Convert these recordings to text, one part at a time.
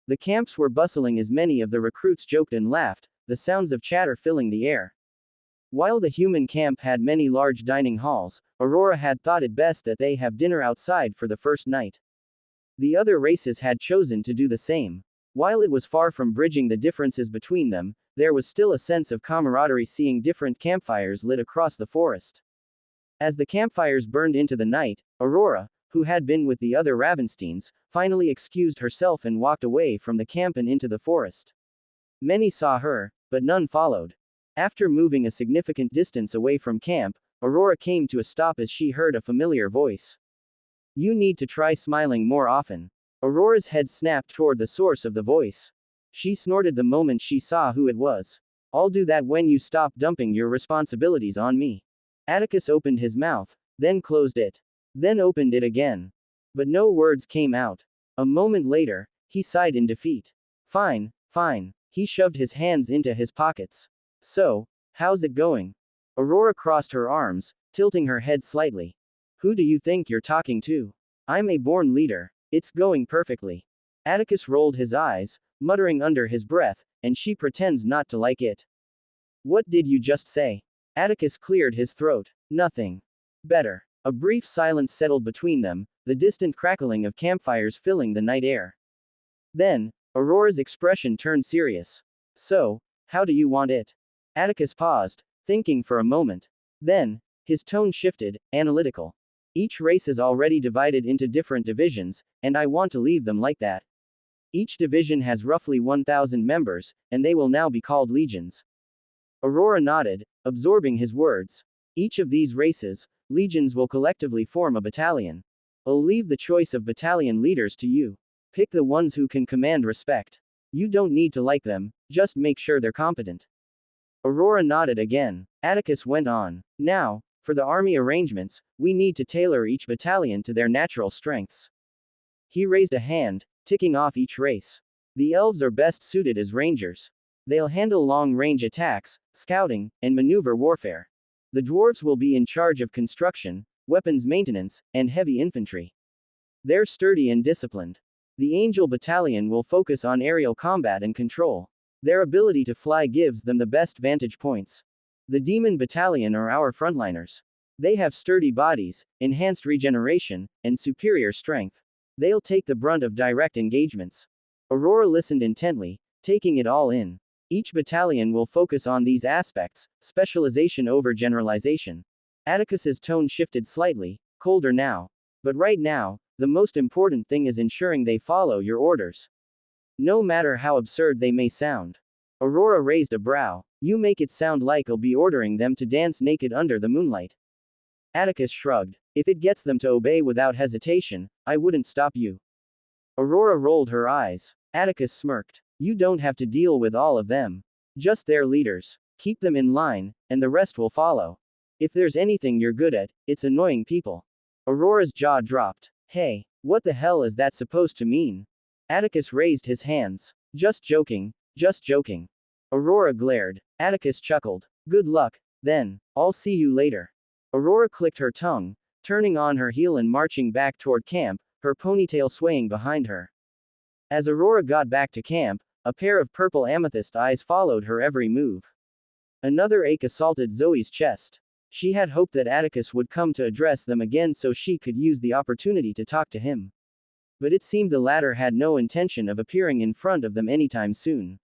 The camps were bustling as many of the recruits joked and laughed, the sounds of chatter filling the air. While the human camp had many large dining halls, Aurora had thought it best that they have dinner outside for the first night. The other races had chosen to do the same. While it was far from bridging the differences between them, there was still a sense of camaraderie seeing different campfires lit across the forest. As the campfires burned into the night, Aurora, who had been with the other Ravensteins, finally excused herself and walked away from the camp and into the forest. Many saw her, but none followed. After moving a significant distance away from camp, Aurora came to a stop as she heard a familiar voice. You need to try smiling more often. Aurora's head snapped toward the source of the voice. She snorted the moment she saw who it was. I'll do that when you stop dumping your responsibilities on me. Atticus opened his mouth, then closed it. Then opened it again. But no words came out. A moment later, he sighed in defeat. Fine, fine. He shoved his hands into his pockets. So, how's it going? Aurora crossed her arms, tilting her head slightly. Who do you think you're talking to? I'm a born leader. It's going perfectly. Atticus rolled his eyes, muttering under his breath, and she pretends not to like it. What did you just say? Atticus cleared his throat. Nothing. Better. A brief silence settled between them, the distant crackling of campfires filling the night air. Then, Aurora's expression turned serious. So, how do you want it? Atticus paused, thinking for a moment. Then, his tone shifted, analytical. Each race is already divided into different divisions, and I want to leave them like that. Each division has roughly 1,000 members, and they will now be called legions. Aurora nodded, absorbing his words. Each of these races, legions will collectively form a battalion. I'll leave the choice of battalion leaders to you. Pick the ones who can command respect. You don't need to like them, just make sure they're competent. Aurora nodded again. Atticus went on. Now, for the army arrangements, we need to tailor each battalion to their natural strengths. He raised a hand, ticking off each race. The elves are best suited as rangers. They'll handle long-range attacks, scouting, and maneuver warfare. The dwarves will be in charge of construction, weapons maintenance, and heavy infantry. They're sturdy and disciplined. The angel battalion will focus on aerial combat and control. Their ability to fly gives them the best vantage points. The demon battalion are our frontliners. They have sturdy bodies, enhanced regeneration, and superior strength. They'll take the brunt of direct engagements. Aurora listened intently, taking it all in. Each battalion will focus on these aspects, specialization over generalization. Atticus's tone shifted slightly, colder now. But right now, the most important thing is ensuring they follow your orders. No matter how absurd they may sound. Aurora raised a brow. You make it sound like I'll be ordering them to dance naked under the moonlight. Atticus shrugged. If it gets them to obey without hesitation, I wouldn't stop you. Aurora rolled her eyes. Atticus smirked. You don't have to deal with all of them. Just their leaders. Keep them in line, and the rest will follow. If there's anything you're good at, it's annoying people. Aurora's jaw dropped. Hey, what the hell is that supposed to mean? Atticus raised his hands. Just joking, just joking. Aurora glared. Atticus chuckled. Good luck, then. I'll see you later. Aurora clicked her tongue, turning on her heel and marching back toward camp, her ponytail swaying behind her. As Aurora got back to camp, a pair of purple amethyst eyes followed her every move. Another ache assaulted Zoe's chest. She had hoped that Atticus would come to address them again so she could use the opportunity to talk to him. But it seemed the latter had no intention of appearing in front of them anytime soon.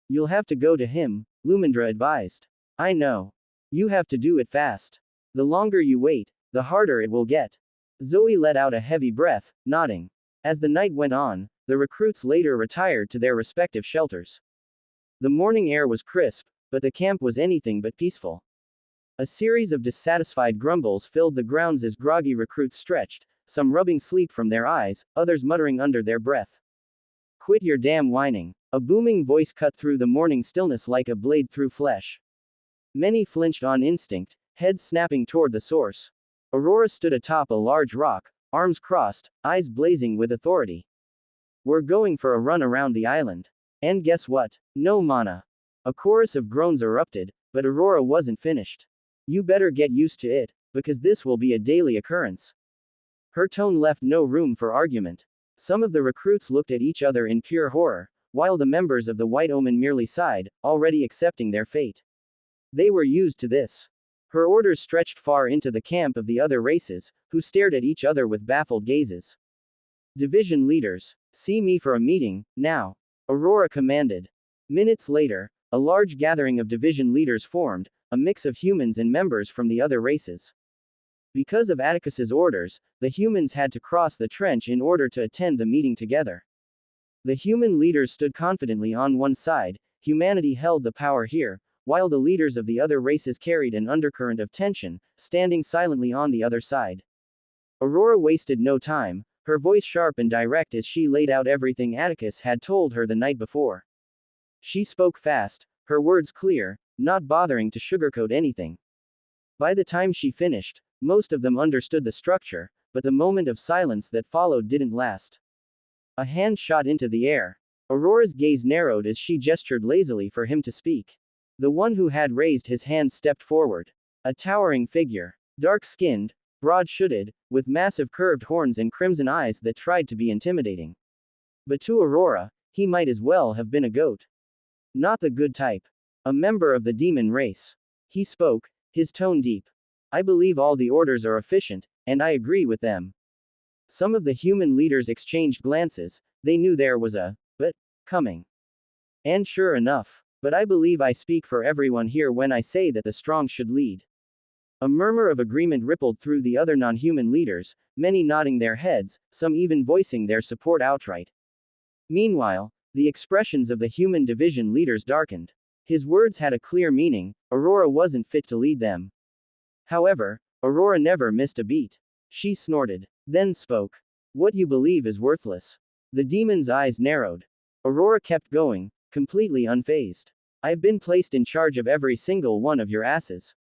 You'll have to go to him, Lumindra advised. I know. You have to do it fast. The longer you wait, the harder it will get. Zoe let out a heavy breath, nodding. As the night went on, the recruits later retired to their respective shelters. The morning air was crisp, but the camp was anything but peaceful. A series of dissatisfied grumbles filled the grounds as groggy recruits stretched, some rubbing sleep from their eyes, others muttering under their breath. Quit your damn whining. A booming voice cut through the morning stillness like a blade through flesh. Many flinched on instinct, heads snapping toward the source. Aurora stood atop a large rock, arms crossed, eyes blazing with authority. We're going for a run around the island. And guess what? No mana. A chorus of groans erupted, but Aurora wasn't finished. You better get used to it, because this will be a daily occurrence. Her tone left no room for argument. Some of the recruits looked at each other in pure horror, while the members of the White Omen merely sighed, already accepting their fate. They were used to this. Her orders stretched far into the camp of the other races, who stared at each other with baffled gazes. Division leaders, see me for a meeting, now. Aurora commanded. Minutes later, a large gathering of division leaders formed, a mix of humans and members from the other races. Because of Atticus's orders, the humans had to cross the trench in order to attend the meeting together. The human leaders stood confidently on one side, humanity held the power here, while the leaders of the other races carried an undercurrent of tension, standing silently on the other side. Aurora wasted no time, her voice sharp and direct as she laid out everything Atticus had told her the night before. She spoke fast, her words clear, not bothering to sugarcoat anything. By the time she finished, most of them understood the structure, but the moment of silence that followed didn't last. A hand shot into the air. Aurora's gaze narrowed as she gestured lazily for him to speak. The one who had raised his hand stepped forward. A towering figure. Dark-skinned, broad-shouldered, with massive curved horns and crimson eyes that tried to be intimidating. But to Aurora, he might as well have been a goat. Not the good type. A member of the demon race. He spoke, his tone deep. I believe all the orders are efficient, and I agree with them. Some of the human leaders exchanged glances, they knew there was a but coming. And sure enough, but I believe I speak for everyone here when I say that the strong should lead. A murmur of agreement rippled through the other non-human leaders, many nodding their heads, some even voicing their support outright. Meanwhile, the expressions of the human division leaders darkened. His words had a clear meaning, Aurora wasn't fit to lead them. However, Aurora never missed a beat. She snorted, then spoke. What you believe is worthless. The demon's eyes narrowed. Aurora kept going, completely unfazed. I've been placed in charge of every single one of your asses.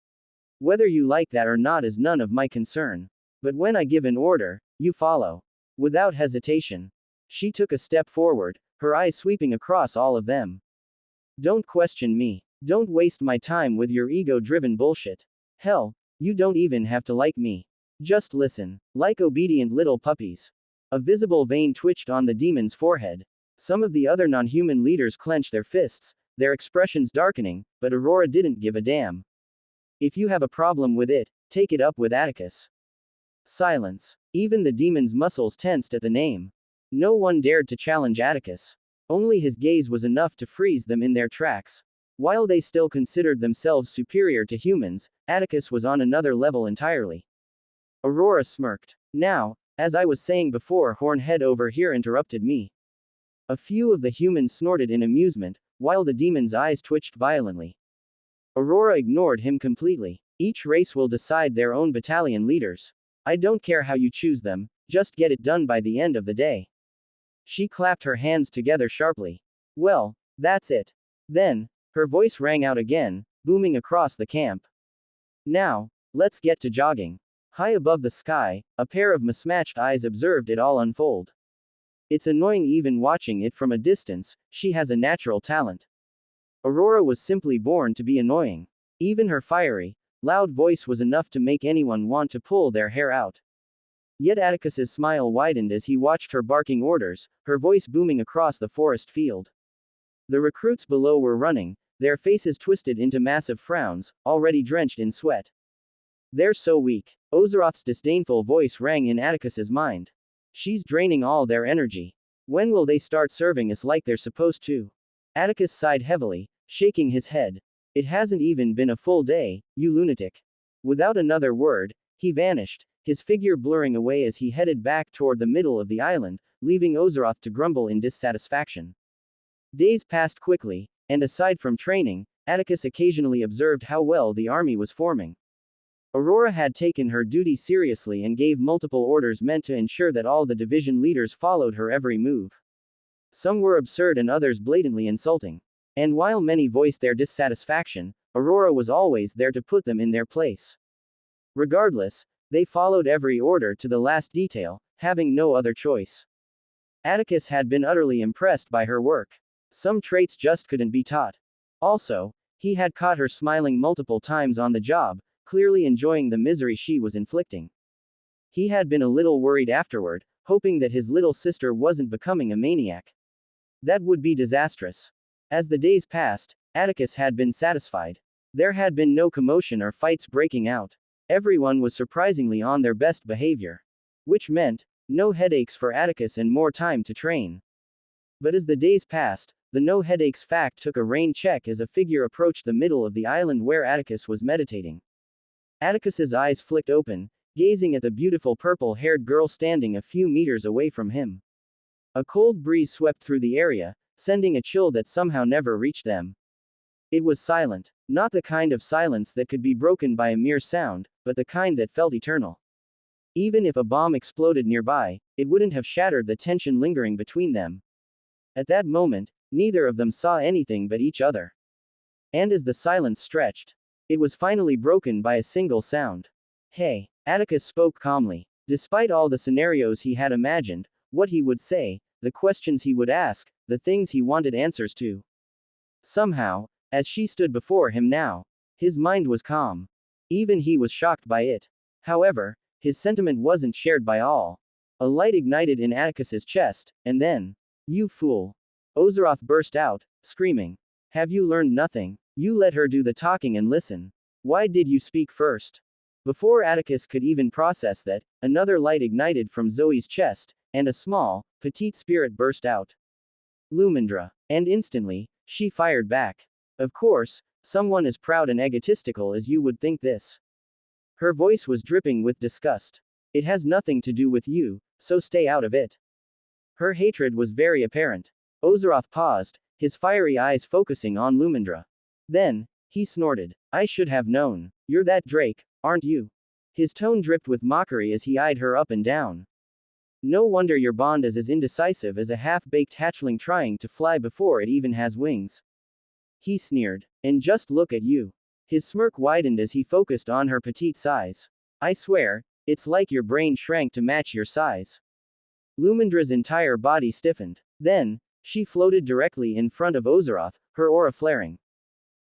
Whether you like that or not is none of my concern. But when I give an order, you follow. Without hesitation. She took a step forward, her eyes sweeping across all of them. Don't question me. Don't waste my time with your ego-driven bullshit. Hell, you don't even have to like me. Just listen. Like obedient little puppies. A visible vein twitched on the demon's forehead. Some of the other non-human leaders clenched their fists, their expressions darkening, but Aurora didn't give a damn. If you have a problem with it, take it up with Atticus. Silence. Even the demon's muscles tensed at the name. No one dared to challenge Atticus. Only his gaze was enough to freeze them in their tracks. While they still considered themselves superior to humans, Atticus was on another level entirely. Aurora smirked. Now, as I was saying before, Hornhead over here interrupted me. A few of the humans snorted in amusement, while the demon's eyes twitched violently. Aurora ignored him completely. Each race will decide their own battalion leaders. I don't care how you choose them, just get it done by the end of the day. She clapped her hands together sharply. Well, that's it. Then, her voice rang out again, booming across the camp. Now, let's get to jogging. High above the sky, a pair of mismatched eyes observed it all unfold. It's annoying even watching it from a distance, she has a natural talent. Aurora was simply born to be annoying. Even her fiery, loud voice was enough to make anyone want to pull their hair out. Yet Atticus's smile widened as he watched her barking orders, her voice booming across the forest field. The recruits below were running, their faces twisted into massive frowns, already drenched in sweat. They're so weak. Ozeroth's disdainful voice rang in Atticus's mind. She's draining all their energy. When will they start serving us like they're supposed to? Atticus sighed heavily, shaking his head. It hasn't even been a full day, you lunatic. Without another word, he vanished, his figure blurring away as he headed back toward the middle of the island, leaving Ozeroth to grumble in dissatisfaction. Days passed quickly, and aside from training, Atticus occasionally observed how well the army was forming. Aurora had taken her duty seriously and gave multiple orders meant to ensure that all the division leaders followed her every move. Some were absurd and others blatantly insulting. And while many voiced their dissatisfaction, Aurora was always there to put them in their place. Regardless, they followed every order to the last detail, having no other choice. Atticus had been utterly impressed by her work. Some traits just couldn't be taught. Also, he had caught her smiling multiple times on the job, clearly enjoying the misery she was inflicting. He had been a little worried afterward, hoping that his little sister wasn't becoming a maniac. That would be disastrous. As the days passed, Atticus had been satisfied. There had been no commotion or fights breaking out. Everyone was surprisingly on their best behavior. Which meant, no headaches for Atticus and more time to train. But as the days passed, the no headaches fact took a rain check as a figure approached the middle of the island where Atticus was meditating. Atticus's eyes flicked open, gazing at the beautiful purple-haired girl standing a few meters away from him. A cold breeze swept through the area, sending a chill that somehow never reached them. It was silent, not the kind of silence that could be broken by a mere sound, but the kind that felt eternal. Even if a bomb exploded nearby, it wouldn't have shattered the tension lingering between them. At that moment, neither of them saw anything but each other. And as the silence stretched, it was finally broken by a single sound. Hey, Atticus spoke calmly. Despite all the scenarios he had imagined, what he would say, the questions he would ask, the things he wanted answers to. Somehow, as she stood before him now, his mind was calm. Even he was shocked by it. However, his sentiment wasn't shared by all. A light ignited in Atticus's chest, and then, "You fool!" Ozeroth burst out, screaming. "Have you learned nothing? You let her do the talking and listen. Why did you speak first?" Before Atticus could even process that, another light ignited from Zoe's chest, and a small, petite spirit burst out. Lumindra. And instantly, she fired back. Of course, someone as proud and egotistical as you would think this. Her voice was dripping with disgust. "It has nothing to do with you, so stay out of it." Her hatred was very apparent. Ozeroth paused, his fiery eyes focusing on Lumindra. Then, he snorted. "I should have known. You're that Drake, aren't you?" His tone dripped with mockery as he eyed her up and down. "No wonder your bond is as indecisive as a half-baked hatchling trying to fly before it even has wings." He sneered. "And just look at you." His smirk widened as he focused on her petite size. "I swear, it's like your brain shrank to match your size." Lumindra's entire body stiffened. Then, she floated directly in front of Ozeroth, her aura flaring.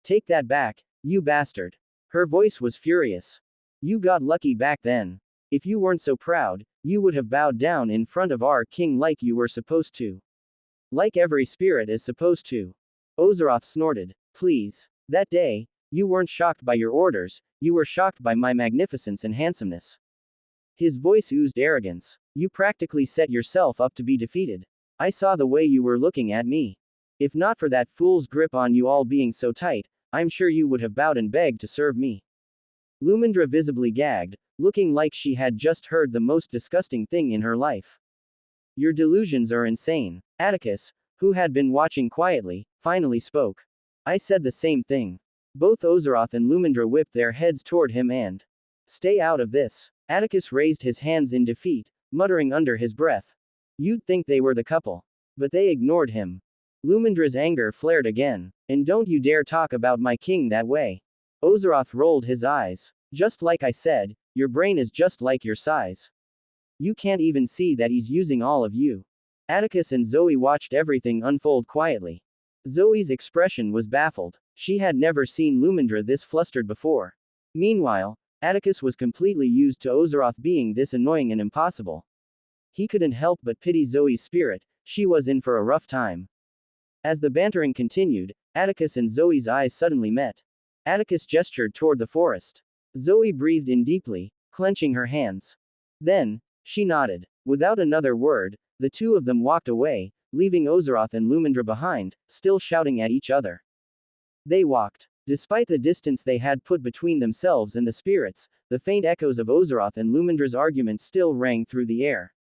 "Take that back, you bastard." Her voice was furious. "You got lucky back then. If you weren't so proud, you would have bowed down in front of our king like you were supposed to. Like every spirit is supposed to." Ozeroth snorted. "Please. That day, you weren't shocked by your orders, you were shocked by my magnificence and handsomeness." His voice oozed arrogance. "You practically set yourself up to be defeated. I saw the way you were looking at me. If not for that fool's grip on you all being so tight, I'm sure you would have bowed and begged to serve me." Lumindra visibly gagged, looking like she had just heard the most disgusting thing in her life. "Your delusions are insane." Atticus, who had been watching quietly, finally spoke. "I said the same thing." Both Ozeroth and Lumindra whipped their heads toward him and, "Stay out of this." Atticus raised his hands in defeat, muttering under his breath. You'd think they were the couple. But they ignored him. Lumindra's anger flared again. "And don't you dare talk about my king that way." Ozeroth rolled his eyes. "Just like I said, your brain is just like your size. You can't even see that he's using all of you." Atticus and Zoe watched everything unfold quietly. Zoe's expression was baffled. She had never seen Lumindra this flustered before. Meanwhile, Atticus was completely used to Ozeroth being this annoying and impossible. He couldn't help but pity Zoe's spirit, she was in for a rough time. As the bantering continued, Atticus and Zoe's eyes suddenly met. Atticus gestured toward the forest. Zoe breathed in deeply, clenching her hands. Then, she nodded. Without another word, the two of them walked away, leaving Ozeroth and Lumindra behind, still shouting at each other. They walked. Despite the distance they had put between themselves and the spirits, the faint echoes of Ozeroth and Lumindra's argument still rang through the air.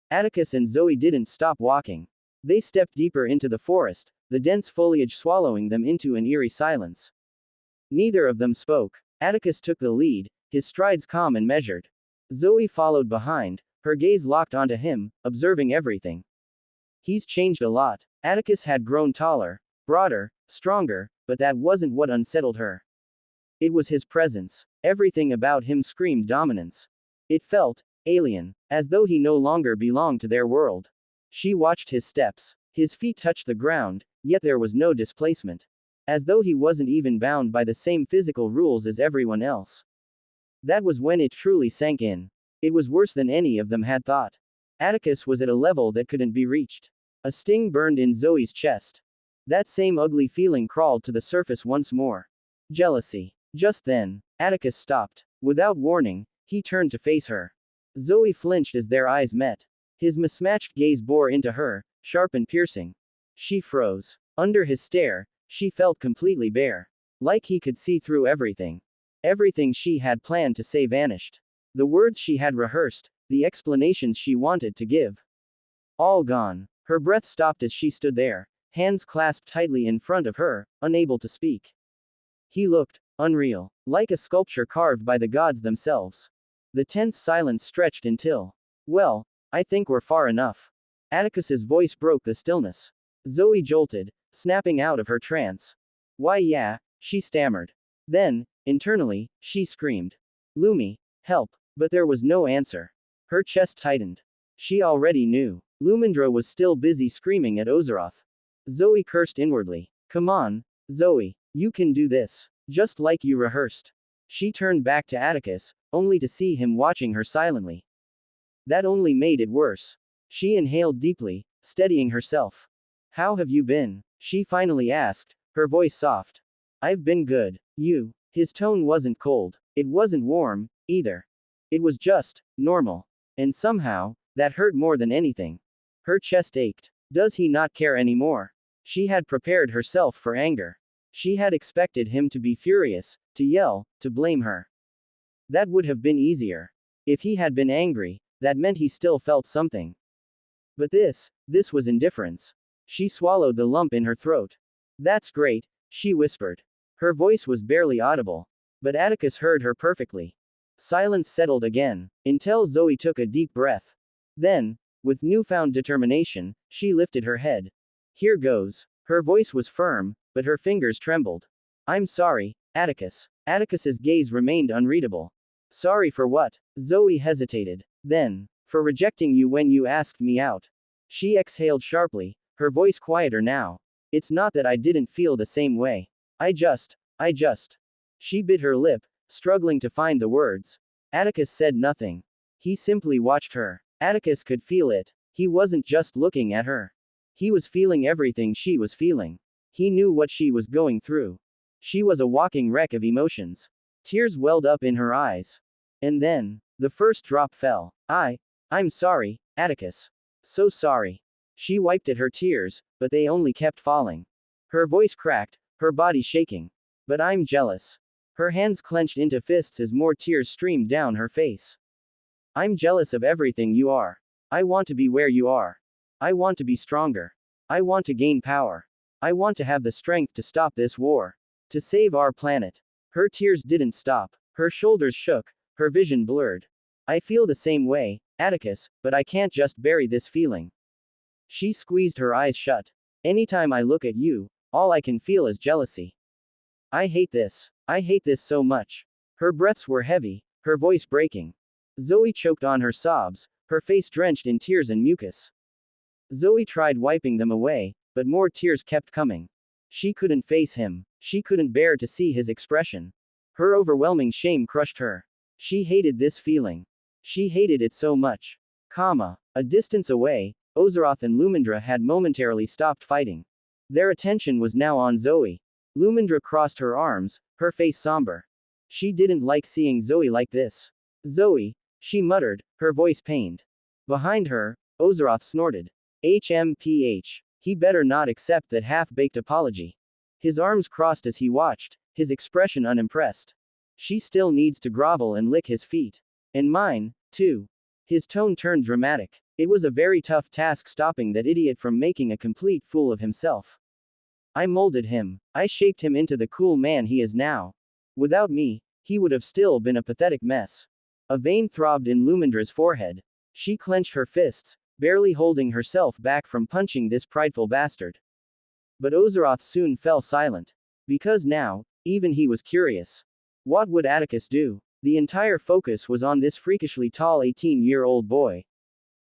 Atticus and Zoe didn't stop walking. They stepped deeper into the forest, the dense foliage swallowing them into an eerie silence. Neither of them spoke. Atticus took the lead, his strides calm and measured. Zoe followed behind, her gaze locked onto him, observing everything. He's changed a lot. Atticus had grown taller, broader, stronger, but that wasn't what unsettled her. It was his presence. Everything about him screamed dominance. It felt alien, as though he no longer belonged to their world. She watched his steps. His feet touched the ground, yet there was no displacement. As though he wasn't even bound by the same physical rules as everyone else. That was when it truly sank in. It was worse than any of them had thought. Atticus was at a level that couldn't be reached. A sting burned in Zoe's chest. That same ugly feeling crawled to the surface once more. Jealousy. Just then, Atticus stopped. Without warning, he turned to face her. Zoe flinched as their eyes met. His mismatched gaze bore into her, sharp and piercing. She froze. Under his stare, she felt completely bare. Like he could see through everything. Everything she had planned to say vanished. The words she had rehearsed, the explanations she wanted to give. All gone. Her breath stopped as she stood there, hands clasped tightly in front of her, unable to speak. He looked unreal, like a sculpture carved by the gods themselves. The tense silence stretched until, well, I think we're far enough. Atticus's voice broke the stillness. Zoe jolted, snapping out of her trance. Why yeah, she stammered. Then, internally, she screamed. Lumi, help, but there was no answer. Her chest tightened. She already knew. Lumindra was still busy screaming at Ozeroth. Zoe cursed inwardly. Come on, Zoe, you can do this. Just like you rehearsed. She turned back to Atticus, only to see him watching her silently. That only made it worse. She inhaled deeply, steadying herself. How have you been? She finally asked, her voice soft. I've been good. You. His tone wasn't cold. It wasn't warm, either. It was just normal. And somehow, that hurt more than anything. Her chest ached. Does he not care anymore? She had prepared herself for anger. She had expected him to be furious, to yell, to blame her. That would have been easier. If he had been angry, that meant he still felt something. But this was indifference. She swallowed the lump in her throat. That's great, she whispered. Her voice was barely audible. But Atticus heard her perfectly. Silence settled again, until Zoe took a deep breath. Then, with newfound determination, she lifted her head. Here goes. Her voice was firm, but her fingers trembled. I'm sorry, Atticus. Atticus's gaze remained unreadable. Sorry for what? Zoe hesitated. Then, for rejecting you when you asked me out. She exhaled sharply, her voice quieter now. It's not that I didn't feel the same way. I just. She bit her lip, struggling to find the words. Atticus said nothing. He simply watched her. Atticus could feel it. He wasn't just looking at her. He was feeling everything she was feeling. He knew what she was going through. She was a walking wreck of emotions. Tears welled up in her eyes. And then, the first drop fell. I'm sorry, Atticus. So sorry. She wiped at her tears, but they only kept falling. Her voice cracked, her body shaking. But I'm jealous. Her hands clenched into fists as more tears streamed down her face. I'm jealous of everything you are. I want to be where you are. I want to be stronger. I want to gain power. I want to have the strength to stop this war. To save our planet. Her tears didn't stop. Her shoulders shook, her vision blurred. I feel the same way, Atticus, but I can't just bury this feeling. She squeezed her eyes shut. Anytime I look at you, all I can feel is jealousy. I hate this. I hate this so much. Her breaths were heavy, her voice breaking. Zoe choked on her sobs, her face drenched in tears and mucus. Zoe tried wiping them away, but more tears kept coming. She couldn't face him. She couldn't bear to see his expression. Her overwhelming shame crushed her. She hated this feeling. She hated it so much. A distance away, Ozeroth and Lumindra had momentarily stopped fighting. Their attention was now on Zoe. Lumindra crossed her arms, her face somber. She didn't like seeing Zoe like this. Zoe, she muttered, her voice pained. Behind her, Ozeroth snorted. HMPH. He better not accept that half-baked apology. His arms crossed as he watched, his expression unimpressed. She still needs to grovel and lick his feet. And mine, too. His tone turned dramatic. It was a very tough task stopping that idiot from making a complete fool of himself. I molded him. I shaped him into the cool man he is now. Without me, he would have still been a pathetic mess. A vein throbbed in Lumindra's forehead. She clenched her fists, barely holding herself back from punching this prideful bastard. But Ozeroth soon fell silent. Because now, even he was curious. What would Atticus do? The entire focus was on this freakishly tall 18-year-old boy.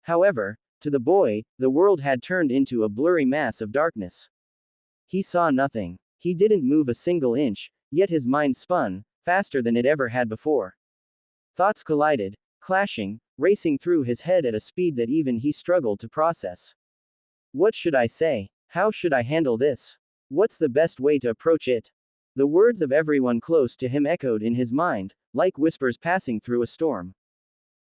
However, to the boy, the world had turned into a blurry mass of darkness. He saw nothing. He didn't move a single inch, yet his mind spun, faster than it ever had before. Thoughts collided, clashing, racing through his head at a speed that even he struggled to process. What should I say? How should I handle this? What's the best way to approach it? The words of everyone close to him echoed in his mind, like whispers passing through a storm.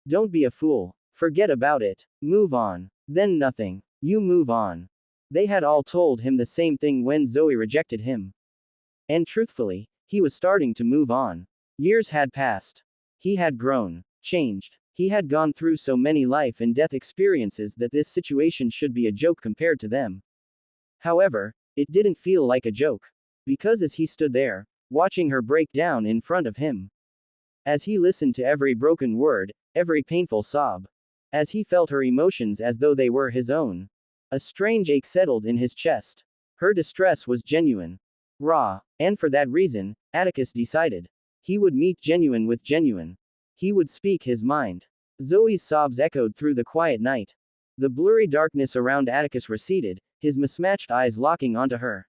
Don't be a fool. Forget about it. Move on. Then nothing. You move on. They had all told him the same thing when Zoe rejected him. And truthfully, he was starting to move on. Years had passed. He had grown, changed. He had gone through so many life and death experiences that this situation should be a joke compared to them. However, it didn't feel like a joke. Because as he stood there, watching her break down in front of him, as he listened to every broken word, every painful sob, as he felt her emotions as though they were his own, a strange ache settled in his chest. Her distress was genuine, raw, and for that reason, Atticus decided. He would meet genuine with genuine. He would speak his mind. Zoe's sobs echoed through the quiet night. The blurry darkness around Atticus receded, his mismatched eyes locking onto her.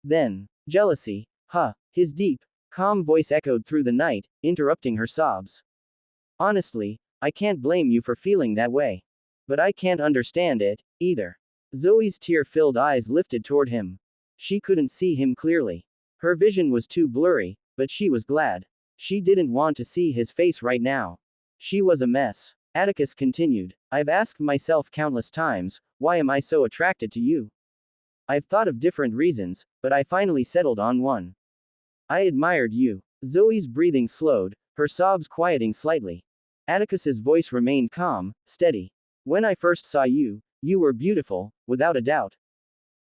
Then, jealousy, his deep, calm voice echoed through the night, interrupting her sobs. Honestly, I can't blame you for feeling that way. But I can't understand it, either. Zoe's tear-filled eyes lifted toward him. She couldn't see him clearly. Her vision was too blurry, but she was glad. She didn't want to see his face right now. She was a mess. Atticus continued, I've asked myself countless times, why am I so attracted to you? I've thought of different reasons, but I finally settled on one. I admired you. Zoe's breathing slowed, her sobs quieting slightly. Atticus's voice remained calm, steady. When I first saw you, you were beautiful, without a doubt.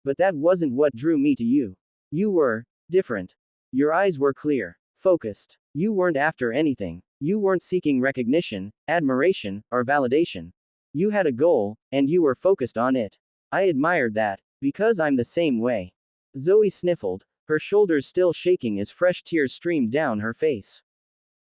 But that wasn't what drew me to you. You were different. Your eyes were clear, focused. You weren't after anything. You weren't seeking recognition, admiration, or validation. You had a goal, and you were focused on it. I admired that, because I'm the same way. Zoe sniffled, her shoulders still shaking as fresh tears streamed down her face.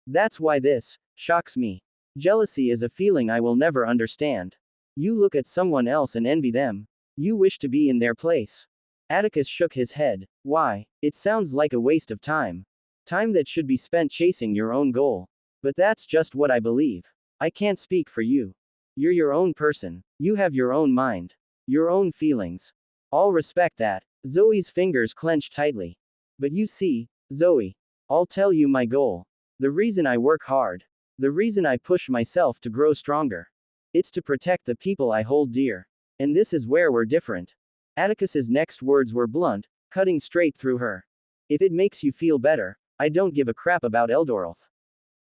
That's why this shocks me. Jealousy is a feeling I will never understand. You look at someone else and envy them. You wish to be in their place. Atticus shook his head. Why? It sounds like a waste of time. Time that should be spent chasing your own goal. But that's just what I believe. I can't speak for you. You're your own person. You have your own mind. Your own feelings. I'll respect that. Zoe's fingers clenched tightly. But you see, Zoe, I'll tell you my goal. The reason I work hard. The reason I push myself to grow stronger. It's to protect the people I hold dear. And this is where we're different. Atticus's next words were blunt, cutting straight through her. If it makes you feel better, I don't give a crap about Eldoralf.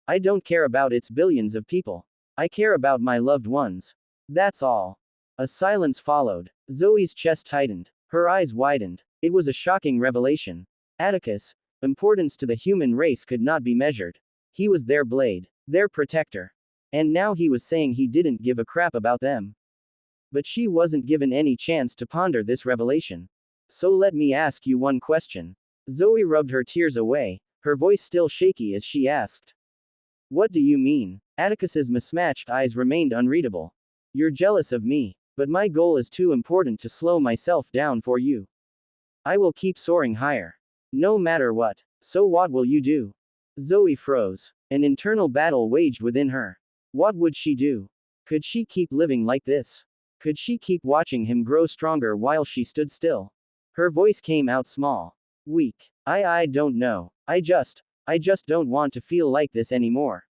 I don't care about its billions of people. I care about my loved ones. That's all. A silence followed. Zoe's chest tightened. Her eyes widened. It was a shocking revelation. Atticus' importance to the human race could not be measured. He was their blade, their protector. And now he was saying he didn't give a crap about them. But she wasn't given any chance to ponder this revelation. So let me ask you one question. Zoe rubbed her tears away, her voice still shaky as she asked. What do you mean? Atticus's mismatched eyes remained unreadable. You're jealous of me, but my goal is too important to slow myself down for you. I will keep soaring higher. No matter what. So what will you do? Zoe froze. An internal battle waged within her. What would she do? Could she keep living like this? Could she keep watching him grow stronger while she stood still? Her voice came out small. Weak. I don't know. I just don't want to feel like this anymore.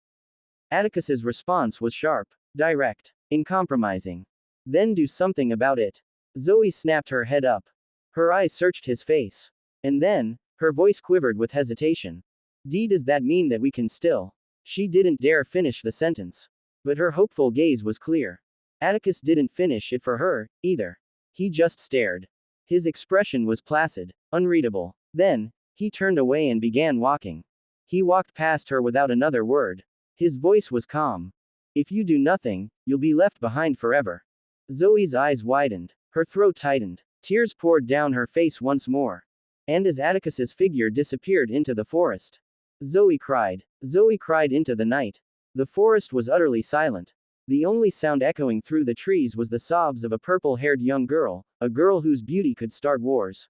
Atticus's response was sharp, direct, uncompromising. Then do something about it. Zoe snapped her head up. Her eyes searched his face. And then, her voice quivered with hesitation. Does that mean that we can still? She didn't dare finish the sentence. But her hopeful gaze was clear. Atticus didn't finish it for her, either. He just stared. His expression was placid, unreadable. Then, he turned away and began walking. He walked past her without another word. His voice was calm. If you do nothing, you'll be left behind forever. Zoe's eyes widened. Her throat tightened. Tears poured down her face once more. And as Atticus's figure disappeared into the forest, Zoe cried. Zoe cried into the night. The forest was utterly silent. The only sound echoing through the trees was the sobs of a purple-haired young girl, a girl whose beauty could start wars.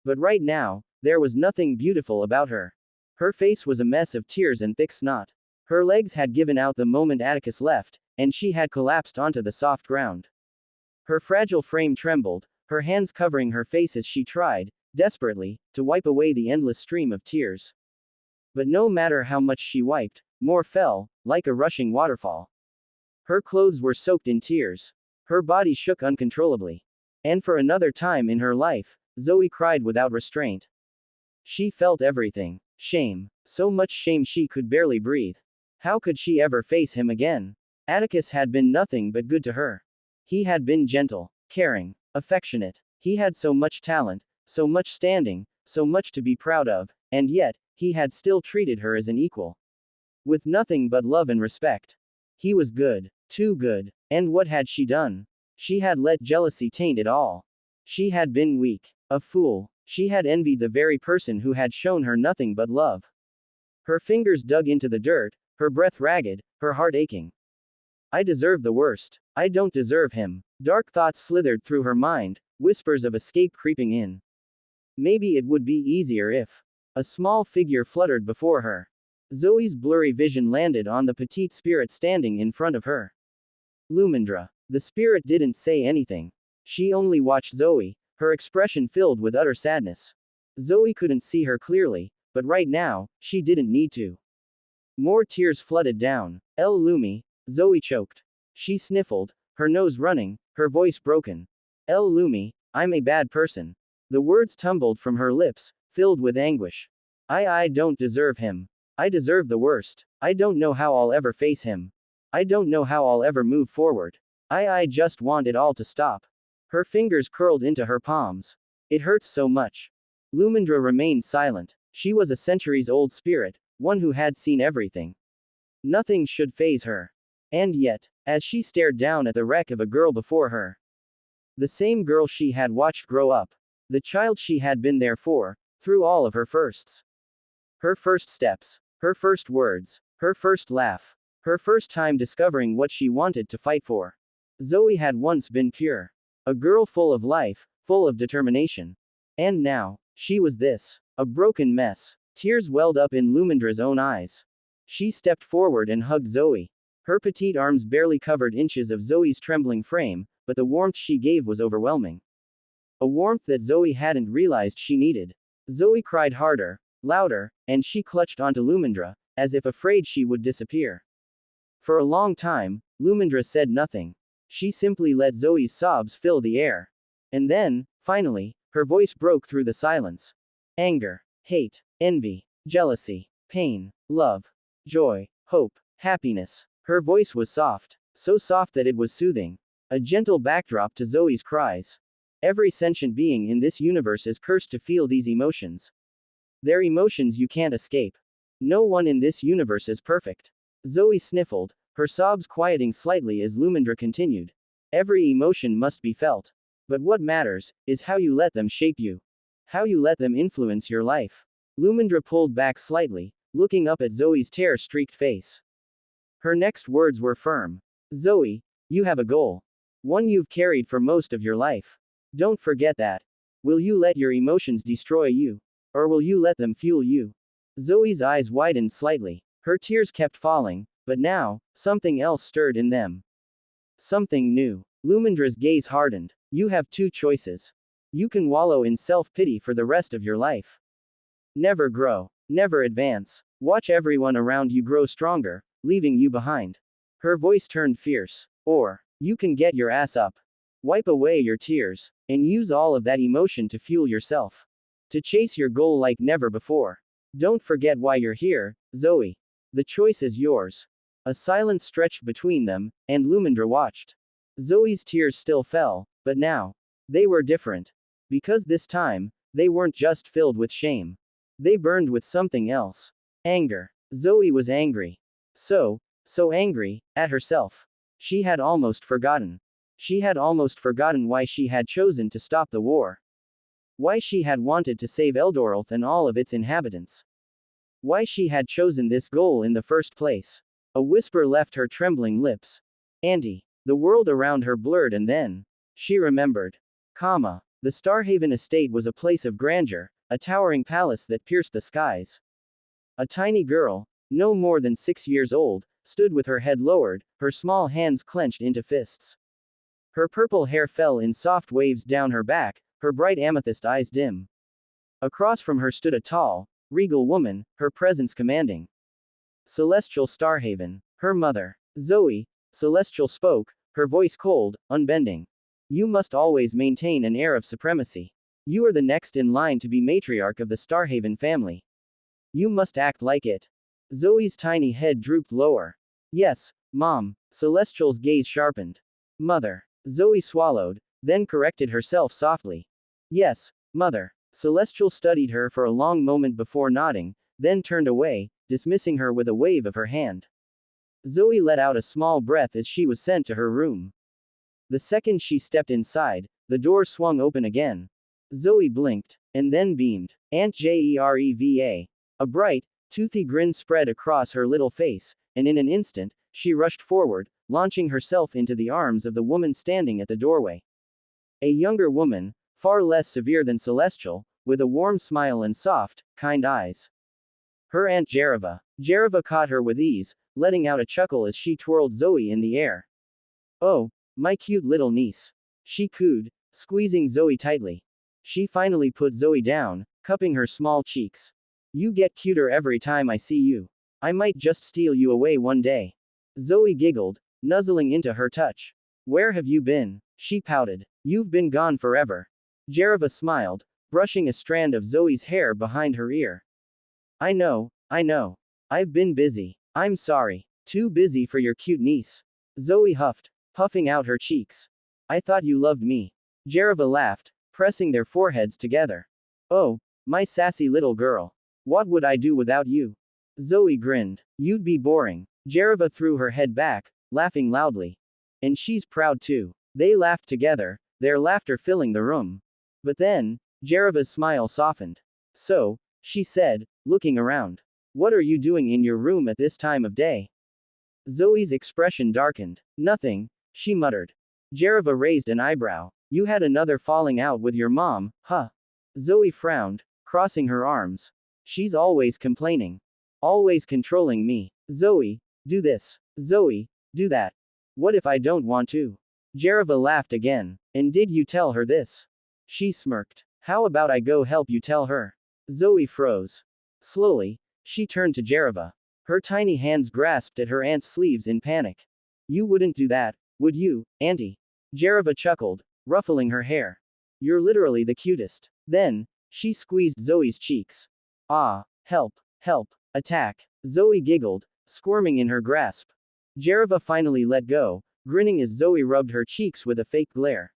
But right now, there was nothing beautiful about her. Her face was a mess of tears and thick snot. Her legs had given out the moment Atticus left, and she had collapsed onto the soft ground. Her fragile frame trembled, her hands covering her face as she tried, desperately, to wipe away the endless stream of tears. But no matter how much she wiped, more fell, like a rushing waterfall. Her clothes were soaked in tears. Her body shook uncontrollably. And for another time in her life, Zoe cried without restraint. She felt everything. Shame. So much shame she could barely breathe. How could she ever face him again? Atticus had been nothing but good to her. He had been gentle, caring, affectionate. He had so much talent, so much standing, so much to be proud of, and yet, he had still treated her as an equal. With nothing but love and respect. He was good. Too good. And what had she done? She had let jealousy taint it all. She had been weak. A fool. She had envied the very person who had shown her nothing but love. Her fingers dug into the dirt, her breath ragged, her heart aching. I deserve the worst. I don't deserve him. Dark thoughts slithered through her mind, whispers of escape creeping in. Maybe it would be easier if. A small figure fluttered before her. Zoe's blurry vision landed on the petite spirit standing in front of her. Lumindra. The spirit didn't say anything. She only watched Zoe, her expression filled with utter sadness. Zoe couldn't see her clearly, but right now, she didn't need to. More tears flooded down. El Lumi. Zoe choked. She sniffled, her nose running, her voice broken. El Lumi, I'm a bad person. The words tumbled from her lips, filled with anguish. I don't deserve him. I deserve the worst. I don't know how I'll ever face him. I don't know how I'll ever move forward. I just want it all to stop. Her fingers curled into her palms. It hurts so much. Lumindra remained silent. She was a centuries-old spirit, one who had seen everything. Nothing should faze her. And yet, as she stared down at the wreck of a girl before her, the same girl she had watched grow up, the child she had been there for, through all of her firsts. Her first steps, her first words, her first laugh, her first time discovering what she wanted to fight for. Zoe had once been pure. A girl full of life, full of determination. And now, she was this. A broken mess. Tears welled up in Lumindra's own eyes. She stepped forward and hugged Zoe. Her petite arms barely covered inches of Zoe's trembling frame, but the warmth she gave was overwhelming. A warmth that Zoe hadn't realized she needed. Zoe cried harder, louder, and she clutched onto Lumindra, as if afraid she would disappear. For a long time, Lumindra said nothing. She simply let Zoe's sobs fill the air. And then, finally, her voice broke through the silence. Anger, hate, envy, jealousy, pain, love, joy, hope, happiness. Her voice was soft, so soft that it was soothing. A gentle backdrop to Zoe's cries. Every sentient being in this universe is cursed to feel these emotions. They're emotions you can't escape. No one in this universe is perfect. Zoe sniffled, her sobs quieting slightly as Lumindra continued. Every emotion must be felt. But what matters, is how you let them shape you. How you let them influence your life. Lumindra pulled back slightly, looking up at Zoe's tear-streaked face. Her next words were firm. Zoe, you have a goal. One you've carried for most of your life. Don't forget that. Will you let your emotions destroy you? Or will you let them fuel you? Zoe's eyes widened slightly. Her tears kept falling, but now, something else stirred in them. Something new. Lumindra's gaze hardened. You have two choices. You can wallow in self-pity for the rest of your life. Never grow. Never advance. Watch everyone around you grow stronger, leaving you behind. Her voice turned fierce. Or, you can get your ass up. Wipe away your tears, and use all of that emotion to fuel yourself. To chase your goal like never before. Don't forget why you're here, Zoe. The choice is yours. A silence stretched between them, and Lumindra watched. Zoe's tears still fell, but now, they were different. Because this time, they weren't just filled with shame. They burned with something else. Anger. Zoe was angry. So angry, at herself. She had almost forgotten. She had almost forgotten why she had chosen to stop the war. Why she had wanted to save Eldoralth and all of its inhabitants. Why she had chosen this goal in the first place. A whisper left her trembling lips. Auntie. The world around her blurred and then, she remembered. The Starhaven estate was a place of grandeur, a towering palace that pierced the skies. A tiny girl, no more than 6 years old, stood with her head lowered, her small hands clenched into fists. Her purple hair fell in soft waves down her back, her bright amethyst eyes dim. Across from her stood a tall, regal woman, her presence commanding. Celestial Starhaven, her mother. Zoe, Celestial spoke, her voice cold, unbending. You must always maintain an air of supremacy. You are the next in line to be matriarch of the Starhaven family. You must act like it. Zoe's tiny head drooped lower. Yes, Mom. Celestial's gaze sharpened. Mother. Zoe swallowed, then corrected herself softly. Yes, Mother. Celestial studied her for a long moment before nodding, then turned away, dismissing her with a wave of her hand. Zoe let out a small breath as she was sent to her room. The second she stepped inside, the door swung open again. Zoe blinked, and then beamed. Aunt Jereva. A bright, toothy grin spread across her little face, and in an instant, she rushed forward, launching herself into the arms of the woman standing at the doorway. A younger woman, far less severe than Celestial, with a warm smile and soft, kind eyes. Her Aunt Jereva. Jereva caught her with ease, letting out a chuckle as she twirled Zoe in the air. Oh, my cute little niece. She cooed, squeezing Zoe tightly. She finally put Zoe down, cupping her small cheeks. You get cuter every time I see you. I might just steal you away one day. Zoe giggled, nuzzling into her touch. Where have you been? She pouted. You've been gone forever. Jereva smiled, brushing a strand of Zoe's hair behind her ear. I know. I've been busy. I'm sorry. Too busy for your cute niece. Zoe huffed, puffing out her cheeks. I thought you loved me. Jereva laughed, pressing their foreheads together. Oh, my sassy little girl. What would I do without you? Zoe grinned. You'd be boring. Jereva threw her head back, laughing loudly. And she's proud too. They laughed together, their laughter filling the room. But then, Jereva's smile softened. So, she said, looking around. What are you doing in your room at this time of day? Zoe's expression darkened. Nothing, she muttered. Jereva raised an eyebrow. You had another falling out with your mom, huh? Zoe frowned, crossing her arms. She's always complaining. Always controlling me. Zoe, do this. Zoe, do that. What if I don't want to? Jereva laughed again. And did you tell her this? She smirked. How about I go help you tell her? Zoe froze. Slowly, she turned to Jereva. Her tiny hands grasped at her aunt's sleeves in panic. You wouldn't do that, would you, Auntie? Jereva chuckled, ruffling her hair. You're literally the cutest. Then, she squeezed Zoe's cheeks. Ah, help, attack. Zoe giggled, squirming in her grasp. Jereva finally let go, grinning as Zoe rubbed her cheeks with a fake glare.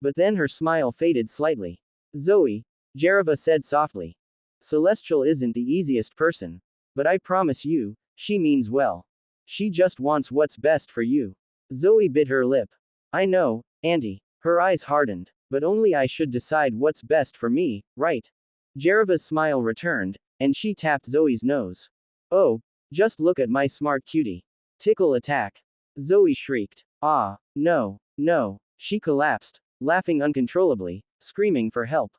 But then her smile faded slightly. Zoe, Jereva said softly. Celestial isn't the easiest person. But I promise you, she means well. She just wants what's best for you. Zoe bit her lip. I know, Auntie. Her eyes hardened. But only I should decide what's best for me, right? Jereva's smile returned, and she tapped Zoe's nose. Oh, just look at my smart cutie. Tickle attack. Zoe shrieked. Ah, no. She collapsed, laughing uncontrollably, screaming for help.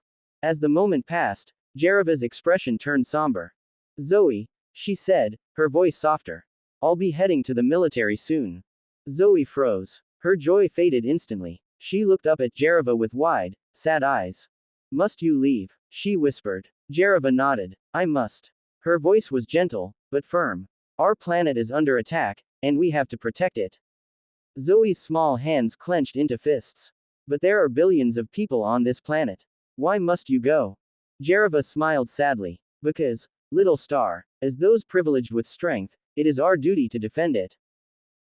As the moment passed, Jereva's expression turned somber. Zoe, she said, her voice softer. I'll be heading to the military soon. Zoe froze. Her joy faded instantly. She looked up at Jereva with wide, sad eyes. Must you leave? She whispered. Jereva nodded. I must. Her voice was gentle, but firm. Our planet is under attack, and we have to protect it. Zoe's small hands clenched into fists. But there are billions of people on this planet. Why must you go? Jereva smiled sadly. Because, little star, as those privileged with strength, it is our duty to defend it.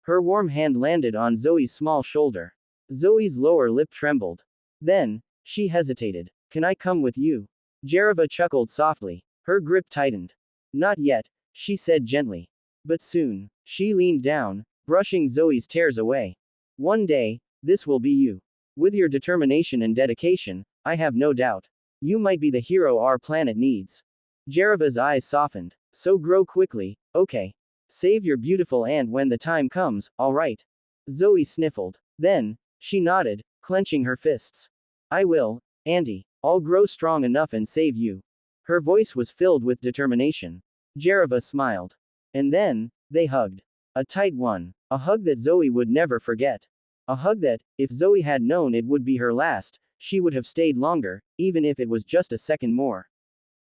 Her warm hand landed on Zoe's small shoulder. Zoe's lower lip trembled. Then, she hesitated. Can I come with you? Jereva chuckled softly. Her grip tightened. Not yet, she said gently. But soon. She leaned down, brushing Zoe's tears away. One day, this will be you. With your determination and dedication, I have no doubt. You might be the hero our planet needs. Jereva's eyes softened. So grow quickly, okay. Save your beautiful aunt when the time comes, alright. Zoe sniffled. Then, she nodded, clenching her fists. I will, Auntie. I'll grow strong enough and save you. Her voice was filled with determination. Jereva smiled. And then, they hugged. A tight one. A hug that Zoe would never forget. A hug that, if Zoe had known it would be her last, she would have stayed longer, even if it was just a second more.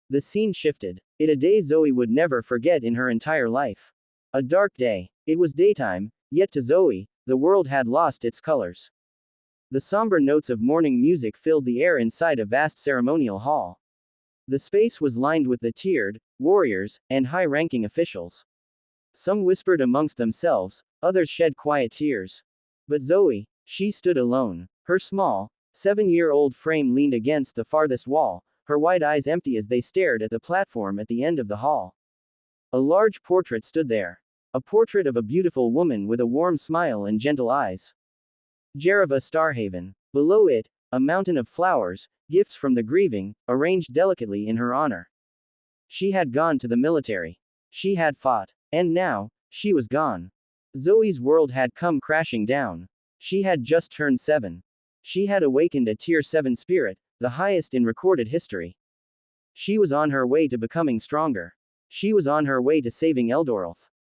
The scene shifted. It a day Zoe would never forget in her entire life. A dark day. It was daytime, yet to Zoe, the world had lost its colors. The somber notes of morning music filled the air inside a vast ceremonial hall. The space was lined with the tiered, warriors, and high-ranking officials. Some whispered amongst themselves, others shed quiet tears. But Zoe, she stood alone. Her small, 7-year-old frame leaned against the farthest wall, her wide eyes empty as they stared at the platform at the end of the hall. A large portrait stood there. A portrait of a beautiful woman with a warm smile and gentle eyes. Jereva Starhaven. Below it, a mountain of flowers, gifts from the grieving, arranged delicately in her honor. She had gone to the military. She had fought. And now, she was gone. Zoe's world had come crashing down. She had just turned 7. She had awakened a Tier 7 spirit, the highest in recorded history. She was on her way to becoming stronger. She was on her way to saving Eldorolf.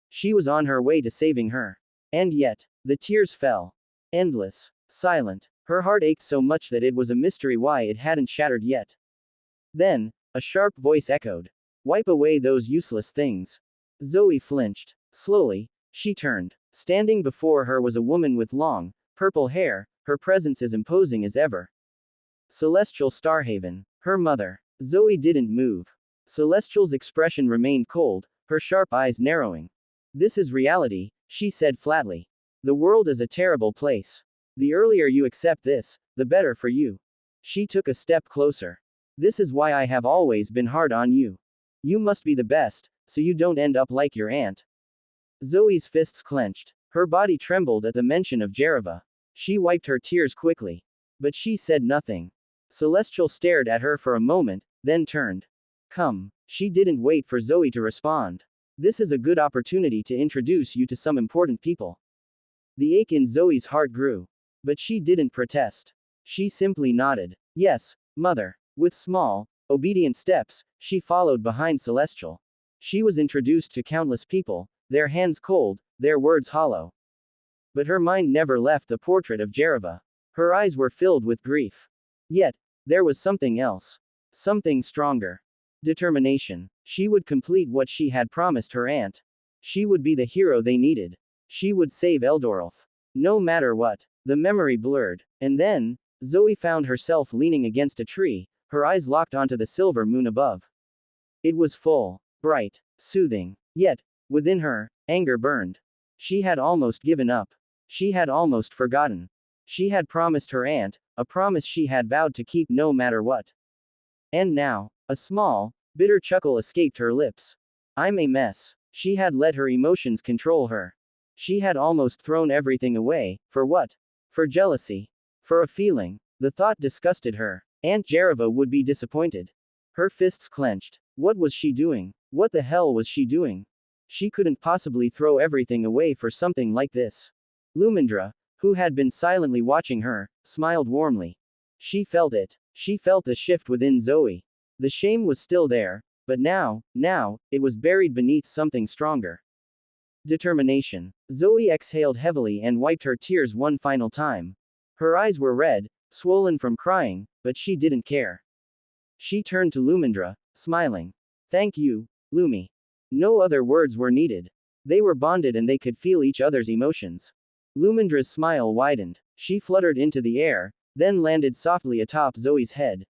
She was on her way to saving her. And yet, the tears fell. Endless. Silent. Her heart ached so much that it was a mystery why it hadn't shattered yet. Then, a sharp voice echoed. Wipe away those useless things. Zoe flinched. Slowly, she turned. Standing before her was a woman with long, purple hair, her presence as imposing as ever. Celestial Starhaven. Her mother. Zoe didn't move. Celestial's expression remained cold, her sharp eyes narrowing. This is reality, she said flatly. The world is a terrible place. The earlier you accept this, the better for you. She took a step closer. This is why I have always been hard on you. You must be the best, so you don't end up like your aunt. Zoe's fists clenched. Her body trembled at the mention of Jereva. She wiped her tears quickly. But she said nothing. Celestial stared at her for a moment, then turned. Come. She didn't wait for Zoe to respond. This is a good opportunity to introduce you to some important people. The ache in Zoe's heart grew. But she didn't protest. She simply nodded. Yes, mother. With small, obedient steps, she followed behind Celestial. She was introduced to countless people, their hands cold, their words hollow. But her mind never left the portrait of Jereva. Her eyes were filled with grief. Yet, there was something else. Something stronger. Determination. She would complete what she had promised her aunt. She would be the hero they needed. She would save Eldorolf. No matter what. The memory blurred. And then, Zoe found herself leaning against a tree, her eyes locked onto the silver moon above. It was full, bright, soothing. Yet, within her, anger burned. She had almost given up. She had almost forgotten. She had promised her aunt, a promise she had vowed to keep no matter what. And now, a small, bitter chuckle escaped her lips. I'm a mess. She had let her emotions control her. She had almost thrown everything away. For what? For jealousy. For a feeling. The thought disgusted her. Aunt Jereva would be disappointed. Her fists clenched. What was she doing? What the hell was she doing? She couldn't possibly throw everything away for something like this. Lumindra, who had been silently watching her, smiled warmly. She felt it. She felt the shift within Zoe. The shame was still there, but now, it was buried beneath something stronger. Determination. Zoe exhaled heavily and wiped her tears one final time. Her eyes were red, swollen from crying, but she didn't care. She turned to Lumindra, smiling. Thank you, Lumi. No other words were needed. They were bonded and they could feel each other's emotions. Lumindra's smile widened. She fluttered into the air, then landed softly atop Zoe's head.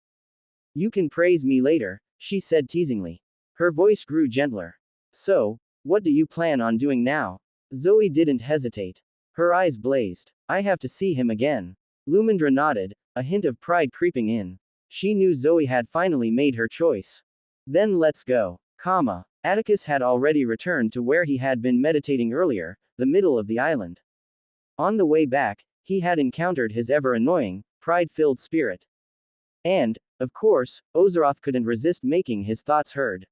You can praise me later, she said teasingly. Her voice grew gentler. So, what do you plan on doing now? Zoe didn't hesitate. Her eyes blazed. I have to see him again. Lumindra nodded, a hint of pride creeping in. She knew Zoe had finally made her choice. Then let's go. Atticus had already returned to where he had been meditating earlier, the middle of the island. On the way back, he had encountered his ever-annoying, pride-filled spirit. And, of course, Ozeroth couldn't resist making his thoughts heard.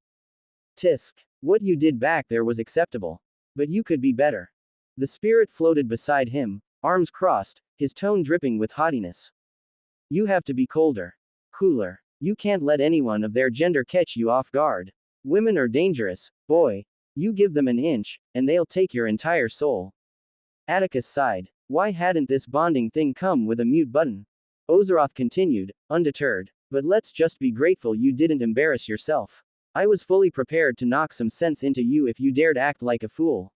Tisk. What you did back there was acceptable. But you could be better. The spirit floated beside him, arms crossed, his tone dripping with haughtiness. You have to be colder. Cooler. You can't let anyone of their gender catch you off guard. Women are dangerous, boy. You give them an inch, and they'll take your entire soul. Atticus sighed. Why hadn't this bonding thing come with a mute button? Ozeroth continued, undeterred. But let's just be grateful you didn't embarrass yourself. I was fully prepared to knock some sense into you if you dared act like a fool.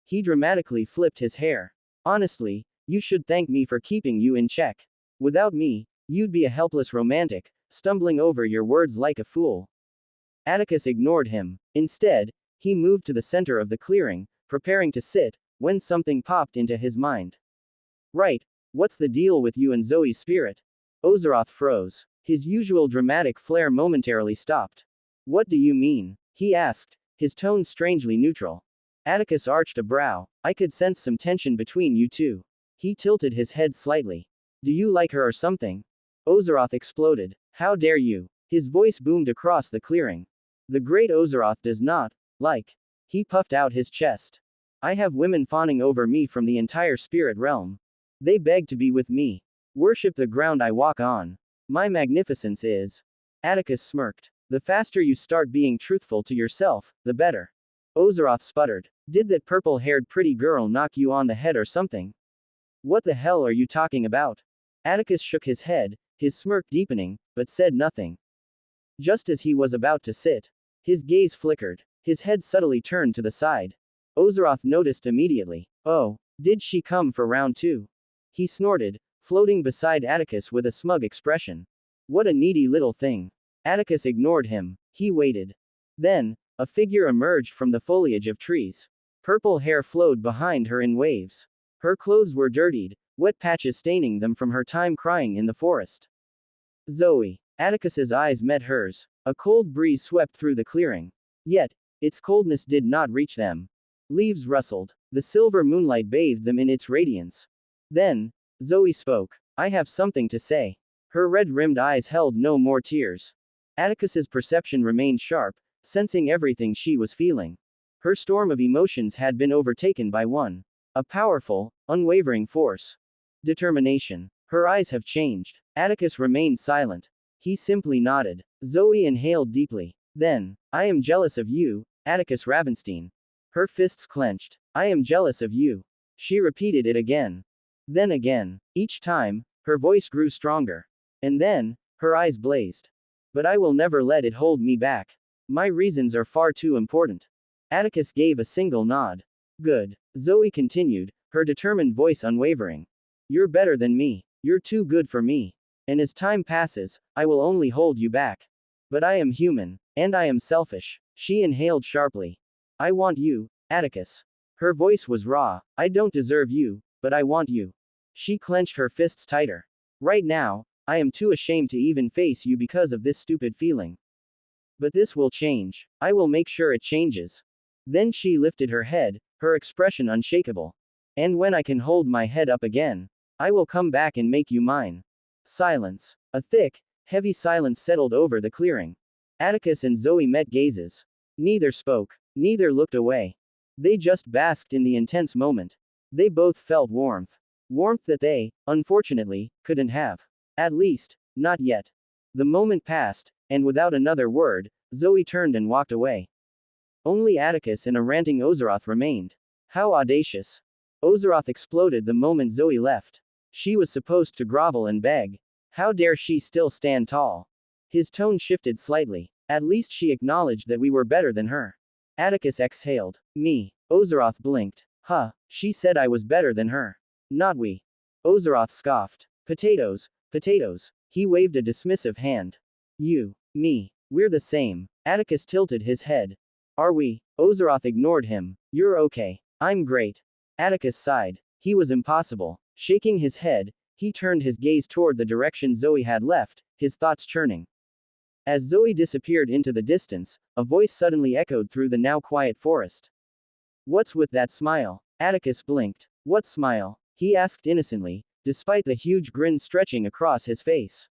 He dramatically flipped his hair. Honestly, you should thank me for keeping you in check. Without me, you'd be a helpless romantic, stumbling over your words like a fool. Atticus ignored him. Instead, he moved to the center of the clearing, preparing to sit, when something popped into his mind. Right, what's the deal with you and Zoe's spirit? Ozeroth froze. His usual dramatic flair momentarily stopped. What do you mean? He asked, his tone strangely neutral. Atticus arched a brow. I could sense some tension between you two. He tilted his head slightly. Do you like her or something? Ozeroth exploded. How dare you? His voice boomed across the clearing. The great Ozeroth does not like. He puffed out his chest. I have women fawning over me from the entire spirit realm. They beg to be with me. Worship the ground I walk on. My magnificence is. Atticus smirked. The faster you start being truthful to yourself, the better. Ozeroth sputtered. Did that purple-haired pretty girl knock you on the head or something? What the hell are you talking about? Atticus shook his head, his smirk deepening, but said nothing. Just as he was about to sit, his gaze flickered. His head subtly turned to the side. Ozeroth noticed immediately. Oh, did she come for round two? He snorted, floating beside Atticus with a smug expression. What a needy little thing. Atticus ignored him. He waited. Then, a figure emerged from the foliage of trees. Purple hair flowed behind her in waves. Her clothes were dirtied, wet patches staining them from her time crying in the forest. Zoe. Atticus's eyes met hers. A cold breeze swept through the clearing. Yet, its coldness did not reach them. Leaves rustled. The silver moonlight bathed them in its radiance. Then, Zoe spoke. I have something to say. Her red-rimmed eyes held no more tears. Atticus's perception remained sharp, sensing everything she was feeling. Her storm of emotions had been overtaken by a powerful, unwavering force. Determination. Her eyes have changed. Atticus remained silent. He simply nodded. Zoe inhaled deeply. Then, I am jealous of you, Atticus Ravenstein. Her fists clenched. I am jealous of you. She repeated it again. Then again. Each time, her voice grew stronger. And then, her eyes blazed. But I will never let it hold me back. My reasons are far too important. Atticus gave a single nod. Good. Zoe continued, her determined voice unwavering. You're better than me. You're too good for me. And as time passes, I will only hold you back. But I am human. And I am selfish. She inhaled sharply. I want you, Atticus. Her voice was raw. I don't deserve you, but I want you. She clenched her fists tighter. Right now, I am too ashamed to even face you because of this stupid feeling. But this will change. I will make sure it changes. Then she lifted her head, her expression unshakable. And when I can hold my head up again, I will come back and make you mine. Silence. A thick, heavy silence settled over the clearing. Atticus and Zoe met gazes. Neither spoke. Neither looked away. They just basked in the intense moment. They both felt warmth. Warmth that they, unfortunately, couldn't have. At least, not yet. The moment passed, and without another word, Zoe turned and walked away. Only Atticus and a ranting Ozeroth remained. How audacious. Ozeroth exploded the moment Zoe left. She was supposed to grovel and beg. How dare she still stand tall? His tone shifted slightly. At least she acknowledged that we were better than her. Atticus exhaled. Me. Ozeroth blinked. Huh, she said I was better than her. Not we. Ozeroth scoffed. Potatoes, potatoes. He waved a dismissive hand. You. Me. We're the same. Atticus tilted his head. Are we? Ozeroth ignored him. You're okay. I'm great. Atticus sighed. He was impossible. Shaking his head, he turned his gaze toward the direction Zoe had left, his thoughts churning. As Zoe disappeared into the distance, a voice suddenly echoed through the now quiet forest. What's with that smile? Atticus blinked. What smile? He asked innocently, despite the huge grin stretching across his face.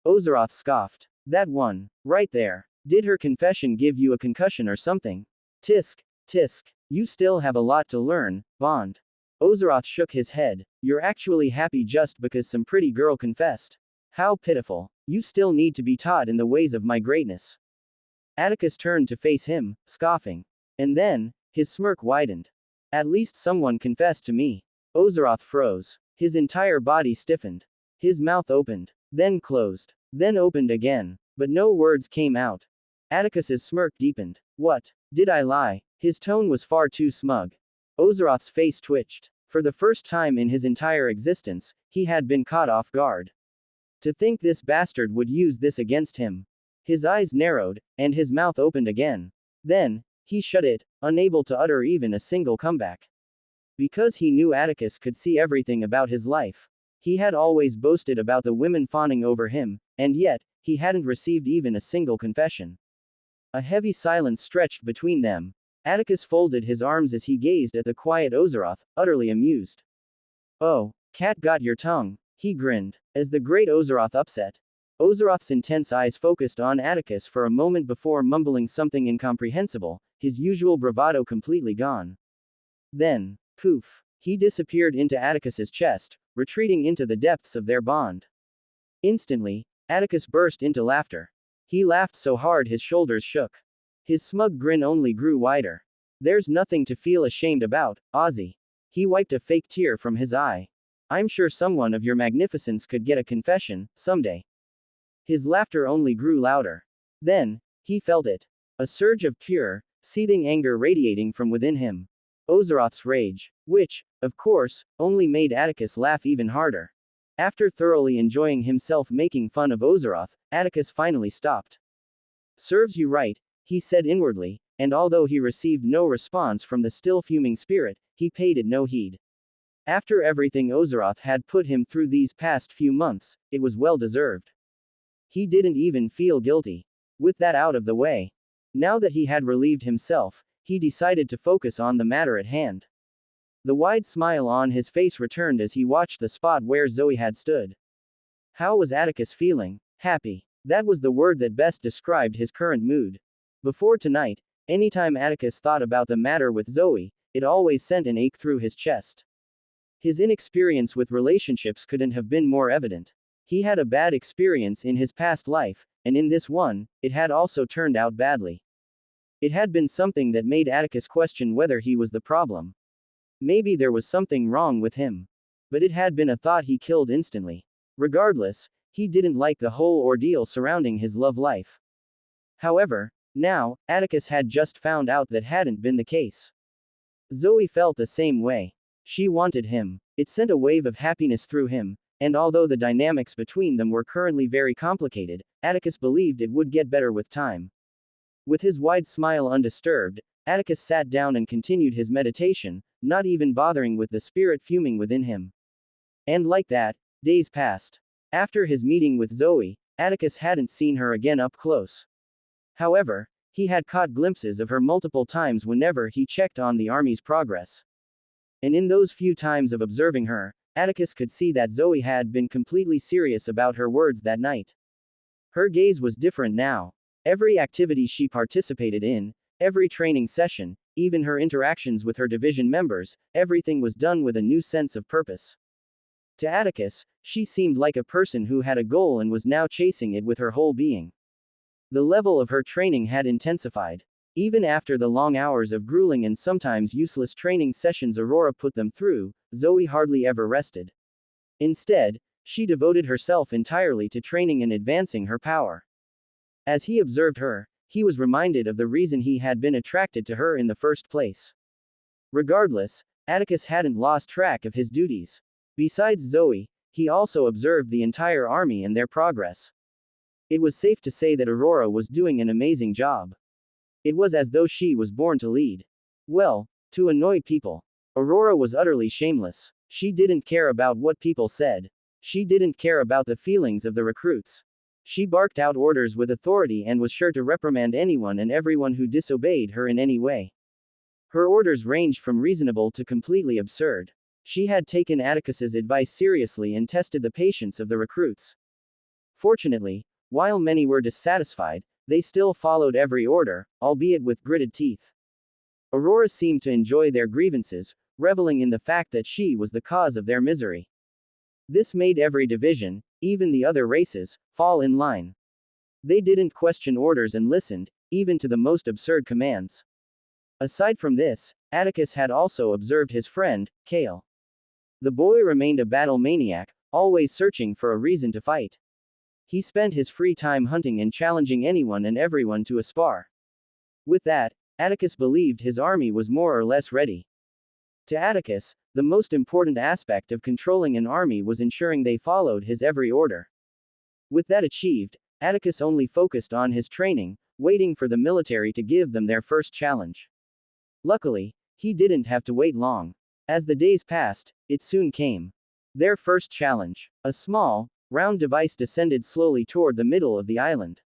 Ozeroth scoffed. That one. Right there. Did her confession give you a concussion or something? Tisk. Tisk. You still have a lot to learn, Bond. Ozeroth shook his head. You're actually happy just because some pretty girl confessed. How pitiful. You still need to be taught in the ways of my greatness. Atticus turned to face him, scoffing. And then, his smirk widened. At least someone confessed to me. Ozeroth froze. His entire body stiffened. His mouth opened, then closed, then opened again, but no words came out. Atticus's smirk deepened. What? Did I lie? His tone was far too smug. Ozeroth's face twitched. For the first time in his entire existence, he had been caught off guard. To think this bastard would use this against him. His eyes narrowed, and his mouth opened again. Then, he shut it, unable to utter even a single comeback. Because he knew Atticus could see everything about his life. He had always boasted about the women fawning over him, and yet, he hadn't received even a single confession. A heavy silence stretched between them. Atticus folded his arms as he gazed at the quiet Ozeroth, utterly amused. Oh, cat got your tongue, he grinned, as the great Ozeroth upset. Ozeroth's intense eyes focused on Atticus for a moment before mumbling something incomprehensible, his usual bravado completely gone. Then, poof, he disappeared into Atticus's chest, retreating into the depths of their bond. Instantly, Atticus burst into laughter. He laughed so hard his shoulders shook. His smug grin only grew wider. There's nothing to feel ashamed about, Ozzy. He wiped a fake tear from his eye. I'm sure someone of your magnificence could get a confession, someday. His laughter only grew louder. Then, he felt it. A surge of pure, seething anger radiating from within him. Ozeroth's rage, which, of course, only made Atticus laugh even harder. After thoroughly enjoying himself making fun of Ozeroth, Atticus finally stopped. Serves you right, he said inwardly, and although he received no response from the still fuming spirit, he paid it no heed. After everything Ozeroth had put him through these past few months, it was well deserved. He didn't even feel guilty. With that out of the way. Now that he had relieved himself, he decided to focus on the matter at hand. The wide smile on his face returned as he watched the spot where Zoe had stood. How was Atticus feeling? Happy. That was the word that best described his current mood. Before tonight, anytime Atticus thought about the matter with Zoe, it always sent an ache through his chest. His inexperience with relationships couldn't have been more evident. He had a bad experience in his past life, and in this one, it had also turned out badly. It had been something that made Atticus question whether he was the problem. Maybe there was something wrong with him. But it had been a thought he killed instantly. Regardless, he didn't like the whole ordeal surrounding his love life. However, now, Atticus had just found out that hadn't been the case. Zoe felt the same way. She wanted him. It sent a wave of happiness through him, and although the dynamics between them were currently very complicated, Atticus believed it would get better with time. With his wide smile undisturbed, Atticus sat down and continued his meditation, not even bothering with the spirit fuming within him. And like that, days passed. After his meeting with Zoe, Atticus hadn't seen her again up close. However, he had caught glimpses of her multiple times whenever he checked on the army's progress. And in those few times of observing her, Atticus could see that Zoe had been completely serious about her words that night. Her gaze was different now. Every activity she participated in, every training session, even her interactions with her division members, everything was done with a new sense of purpose. To Atticus, she seemed like a person who had a goal and was now chasing it with her whole being. The level of her training had intensified. Even after the long hours of grueling and sometimes useless training sessions Aurora put them through, Zoe hardly ever rested. Instead, she devoted herself entirely to training and advancing her power. As he observed her, he was reminded of the reason he had been attracted to her in the first place. Regardless, Atticus hadn't lost track of his duties. Besides Zoe, he also observed the entire army and their progress. It was safe to say that Aurora was doing an amazing job. It was as though she was born to lead. Well, to annoy people. Aurora was utterly shameless. She didn't care about what people said. She didn't care about the feelings of the recruits. She barked out orders with authority and was sure to reprimand anyone and everyone who disobeyed her in any way. Her orders ranged from reasonable to completely absurd. She had taken Atticus's advice seriously and tested the patience of the recruits. Fortunately, while many were dissatisfied, they still followed every order, albeit with gritted teeth. Aurora seemed to enjoy their grievances, reveling in the fact that she was the cause of their misery. This made every division, even the other races, fall in line. They didn't question orders and listened, even to the most absurd commands. Aside from this, Atticus had also observed his friend, Kale. The boy remained a battle maniac, always searching for a reason to fight. He spent his free time hunting and challenging anyone and everyone to a spar. With that, Atticus believed his army was more or less ready. To Atticus, the most important aspect of controlling an army was ensuring they followed his every order. With that achieved, Atticus only focused on his training, waiting for the military to give them their first challenge. Luckily, he didn't have to wait long. As the days passed, it soon came. Their first challenge. A small, round device descended slowly toward the middle of the island.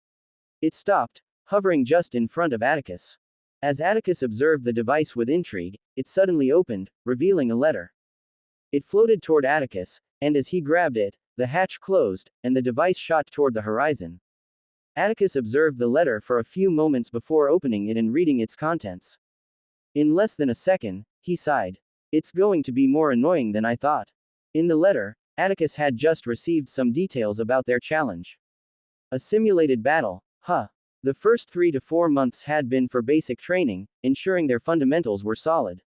It stopped, hovering just in front of Atticus. As Atticus observed the device with intrigue, it suddenly opened, revealing a letter. It floated toward Atticus, and as he grabbed it, the hatch closed, and the device shot toward the horizon. Atticus observed the letter for a few moments before opening it and reading its contents. In less than a second, he sighed. It's going to be more annoying than I thought. In the letter, Atticus had just received some details about their challenge. A simulated battle, huh? The first 3 to 4 months had been for basic training, ensuring their fundamentals were solid.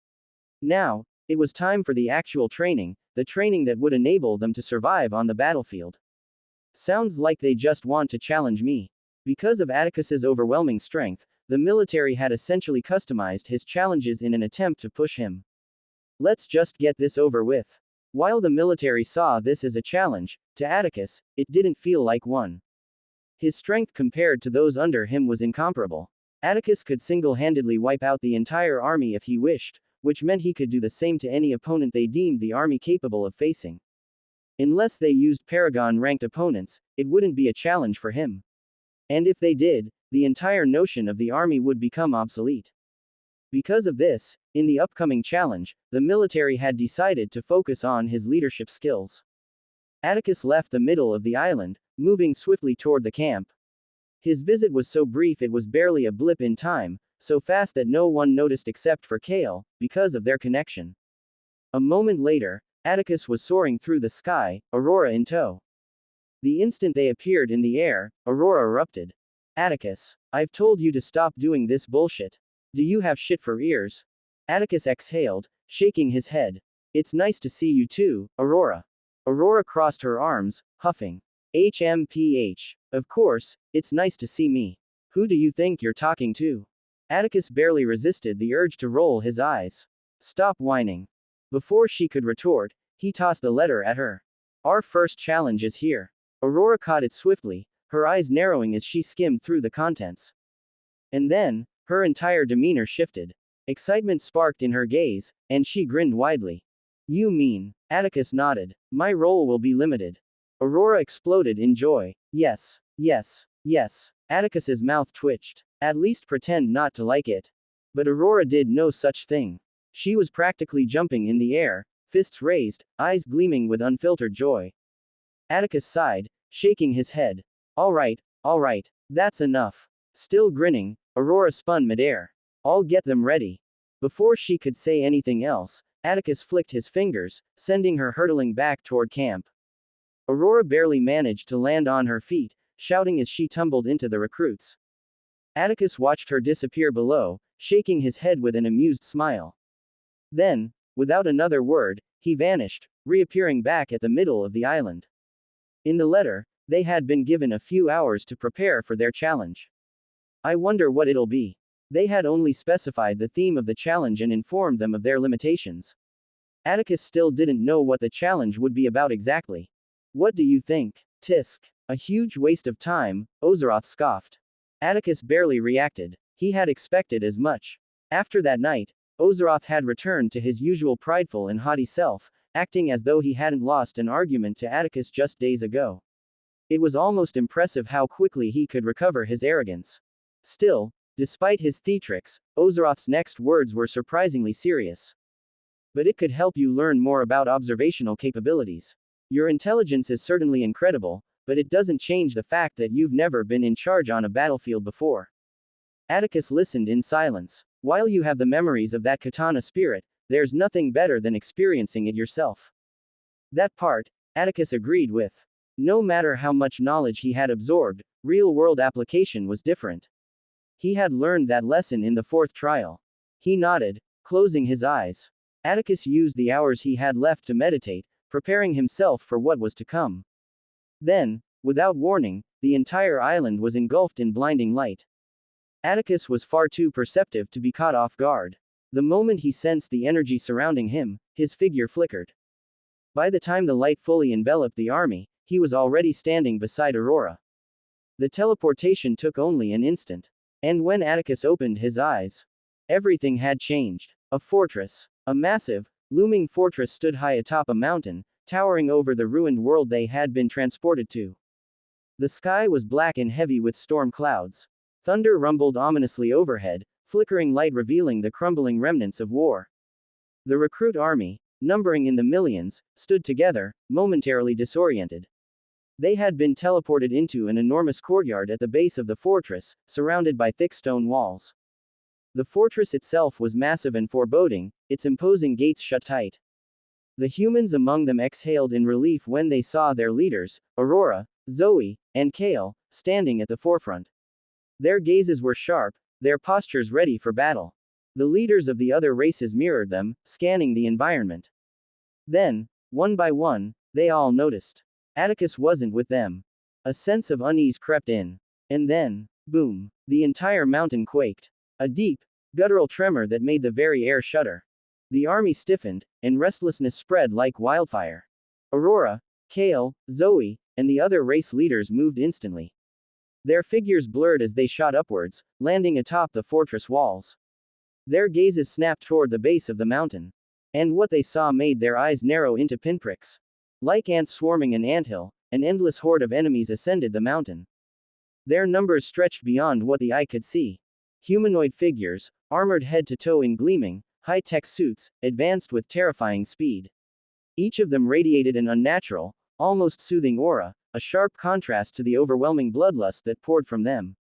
Now, it was time for the actual training, the training that would enable them to survive on the battlefield. Sounds like they just want to challenge me. Because of Atticus's overwhelming strength, the military had essentially customized his challenges in an attempt to push him. Let's just get this over with. While the military saw this as a challenge, to Atticus, it didn't feel like one. His strength compared to those under him was incomparable. Atticus could single-handedly wipe out the entire army if he wished, which meant he could do the same to any opponent they deemed the army capable of facing. Unless they used Paragon-ranked opponents, it wouldn't be a challenge for him. And if they did, the entire notion of the army would become obsolete. Because of this, in the upcoming challenge, the military had decided to focus on his leadership skills. Atticus left the middle of the island, moving swiftly toward the camp. His visit was so brief it was barely a blip in time, so fast that no one noticed except for Kale, because of their connection. A moment later, Atticus was soaring through the sky, Aurora in tow. The instant they appeared in the air, Aurora erupted. Atticus, I've told you to stop doing this bullshit. Do you have shit for ears? Atticus exhaled, shaking his head. It's nice to see you too, Aurora. Aurora crossed her arms, huffing. HMPH. Of course, it's nice to see me. Who do you think you're talking to? Atticus barely resisted the urge to roll his eyes. Stop whining. Before she could retort, he tossed the letter at her. Our first challenge is here. Aurora caught it swiftly, her eyes narrowing as she skimmed through the contents. And then, her entire demeanor shifted. Excitement sparked in her gaze, and she grinned widely. You mean? Atticus nodded. My role will be limited. Aurora exploded in joy. Yes, yes, yes. Atticus's mouth twitched. At least pretend not to like it. But Aurora did no such thing. She was practically jumping in the air, fists raised, eyes gleaming with unfiltered joy. Atticus sighed, shaking his head. All right, that's enough. Still grinning, Aurora spun midair. I'll get them ready. Before she could say anything else, Atticus flicked his fingers, sending her hurtling back toward camp. Aurora barely managed to land on her feet, shouting as she tumbled into the recruits. Atticus watched her disappear below, shaking his head with an amused smile. Then, without another word, he vanished, reappearing back at the middle of the island. In the letter, they had been given a few hours to prepare for their challenge. I wonder what it'll be. They had only specified the theme of the challenge and informed them of their limitations. Atticus still didn't know what the challenge would be about exactly. What do you think? Tisk. A huge waste of time, Ozeroth scoffed. Atticus barely reacted. He had expected as much. After that night, Ozeroth had returned to his usual prideful and haughty self, acting as though he hadn't lost an argument to Atticus just days ago. It was almost impressive how quickly he could recover his arrogance. Still, despite his theatrics, Ozeroth's next words were surprisingly serious. But it could help you learn more about observational capabilities. Your intelligence is certainly incredible, but it doesn't change the fact that you've never been in charge on a battlefield before. Atticus listened in silence. While you have the memories of that katana spirit, there's nothing better than experiencing it yourself. That part, Atticus agreed with. No matter how much knowledge he had absorbed, real-world application was different. He had learned that lesson in the fourth trial. He nodded, closing his eyes. Atticus used the hours he had left to meditate, preparing himself for what was to come. Then, without warning, the entire island was engulfed in blinding light. Atticus was far too perceptive to be caught off guard. The moment he sensed the energy surrounding him, his figure flickered. By the time the light fully enveloped the army, he was already standing beside Aurora. The teleportation took only an instant. And when Atticus opened his eyes, everything had changed. A fortress. A massive, looming fortress stood high atop a mountain, towering over the ruined world they had been transported to. The sky was black and heavy with storm clouds. Thunder rumbled ominously overhead, flickering light revealing the crumbling remnants of war. The recruit army, numbering in the millions, stood together, momentarily disoriented. They had been teleported into an enormous courtyard at the base of the fortress, surrounded by thick stone walls. The fortress itself was massive and foreboding, its imposing gates shut tight. The humans among them exhaled in relief when they saw their leaders, Aurora, Zoe, and Kale, standing at the forefront. Their gazes were sharp, their postures ready for battle. The leaders of the other races mirrored them, scanning the environment. Then, one by one, they all noticed. Atticus wasn't with them. A sense of unease crept in. And then, boom, the entire mountain quaked. A deep, guttural tremor that made the very air shudder. The army stiffened, and restlessness spread like wildfire. Aurora, Kale, Zoe, and the other race leaders moved instantly. Their figures blurred as they shot upwards, landing atop the fortress walls. Their gazes snapped toward the base of the mountain. And what they saw made their eyes narrow into pinpricks. Like ants swarming an anthill, an endless horde of enemies ascended the mountain. Their numbers stretched beyond what the eye could see. Humanoid figures, armored head to toe in gleaming, high-tech suits, advanced with terrifying speed. Each of them radiated an unnatural, almost soothing aura, a sharp contrast to the overwhelming bloodlust that poured from them.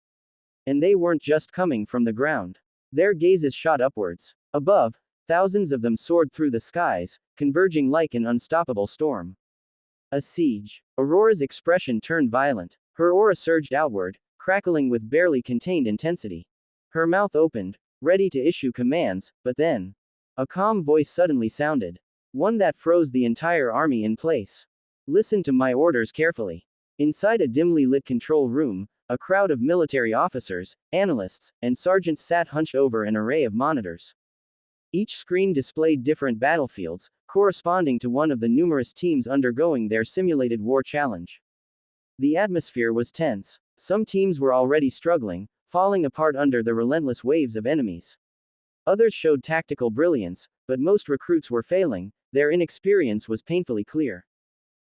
And they weren't just coming from the ground. Their gazes shot upwards. Above, thousands of them soared through the skies, converging like an unstoppable storm. A siege. Aurora's expression turned violent. Her aura surged outward, crackling with barely contained intensity. Her mouth opened, ready to issue commands, but then, a calm voice suddenly sounded. One that froze the entire army in place. Listen to my orders carefully. Inside a dimly lit control room, a crowd of military officers, analysts, and sergeants sat hunched over an array of monitors. Each screen displayed different battlefields, corresponding to one of the numerous teams undergoing their simulated war challenge. The atmosphere was tense. Some teams were already struggling, falling apart under the relentless waves of enemies. Others showed tactical brilliance, but most recruits were failing, their inexperience was painfully clear.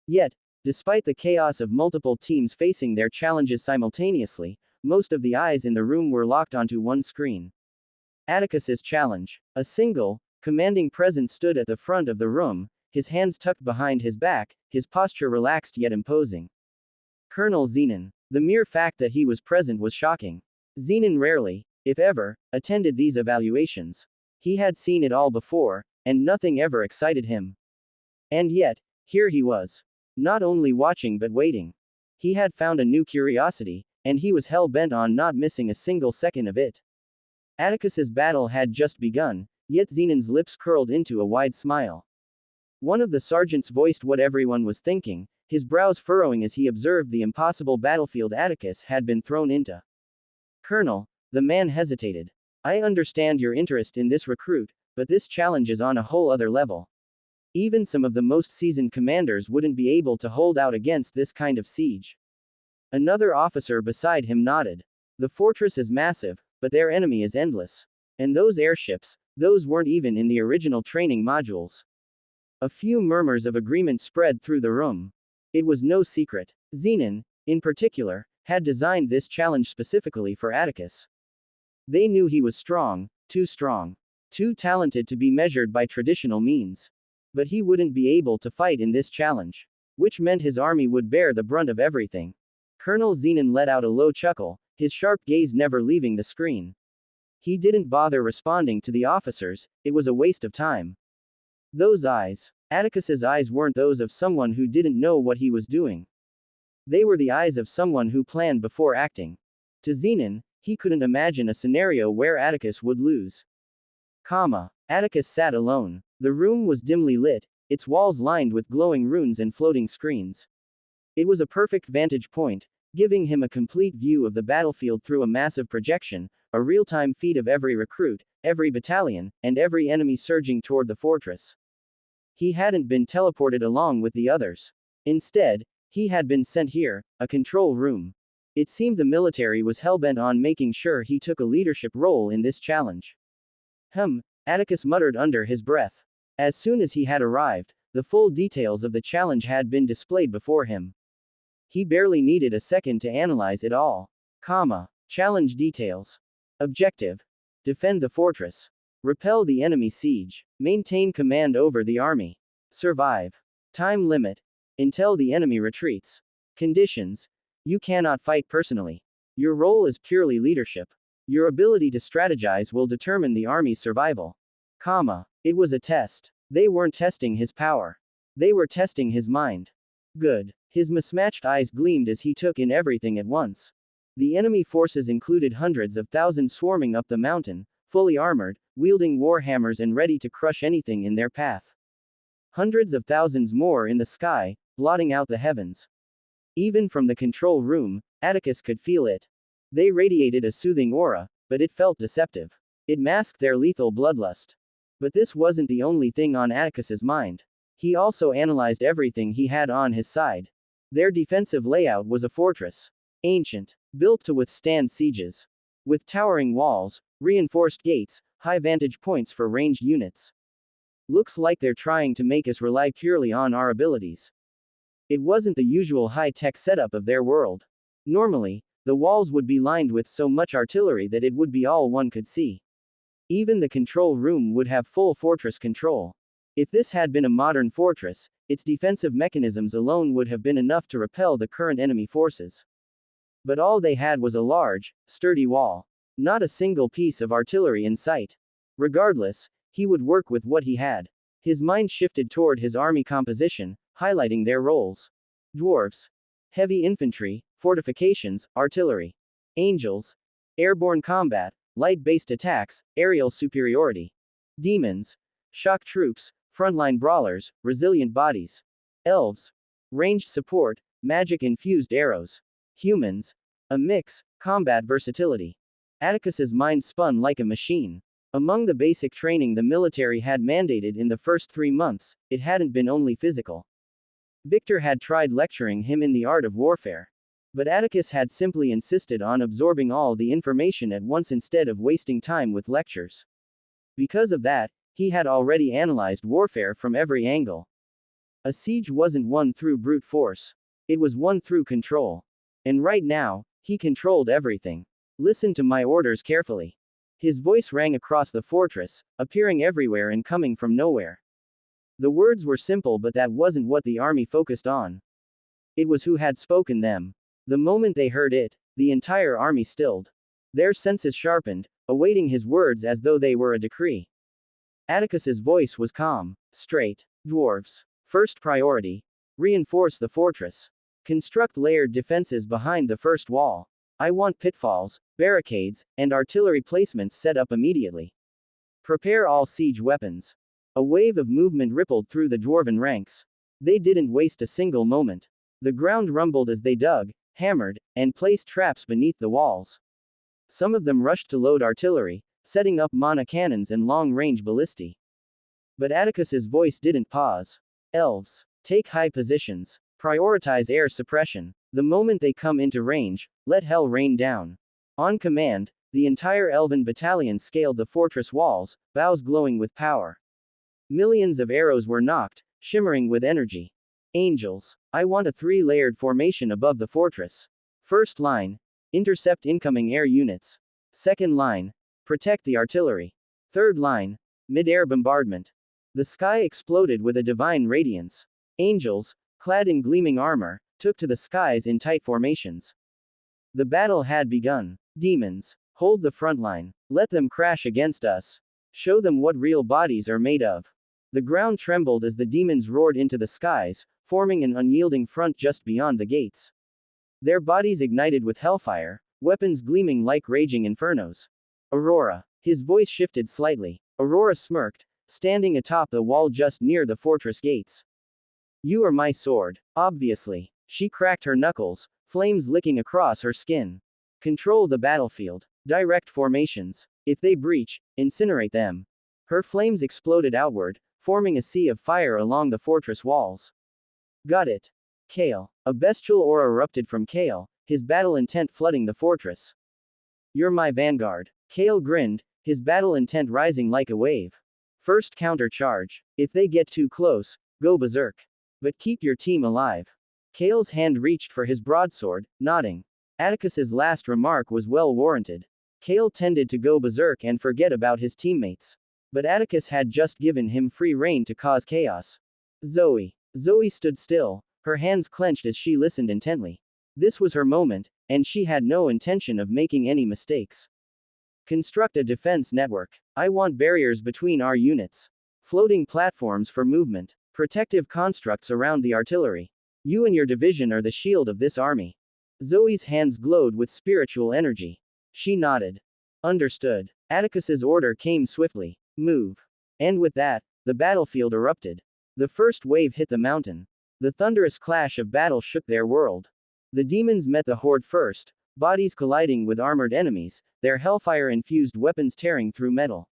Yet, despite the chaos of multiple teams facing their challenges simultaneously, most of the eyes in the room were locked onto one screen. Atticus's challenge. A single, commanding presence stood at the front of the room, his hands tucked behind his back, his posture relaxed yet imposing. Colonel Zenon. The mere fact that he was present was shocking. Zenon rarely, if ever, attended these evaluations. He had seen it all before, and nothing ever excited him. And yet, here he was. Not only watching but waiting. He had found a new curiosity, and he was hell-bent on not missing a single second of it. Atticus's battle had just begun, yet Zenon's lips curled into a wide smile. One of the sergeants voiced what everyone was thinking, his brows furrowing as he observed the impossible battlefield Atticus had been thrown into. Colonel, the man hesitated. I understand your interest in this recruit, but this challenge is on a whole other level. Even some of the most seasoned commanders wouldn't be able to hold out against this kind of siege. Another officer beside him nodded. The fortress is massive, but their enemy is endless. And those airships, those weren't even in the original training modules. A few murmurs of agreement spread through the room. It was no secret. Zenon, in particular, had designed this challenge specifically for Atticus. They knew he was strong, too talented to be measured by traditional means. But he wouldn't be able to fight in this challenge. Which meant his army would bear the brunt of everything. Colonel Zenon let out a low chuckle, his sharp gaze never leaving the screen. He didn't bother responding to the officers, it was a waste of time. Those eyes. Atticus's eyes weren't those of someone who didn't know what he was doing. They were the eyes of someone who planned before acting. To Zenon, he couldn't imagine a scenario where Atticus would lose. Atticus sat alone. The room was dimly lit, its walls lined with glowing runes and floating screens. It was a perfect vantage point, giving him a complete view of the battlefield through a massive projection, a real-time feed of every recruit, every battalion, and every enemy surging toward the fortress. He hadn't been teleported along with the others. Instead, he had been sent here, a control room. It seemed the military was hellbent on making sure he took a leadership role in this challenge. Atticus muttered under his breath. As soon as he had arrived, the full details of the challenge had been displayed before him. He barely needed a second to analyze it all. Challenge details. Objective. Defend the fortress. Repel the enemy siege. Maintain command over the army. Survive. Time limit. Until the enemy retreats. Conditions. You cannot fight personally. Your role is purely leadership. Your ability to strategize will determine the army's survival. It was a test. They weren't testing his power. They were testing his mind. Good. His mismatched eyes gleamed as he took in everything at once. The enemy forces included hundreds of thousands swarming up the mountain, fully armored, wielding warhammers and ready to crush anything in their path. Hundreds of thousands more in the sky, blotting out the heavens. Even from the control room, Atticus could feel it. They radiated a soothing aura, but it felt deceptive. It masked their lethal bloodlust. But this wasn't the only thing on Atticus's mind. He also analyzed everything he had on his side. Their defensive layout was a fortress. Ancient. Built to withstand sieges. With towering walls, reinforced gates, high vantage points for ranged units. Looks like they're trying to make us rely purely on our abilities. It wasn't the usual high-tech setup of their world. Normally, the walls would be lined with so much artillery that it would be all one could see. Even the control room would have full fortress control. If this had been a modern fortress, its defensive mechanisms alone would have been enough to repel the current enemy forces. But all they had was a large, sturdy wall. Not a single piece of artillery in sight. Regardless, he would work with what he had. His mind shifted toward his army composition, highlighting their roles. Dwarves. Heavy infantry, fortifications, artillery. Angels. Airborne combat, light-based attacks, aerial superiority. Demons. Shock troops, frontline brawlers, resilient bodies. Elves. Ranged support, magic-infused arrows. Humans. A mix, combat versatility. Atticus's mind spun like a machine. Among the basic training the military had mandated in the first 3 months, it hadn't been only physical. Victor had tried lecturing him in the art of warfare. But Atticus had simply insisted on absorbing all the information at once instead of wasting time with lectures. Because of that, he had already analyzed warfare from every angle. A siege wasn't won through brute force. It was won through control. And right now, he controlled everything. Listen to my orders carefully. His voice rang across the fortress, appearing everywhere and coming from nowhere. The words were simple, but that wasn't what the army focused on. It was who had spoken them. The moment they heard it, the entire army stilled. Their senses sharpened, awaiting his words as though they were a decree. Atticus's voice was calm, straight. Dwarves. First priority. Reinforce the fortress. Construct layered defenses behind the first wall. I want pitfalls, barricades, and artillery placements set up immediately. Prepare all siege weapons. A wave of movement rippled through the dwarven ranks. They didn't waste a single moment. The ground rumbled as they dug, hammered, and placed traps beneath the walls. Some of them rushed to load artillery, setting up mana cannons and long-range ballistae. But Atticus's voice didn't pause. Elves. Take high positions. Prioritize air suppression. The moment they come into range, let hell rain down. On command, the entire elven battalion scaled the fortress walls, bows glowing with power. Millions of arrows were nocked, shimmering with energy. Angels. I want a 3-layered formation above the fortress. First line. Intercept incoming air units. Second line. Protect the artillery. Third line. Mid-air bombardment. The sky exploded with a divine radiance. Angels, clad in gleaming armor, took to the skies in tight formations. The battle had begun. Demons. Hold the front line. Let them crash against us. Show them what real bodies are made of. The ground trembled as the demons roared into the skies, forming an unyielding front just beyond the gates. Their bodies ignited with hellfire, weapons gleaming like raging infernos. Aurora. His voice shifted slightly. Aurora smirked, standing atop the wall just near the fortress gates. You are my sword. Obviously. She cracked her knuckles, flames licking across her skin. Control the battlefield. Direct formations. If they breach, incinerate them. Her flames exploded outward, forming a sea of fire along the fortress walls. Got it. Kale. A bestial aura erupted from Kale, his battle intent flooding the fortress. You're my vanguard. Kale grinned, his battle intent rising like a wave. First counter charge. If they get too close, go berserk. But keep your team alive. Kale's hand reached for his broadsword, nodding. Atticus's last remark was well warranted. Kale tended to go berserk and forget about his teammates. But Atticus had just given him free rein to cause chaos. Zoe. Zoe stood still, her hands clenched as she listened intently. This was her moment, and she had no intention of making any mistakes. Construct a defense network. I want barriers between our units. Floating platforms for movement. Protective constructs around the artillery. You and your division are the shield of this army. Zoe's hands glowed with spiritual energy. She nodded. Understood. Atticus's order came swiftly. Move. And with that, the battlefield erupted. The first wave hit the mountain. The thunderous clash of battle shook their world. The demons met the horde first, bodies colliding with armored enemies, their hellfire-infused weapons tearing through metal.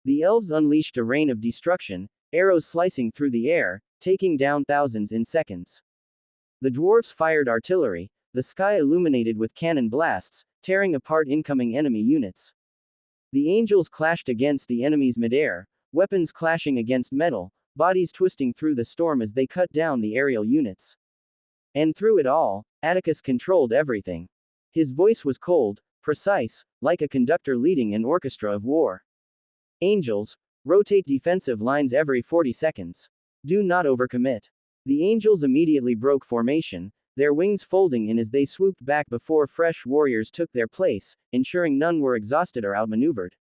The elves unleashed a rain of destruction, arrows slicing through the air, taking down thousands in seconds. The dwarfs fired artillery, the sky illuminated with cannon blasts, tearing apart incoming enemy units. The angels clashed against the enemies midair, weapons clashing against metal, bodies twisting through the storm as they cut down the aerial units. And through it all, Atticus controlled everything. His voice was cold, precise, like a conductor leading an orchestra of war. Angels, rotate defensive lines every 40 seconds. Do not overcommit. The angels immediately broke formation, their wings folding in as they swooped back before fresh warriors took their place, ensuring none were exhausted or outmaneuvered.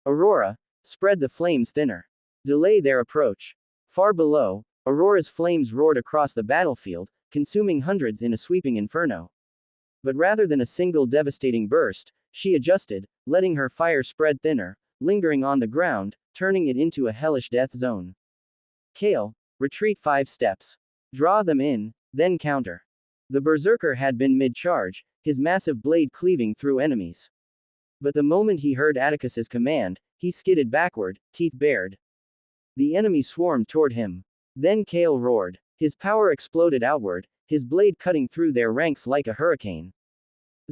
Aurora, spread the flames thinner. Delay their approach. Far below, Aurora's flames roared across the battlefield, consuming hundreds in a sweeping inferno. But rather than a single devastating burst, she adjusted, letting her fire spread thinner, lingering on the ground, turning it into a hellish death zone. Kale, retreat 5 steps. Draw them in, then counter. The berserker had been mid-charge, his massive blade cleaving through enemies. But the moment he heard Atticus's command, he skidded backward, teeth bared. The enemy swarmed toward him. Then Kale roared. His power exploded outward, his blade cutting through their ranks like a hurricane.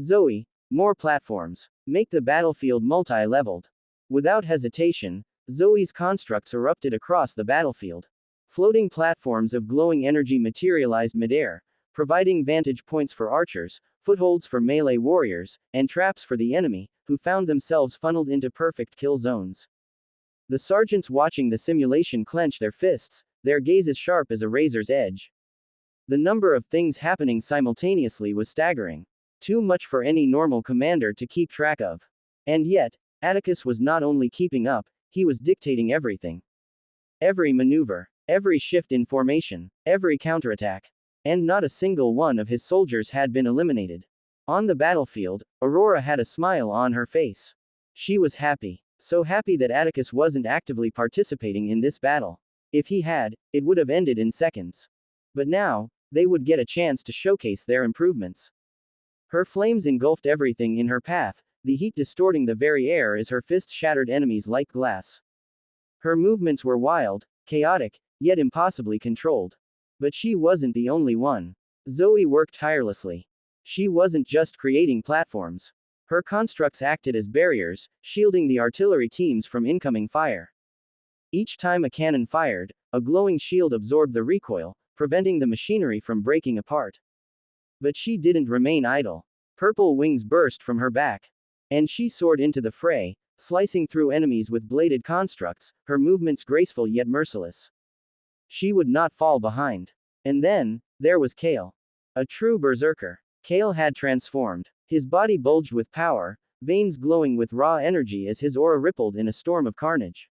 Zoe, more platforms. Make the battlefield multi-leveled. Without hesitation, Zoe's constructs erupted across the battlefield. Floating platforms of glowing energy materialized midair, providing vantage points for archers, footholds for melee warriors, and traps for the enemy, who found themselves funneled into perfect kill zones. The sergeants watching the simulation clench their fists, their gazes sharp as a razor's edge. The number of things happening simultaneously was staggering. Too much for any normal commander to keep track of. And yet, Atticus was not only keeping up, he was dictating everything. Every maneuver, every shift in formation, every counterattack. And not a single one of his soldiers had been eliminated. On the battlefield, Aurora had a smile on her face. She was happy. So happy that Atticus wasn't actively participating in this battle. If he had, it would have ended in seconds. But now, they would get a chance to showcase their improvements. Her flames engulfed everything in her path, the heat distorting the very air as her fist shattered enemies like glass. Her movements were wild, chaotic, yet impossibly controlled. But she wasn't the only one. Zoe worked tirelessly. She wasn't just creating platforms. Her constructs acted as barriers, shielding the artillery teams from incoming fire. Each time a cannon fired, a glowing shield absorbed the recoil, preventing the machinery from breaking apart. But she didn't remain idle. Purple wings burst from her back. And she soared into the fray, slicing through enemies with bladed constructs, her movements graceful yet merciless. She would not fall behind. And then, there was Kale. A true berserker. Kale had transformed. His body bulged with power, veins glowing with raw energy as his aura rippled in a storm of carnage.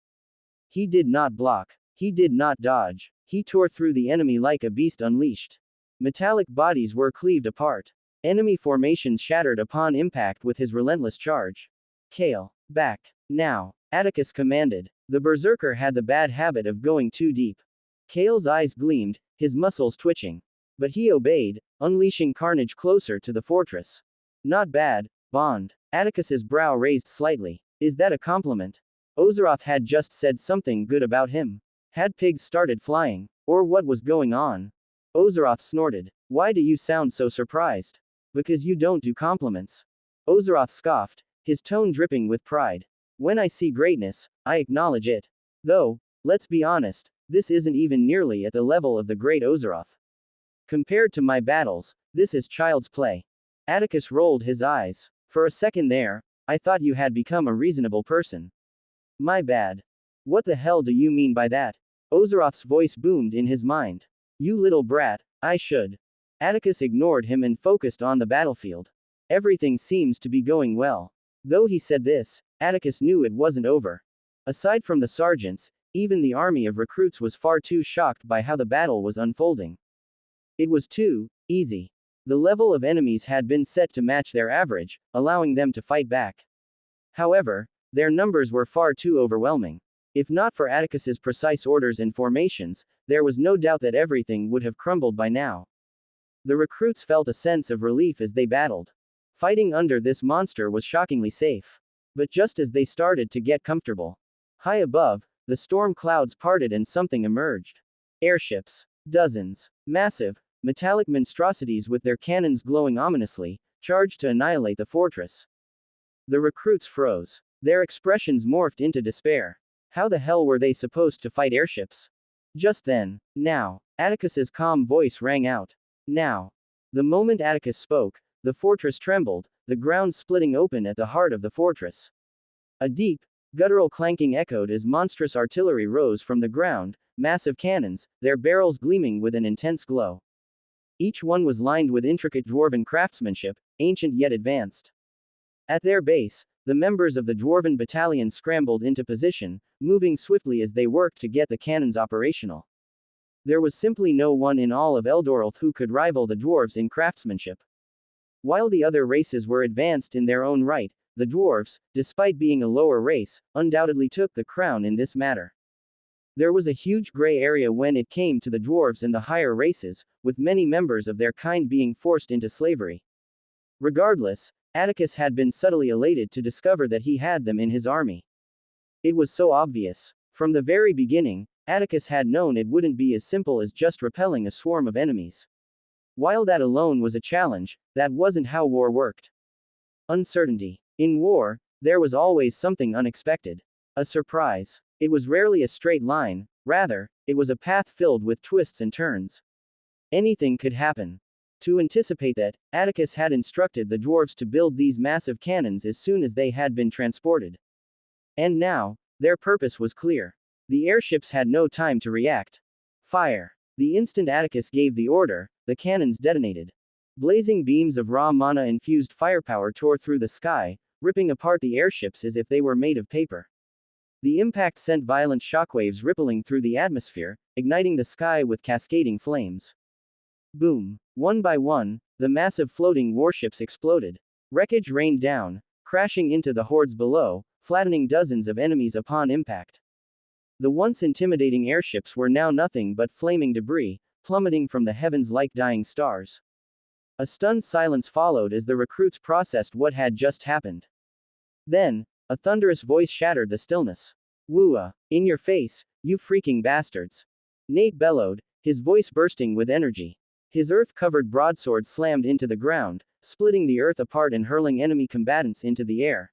He did not block. He did not dodge. He tore through the enemy like a beast unleashed. Metallic bodies were cleaved apart. Enemy formations shattered upon impact with his relentless charge. Kale, back. Now. Atticus commanded. The berserker had the bad habit of going too deep. Kale's eyes gleamed, his muscles twitching. But he obeyed, unleashing carnage closer to the fortress. Not bad, Bond. Atticus's brow raised slightly. Is that a compliment? Ozeroth had just said something good about him. Had pigs started flying? Or what was going on? Ozeroth snorted. Why do you sound so surprised? Because you don't do compliments. Ozeroth scoffed, his tone dripping with pride. When I see greatness, I acknowledge it. Though, let's be honest, this isn't even nearly at the level of the great Ozeroth. Compared to my battles, this is child's play. Atticus rolled his eyes. For a second there, I thought you had become a reasonable person. My bad. What the hell do you mean by that? Ozeroth's voice boomed in his mind. You little brat, I should. Atticus ignored him and focused on the battlefield. Everything seems to be going well. Though he said this, Atticus knew it wasn't over. Aside from the sergeants, even the army of recruits was far too shocked by how the battle was unfolding. It was too easy. The level of enemies had been set to match their average, allowing them to fight back. However, their numbers were far too overwhelming. If not for Atticus's precise orders and formations, there was no doubt that everything would have crumbled by now. The recruits felt a sense of relief as they battled. Fighting under this monster was shockingly safe. But just as they started to get comfortable, high above, the storm clouds parted and something emerged. Airships. Dozens. Massive, metallic monstrosities with their cannons glowing ominously, charged to annihilate the fortress. The recruits froze. Their expressions morphed into despair. How the hell were they supposed to fight airships? Just then, now, Atticus's calm voice rang out. Now. The moment Atticus spoke, the fortress trembled, the ground splitting open at the heart of the fortress. A deep, guttural clanking echoed as monstrous artillery rose from the ground, massive cannons, their barrels gleaming with an intense glow. Each one was lined with intricate dwarven craftsmanship, ancient yet advanced. At their base, the members of the dwarven battalion scrambled into position, moving swiftly as they worked to get the cannons operational. There was simply no one in all of Eldoralth who could rival the dwarves in craftsmanship. While the other races were advanced in their own right, the dwarves, despite being a lower race, undoubtedly took the crown in this matter. There was a huge gray area when it came to the dwarves and the higher races, with many members of their kind being forced into slavery. Regardless, Atticus had been subtly elated to discover that he had them in his army. It was so obvious. From the very beginning, Atticus had known it wouldn't be as simple as just repelling a swarm of enemies. While that alone was a challenge, that wasn't how war worked. Uncertainty. In war, there was always something unexpected. A surprise. It was rarely a straight line, rather, it was a path filled with twists and turns. Anything could happen. To anticipate that, Atticus had instructed the dwarves to build these massive cannons as soon as they had been transported. And now, their purpose was clear. The airships had no time to react. Fire. The instant Atticus gave the order, the cannons detonated. Blazing beams of raw mana-infused firepower tore through the sky, ripping apart the airships as if they were made of paper. The impact sent violent shockwaves rippling through the atmosphere, igniting the sky with cascading flames. Boom. One by one, the massive floating warships exploded. Wreckage rained down, crashing into the hordes below, flattening dozens of enemies upon impact. The once intimidating airships were now nothing but flaming debris, plummeting from the heavens like dying stars. A stunned silence followed as the recruits processed what had just happened. Then, a thunderous voice shattered the stillness. Wooa! In your face, you freaking bastards! Nate bellowed, his voice bursting with energy. His earth-covered broadsword slammed into the ground, splitting the earth apart and hurling enemy combatants into the air.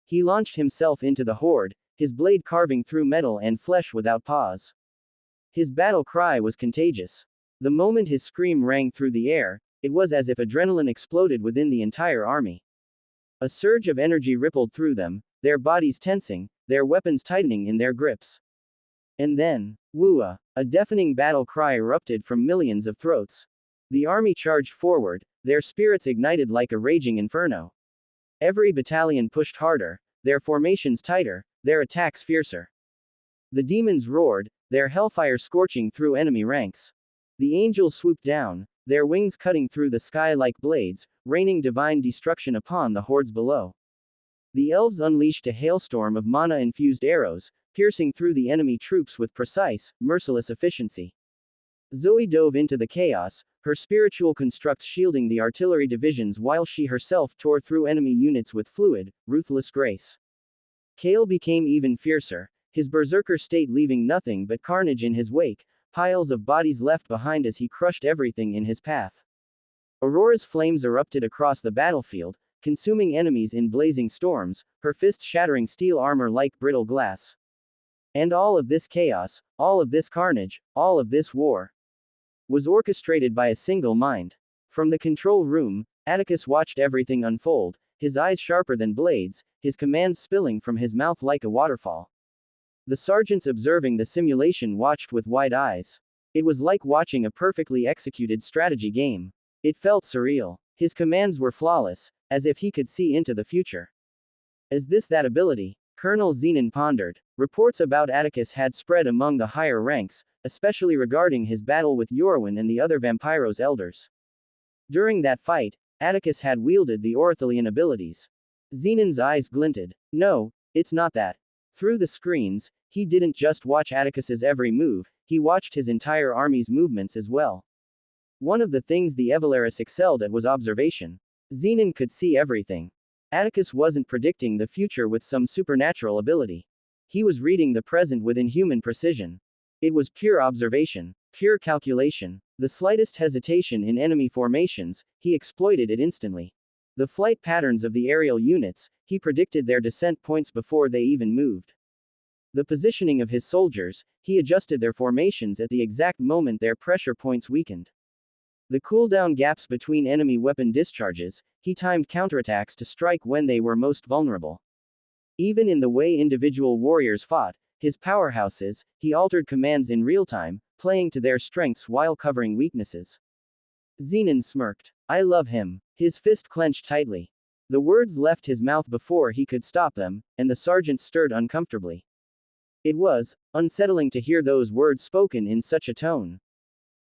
He launched himself into the horde, his blade carving through metal and flesh without pause. His battle cry was contagious. The moment his scream rang through the air, it was as if adrenaline exploded within the entire army. A surge of energy rippled through them, their bodies tensing, their weapons tightening in their grips. And then, wooa! A deafening battle cry erupted from millions of throats. The army charged forward, their spirits ignited like a raging inferno. Every battalion pushed harder, their formations tighter, their attacks fiercer. The demons roared, their hellfire scorching through enemy ranks. The angels swooped down, their wings cutting through the sky like blades, raining divine destruction upon the hordes below. The elves unleashed a hailstorm of mana-infused arrows, piercing through the enemy troops with precise, merciless efficiency. Zoe dove into the chaos, her spiritual constructs shielding the artillery divisions while she herself tore through enemy units with fluid, ruthless grace. Kale became even fiercer, his berserker state leaving nothing but carnage in his wake, piles of bodies left behind as he crushed everything in his path. Aurora's flames erupted across the battlefield, consuming enemies in blazing storms, her fists shattering steel armor like brittle glass. And all of this chaos, all of this carnage, all of this war was orchestrated by a single mind. From the control room, Atticus watched everything unfold, his eyes sharper than blades, his commands spilling from his mouth like a waterfall. The sergeants observing the simulation watched with wide eyes. It was like watching a perfectly executed strategy game. It felt surreal. His commands were flawless, as if he could see into the future. Is this that ability? Colonel Zenon pondered. Reports about Atticus had spread among the higher ranks, especially regarding his battle with Yorwin and the other Vampiros elders. During that fight, Atticus had wielded the Orithelian abilities. Zenon's eyes glinted. No, it's not that. Through the screens, he didn't just watch Atticus's every move, he watched his entire army's movements as well. One of the things the Evelaris excelled at was observation. Zenon could see everything. Atticus wasn't predicting the future with some supernatural ability. He was reading the present with inhuman precision. It was pure observation, pure calculation. The slightest hesitation in enemy formations, he exploited it instantly. The flight patterns of the aerial units, he predicted their descent points before they even moved. The positioning of his soldiers, he adjusted their formations at the exact moment their pressure points weakened. The cooldown gaps between enemy weapon discharges, he timed counterattacks to strike when they were most vulnerable. Even in the way individual warriors fought, his powerhouses, he altered commands in real time, playing to their strengths while covering weaknesses. Zenon smirked. I love him. His fist clenched tightly. The words left his mouth before he could stop them, and the sergeant stirred uncomfortably. It was unsettling to hear those words spoken in such a tone.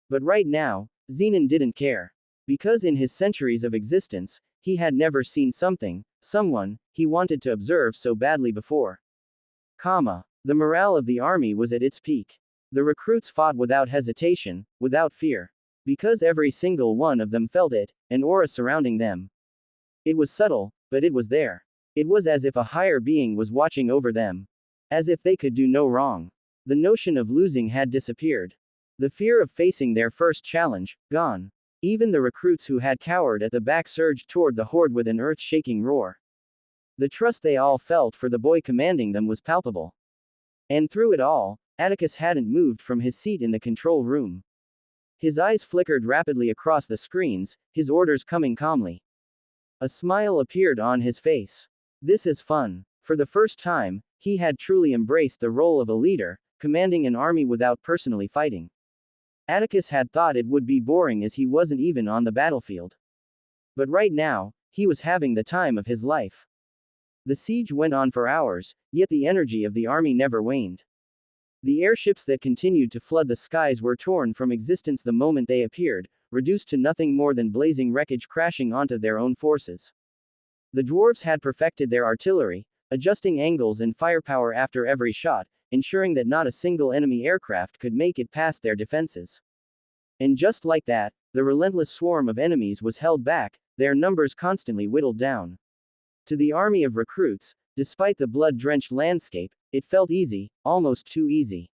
But right now, Zenon didn't care. Because in his centuries of existence, he had never seen someone, he wanted to observe so badly before. The morale of the army was at its peak. The recruits fought without hesitation, without fear. Because every single one of them felt it, an aura surrounding them. It was subtle, but it was there. It was as if a higher being was watching over them. As if they could do no wrong. The notion of losing had disappeared. The fear of facing their first challenge, gone. Even the recruits who had cowered at the back surged toward the horde with an earth-shaking roar. The trust they all felt for the boy commanding them was palpable. And through it all, Atticus hadn't moved from his seat in the control room. His eyes flickered rapidly across the screens, his orders coming calmly. A smile appeared on his face. This is fun. For the first time, he had truly embraced the role of a leader, commanding an army without personally fighting. Atticus had thought it would be boring as he wasn't even on the battlefield. But right now, he was having the time of his life. The siege went on for hours, yet the energy of the army never waned. The airships that continued to flood the skies were torn from existence the moment they appeared, reduced to nothing more than blazing wreckage crashing onto their own forces. The dwarves had perfected their artillery, adjusting angles and firepower after every shot, ensuring that not a single enemy aircraft could make it past their defenses. And just like that, the relentless swarm of enemies was held back, their numbers constantly whittled down. To the army of recruits, despite the blood-drenched landscape, it felt easy, almost too easy.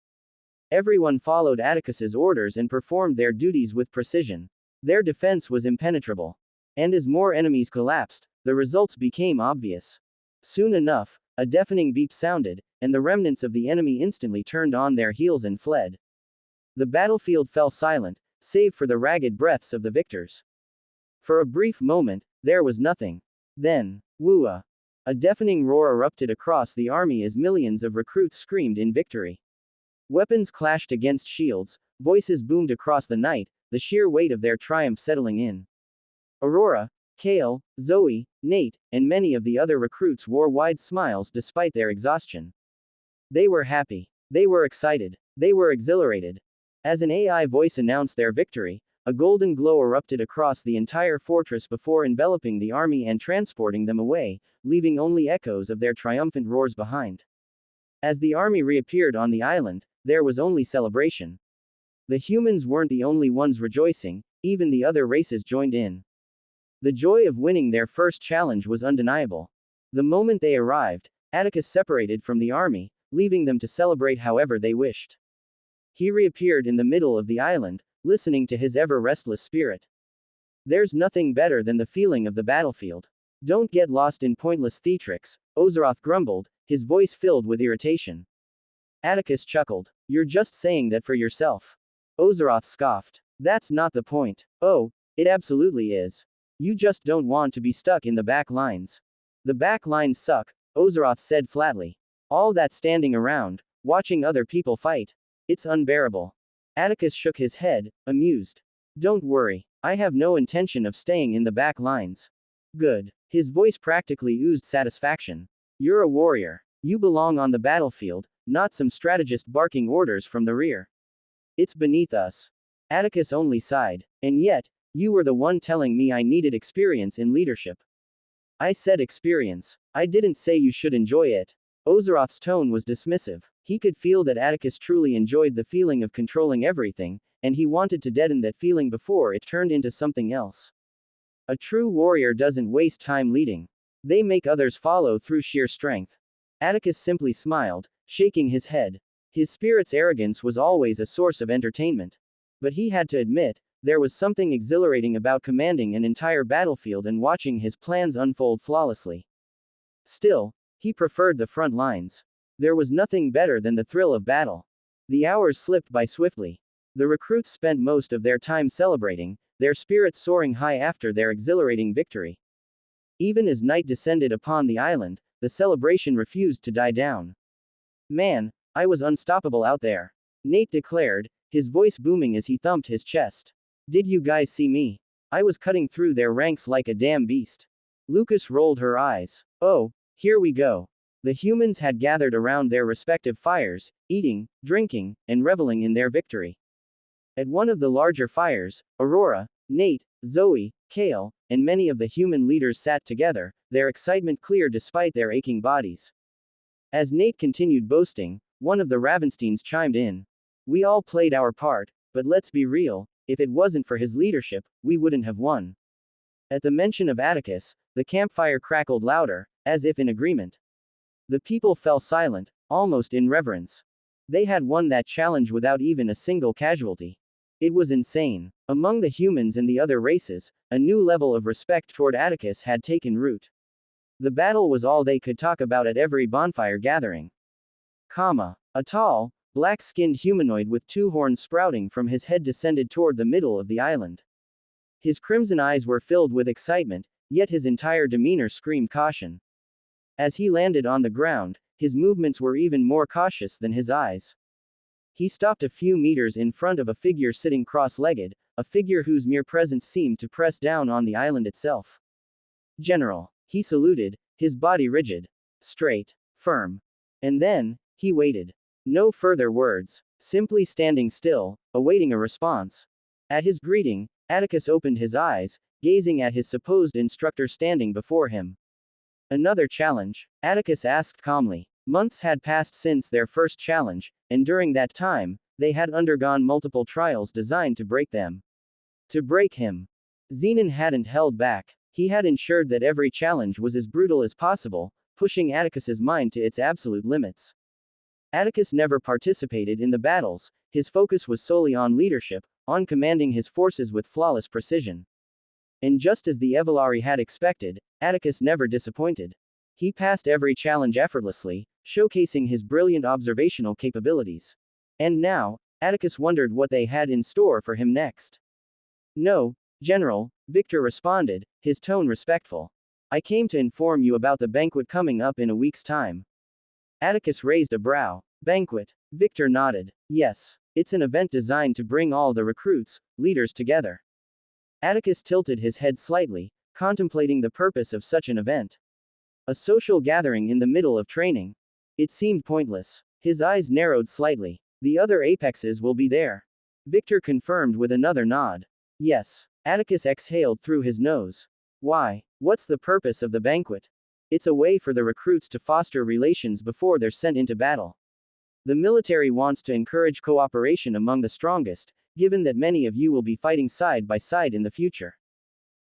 Everyone followed Atticus's orders and performed their duties with precision. Their defense was impenetrable. And as more enemies collapsed, the results became obvious. Soon enough, a deafening beep sounded, and the remnants of the enemy instantly turned on their heels and fled. The battlefield fell silent, save for the ragged breaths of the victors. For a brief moment, there was nothing. Then, whoa! A deafening roar erupted across the army as millions of recruits screamed in victory. Weapons clashed against shields, voices boomed across the night, the sheer weight of their triumph settling in. Aurora, Kale, Zoe, Nate, and many of the other recruits wore wide smiles despite their exhaustion. They were happy. They were excited. They were exhilarated. As an AI voice announced their victory, A golden glow erupted across the entire fortress before enveloping the army and transporting them away, leaving only echoes of their triumphant roars behind. As the army reappeared on the island, there was only celebration. The humans weren't the only ones rejoicing, even the other races joined in. The joy of winning their first challenge was undeniable. The moment they arrived, Atticus separated from the army, leaving them to celebrate however they wished. He reappeared in the middle of the island, listening to his ever-restless spirit. There's nothing better than the feeling of the battlefield. Don't get lost in pointless theatrics, Ozeroth grumbled, his voice filled with irritation. Atticus chuckled. You're just saying that for yourself. Ozeroth scoffed. That's not the point. Oh, it absolutely is. You just don't want to be stuck in the back lines. The back lines suck, Ozeroth said flatly. All that standing around, watching other people fight. It's unbearable. Atticus shook his head, amused. Don't worry, I have no intention of staying in the back lines. Good. His voice practically oozed satisfaction. You're a warrior. You belong on the battlefield, not some strategist barking orders from the rear. It's beneath us. Atticus only sighed. And yet, you were the one telling me I needed experience in leadership. I said experience. I didn't say you should enjoy it. Ozeroth's tone was dismissive. He could feel that Atticus truly enjoyed the feeling of controlling everything, and he wanted to deaden that feeling before it turned into something else. A true warrior doesn't waste time leading. They make others follow through sheer strength. Atticus simply smiled, shaking his head. His spirit's arrogance was always a source of entertainment. But he had to admit, there was something exhilarating about commanding an entire battlefield and watching his plans unfold flawlessly. Still, he preferred the front lines. There was nothing better than the thrill of battle. The hours slipped by swiftly. The recruits spent most of their time celebrating, their spirits soaring high after their exhilarating victory. Even as night descended upon the island, the celebration refused to die down. Man, I was unstoppable out there. Nate declared, his voice booming as he thumped his chest. Did you guys see me? I was cutting through their ranks like a damn beast. Lucas rolled her eyes. Oh, here we go. The humans had gathered around their respective fires, eating, drinking, and reveling in their victory. At one of the larger fires, Aurora, Nate, Zoe, Kale, and many of the human leaders sat together, their excitement clear despite their aching bodies. As Nate continued boasting, one of the Ravensteins chimed in. We all played our part, but let's be real, if it wasn't for his leadership, we wouldn't have won. At the mention of Atticus, the campfire crackled louder, as if in agreement. The people fell silent, almost in reverence. They had won that challenge without even a single casualty. It was insane. Among the humans and the other races, a new level of respect toward Atticus had taken root. The battle was all they could talk about at every bonfire gathering. A tall, black-skinned humanoid with two horns sprouting from his head descended toward the middle of the island. His crimson eyes were filled with excitement, yet his entire demeanor screamed caution. As he landed on the ground, his movements were even more cautious than his eyes. He stopped a few meters in front of a figure sitting cross-legged, a figure whose mere presence seemed to press down on the island itself. General. He saluted, his body rigid, straight, firm. And then, he waited. No further words, simply standing still, awaiting a response. At his greeting, Atticus opened his eyes, gazing at his supposed instructor standing before him. Another challenge? Atticus asked calmly. Months had passed since their first challenge, and during that time, they had undergone multiple trials designed to break them. To break him. Xenon hadn't held back. He had ensured that every challenge was as brutal as possible, pushing Atticus's mind to its absolute limits. Atticus never participated in the battles, his focus was solely on leadership, on commanding his forces with flawless precision. And just as the Evelari had expected, Atticus never disappointed. He passed every challenge effortlessly, showcasing his brilliant observational capabilities. And now, Atticus wondered what they had in store for him next. No, General, Victor responded, his tone respectful. I came to inform you about the banquet coming up in a week's time. Atticus raised a brow. Banquet. Victor nodded. Yes, it's an event designed to bring all the recruits, leaders together. Atticus tilted his head slightly, contemplating the purpose of such an event. A social gathering in the middle of training. It seemed pointless. His eyes narrowed slightly. The other apexes will be there. Victor confirmed with another nod. Yes. Atticus exhaled through his nose. Why? What's the purpose of the banquet? It's a way for the recruits to foster relations before they're sent into battle. The military wants to encourage cooperation among the strongest, given that many of you will be fighting side by side in the future.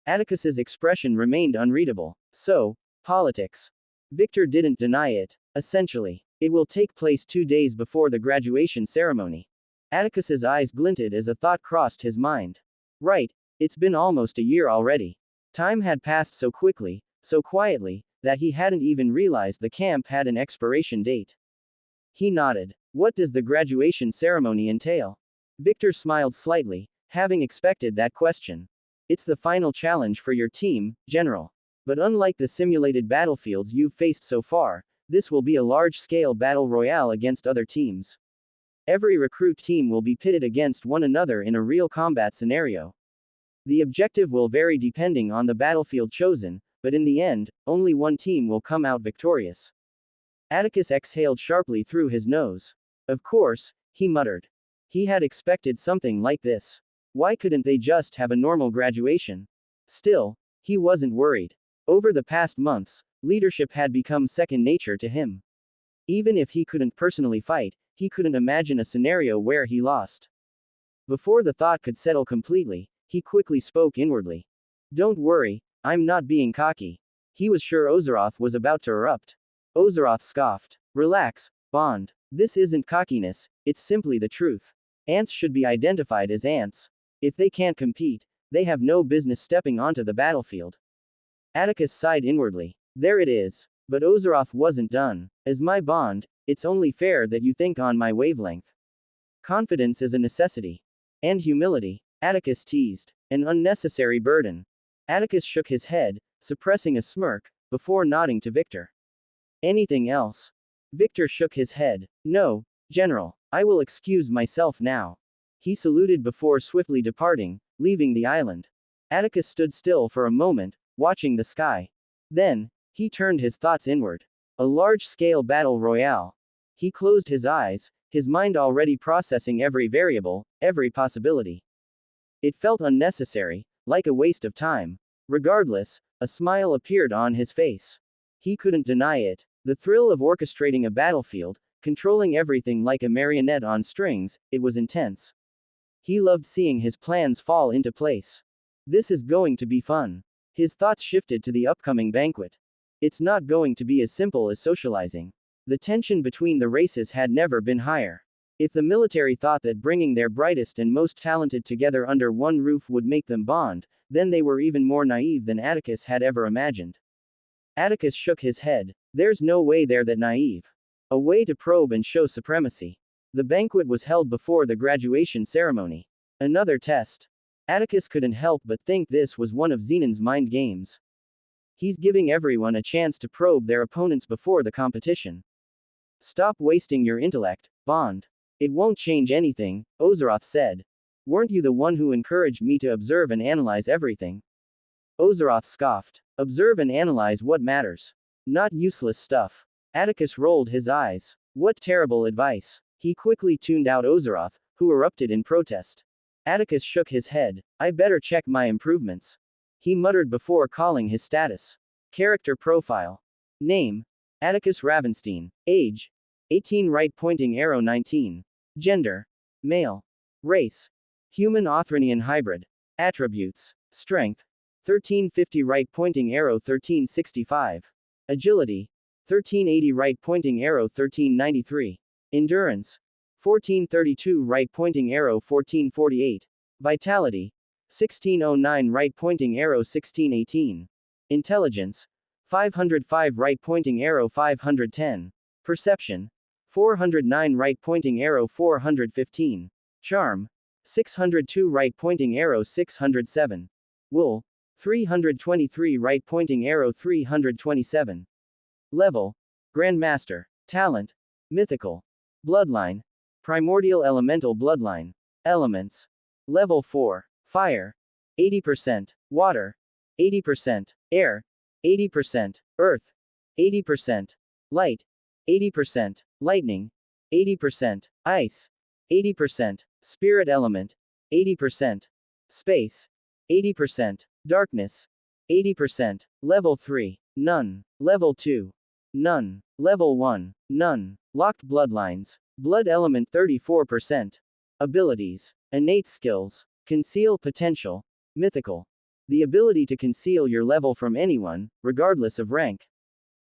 Atticus's expression remained unreadable. So, politics. Victor didn't deny it. Essentially, it will take place 2 days before the graduation ceremony. Atticus's eyes glinted as a thought crossed his mind. Right, it's been almost a year already. Time had passed so quickly, so quietly, that he hadn't even realized the camp had an expiration date. He nodded. What does the graduation ceremony entail? Victor smiled slightly, having expected that question. It's the final challenge for your team, General. But unlike the simulated battlefields you've faced so far, this will be a large-scale battle royale against other teams. Every recruit team will be pitted against one another in a real combat scenario. The objective will vary depending on the battlefield chosen, but in the end, only one team will come out victorious. Atticus exhaled sharply through his nose. Of course, he muttered. He had expected something like this. Why couldn't they just have a normal graduation? Still, he wasn't worried. Over the past months, leadership had become second nature to him. Even if he couldn't personally fight, he couldn't imagine a scenario where he lost. Before the thought could settle completely, he quickly spoke inwardly. Don't worry, I'm not being cocky. He was sure Ozeroth was about to erupt. Ozeroth scoffed. Relax, Bond. This isn't cockiness, it's simply the truth. Ants should be identified as ants. If they can't compete, they have no business stepping onto the battlefield. Atticus sighed inwardly. There it is. But Ozeroth wasn't done. As my Bond, it's only fair that you think on my wavelength. Confidence is a necessity. And humility. Atticus teased. An unnecessary burden. Atticus shook his head, suppressing a smirk, before nodding to Victor. Anything else? Victor shook his head. No, General. I will excuse myself now. He saluted before swiftly departing, leaving the island. Atticus stood still for a moment, watching the sky. Then, he turned his thoughts inward. A large-scale battle royale. He closed his eyes, his mind already processing every variable, every possibility. It felt unnecessary, like a waste of time. Regardless, a smile appeared on his face. He couldn't deny it. The thrill of orchestrating a battlefield, controlling everything like a marionette on strings, it was intense. He loved seeing his plans fall into place. This is going to be fun. His thoughts shifted to the upcoming banquet. It's not going to be as simple as socializing. The tension between the races had never been higher. If the military thought that bringing their brightest and most talented together under one roof would make them bond, then they were even more naive than Atticus had ever imagined. Atticus shook his head. There's no way they're that naive. A way to probe and show supremacy. The banquet was held before the graduation ceremony. Another test. Atticus couldn't help but think this was one of Xenon's mind games. He's giving everyone a chance to probe their opponents before the competition. Stop wasting your intellect, Bond. It won't change anything, Ozeroth said. Weren't you the one who encouraged me to observe and analyze everything? Ozeroth scoffed. Observe and analyze what matters. Not useless stuff. Atticus rolled his eyes. What terrible advice. He quickly tuned out Ozeroth, who erupted in protest. Atticus shook his head. I better check my improvements. He muttered before calling his status. Character profile. Name. Atticus Ravenstein. Age. 18 right pointing arrow 19. Gender. Male. Race. Human Othranian hybrid. Attributes. Strength. 1350 right pointing arrow 1365. Agility. 1380 right pointing arrow 1393. Endurance. 1432 right pointing arrow 1448. Vitality. 1609 right pointing arrow 1618. Intelligence. 505 right pointing arrow 510. Perception. 409 right pointing arrow 415. Charm. 602 right pointing arrow 607. Wool. 323 right pointing arrow 327. Level. Grandmaster. Talent. Mythical. Bloodline. Primordial Elemental Bloodline. Elements. Level 4. Fire. 80%. Water. 80%. Air. 80%. Earth. 80%. Light. 80%. Lightning. 80%. Ice. 80%. Spirit element. 80%. Space. 80%. Darkness. 80%. Level 3. None. Level 2. None. Level 1. None. Locked bloodlines. Blood element 34%. Abilities. Innate skills. Conceal potential. Mythical. The ability to conceal your level from anyone, regardless of rank.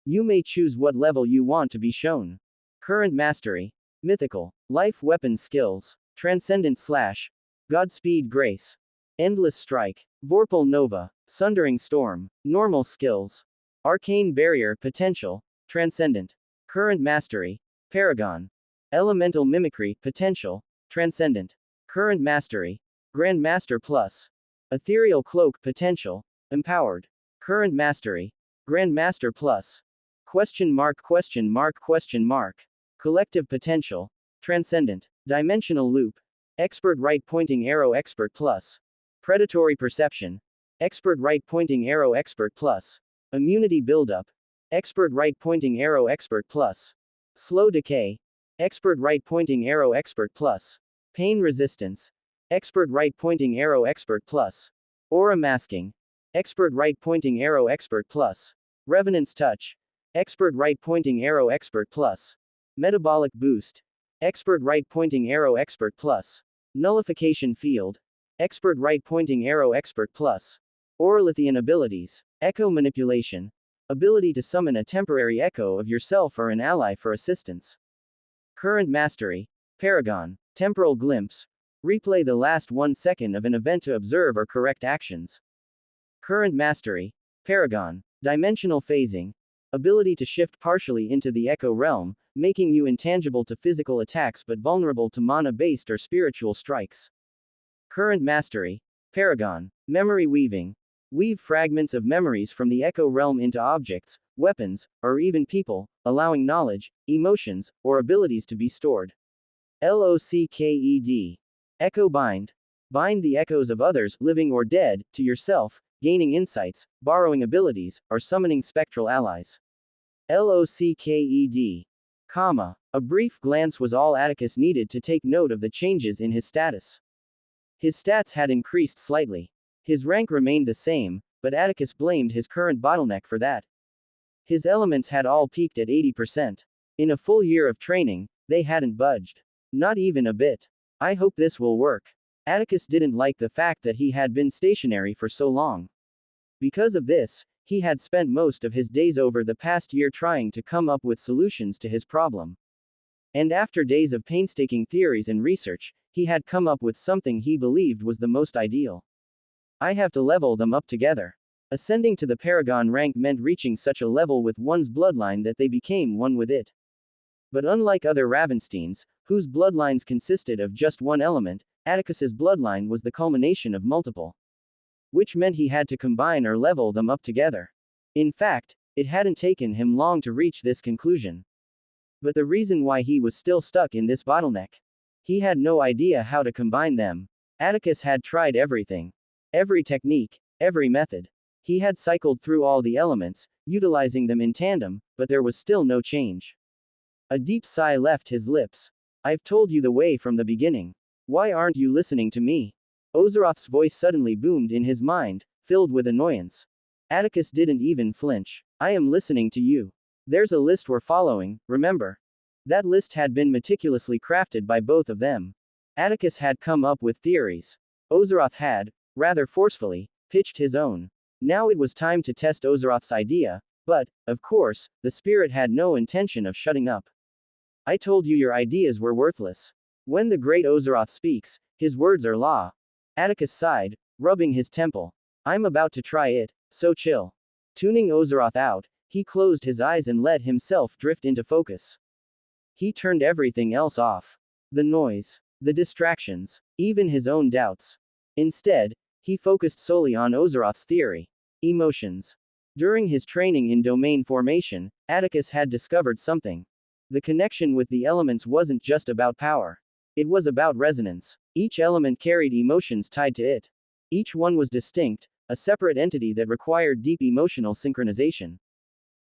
You may choose what level you want to be shown. Current mastery. Mythical. Life weapon skills. Transcendent slash. Godspeed grace. Endless strike. Vorpal nova. Sundering storm. Normal skills. Arcane barrier potential. Transcendent. Current mastery. Paragon. Elemental mimicry potential. Transcendent. Current mastery. Grandmaster plus. Ethereal cloak potential. Empowered. Current mastery. Grandmaster plus. Question mark question mark question mark. Collective potential. Transcendent. Dimensional loop. Expert right pointing arrow expert plus. Predatory perception. Expert right pointing arrow expert plus. Immunity buildup. Expert right pointing arrow expert plus. Slow decay. Expert right pointing arrow expert plus. Pain resistance. Expert right pointing arrow expert plus. Aura masking. Expert right pointing arrow expert plus. Revenant's touch. Expert right pointing arrow expert plus. Metabolic boost. Expert right pointing arrow expert plus. Nullification field. Expert right pointing arrow expert plus. Oralithian abilities. Echo manipulation. Ability to summon a temporary echo of yourself or an ally for assistance. Current mastery. Paragon. Temporal glimpse. Replay the last 1 second of an event to observe or correct actions. Current mastery. Paragon. Dimensional phasing. Ability to shift partially into the echo realm, making you intangible to physical attacks but vulnerable to mana-based or spiritual strikes. Current mastery. Paragon. Memory weaving. Weave fragments of memories from the echo realm into objects, weapons, or even people, allowing knowledge, emotions, or abilities to be stored. Locked. Echo bind. Bind the echoes of others, living or dead, to yourself, gaining insights, borrowing abilities, or summoning spectral allies. Locked. Comma. A brief glance was all Atticus needed to take note of the changes in his status. His stats had increased slightly. His rank remained the same, but Atticus blamed his current bottleneck for that. His elements had all peaked at 80%. In a full year of training, they hadn't budged. Not even a bit. I hope this will work. Atticus didn't like the fact that he had been stationary for so long. Because of this, he had spent most of his days over the past year trying to come up with solutions to his problem. And after days of painstaking theories and research, he had come up with something he believed was the most ideal. I have to level them up together. Ascending to the Paragon rank meant reaching such a level with one's bloodline that they became one with it. But unlike other Ravensteins, whose bloodlines consisted of just one element, Atticus's bloodline was the culmination of multiple. Which meant he had to combine or level them up together. In fact, it hadn't taken him long to reach this conclusion. But the reason why he was still stuck in this bottleneck. He had no idea how to combine them. Atticus had tried everything. Every technique, every method. He had cycled through all the elements, utilizing them in tandem, but there was still no change. A deep sigh left his lips. I've told you the way from the beginning. Why aren't you listening to me? Ozeroth's voice suddenly boomed in his mind, filled with annoyance. Atticus didn't even flinch. I am listening to you. There's a list we're following, remember? That list had been meticulously crafted by both of them. Atticus had come up with theories. Ozeroth had, rather forcefully, pitched his own. Now it was time to test Ozeroth's idea, but, of course, the spirit had no intention of shutting up. I told you your ideas were worthless. When the great Ozeroth speaks, his words are law. Atticus sighed, rubbing his temple. I'm about to try it, so chill. Tuning Ozeroth out, he closed his eyes and let himself drift into focus. He turned everything else off. The noise, the distractions, even his own doubts. Instead, he focused solely on Ozeroth's theory. Emotions. During his training in domain formation, Atticus had discovered something. The connection with the elements wasn't just about power. It was about resonance. Each element carried emotions tied to it. Each one was distinct, a separate entity that required deep emotional synchronization.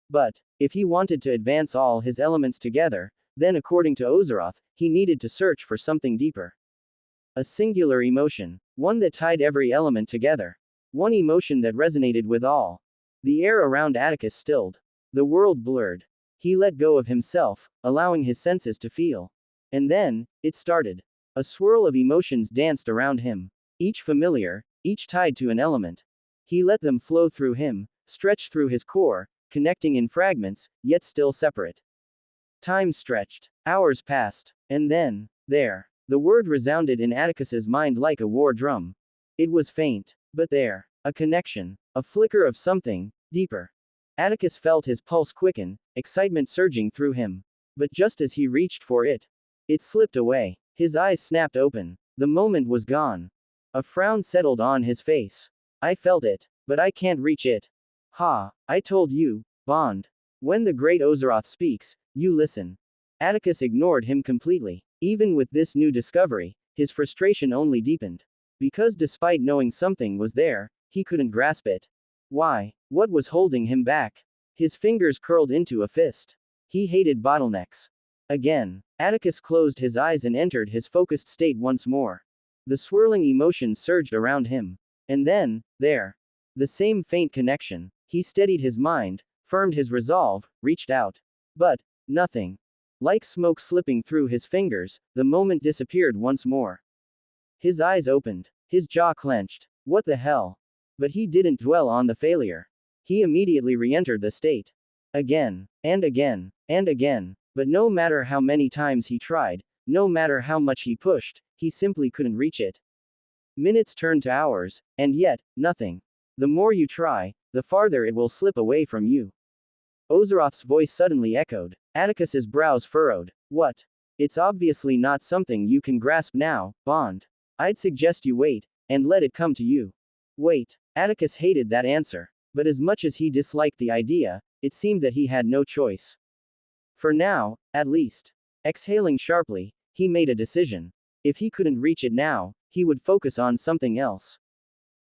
But, if he wanted to advance all his elements together, then according to Ozeroth, he needed to search for something deeper. A singular emotion. One that tied every element together. One emotion that resonated with all. The air around Atticus stilled. The world blurred. He let go of himself, allowing his senses to feel. And then, it started. A swirl of emotions danced around him. Each familiar, each tied to an element. He let them flow through him, stretch through his core, connecting in fragments, yet still separate. Time stretched. Hours passed. And then, there. The word resounded in Atticus's mind like a war drum. It was faint. But there. A connection. A flicker of something, deeper. Atticus felt his pulse quicken, excitement surging through him. But just as he reached for it, it slipped away. His eyes snapped open. The moment was gone. A frown settled on his face. I felt it, but I can't reach it. Ha, I told you, Bond. When the great Ozeroth speaks, you listen. Atticus ignored him completely. Even with this new discovery, his frustration only deepened. Because despite knowing something was there, he couldn't grasp it. Why? What was holding him back? His fingers curled into a fist. He hated bottlenecks. Again, Atticus closed his eyes and entered his focused state once more. The swirling emotions surged around him. And then, there. The same faint connection. He steadied his mind, firmed his resolve, reached out. But, nothing. Like smoke slipping through his fingers, the moment disappeared once more. His eyes opened. His jaw clenched. What the hell? But he didn't dwell on the failure. He immediately re-entered the state. Again, and again, and again. But no matter how many times he tried, no matter how much he pushed, he simply couldn't reach it. Minutes turned to hours, and yet, nothing. The more you try, the farther it will slip away from you. Ozeroth's voice suddenly echoed. Atticus's brows furrowed. What? It's obviously not something you can grasp now, Bond. I'd suggest you wait, and let it come to you. Wait. Atticus hated that answer. But as much as he disliked the idea, it seemed that he had no choice. For now, at least. Exhaling sharply, he made a decision. If he couldn't reach it now, he would focus on something else.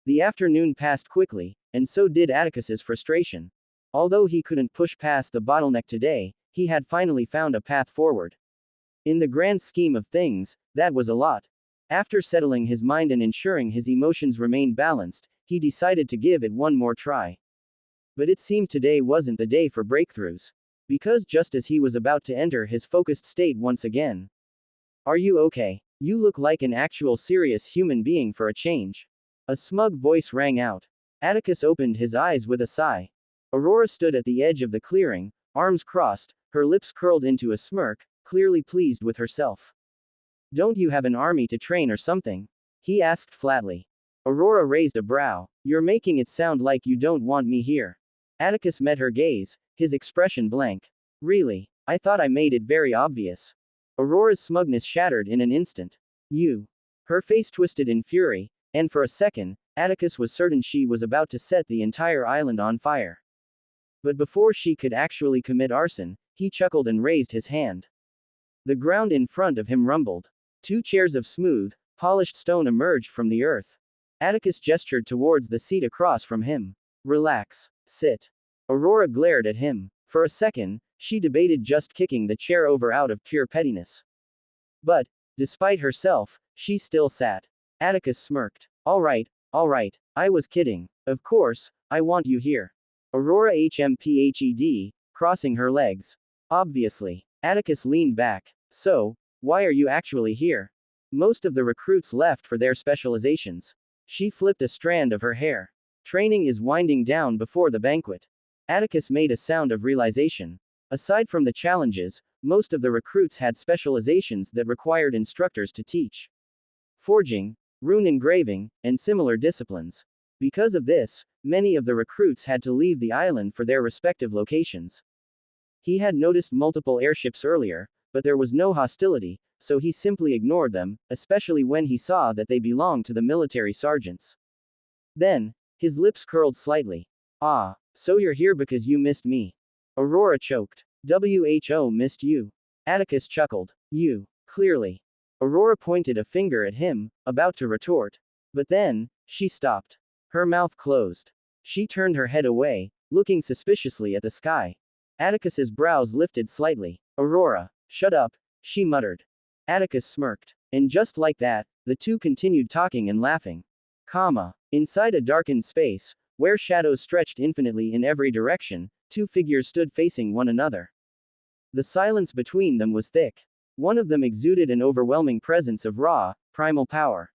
The afternoon passed quickly, and so did Atticus's frustration. Although he couldn't push past the bottleneck today, he had finally found a path forward. In the grand scheme of things, that was a lot. After settling his mind and ensuring his emotions remained balanced, he decided to give it one more try. But it seemed today wasn't the day for breakthroughs. Because just as he was about to enter his focused state once again. Are you okay? You look like an actual serious human being for a change. A smug voice rang out. Atticus opened his eyes with a sigh. Aurora stood at the edge of the clearing, arms crossed, her lips curled into a smirk, clearly pleased with herself. Don't you have an army to train or something? He asked flatly. Aurora raised a brow. You're making it sound like you don't want me here. Atticus met her gaze, his expression blank. Really? I thought I made it very obvious. Aurora's smugness shattered in an instant. You. Her face twisted in fury, and for a second, Atticus was certain she was about to set the entire island on fire. But before she could actually commit arson, he chuckled and raised his hand. The ground in front of him rumbled. 2 chairs of smooth, polished stone emerged from the earth. Atticus gestured towards the seat across from him. Relax. Sit. Aurora glared at him. For a second, she debated just kicking the chair over out of pure pettiness. But, despite herself, she still sat. Atticus smirked. All right, I was kidding. Of course, I want you here. Aurora HMPHED, crossing her legs. Obviously. Atticus leaned back. So, why are you actually here? Most of the recruits left for their specializations. She flipped a strand of her hair. Training is winding down before the banquet. Atticus made a sound of realization. Aside from the challenges, most of the recruits had specializations that required instructors to teach forging, rune engraving, and similar disciplines. Because of this, many of the recruits had to leave the island for their respective locations. He had noticed multiple airships earlier, but there was no hostility, so he simply ignored them, especially when he saw that they belonged to the military sergeants. Then, his lips curled slightly. Ah, so you're here because you missed me. Aurora choked. WHO missed you. Atticus chuckled. You. Clearly. Aurora pointed a finger at him, about to retort. But then, she stopped. Her mouth closed. She turned her head away, looking suspiciously at the sky. Atticus's brows lifted slightly. Aurora. Shut up, she muttered. Atticus smirked. And just like that, The two continued talking and laughing. Inside a darkened space, where shadows stretched infinitely in every direction, two figures stood facing one another. The silence between them was thick. One of them exuded an overwhelming presence of raw, primal power.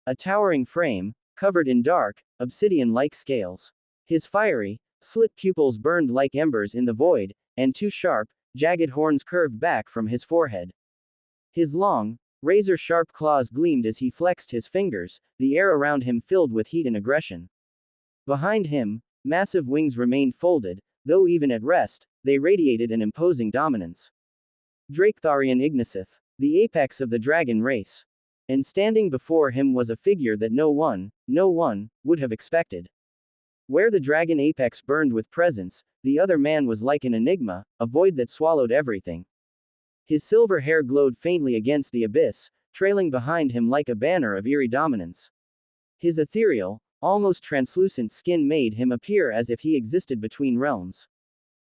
A towering frame, covered in dark, obsidian-like scales. His fiery, slit pupils burned like embers in the void, and two sharp, jagged horns curved back from his forehead. His long, razor-sharp claws gleamed as he flexed his fingers, the air around him filled with heat and aggression. Behind him, massive wings remained folded, though even at rest, they radiated an imposing dominance. Draketharian Igniseth, the apex of the dragon race. And standing before him was a figure that no one, would have expected. Where the dragon apex burned with presence, the other man was like an enigma, a void that swallowed everything. His silver hair glowed faintly against the abyss, trailing behind him like a banner of eerie dominance. His ethereal, almost translucent skin made him appear as if he existed between realms.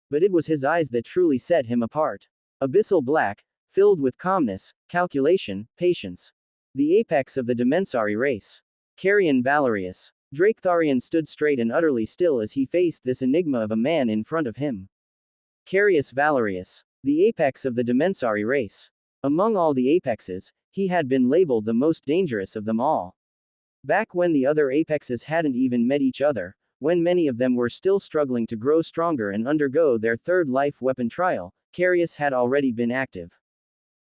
But it was his eyes that truly set him apart. Abyssal black, filled with calmness, calculation, patience. The apex of the Dimensari race. Carrion Valerius. Draketharian stood straight and utterly still as he faced this enigma of a man in front of him. Carius Valerius. The apex of the Dimensari race. Among all the apexes, he had been labeled the most dangerous of them all. Back when the other apexes hadn't even met each other, when many of them were still struggling to grow stronger and undergo their third life weapon trial, Carius had already been active.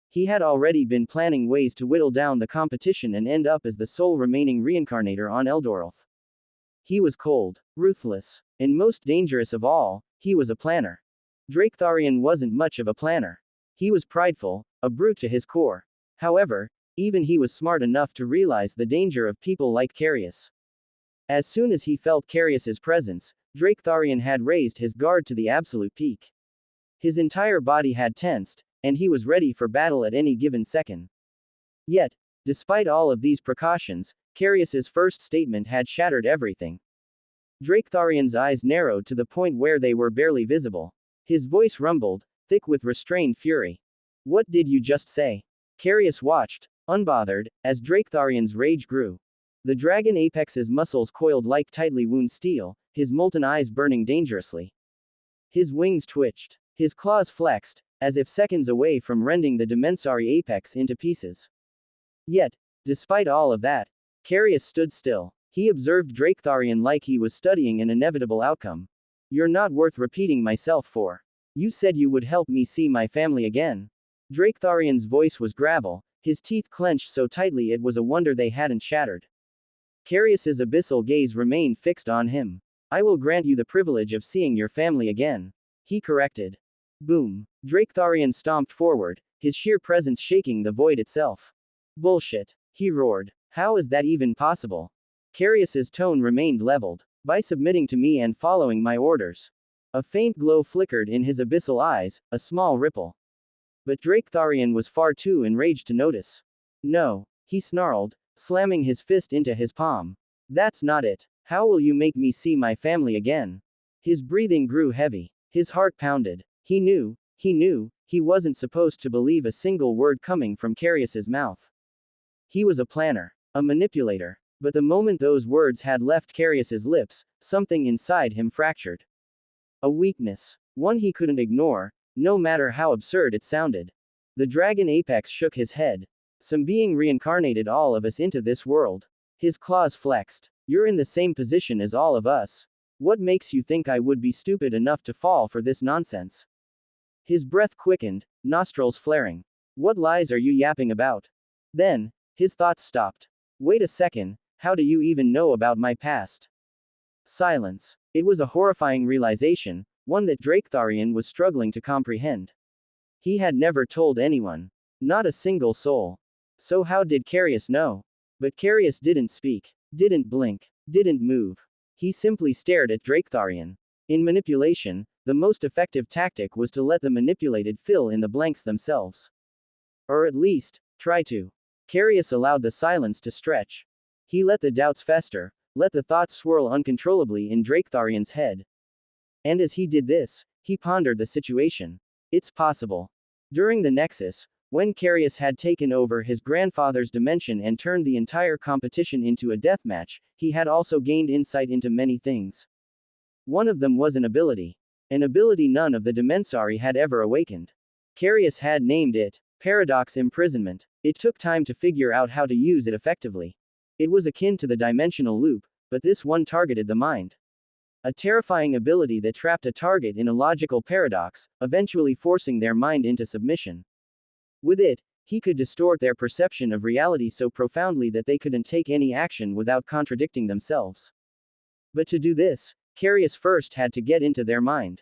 He had already been planning ways to whittle down the competition and end up as the sole remaining reincarnator on Eldoralf. He was cold, ruthless, and most dangerous of all, he was a planner. Draketharian wasn't much of a planner. He was prideful, a brute to his core. However, even he was smart enough to realize the danger of people like Carius. As soon as he felt Carius's presence, Draketharian had raised his guard to the absolute peak. His entire body had tensed, and he was ready for battle at any given second. Yet, despite all of these precautions, Carius's first statement had shattered everything. Draketharian's eyes narrowed to the point where they were barely visible. His voice rumbled, thick with restrained fury. "What did you just say?" Carius watched, unbothered, as Draketharian's rage grew. The dragon apex's muscles coiled like tightly wound steel, his molten eyes burning dangerously. His wings twitched. His claws flexed, as if seconds away from rending the Dimensari apex into pieces. Yet, despite all of that, Carius stood still. He observed Draketharian like he was studying an inevitable outcome. "You're not worth repeating myself for. You said you would help me see my family again." Draketharian's voice was gravel, his teeth clenched so tightly it was a wonder they hadn't shattered. Carius's abyssal gaze remained fixed on him. "I will grant you the privilege of seeing your family again," he corrected. Boom. Draketharian stomped forward, his sheer presence shaking the void itself. "Bullshit," he roared. "How is that even possible?" Carius's tone remained leveled. "By submitting to me and following my orders." A faint glow flickered in his abyssal eyes, a small ripple. But Draketharian was far too enraged to notice. "No," he snarled, slamming his fist into his palm. "That's not it. How will you make me see my family again?" His breathing grew heavy. His heart pounded. He knew, he wasn't supposed to believe a single word coming from Carius's mouth. He was a planner, a manipulator. But the moment those words had left Carius's lips, something inside him fractured. A weakness. One he couldn't ignore, no matter how absurd it sounded. The dragon apex shook his head. "Some being reincarnated all of us into this world." His claws flexed. "You're in the same position as all of us. What makes you think I would be stupid enough to fall for this nonsense?" His breath quickened, nostrils flaring. "What lies are you yapping about?" Then, his thoughts stopped. "Wait a second, how do you even know about my past?" Silence. It was a horrifying realization, one that Draketharian was struggling to comprehend. He had never told anyone. Not a single soul. So how did Carius know? But Carius didn't speak, didn't blink, didn't move. He simply stared at Draketharian. In manipulation, the most effective tactic was to let the manipulated fill in the blanks themselves. Or at least, try to. Carius allowed the silence to stretch. He let the doubts fester, let the thoughts swirl uncontrollably in Draketharian's head. And as he did this, he pondered the situation. It's possible. During the Nexus, When Carius had taken over his grandfather's dimension and turned the entire competition into a deathmatch, he had also gained insight into many things. One of them was an ability. An ability none of the Dimensari had ever awakened. Carius had named it Paradox Imprisonment. It took time to figure out how to use it effectively. It was akin to the dimensional loop, but this one targeted the mind. A terrifying ability that trapped a target in a logical paradox, eventually forcing their mind into submission. With it, he could distort their perception of reality so profoundly that they couldn't take any action without contradicting themselves. But to do this, Carius first had to get into their mind.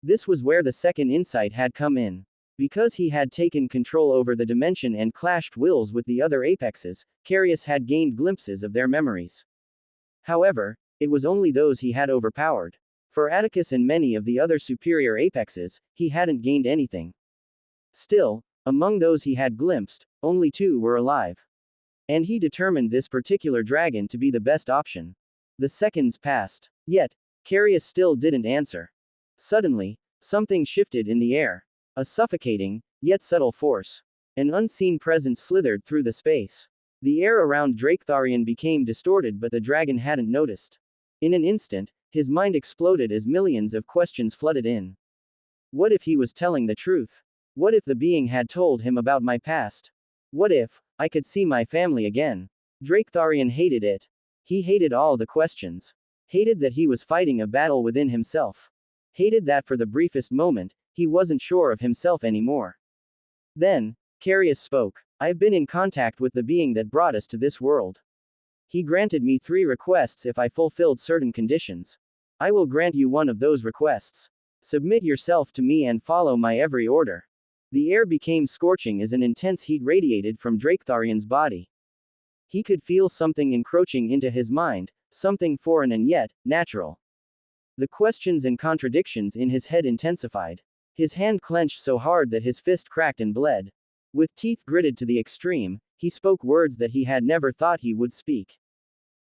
This was where the second insight had come in. Because he had taken control over the dimension and clashed wills with the other apexes, Carius had gained glimpses of their memories. However, it was only those he had overpowered. For Atticus and many of the other superior apexes, he hadn't gained anything. Still, among those he had glimpsed, only 2 were alive. And he determined this particular dragon to be the best option. The seconds passed. Yet, Carius still didn't answer. Suddenly, something shifted in the air. A suffocating, yet subtle force. An unseen presence slithered through the space. The air around Draketharian became distorted, but the dragon hadn't noticed. In an instant, his mind exploded as millions of questions flooded in. What if he was telling the truth? What if the being had told him about my past? What if I could see my family again? Draketharian hated it. He hated all the questions. Hated that he was fighting a battle within himself. Hated that for the briefest moment, he wasn't sure of himself anymore. Then, Carius spoke. I've been in contact with the being that brought us to this world. He granted me 3 requests if I fulfilled certain conditions. I will grant you one of those requests. Submit yourself to me and follow my every order. The air became scorching as an intense heat radiated from Draketharian's body. He could feel something encroaching into his mind, something foreign and yet natural. The questions and contradictions in his head intensified. His hand clenched so hard that his fist cracked and bled. With teeth gritted to the extreme, he spoke words that he had never thought he would speak.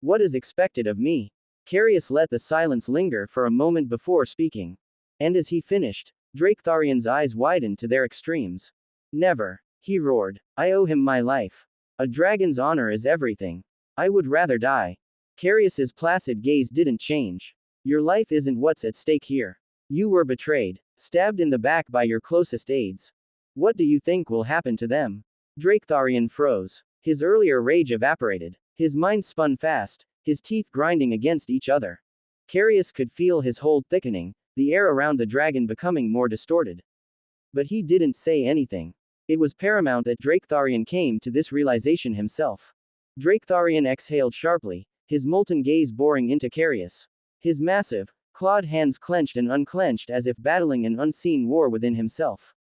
What is expected of me? Carius let the silence linger for a moment before speaking. And as he finished, Draketharian's eyes widened to their extremes. Never, he roared. I owe him my life. A dragon's honor is everything. I would rather die. Carius's placid gaze didn't change. Your life isn't what's at stake here. You were betrayed, stabbed in the back by your closest aides. What do you think will happen to them? Draketharian froze. His earlier rage evaporated. His mind spun fast, his teeth grinding against each other. Carius could feel his hold thickening, the air around the dragon becoming more distorted. But he didn't say anything. It was paramount that Draketharian came to this realization himself. Draketharian exhaled sharply, his molten gaze boring into Carius. His massive, clawed hands clenched and unclenched as if battling an unseen war within himself.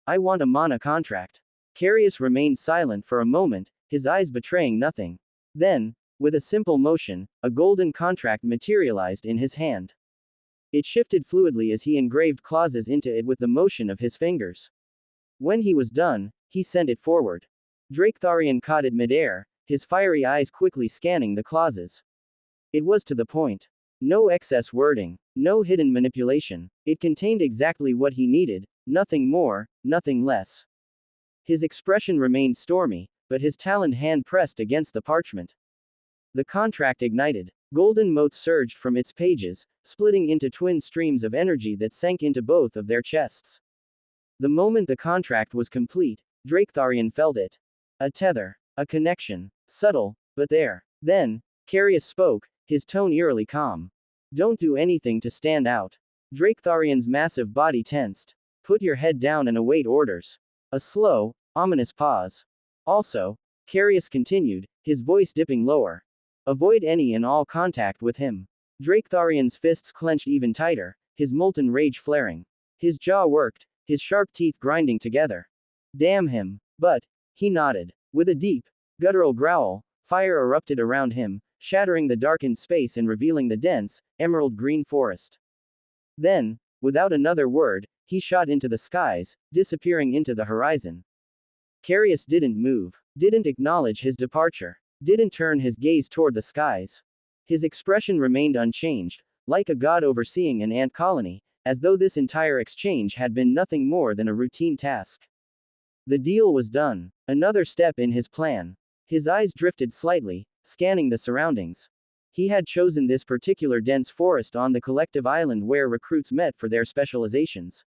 I want a mana contract. Carius remained silent for a moment, his eyes betraying nothing. Then, with a simple motion, a golden contract materialized in his hand. It shifted fluidly as he engraved clauses into it with the motion of his fingers. When he was done, he sent it forward. Draketharian caught it midair, his fiery eyes quickly scanning the clauses. It was to the point. No excess wording, no hidden manipulation. It contained exactly what he needed, nothing more, nothing less. His expression remained stormy, but his taloned hand pressed against the parchment. The contract ignited. Golden motes surged from its pages, splitting into twin streams of energy that sank into both of their chests. The moment the contract was complete, Draketharian felt it. A tether. A connection. Subtle, but there. Then, Carius spoke, his tone eerily calm. Don't do anything to stand out. Draketharian's massive body tensed. Put your head down and await orders. A slow, ominous pause. Also, Carius continued, his voice dipping lower. Avoid any and all contact with him. Draketharian's fists clenched even tighter, his molten rage flaring. His jaw worked, his sharp teeth grinding together. Damn him. But, he nodded. With a deep, guttural growl, fire erupted around him, shattering the darkened space and revealing the dense, emerald green forest. Then, without another word, he shot into the skies, disappearing into the horizon. Carius didn't move, didn't acknowledge his departure, didn't turn his gaze toward the skies. His expression remained unchanged, like a god overseeing an ant colony, as though this entire exchange had been nothing more than a routine task. The deal was done. Another step in his plan. His eyes drifted slightly, scanning the surroundings. He had chosen this particular dense forest on the collective island where recruits met for their specializations.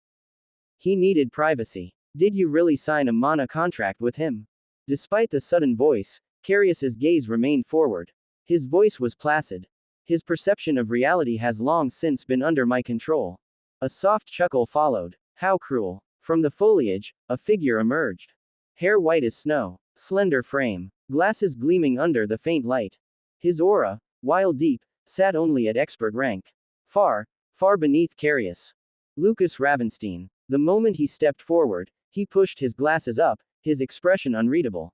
He needed privacy. Did you really sign a mana contract with him? Despite the sudden voice, Carius's gaze remained forward. His voice was placid. His perception of reality has long since been under my control. A soft chuckle followed. How cruel. From the foliage, a figure emerged. Hair white as snow, slender frame, glasses gleaming under the faint light. His aura, while deep, sat only at expert rank. Far, far beneath Carius. Lucas Ravenstein. The moment he stepped forward, he pushed his glasses up, his expression unreadable.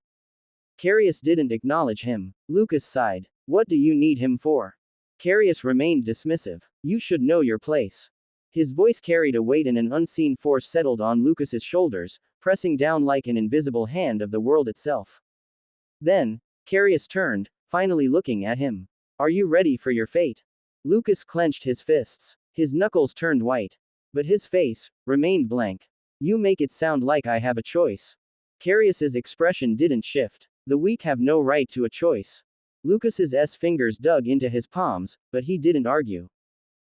Carius didn't acknowledge him. Lucas sighed. What do you need him for? Carius remained dismissive. You should know your place. His voice carried a weight and an unseen force settled on Lucas's shoulders, pressing down like an invisible hand of the world itself. Then, Carius turned, finally looking at him. Are you ready for your fate? Lucas clenched his fists. His knuckles turned white. But his face remained blank. You make it sound like I have a choice. Carius's expression didn't shift. The weak have no right to a choice. Lucas's fingers dug into his palms, but he didn't argue.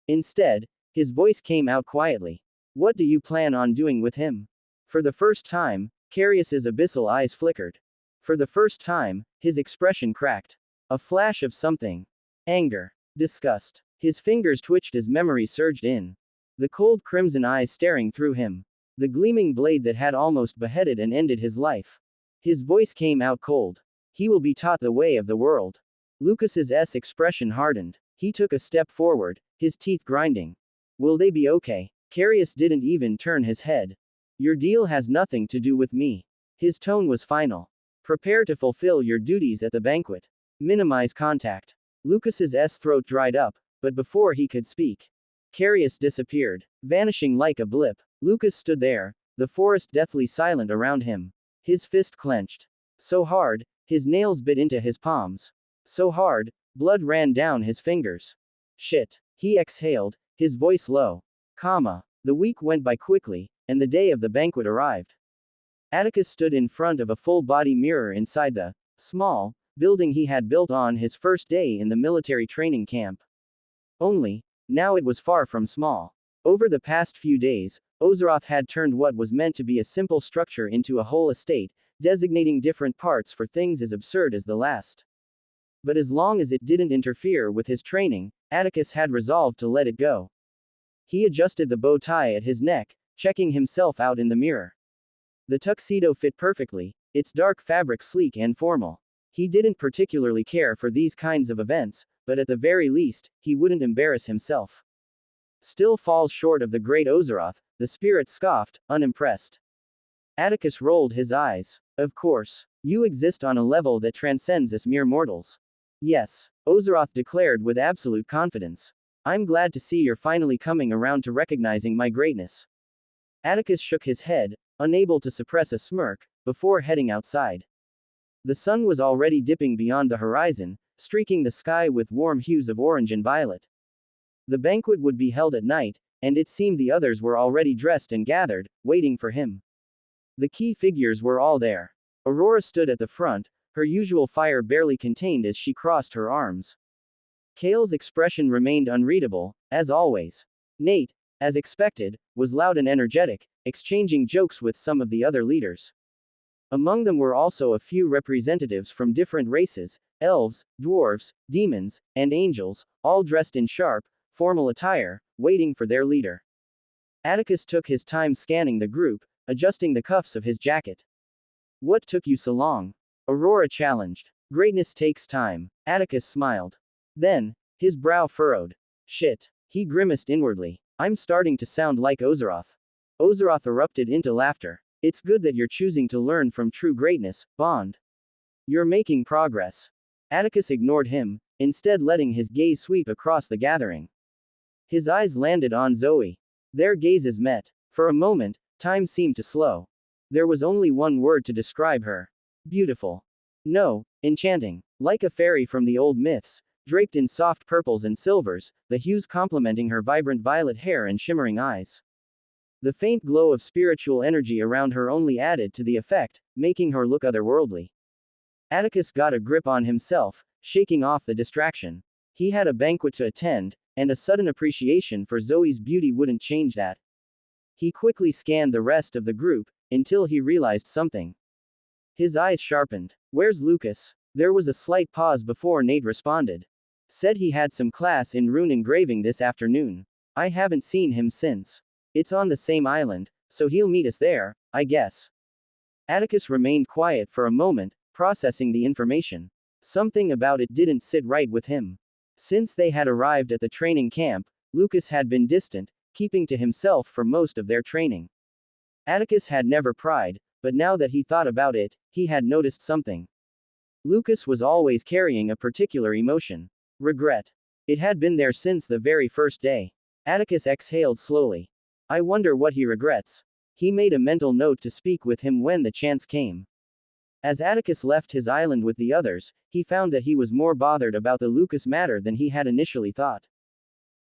Instead, his voice came out quietly. What do you plan on doing with him? For the first time, Carius's abyssal eyes flickered. For the first time, his expression cracked. A flash of something. Anger. Disgust. His fingers twitched as memory surged in. The cold crimson eyes staring through him. The gleaming blade that had almost beheaded and ended his life. His voice came out cold. He will be taught the way of the world. Lucas's expression hardened. He took a step forward, his teeth grinding. Will they be okay? Carius didn't even turn his head. Your deal has nothing to do with me. His tone was final. Prepare to fulfill your duties at the banquet. Minimize contact. Lucas's throat dried up, but before he could speak, Carius disappeared, vanishing like a blip. Lucas stood there, the forest deathly silent around him. His fist clenched. So hard, his nails bit into his palms. So hard, blood ran down his fingers. Shit. He exhaled, his voice low. The week went by quickly, and the day of the banquet arrived. Atticus stood in front of a full-body mirror inside the small building he had built on his first day in the military training camp. Only, now it was far from small. Over the past few days, Ozeroth had turned what was meant to be a simple structure into a whole estate, designating different parts for things as absurd as the last. But as long as it didn't interfere with his training, Atticus had resolved to let it go. He adjusted the bow tie at his neck, checking himself out in the mirror. The tuxedo fit perfectly, its dark fabric sleek and formal. He didn't particularly care for these kinds of events, but at the very least, he wouldn't embarrass himself. Still falls short of the great Ozeroth, the spirit scoffed, unimpressed. Atticus rolled his eyes. Of course. You exist on a level that transcends us mere mortals. Yes, Ozeroth declared with absolute confidence. I'm glad to see you're finally coming around to recognizing my greatness. Atticus shook his head, unable to suppress a smirk, before heading outside. The sun was already dipping beyond the horizon, streaking the sky with warm hues of orange and violet. The banquet would be held at night, and it seemed the others were already dressed and gathered, waiting for him. The key figures were all there. Aurora stood at the front, her usual fire barely contained as she crossed her arms. Kale's expression remained unreadable, as always. Nate, as expected, was loud and energetic, exchanging jokes with some of the other leaders. Among them were also a few representatives from different races, elves, dwarves, demons, and angels, all dressed in sharp, formal attire, waiting for their leader. Atticus took his time scanning the group, adjusting the cuffs of his jacket. What took you so long? Aurora challenged. Greatness takes time. Atticus smiled. Then, his brow furrowed. Shit. He grimaced inwardly. I'm starting to sound like Ozeroth. Ozeroth erupted into laughter. It's good that you're choosing to learn from true greatness, Bond. You're making progress. Atticus ignored him, instead letting his gaze sweep across the gathering. His eyes landed on Zoe. Their gazes met. For a moment, time seemed to slow. There was only one word to describe her. Beautiful. No, enchanting. Like a fairy from the old myths, draped in soft purples and silvers, the hues complementing her vibrant violet hair and shimmering eyes. The faint glow of spiritual energy around her only added to the effect, making her look otherworldly. Atticus got a grip on himself, shaking off the distraction. He had a banquet to attend, and a sudden appreciation for Zoe's beauty wouldn't change that. He quickly scanned the rest of the group, until he realized something. His eyes sharpened. Where's Lucas? There was a slight pause before Nate responded. Said he had some class in rune engraving this afternoon. I haven't seen him since. It's on the same island, so he'll meet us there, I guess. Atticus remained quiet for a moment, processing the information. Something about it didn't sit right with him. Since they had arrived at the training camp, Lucas had been distant, keeping to himself for most of their training. Atticus had never pried, but now that he thought about it, he had noticed something. Lucas was always carrying a particular emotion. Regret. It had been there since the very first day. Atticus exhaled slowly. I wonder what he regrets. He made a mental note to speak with him when the chance came. As Atticus left his island with the others, he found that he was more bothered about the Lucas matter than he had initially thought.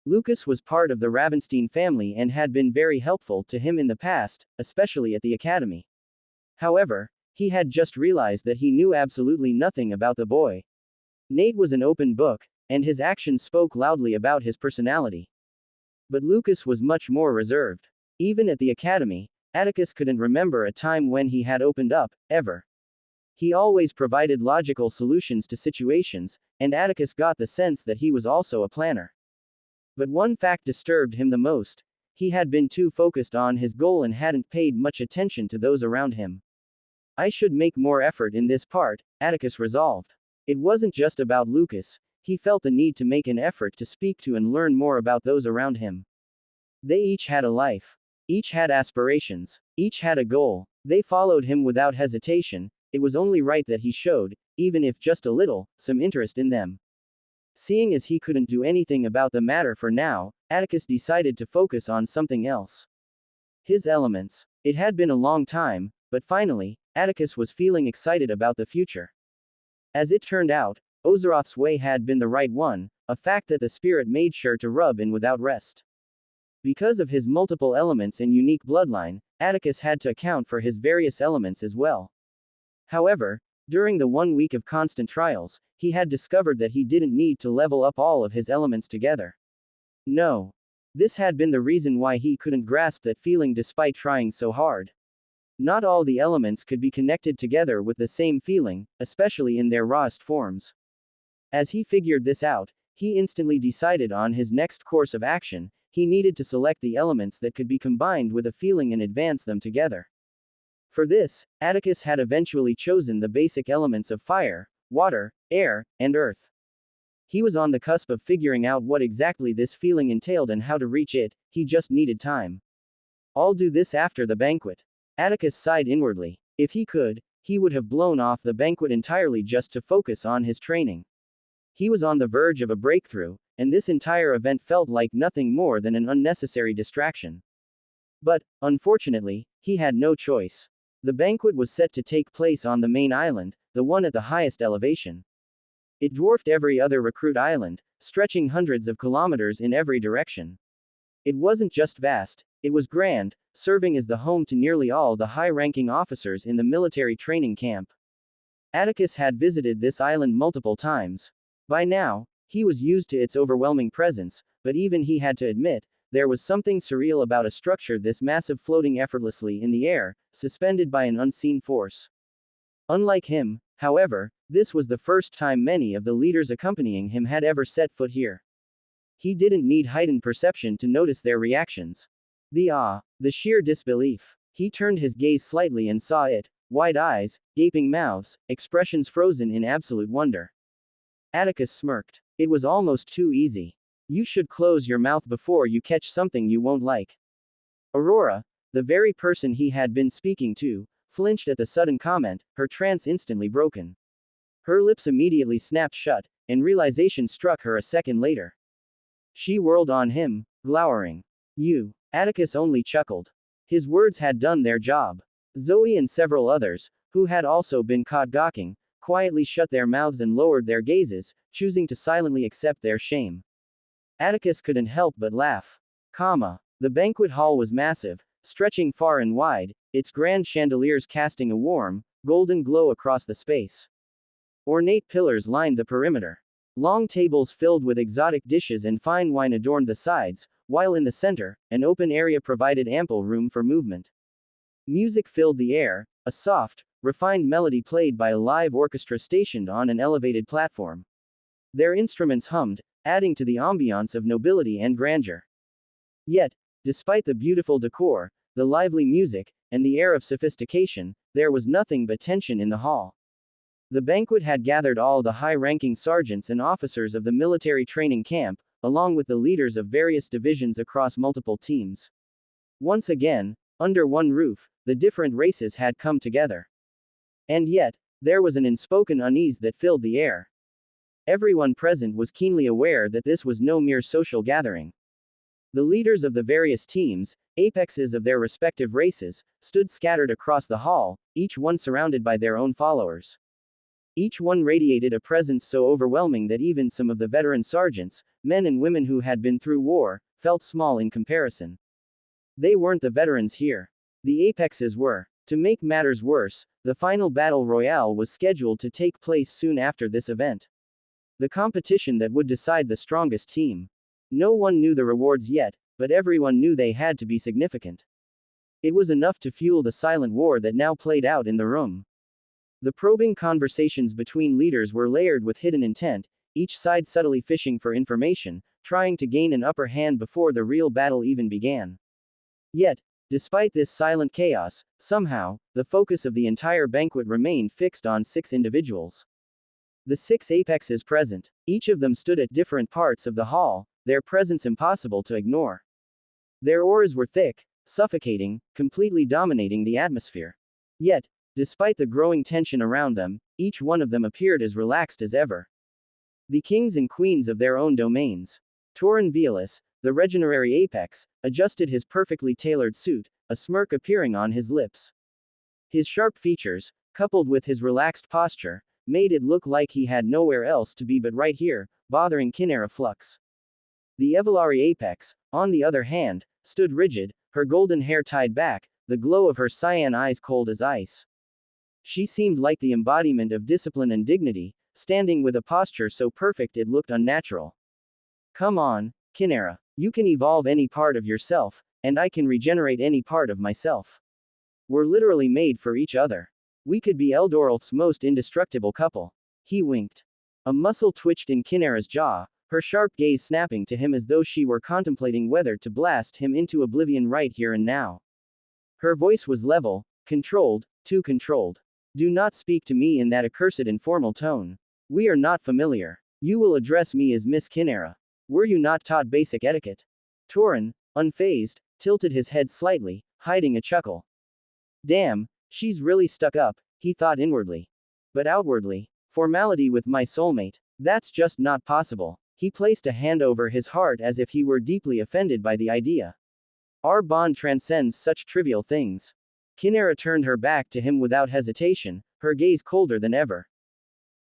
Lucas was part of the Ravenstein family and had been very helpful to him in the past, especially at the academy. However, he had just realized that he knew absolutely nothing about the boy. Nate was an open book, and his actions spoke loudly about his personality. But Lucas was much more reserved. Even at the academy, Atticus couldn't remember a time when he had opened up, ever. He always provided logical solutions to situations, and Atticus got the sense that he was also a planner. But one fact disturbed him the most. He had been too focused on his goal and hadn't paid much attention to those around him. I should make more effort in this part, Atticus resolved. It wasn't just about Lucas, he felt the need to make an effort to speak to and learn more about those around him. They each had a life. Each had aspirations. Each had a goal. They followed him without hesitation. It was only right that he showed, even if just a little, some interest in them. Seeing as he couldn't do anything about the matter for now, Atticus decided to focus on something else. His elements. It had been a long time, but finally, Atticus was feeling excited about the future. As it turned out, Ozeroth's way had been the right one, a fact that the spirit made sure to rub in without rest. Because of his multiple elements and unique bloodline, Atticus had to account for his various elements as well. However, during the 1 week of constant trials, he had discovered that he didn't need to level up all of his elements together. No. This had been the reason why he couldn't grasp that feeling despite trying so hard. Not all the elements could be connected together with the same feeling, especially in their rawest forms. As he figured this out, he instantly decided on his next course of action. He needed to select the elements that could be combined with a feeling and advance them together. For this, Atticus had eventually chosen the basic elements of fire, water, air, and earth. He was on the cusp of figuring out what exactly this feeling entailed and how to reach it. He just needed time. I'll do this after the banquet. Atticus sighed inwardly. If he could, he would have blown off the banquet entirely just to focus on his training. He was on the verge of a breakthrough, and this entire event felt like nothing more than an unnecessary distraction. But, unfortunately, he had no choice. The banquet was set to take place on the main island, the one at the highest elevation. It dwarfed every other recruit island, stretching hundreds of kilometers in every direction. It wasn't just vast, it was grand, serving as the home to nearly all the high-ranking officers in the military training camp. Atticus had visited this island multiple times. By now, he was used to its overwhelming presence, but even he had to admit, there was something surreal about a structure this massive floating effortlessly in the air, suspended by an unseen force. Unlike him, however, this was the first time many of the leaders accompanying him had ever set foot here. He didn't need heightened perception to notice their reactions. The awe, the sheer disbelief. He turned his gaze slightly and saw it, wide eyes, gaping mouths, expressions frozen in absolute wonder. Atticus smirked. It was almost too easy. You should close your mouth before you catch something you won't like. Aurora, the very person he had been speaking to, flinched at the sudden comment, her trance instantly broken. Her lips immediately snapped shut, and realization struck her a second later. She whirled on him, glowering. You. Atticus only chuckled. His words had done their job. Zoe and several others, who had also been caught gawking, quietly shut their mouths and lowered their gazes, choosing to silently accept their shame. Atticus couldn't help but laugh. The banquet hall was massive, stretching far and wide, its grand chandeliers casting a warm, golden glow across the space. Ornate pillars lined the perimeter. Long tables filled with exotic dishes and fine wine adorned the sides, while in the center, an open area provided ample room for movement. Music filled the air, a soft, refined melody played by a live orchestra stationed on an elevated platform. Their instruments hummed, adding to the ambiance of nobility and grandeur. Yet, despite the beautiful decor, the lively music, and the air of sophistication, there was nothing but tension in the hall. The banquet had gathered all the high-ranking sergeants and officers of the military training camp, along with the leaders of various divisions across multiple teams. Once again, under one roof, the different races had come together. And yet, there was an unspoken unease that filled the air. Everyone present was keenly aware that this was no mere social gathering. The leaders of the various teams, apexes of their respective races, stood scattered across the hall, each one surrounded by their own followers. Each one radiated a presence so overwhelming that even some of the veteran sergeants, men and women who had been through war, felt small in comparison. They weren't the veterans here. The apexes were. To make matters worse, the final battle royale was scheduled to take place soon after this event. The competition that would decide the strongest team. No one knew the rewards yet, but everyone knew they had to be significant. It was enough to fuel the silent war that now played out in the room. The probing conversations between leaders were layered with hidden intent, each side subtly fishing for information, trying to gain an upper hand before the real battle even began. Yet, despite this silent chaos, somehow, the focus of the entire banquet remained fixed on 6 individuals. The 6 apexes present, each of them stood at different parts of the hall, their presence impossible to ignore. Their auras were thick, suffocating, completely dominating the atmosphere. Yet, despite the growing tension around them, each one of them appeared as relaxed as ever. The kings and queens of their own domains. Tauren Vialis, the regenerary apex, adjusted his perfectly tailored suit, a smirk appearing on his lips. His sharp features, coupled with his relaxed posture, made it look like he had nowhere else to be but right here, bothering Kinera Flux. The Evelari apex, on the other hand, stood rigid, her golden hair tied back, the glow of her cyan eyes cold as ice. She seemed like the embodiment of discipline and dignity, standing with a posture so perfect it looked unnatural. Come on, Kinera. You can evolve any part of yourself, and I can regenerate any part of myself. We're literally made for each other. We could be Eldoralf's most indestructible couple. He winked. A muscle twitched in Kinera's jaw, her sharp gaze snapping to him as though she were contemplating whether to blast him into oblivion right here and now. Her voice was level, controlled, too controlled. Do not speak to me in that accursed informal tone. We are not familiar. You will address me as Miss Kinera. Were you not taught basic etiquette? Tauren, unfazed, tilted his head slightly, hiding a chuckle. Damn, she's really stuck up, he thought inwardly. But outwardly, formality with my soulmate, that's just not possible. He placed a hand over his heart as if he were deeply offended by the idea. Our bond transcends such trivial things. Kinera turned her back to him without hesitation, her gaze colder than ever.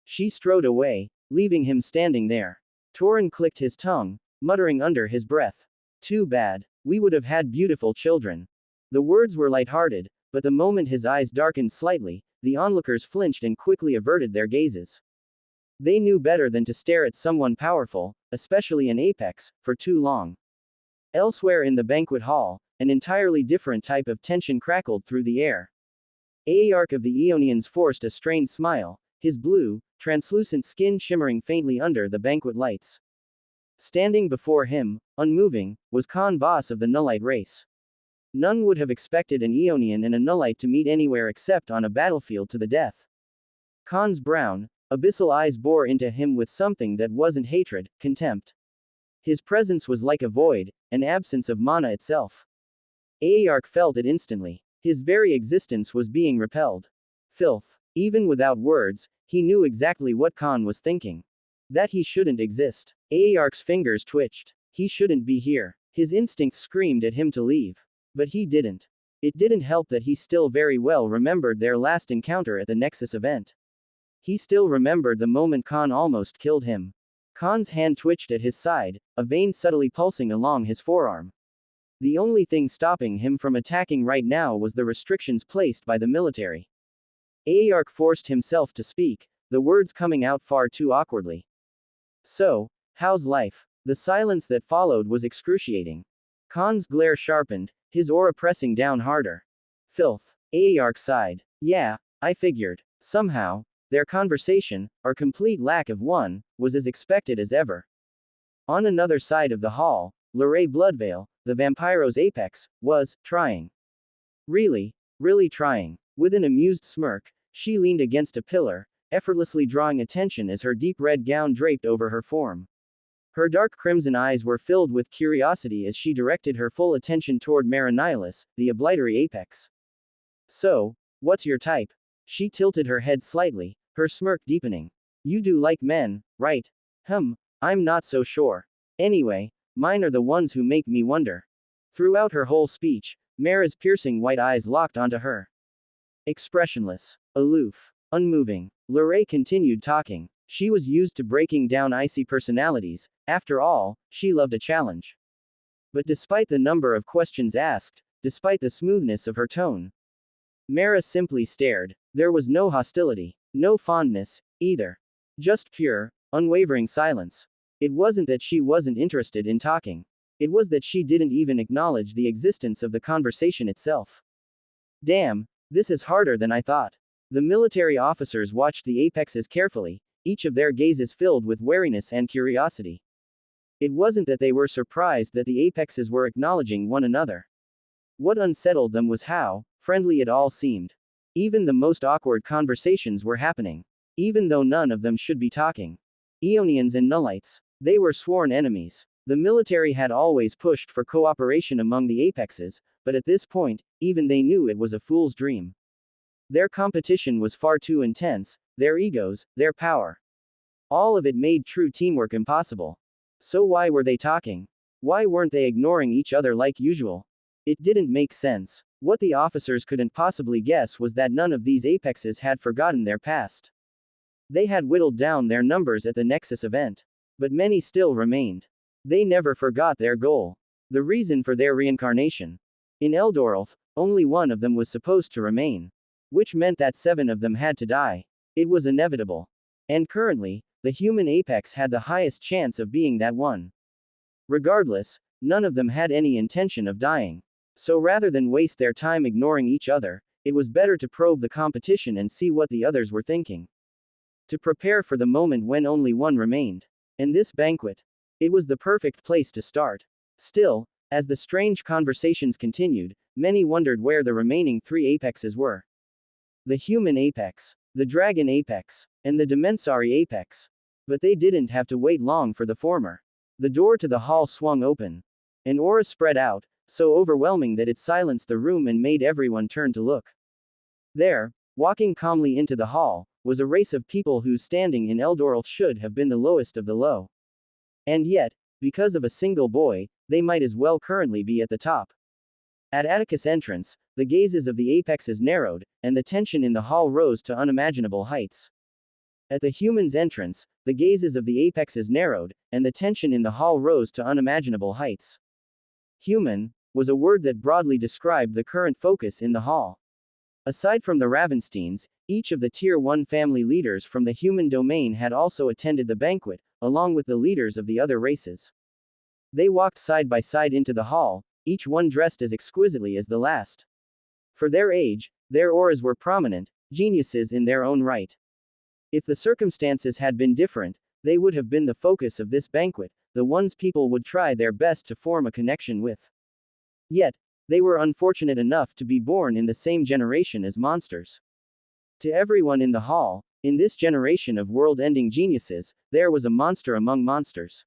She strode away, leaving him standing there. Tauren clicked his tongue, muttering under his breath. Too bad. We would have had beautiful children. The words were light-hearted, but the moment his eyes darkened slightly, the onlookers flinched and quickly averted their gazes. They knew better than to stare at someone powerful, especially an apex, for too long. Elsewhere in the banquet hall, an entirely different type of tension crackled through the air. Aearch of the Aeonians forced a strained smile, his blue, translucent skin shimmering faintly under the banquet lights. Standing before him, unmoving, was Khan Voss of the Nullite race. None would have expected an Aeonian and a Nullite to meet anywhere except on a battlefield to the death. Khan's brown, abyssal eyes bore into him with something that wasn't hatred, contempt. His presence was like a void, an absence of mana itself. Aearch felt it instantly. His very existence was being repelled. Filth. Even without words, he knew exactly what Khan was thinking. That he shouldn't exist. Aearch's fingers twitched. He shouldn't be here. His instincts screamed at him to leave. But he didn't. It didn't help that he still very well remembered their last encounter at the Nexus event. He still remembered the moment Khan almost killed him. Khan's hand twitched at his side, a vein subtly pulsing along his forearm. The only thing stopping him from attacking right now was the restrictions placed by the military. Aark forced himself to speak, the words coming out far too awkwardly. So, how's life? The silence that followed was excruciating. Khan's glare sharpened, his aura pressing down harder. Filth. Aark sighed. Yeah, I figured. Somehow, their conversation, or complete lack of one, was as expected as ever. On another side of the hall, Lorraine Bloodveil, the vampiro's apex, was trying. Really trying. With an amused smirk, she leaned against a pillar, effortlessly drawing attention as her deep red gown draped over her form. Her dark crimson eyes were filled with curiosity as she directed her full attention toward Marinilus, the obliterary apex. So, what's your type? She tilted her head slightly, her smirk deepening. You do like men, right? I'm not so sure. Anyway, mine are the ones who make me wonder. Throughout her whole speech, Mara's piercing white eyes locked onto her. Expressionless, aloof, unmoving, Lorraine continued talking. She was used to breaking down icy personalities, after all, she loved a challenge. But despite the number of questions asked, despite the smoothness of her tone, Mara simply stared. There was no hostility, no fondness, either. Just pure, unwavering silence. It wasn't that she wasn't interested in talking. It was that she didn't even acknowledge the existence of the conversation itself. Damn, this is harder than I thought. The military officers watched the apexes carefully, each of their gazes filled with wariness and curiosity. It wasn't that they were surprised that the apexes were acknowledging one another. What unsettled them was how friendly it all seemed. Even the most awkward conversations were happening. Even though none of them should be talking. Aeonians and Nullites. They were sworn enemies. The military had always pushed for cooperation among the apexes, but at this point, even they knew it was a fool's dream. Their competition was far too intense, their egos, their power. All of it made true teamwork impossible. So why were they talking? Why weren't they ignoring each other like usual? It didn't make sense. What the officers couldn't possibly guess was that none of these apexes had forgotten their past. They had whittled down their numbers at the Nexus event. But many still remained. They never forgot their goal. The reason for their reincarnation. In Eldoralf, only one of them was supposed to remain. Which meant that 7 of them had to die. It was inevitable. And currently, the human apex had the highest chance of being that one. Regardless, none of them had any intention of dying. So rather than waste their time ignoring each other, it was better to probe the competition and see what the others were thinking. To prepare for the moment when only one remained. And this banquet. It was the perfect place to start. Still, as the strange conversations continued, many wondered where the remaining 3 apexes were. The human apex, the dragon apex, and the Dimensari apex. But they didn't have to wait long for the former. The door to the hall swung open. An aura spread out, so overwhelming that it silenced the room and made everyone turn to look. There, walking calmly into the hall, was a race of people whose standing in Eldoralf should have been the lowest of the low. And yet, because of a single boy, they might as well currently be at the top. At Atticus' entrance, the gazes of the apexes narrowed, and the tension in the hall rose to unimaginable heights. At the humans' entrance, the gazes of the apexes narrowed, and the tension in the hall rose to unimaginable heights. Human was a word that broadly described the current focus in the hall. Aside from the Ravensteins, each of the Tier 1 family leaders from the human domain had also attended the banquet, along with the leaders of the other races. They walked side by side into the hall, each one dressed as exquisitely as the last. For their age, their auras were prominent, geniuses in their own right. If the circumstances had been different, they would have been the focus of this banquet, the ones people would try their best to form a connection with. Yet, they were unfortunate enough to be born in the same generation as monsters. To everyone in the hall, in this generation of world-ending geniuses, there was a monster among monsters.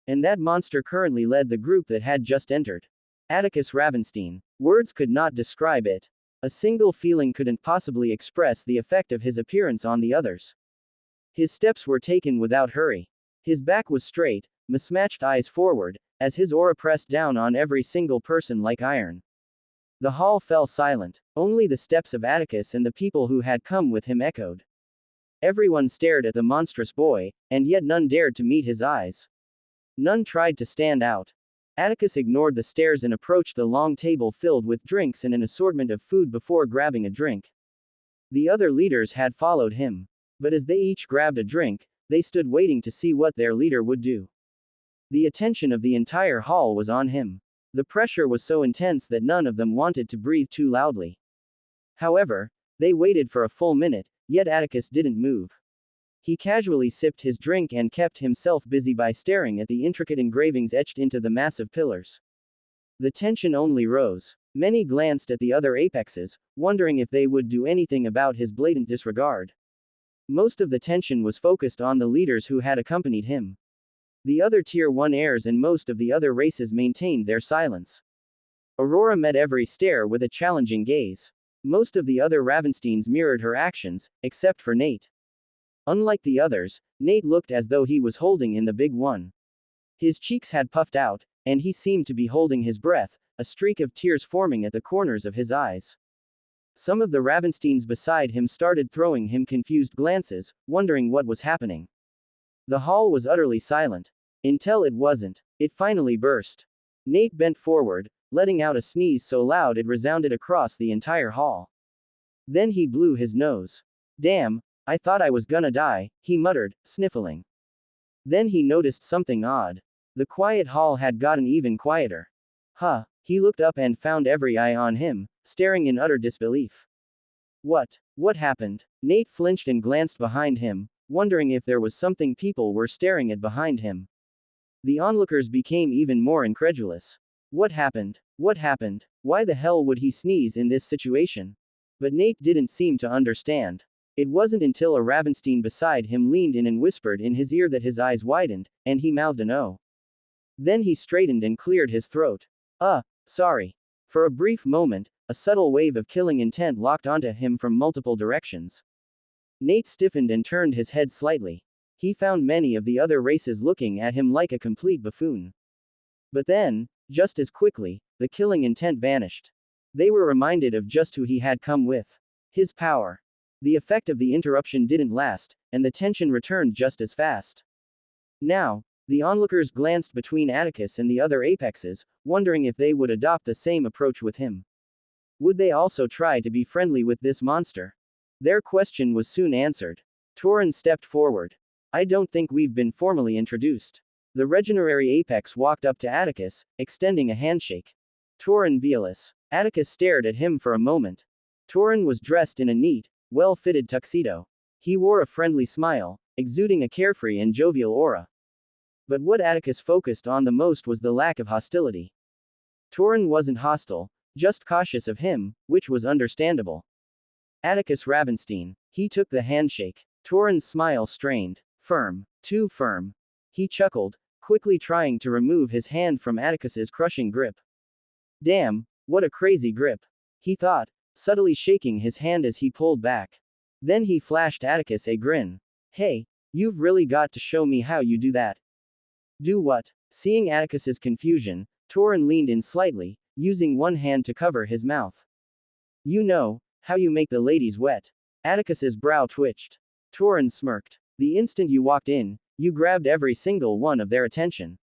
And that monster currently led the group that had just entered. Atticus Ravenstein. Words could not describe it. A single feeling couldn't possibly express the effect of his appearance on the others. His steps were taken without hurry. His back was straight, mismatched eyes forward, as his aura pressed down on every single person like iron. The hall fell silent. Only the steps of Atticus and the people who had come with him echoed. Everyone stared at the monstrous boy, and yet none dared to meet his eyes. None tried to stand out. Atticus ignored the stares and approached the long table filled with drinks and an assortment of food before grabbing a drink. The other leaders had followed him. But as they each grabbed a drink, they stood waiting to see what their leader would do. The attention of the entire hall was on him. The pressure was so intense that none of them wanted to breathe too loudly. However, they waited for a full minute, yet Atticus didn't move. He casually sipped his drink and kept himself busy by staring at the intricate engravings etched into the massive pillars. The tension only rose. Many glanced at the other apexes, wondering if they would do anything about his blatant disregard. Most of the tension was focused on the leaders who had accompanied him. The other Tier 1 heirs and most of the other races maintained their silence. Aurora met every stare with a challenging gaze. Most of the other Ravensteins mirrored her actions, except for Nate. Unlike the others, Nate looked as though he was holding in the big one. His cheeks had puffed out, and he seemed to be holding his breath, a streak of tears forming at the corners of his eyes. Some of the Ravensteins beside him started throwing him confused glances, wondering what was happening. The hall was utterly silent. Until it wasn't. It finally burst. Nate bent forward, letting out a sneeze so loud it resounded across the entire hall. Then he blew his nose. Damn, I thought I was gonna die, he muttered, sniffling. Then he noticed something odd. The quiet hall had gotten even quieter. Huh, he looked up and found every eye on him, staring in utter disbelief. What happened? Nate flinched and glanced behind him, wondering if there was something people were staring at behind him. The onlookers became even more incredulous. What happened? What happened? Why the hell would he sneeze in this situation? But Nate didn't seem to understand. It wasn't until a Ravenstein beside him leaned in and whispered in his ear that his eyes widened, and he mouthed an "oh." Then he straightened and cleared his throat. Sorry. For a brief moment, a subtle wave of killing intent locked onto him from multiple directions. Nate stiffened and turned his head slightly. He found many of the other races looking at him like a complete buffoon. But then, just as quickly, the killing intent vanished. They were reminded of just who he had come with. His power. The effect of the interruption didn't last, and the tension returned just as fast. Now, the onlookers glanced between Atticus and the other apexes, wondering if they would adopt the same approach with him. Would they also try to be friendly with this monster? Their question was soon answered. Torin stepped forward. I don't think we've been formally introduced. The regenerary apex walked up to Atticus, extending a handshake. Torin Vialis. Atticus stared at him for a moment. Torin was dressed in a neat, well-fitted tuxedo. He wore a friendly smile, exuding a carefree and jovial aura. But what Atticus focused on the most was the lack of hostility. Torin wasn't hostile, just cautious of him, which was understandable. Atticus Ravenstein. He took the handshake. Torin's smile strained. Firm. Too firm. He chuckled, quickly trying to remove his hand from Atticus's crushing grip. Damn, what a crazy grip. He thought, subtly shaking his hand as he pulled back. Then he flashed Atticus a grin. Hey, you've really got to show me how you do that. Do what? Seeing Atticus's confusion, Torin leaned in slightly, using one hand to cover his mouth. You know, how you make the ladies wet. Atticus's brow twitched. Torin smirked. The instant you walked in, you grabbed every single one of their attention.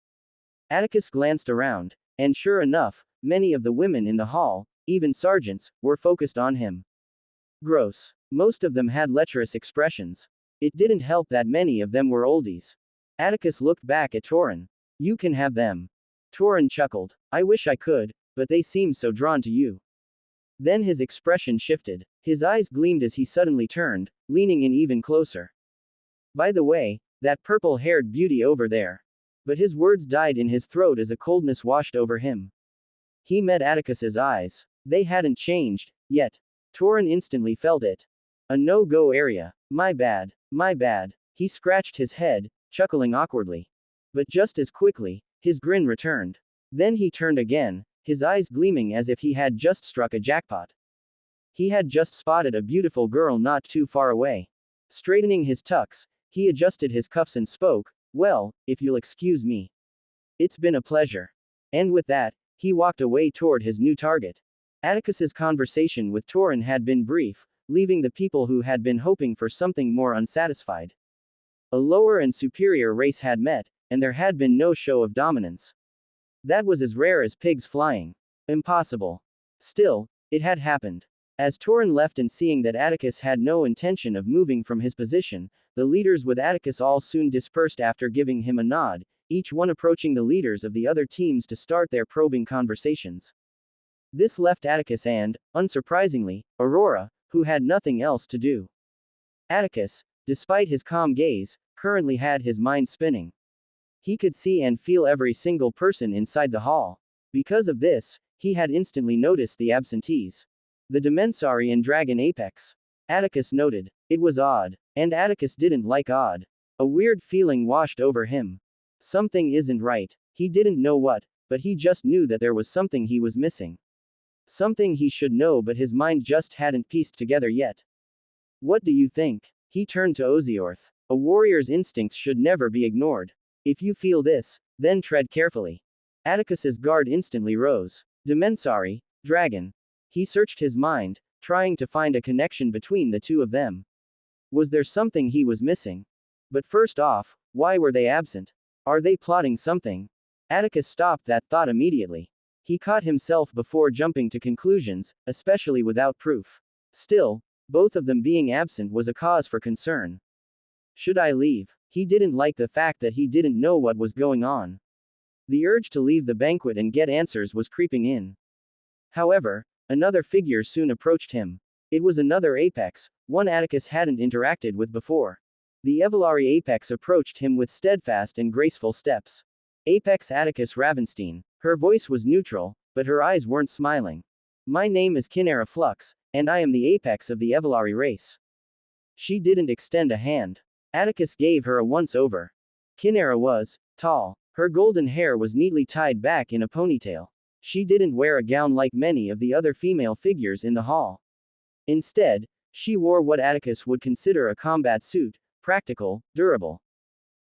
Atticus glanced around, and sure enough, many of the women in the hall, even sergeants, were focused on him. Gross. Most of them had lecherous expressions. It didn't help that many of them were oldies. Atticus looked back at Torin. You can have them. Torin chuckled. I wish I could, but they seem so drawn to you. Then his expression shifted. His eyes gleamed as he suddenly turned, leaning in even closer. By the way, that purple-haired beauty over there. But his words died in his throat as a coldness washed over him. He met Atticus's eyes. They hadn't changed, yet. Torin instantly felt it. A no-go area. My bad. My bad. He scratched his head, chuckling awkwardly. But just as quickly, his grin returned. Then he turned again, his eyes gleaming as if he had just struck a jackpot. He had just spotted a beautiful girl not too far away. Straightening his tux, he adjusted his cuffs and spoke, well, if you'll excuse me. It's been a pleasure. And with that, he walked away toward his new target. Atticus's conversation with Torin had been brief, leaving the people who had been hoping for something more unsatisfied. A lower and superior race had met, and there had been no show of dominance. That was as rare as pigs flying. Impossible. Still, it had happened. As Torin left and seeing that Atticus had no intention of moving from his position, the leaders with Atticus all soon dispersed after giving him a nod, each one approaching the leaders of the other teams to start their probing conversations. This left Atticus and, unsurprisingly, Aurora, who had nothing else to do. Atticus, despite his calm gaze, currently had his mind spinning. He could see and feel every single person inside the hall. Because of this, he had instantly noticed the absentees. The Dimensari and Dragon Apex. Atticus noted. It was odd. And Atticus didn't like odd. A weird feeling washed over him. Something isn't right. He didn't know what, but he just knew that there was something he was missing. Something he should know, but his mind just hadn't pieced together yet. What do you think? He turned to Oziorth. A warrior's instincts should never be ignored. If you feel this, then tread carefully. Atticus's guard instantly rose. Dimensari, dragon. He searched his mind, trying to find a connection between the two of them. Was there something he was missing? But first off, why were they absent? Are they plotting something? Atticus stopped that thought immediately. He caught himself before jumping to conclusions, especially without proof. Still, both of them being absent was a cause for concern. Should I leave? He didn't like the fact that he didn't know what was going on. The urge to leave the banquet and get answers was creeping in. However, another figure soon approached him. It was another Apex, one Atticus hadn't interacted with before. The Evelari Apex approached him with steadfast and graceful steps. Apex Atticus Ravenstein. Her voice was neutral, but her eyes weren't smiling. My name is Kinera Flux, and I am the Apex of the Evelari race. She didn't extend a hand. Atticus gave her a once-over. Kinera was tall. Her golden hair was neatly tied back in a ponytail. She didn't wear a gown like many of the other female figures in the hall. Instead, she wore what Atticus would consider a combat suit, practical, durable.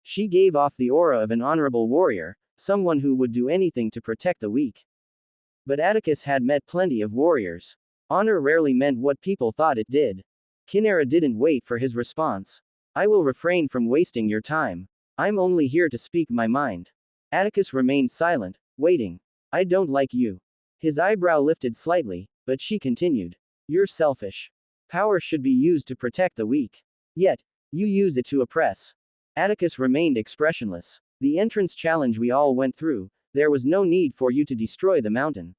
She gave off the aura of an honorable warrior, someone who would do anything to protect the weak. But Atticus had met plenty of warriors. Honor rarely meant what people thought it did. Kinera didn't wait for his response. I will refrain from wasting your time. I'm only here to speak my mind. Atticus remained silent, waiting. I don't like you. His eyebrow lifted slightly, but she continued. You're selfish. Power should be used to protect the weak. Yet, you use it to oppress. Atticus remained expressionless. The entrance challenge we all went through, there was no need for you to destroy the mountain.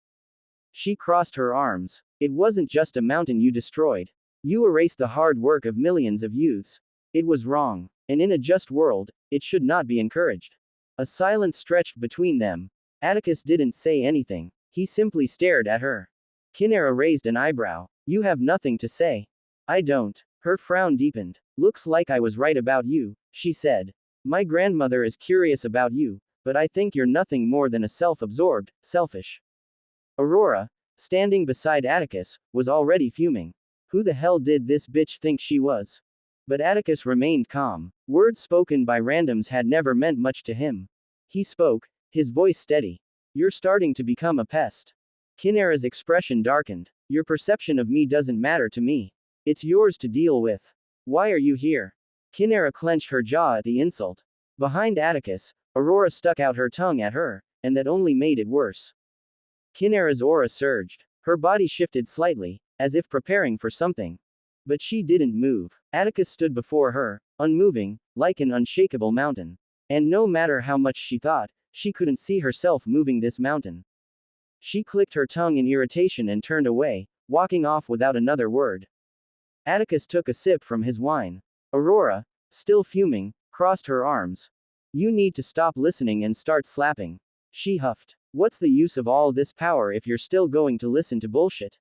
She crossed her arms. It wasn't just a mountain you destroyed. You erased the hard work of millions of youths. It was wrong. And in a just world, it should not be encouraged. A silence stretched between them. Atticus didn't say anything. He simply stared at her. Kinera raised an eyebrow. You have nothing to say. I don't. Her frown deepened. Looks like I was right about you, she said. My grandmother is curious about you, but I think you're nothing more than a self-absorbed, selfish. Aurora, standing beside Atticus, was already fuming. Who the hell did this bitch think she was? But Atticus remained calm. Words spoken by randoms had never meant much to him. He spoke, his voice steady. You're starting to become a pest. Kinera's expression darkened. Your perception of me doesn't matter to me. It's yours to deal with. Why are you here? Kinera clenched her jaw at the insult. Behind Atticus, Aurora stuck out her tongue at her, and that only made it worse. Kinera's aura surged. Her body shifted slightly, as if preparing for something. But she didn't move. Atticus stood before her, unmoving, like an unshakable mountain. And no matter how much she thought, she couldn't see herself moving this mountain. She clicked her tongue in irritation and turned away, walking off without another word. Atticus took a sip from his wine. Aurora, still fuming, crossed her arms. You need to stop listening and start slapping. She huffed. What's the use of all this power if you're still going to listen to bullshit?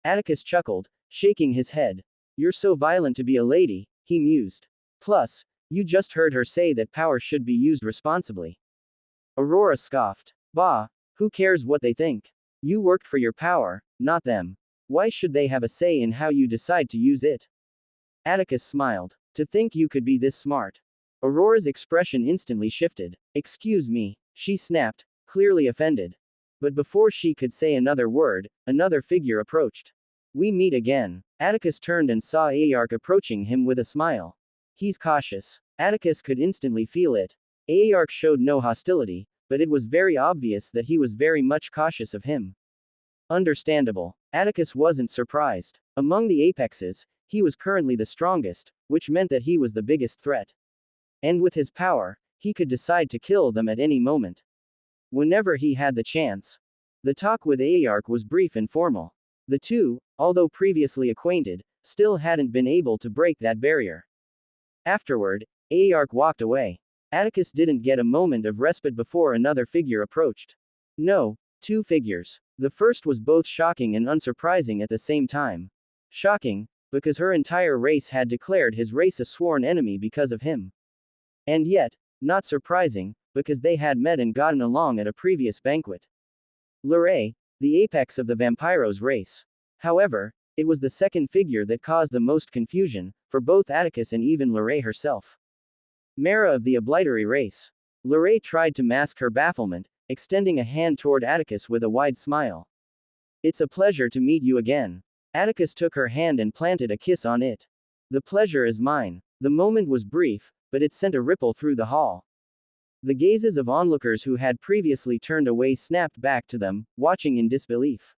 Atticus chuckled, shaking his head. You're so violent to be a lady, he mused. Plus, you just heard her say that power should be used responsibly. Aurora scoffed. Bah, who cares what they think? You worked for your power, not them. Why should they have a say in how you decide to use it? Atticus smiled. To think you could be this smart. Aurora's expression instantly shifted. Excuse me, she snapped, clearly offended. But before she could say another word, another figure approached. We meet again. Atticus turned and saw Aark approaching him with a smile. He's cautious. Atticus could instantly feel it. Aark showed no hostility, but it was very obvious that he was very much cautious of him. Understandable. Atticus wasn't surprised. Among the apexes, he was currently the strongest, which meant that he was the biggest threat. And with his power, he could decide to kill them at any moment. Whenever he had the chance. The talk with Aark was brief and formal. The two, although previously acquainted, still hadn't been able to break that barrier. Afterward, Aark walked away. Atticus didn't get a moment of respite before another figure approached. No, two figures. The first was both shocking and unsurprising at the same time. Shocking, because her entire race had declared his race a sworn enemy because of him. And yet, not surprising, because they had met and gotten along at a previous banquet. Luray, the apex of the Vampiros race. However, it was the second figure that caused the most confusion, for both Atticus and even Luray herself. Mara of the Obliterary race. Luray tried to mask her bafflement, extending a hand toward Atticus with a wide smile. It's a pleasure to meet you again. Atticus took her hand and planted a kiss on it. The pleasure is mine. The moment was brief, but it sent a ripple through the hall. The gazes of onlookers who had previously turned away snapped back to them, watching in disbelief.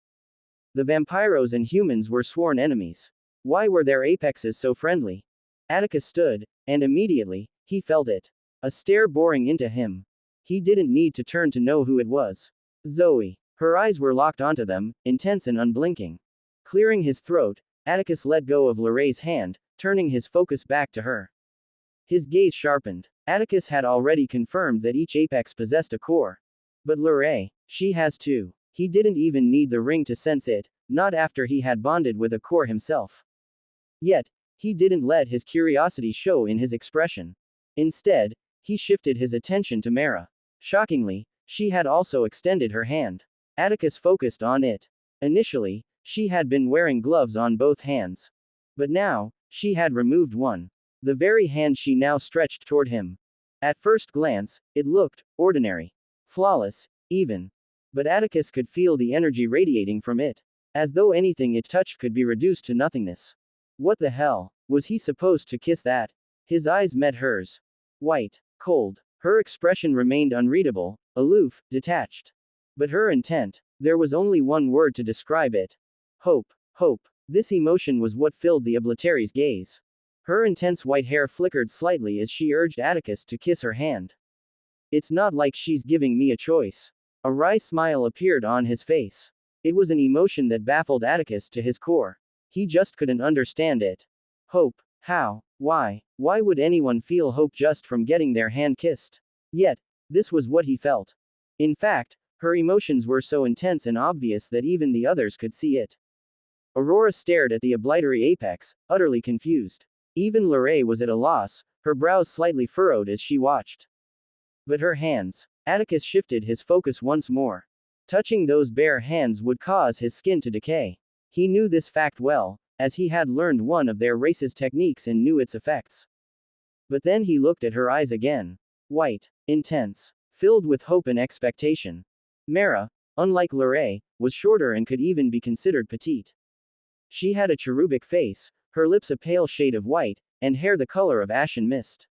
The Vampiros and humans were sworn enemies. Why were their apexes so friendly? Atticus stood, and immediately, he felt it. A stare boring into him. He didn't need to turn to know who it was. Zoe. Her eyes were locked onto them, intense and unblinking. Clearing his throat, Atticus let go of Luray's hand, turning his focus back to her. His gaze sharpened. Atticus had already confirmed that each apex possessed a core. But Luray, she has too. He didn't even need the ring to sense it, not after he had bonded with a core himself. Yet, he didn't let his curiosity show in his expression. Instead, he shifted his attention to Mara. Shockingly, she had also extended her hand. Atticus focused on it. Initially, she had been wearing gloves on both hands. But now, she had removed one. The very hand she now stretched toward him. At first glance, it looked ordinary. Flawless, even. But Atticus could feel the energy radiating from it. As though anything it touched could be reduced to nothingness. What the hell? Was he supposed to kiss that? His eyes met hers. White. Cold. Her expression remained unreadable, aloof, detached. But her intent, there was only one word to describe it. Hope. Hope. This emotion was what filled the Oblitary's gaze. Her intense white hair flickered slightly as she urged Atticus to kiss her hand. It's not like she's giving me a choice. A wry smile appeared on his face. It was an emotion that baffled Atticus to his core. He just couldn't understand it. Hope. How? Why? Why would anyone feel hope just from getting their hand kissed? Yet, this was what he felt. In fact, her emotions were so intense and obvious that even the others could see it. Aurora stared at the obliterary apex, utterly confused. Even Luray was at a loss, her brows slightly furrowed as she watched. But her hands. Atticus shifted his focus once more. Touching those bare hands would cause his skin to decay. He knew this fact well, as he had learned one of their race's techniques and knew its effects. But then he looked at her eyes again. White. Intense. Filled with hope and expectation. Mara, unlike Luray, was shorter and could even be considered petite. She had a cherubic face, her lips a pale shade of white, and hair the color of ashen mist.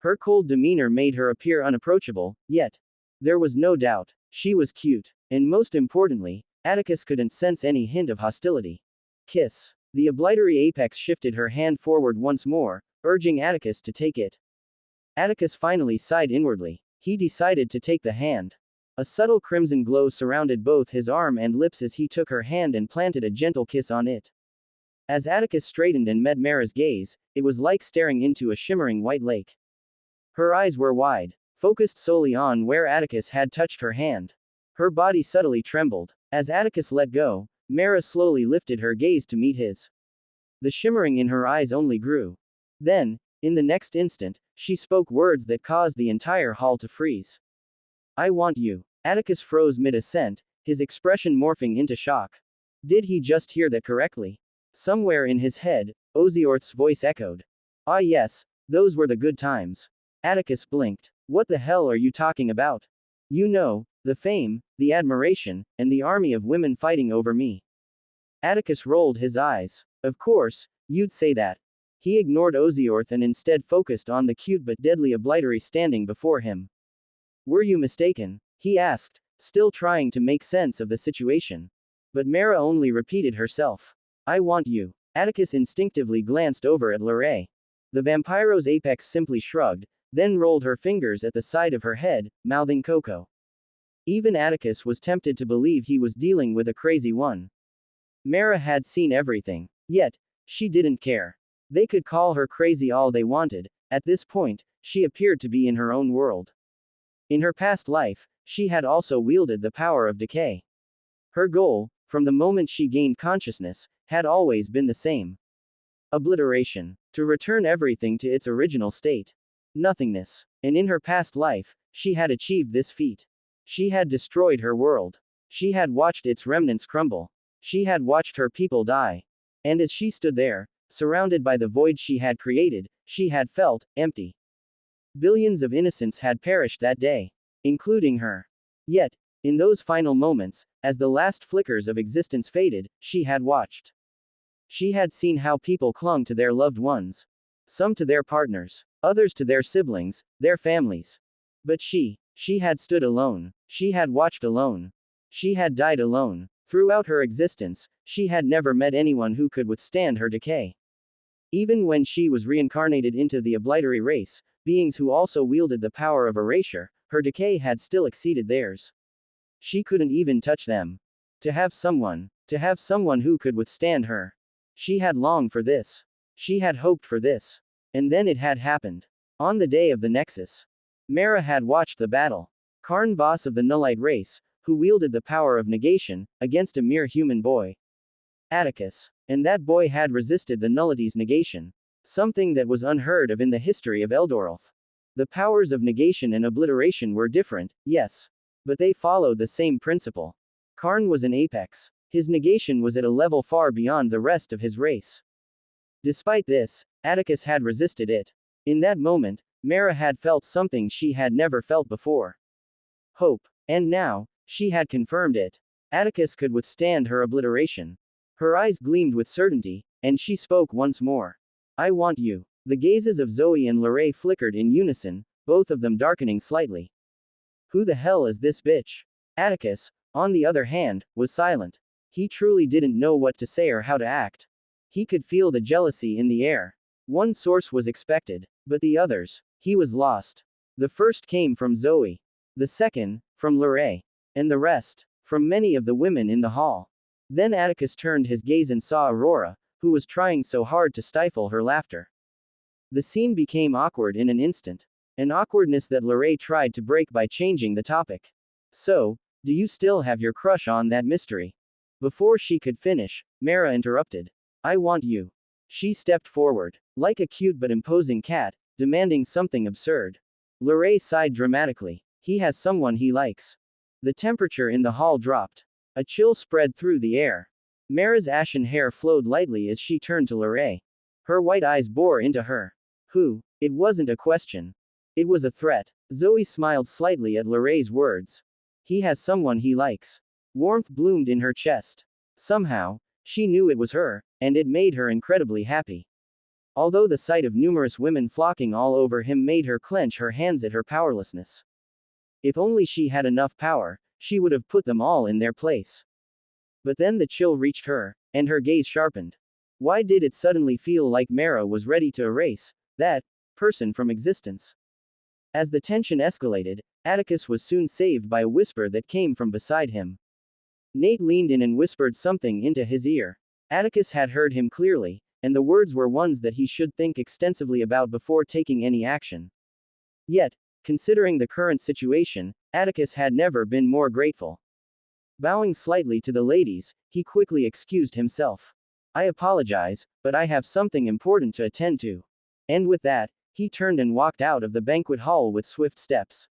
Her cold demeanor made her appear unapproachable, yet, there was no doubt, she was cute, and most importantly, Atticus couldn't sense any hint of hostility. Kiss. The obliterary apex shifted her hand forward once more, urging Atticus to take it. Atticus finally sighed inwardly. He decided to take the hand. A subtle crimson glow surrounded both his arm and lips as he took her hand and planted a gentle kiss on it. As Atticus straightened and met Mara's gaze, it was like staring into a shimmering white lake. Her eyes were wide, focused solely on where Atticus had touched her hand. Her body subtly trembled. As Atticus let go, Mara slowly lifted her gaze to meet his. The shimmering in her eyes only grew. Then, in the next instant, she spoke words that caused the entire hall to freeze. I want you. Atticus froze mid-assent, his expression morphing into shock. Did he just hear that correctly? Somewhere in his head, Oziorth's voice echoed. Ah yes, those were the good times. Atticus blinked. What the hell are you talking about? You know, the fame, the admiration, and the army of women fighting over me. Atticus rolled his eyes. Of course, you'd say that. He ignored Oziorth and instead focused on the cute but deadly obliterary standing before him. Were you mistaken? He asked, still trying to make sense of the situation. But Mara only repeated herself. I want you. Atticus instinctively glanced over at Lorraine. The vampiro's apex simply shrugged, then rolled her fingers at the side of her head, mouthing Coco. Even Atticus was tempted to believe he was dealing with a crazy one. Mara had seen everything. Yet, she didn't care. They could call her crazy all they wanted, at this point, she appeared to be in her own world. In her past life, she had also wielded the power of decay. Her goal, from the moment she gained consciousness, had always been the same. Obliteration. To return everything to its original state. Nothingness. And in her past life, she had achieved this feat. She had destroyed her world. She had watched its remnants crumble. She had watched her people die. And as she stood there, surrounded by the void she had created, she had felt empty. Billions of innocents had perished that day, including her. Yet, in those final moments, as the last flickers of existence faded, she had watched. She had seen how people clung to their loved ones. Some to their partners, others to their siblings, their families. But she had stood alone. She had watched alone. She had died alone. Throughout her existence, she had never met anyone who could withstand her decay. Even when she was reincarnated into the obliterary race, beings who also wielded the power of erasure, her decay had still exceeded theirs. She couldn't even touch them. To have someone who could withstand her. She had longed for this. She had hoped for this. And then it had happened. On the day of the Nexus. Mara had watched the battle. Karn Voss of the Nullite race, who wielded the power of negation, against a mere human boy. Atticus. And that boy had resisted the nullity's negation. Something that was unheard of in the history of Eldorolf. The powers of negation and obliteration were different, yes. But they followed the same principle. Karn was an apex. His negation was at a level far beyond the rest of his race. Despite this, Atticus had resisted it. In that moment, Mara had felt something she had never felt before. Hope. And now, she had confirmed it. Atticus could withstand her obliteration. Her eyes gleamed with certainty, and she spoke once more. I want you. The gazes of Zoe and Lorraine flickered in unison, both of them darkening slightly. Who the hell is this bitch? Atticus, on the other hand, was silent. He truly didn't know what to say or how to act. He could feel the jealousy in the air. One source was expected, but the others, he was lost. The first came from Zoe. The second, from Lorraine. And the rest, from many of the women in the hall. Then Atticus turned his gaze and saw Aurora, who was trying so hard to stifle her laughter. The scene became awkward in an instant. An awkwardness that Lorraine tried to break by changing the topic. So, do you still have your crush on that mystery? Before she could finish, Mara interrupted. I want you. She stepped forward, like a cute but imposing cat, demanding something absurd. Lorraine sighed dramatically. He has someone he likes. The temperature in the hall dropped. A chill spread through the air. Mara's ashen hair flowed lightly as she turned to Lorraine. Her white eyes bore into her. Who? It wasn't a question. It was a threat. Zoe smiled slightly at Lorraine's words. He has someone he likes. Warmth bloomed in her chest. Somehow, she knew it was her, and it made her incredibly happy. Although the sight of numerous women flocking all over him made her clench her hands at her powerlessness. If only she had enough power, she would have put them all in their place. But then the chill reached her, and her gaze sharpened. Why did it suddenly feel like Mara was ready to erase that person from existence? As the tension escalated, Atticus was soon saved by a whisper that came from beside him. Nate leaned in and whispered something into his ear. Atticus had heard him clearly, and the words were ones that he should think extensively about before taking any action. Yet, considering the current situation, Atticus had never been more grateful. Bowing slightly to the ladies, he quickly excused himself. I apologize, but I have something important to attend to. And with that, he turned and walked out of the banquet hall with swift steps.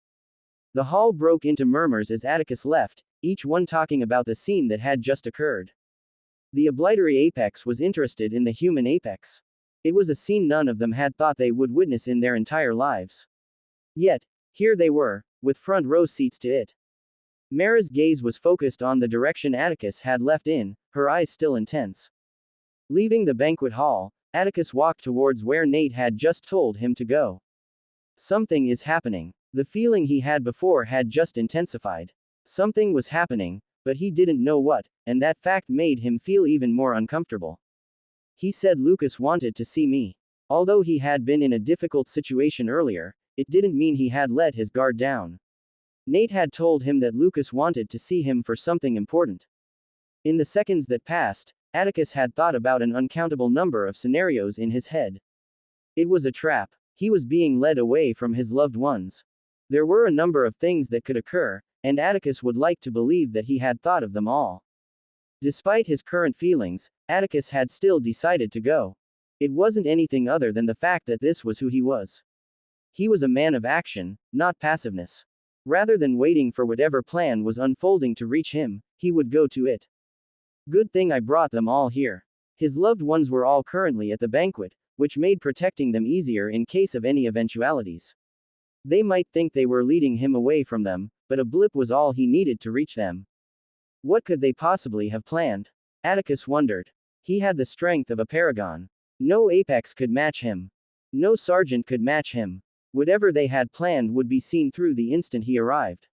The hall broke into murmurs as Atticus left, each one talking about the scene that had just occurred. The obliterary apex was interested in the human apex. It was a scene none of them had thought they would witness in their entire lives. Yet, here they were, with front row seats to it. Mara's gaze was focused on the direction Atticus had left in, her eyes still intense. Leaving the banquet hall, Atticus walked towards where Nate had just told him to go. Something is happening. The feeling he had before had just intensified. Something was happening, but he didn't know what, and that fact made him feel even more uncomfortable. He said Lucas wanted to see me. Although he had been in a difficult situation earlier, it didn't mean he had let his guard down. Nate had told him that Lucas wanted to see him for something important. In the seconds that passed, Atticus had thought about an uncountable number of scenarios in his head. It was a trap. He was being led away from his loved ones. There were a number of things that could occur, and Atticus would like to believe that he had thought of them all. Despite his current feelings, Atticus had still decided to go. It wasn't anything other than the fact that this was who he was. He was a man of action, not passiveness. Rather than waiting for whatever plan was unfolding to reach him, he would go to it. Good thing I brought them all here. His loved ones were all currently at the banquet, which made protecting them easier in case of any eventualities. They might think they were leading him away from them, but a blip was all he needed to reach them. What could they possibly have planned? Atticus wondered. He had the strength of a paragon. No apex could match him. No sergeant could match him. Whatever they had planned would be seen through the instant he arrived.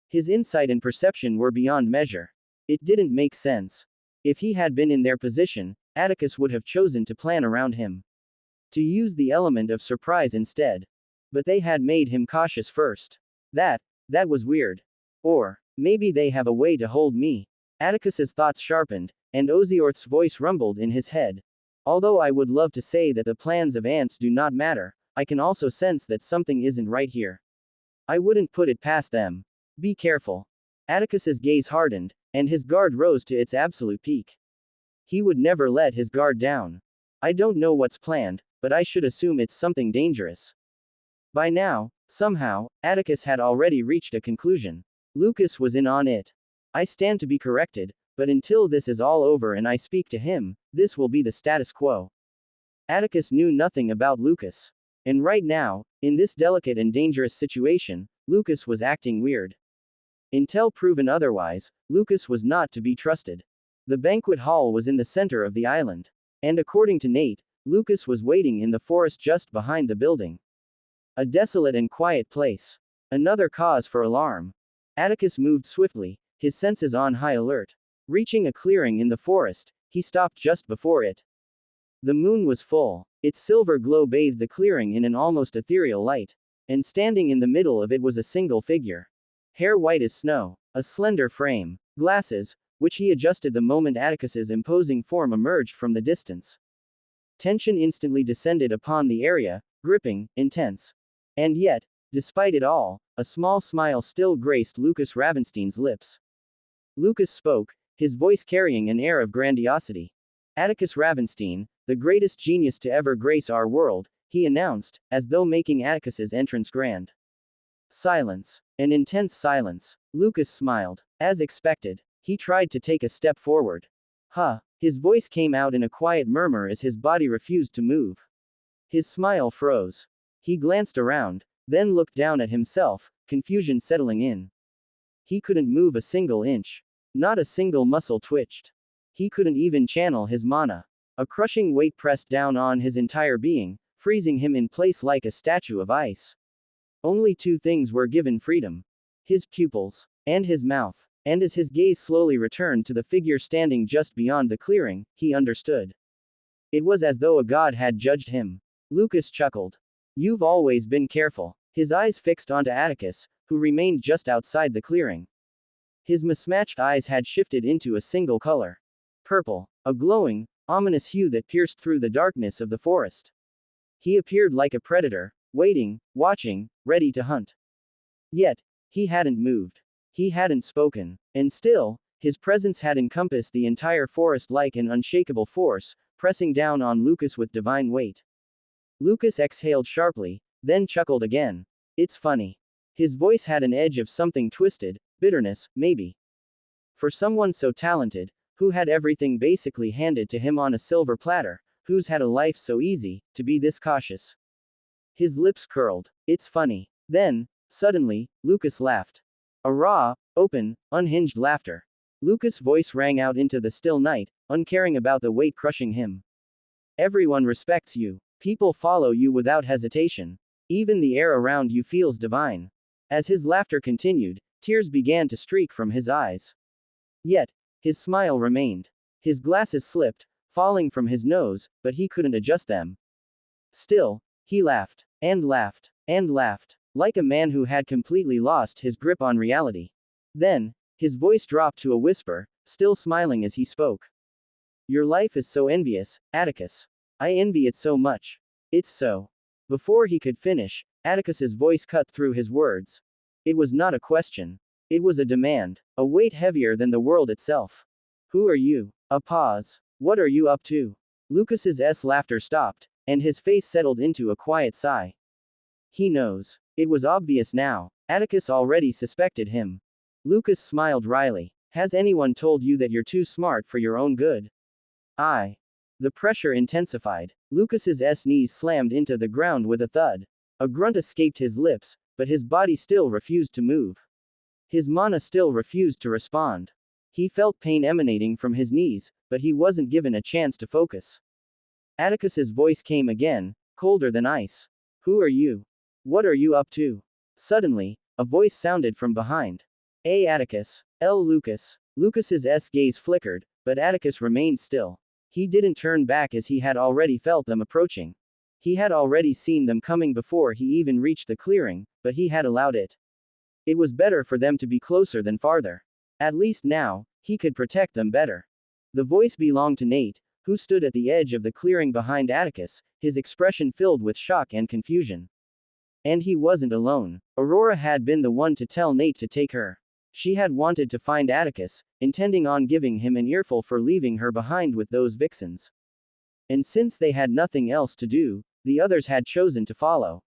His insight and perception were beyond measure. It didn't make sense. If he had been in their position, Atticus would have chosen to plan around him. To use the element of surprise instead. But they had made him cautious first. That was weird. Or, maybe they have a way to hold me. Atticus's thoughts sharpened, and Oziorth's voice rumbled in his head. Although I would love to say that the plans of ants do not matter, I can also sense that something isn't right here. I wouldn't put it past them. Be careful. Atticus's gaze hardened, and his guard rose to its absolute peak. He would never let his guard down. I don't know what's planned, but I should assume it's something dangerous. By now, somehow, Atticus had already reached a conclusion. Lucas was in on it. I stand to be corrected, but until this is all over and I speak to him, this will be the status quo. Atticus knew nothing about Lucas. And right now, in this delicate and dangerous situation, Lucas was acting weird. Until proven otherwise, Lucas was not to be trusted. The banquet hall was in the center of the island. And according to Nate, Lucas was waiting in the forest just behind the building. A desolate and quiet place. Another cause for alarm. Atticus moved swiftly, his senses on high alert. Reaching a clearing in the forest, he stopped just before it. The moon was full. Its silver glow bathed the clearing in an almost ethereal light. And standing in the middle of it was a single figure. Hair white as snow, a slender frame, glasses, which he adjusted the moment Atticus's imposing form emerged from the distance. Tension instantly descended upon the area, gripping, intense. And yet, despite it all, a small smile still graced Lucas Ravenstein's lips. Lucas spoke, his voice carrying an air of grandiosity. Atticus Ravenstein, the greatest genius to ever grace our world, he announced, as though making Atticus's entrance grand. Silence. An intense silence. Lucas smiled. As expected, he tried to take a step forward. Huh. His voice came out in a quiet murmur as his body refused to move. His smile froze. He glanced around, then looked down at himself, confusion settling in. He couldn't move a single inch. Not a single muscle twitched. He couldn't even channel his mana. A crushing weight pressed down on his entire being, freezing him in place like a statue of ice. Only two things were given freedom. His pupils, and his mouth. And as his gaze slowly returned to the figure standing just beyond the clearing, he understood. It was as though a god had judged him. Lucas chuckled. You've always been careful. His eyes fixed onto Atticus, who remained just outside the clearing. His mismatched eyes had shifted into a single color. Purple. A glowing, ominous hue that pierced through the darkness of the forest. He appeared like a predator, waiting, watching, ready to hunt. Yet, he hadn't moved. He hadn't spoken. And still, his presence had encompassed the entire forest like an unshakable force, pressing down on Lucas with divine weight. Lucas exhaled sharply, then chuckled again. It's funny. His voice had an edge of something twisted, bitterness, maybe. For someone so talented, who had everything basically handed to him on a silver platter, who's had a life so easy, to be this cautious. His lips curled. It's funny. Then, suddenly, Lucas laughed. A raw, open, unhinged laughter. Lucas' voice rang out into the still night, uncaring about the weight crushing him. Everyone respects you. People follow you without hesitation. Even the air around you feels divine. As his laughter continued, tears began to streak from his eyes. Yet, his smile remained. His glasses slipped, falling from his nose, but he couldn't adjust them. Still, he laughed, and laughed, and laughed, like a man who had completely lost his grip on reality. Then, his voice dropped to a whisper, still smiling as he spoke. Your life is so envious, Atticus. I envy it so much. It's so. Before he could finish, Atticus's voice cut through his words. It was not a question. It was a demand, a weight heavier than the world itself. Who are you? A pause. What are you up to? Lucas's laughter stopped, and his face settled into a quiet sigh. He knows. It was obvious now. Atticus already suspected him. Lucas smiled wryly. Has anyone told you that you're too smart for your own good? The pressure intensified. Lucas's knees slammed into the ground with a thud. A grunt escaped his lips, but his body still refused to move. His mana still refused to respond. He felt pain emanating from his knees, but he wasn't given a chance to focus. Atticus's voice came again, colder than ice. Who are you? What are you up to? Suddenly, a voice sounded from behind. Atticus. Lucas. Lucas's gaze flickered, but Atticus remained still. He didn't turn back as he had already felt them approaching. He had already seen them coming before he even reached the clearing, but he had allowed it. It was better for them to be closer than farther. At least now, he could protect them better. The voice belonged to Nate, who stood at the edge of the clearing behind Atticus, his expression filled with shock and confusion. And he wasn't alone. Aurora had been the one to tell Nate to take her. She had wanted to find Atticus, intending on giving him an earful for leaving her behind with those vixens. And since they had nothing else to do, the others had chosen to follow.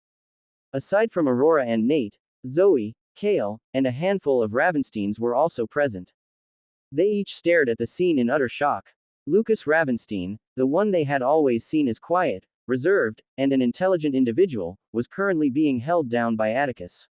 Aside from Aurora and Nate, Zoe, Kale, and a handful of Ravensteins were also present. They each stared at the scene in utter shock. Lucas Ravenstein, the one they had always seen as quiet, reserved, and an intelligent individual, was currently being held down by Atticus.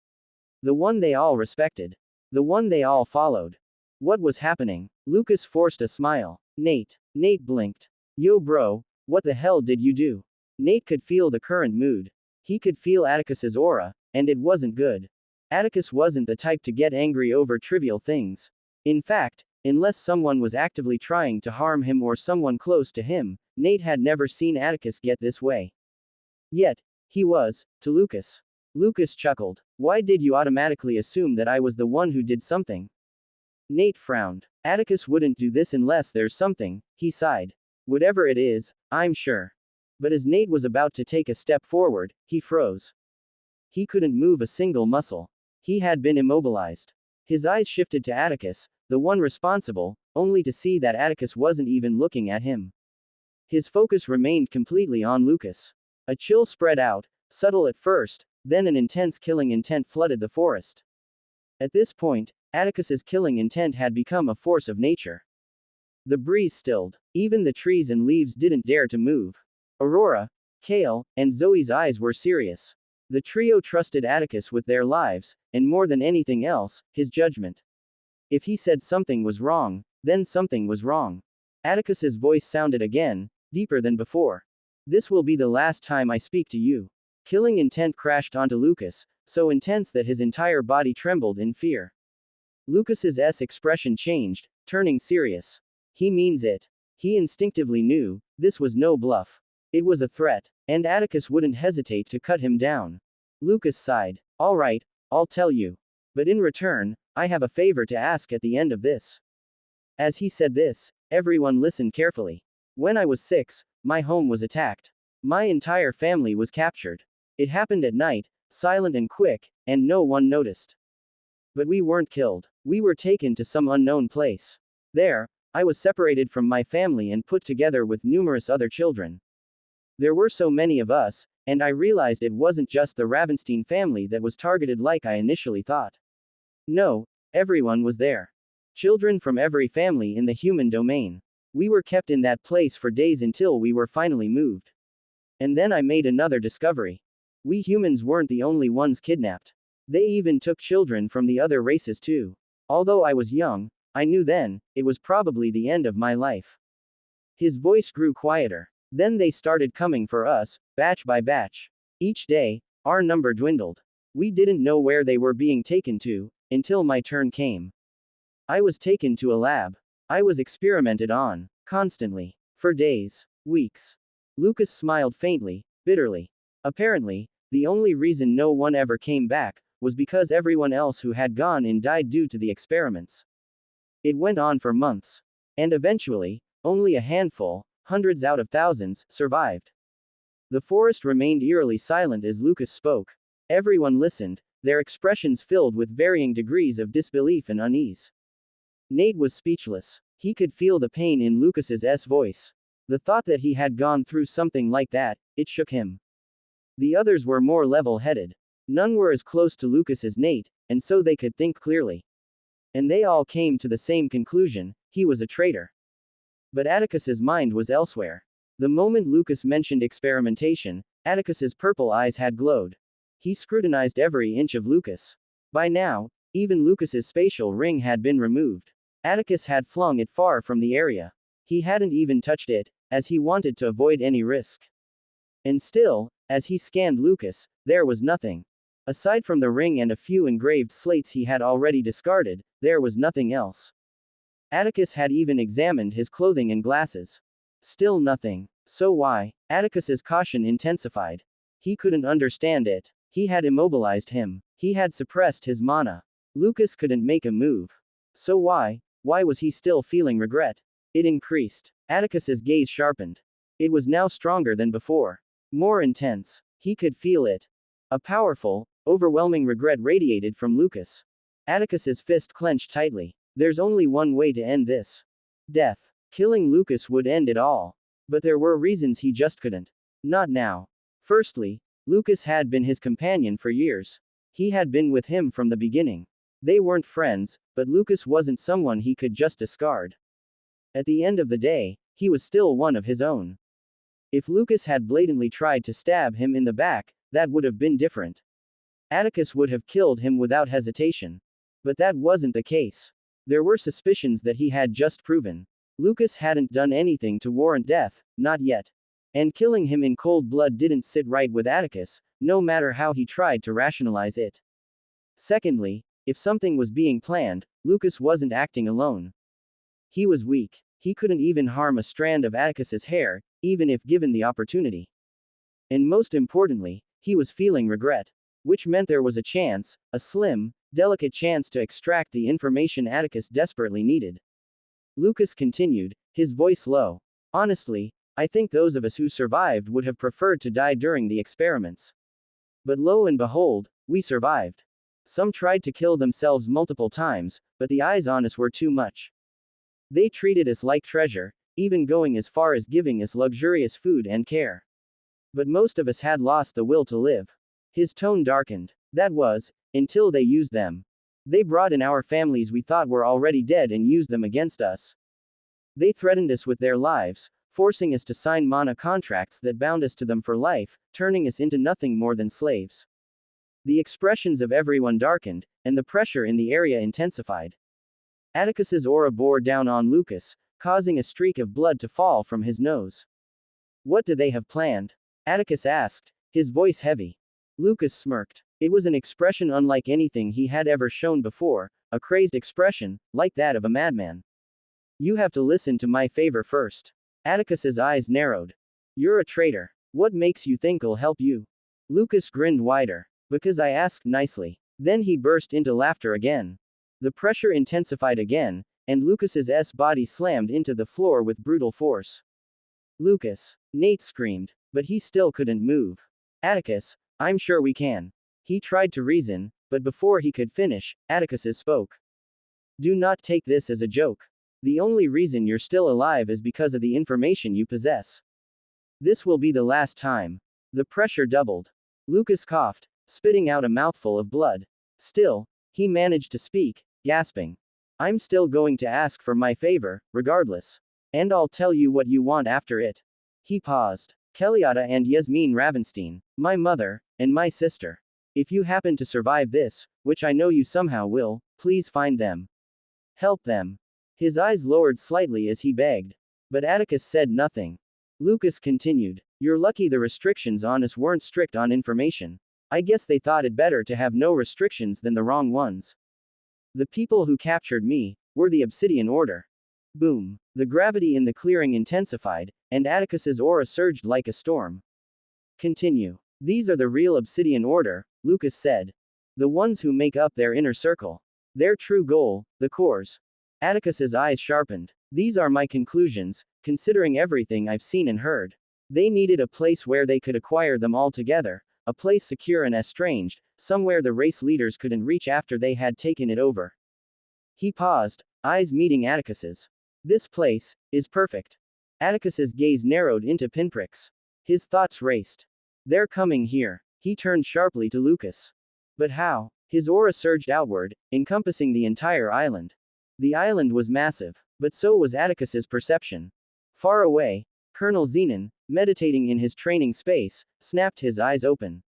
The one they all respected. The one they all followed. What was happening? Lucas forced a smile. Nate blinked. Yo bro, what the hell did you do? Nate could feel the current mood. He could feel Atticus's aura, and it wasn't good. Atticus wasn't the type to get angry over trivial things. In fact, unless someone was actively trying to harm him or someone close to him, Nate had never seen Atticus get this way. Yet, he was, to Lucas. Lucas chuckled. Why did you automatically assume that I was the one who did something? Nate frowned. Atticus wouldn't do this unless there's something, he sighed. Whatever it is, I'm sure. But as Nate was about to take a step forward, he froze. He couldn't move a single muscle. He had been immobilized. His eyes shifted to Atticus, the one responsible, only to see that Atticus wasn't even looking at him. His focus remained completely on Lucas. A chill spread out, subtle at first, then an intense killing intent flooded the forest. At this point, Atticus's killing intent had become a force of nature. The breeze stilled. Even the trees and leaves didn't dare to move. Aurora, Kale, and Zoe's eyes were serious. The trio trusted Atticus with their lives, and more than anything else, his judgment. If he said something was wrong, then something was wrong. Atticus's voice sounded again, deeper than before. This will be the last time I speak to you. Killing intent crashed onto Lucas, so intense that his entire body trembled in fear. Lucas's expression changed, turning serious. He means it. He instinctively knew, this was no bluff. It was a threat, and Atticus wouldn't hesitate to cut him down. Lucas sighed. All right, I'll tell you. But in return, I have a favor to ask at the end of this. As he said this, everyone listened carefully. When I was 6, my home was attacked. My entire family was captured. It happened at night, silent and quick, and no one noticed. But we weren't killed. We were taken to some unknown place. There, I was separated from my family and put together with numerous other children. There were so many of us, and I realized it wasn't just the Ravenstein family that was targeted like I initially thought. No, everyone was there. Children from every family in the human domain. We were kept in that place for days until we were finally moved. And then I made another discovery. We humans weren't the only ones kidnapped. They even took children from the other races too. Although I was young, I knew then, it was probably the end of my life. His voice grew quieter. Then they started coming for us, batch by batch. Each day, our number dwindled. We didn't know where they were being taken to, until my turn came. I was taken to a lab. I was experimented on, constantly, for days, weeks. Lucas smiled faintly, bitterly. Apparently, the only reason no one ever came back was because everyone else who had gone in died due to the experiments. It went on for months. And eventually, only a handful, hundreds out of thousands, survived. The forest remained eerily silent as Lucas spoke. Everyone listened, their expressions filled with varying degrees of disbelief and unease. Nate was speechless. He could feel the pain in Lucas's voice. The thought that he had gone through something like that, it shook him. The others were more level-headed. None were as close to Lucas as Nate, and so they could think clearly. And they all came to the same conclusion: he was a traitor. But Atticus's mind was elsewhere. The moment Lucas mentioned experimentation, Atticus's purple eyes had glowed. He scrutinized every inch of Lucas. By now, even Lucas's spatial ring had been removed. Atticus had flung it far from the area. He hadn't even touched it, as he wanted to avoid any risk. And still, as he scanned Lucas, there was nothing. Aside from the ring and a few engraved slates he had already discarded, there was nothing else. Atticus had even examined his clothing and glasses. Still nothing. So why? Atticus's caution intensified. He couldn't understand it. He had immobilized him. He had suppressed his mana. Lucas couldn't make a move. So why was he still feeling regret? It increased. Atticus's gaze sharpened. It was now stronger than before. More intense. He could feel it. A powerful, overwhelming regret radiated from Lucas. Atticus's fist clenched tightly. There's only one way to end this. Death. Killing Lucas would end it all. But there were reasons he just couldn't. Not now. Firstly, Lucas had been his companion for years. He had been with him from the beginning. They weren't friends, but Lucas wasn't someone he could just discard. At the end of the day, he was still one of his own. If Lucas had blatantly tried to stab him in the back, that would have been different. Atticus would have killed him without hesitation. But that wasn't the case. There were suspicions that he had just proven. Lucas hadn't done anything to warrant death, not yet. And killing him in cold blood didn't sit right with Atticus, no matter how he tried to rationalize it. Secondly, if something was being planned, Lucas wasn't acting alone. He was weak. He couldn't even harm a strand of Atticus's hair, even if given the opportunity. And most importantly, he was feeling regret. Which meant there was a chance, a slim, delicate chance to extract the information Atticus desperately needed. Lucas continued, his voice low. Honestly, I think those of us who survived would have preferred to die during the experiments. But lo and behold, we survived. Some tried to kill themselves multiple times, but the eyes on us were too much. They treated us like treasure, even going as far as giving us luxurious food and care. But most of us had lost the will to live. His tone darkened. That was, until they used them. They brought in our families we thought were already dead and used them against us. They threatened us with their lives, forcing us to sign mana contracts that bound us to them for life, turning us into nothing more than slaves. The expressions of everyone darkened, and the pressure in the area intensified. Atticus's aura bore down on Lucas, causing a streak of blood to fall from his nose. What do they have planned? Atticus asked, his voice heavy. Lucas smirked. It was an expression unlike anything he had ever shown before, a crazed expression, like that of a madman. You have to listen to my favor first. Atticus's eyes narrowed. You're a traitor. What makes you think I'll help you? Lucas grinned wider. Because I asked nicely. Then he burst into laughter again. The pressure intensified again, and Lucas's body slammed into the floor with brutal force. Lucas! Nate screamed, but he still couldn't move. Atticus, I'm sure we can. He tried to reason, but before he could finish, Atticus spoke. Do not take this as a joke. The only reason you're still alive is because of the information you possess. This will be the last time. The pressure doubled. Lucas coughed, spitting out a mouthful of blood. Still, he managed to speak, gasping. I'm still going to ask for my favor, regardless. And I'll tell you what you want after it. He paused. Keliata and Yasmin Ravenstein, my mother, and my sister. If you happen to survive this, which I know you somehow will, please find them. Help them. His eyes lowered slightly as he begged. But Atticus said nothing. Lucas continued. You're lucky the restrictions on us weren't strict on information. I guess they thought it better to have no restrictions than the wrong ones. The people who captured me were the Obsidian Order. Boom. The gravity in the clearing intensified, and Atticus's aura surged like a storm. Continue. These are the real Obsidian Order, Lucas said. The ones who make up their inner circle. Their true goal, the cores. Atticus's eyes sharpened. These are my conclusions, considering everything I've seen and heard. They needed a place where they could acquire them all together, a place secure and estranged, somewhere the race leaders couldn't reach after they had taken it over. He paused, eyes meeting Atticus's. This place is perfect. Atticus's gaze narrowed into pinpricks. His thoughts raced. They're coming here. He turned sharply to Lucas. But how? His aura surged outward, encompassing the entire island. The island was massive, but so was Atticus's perception. Far away, Colonel Zenon, meditating in his training space, snapped his eyes open.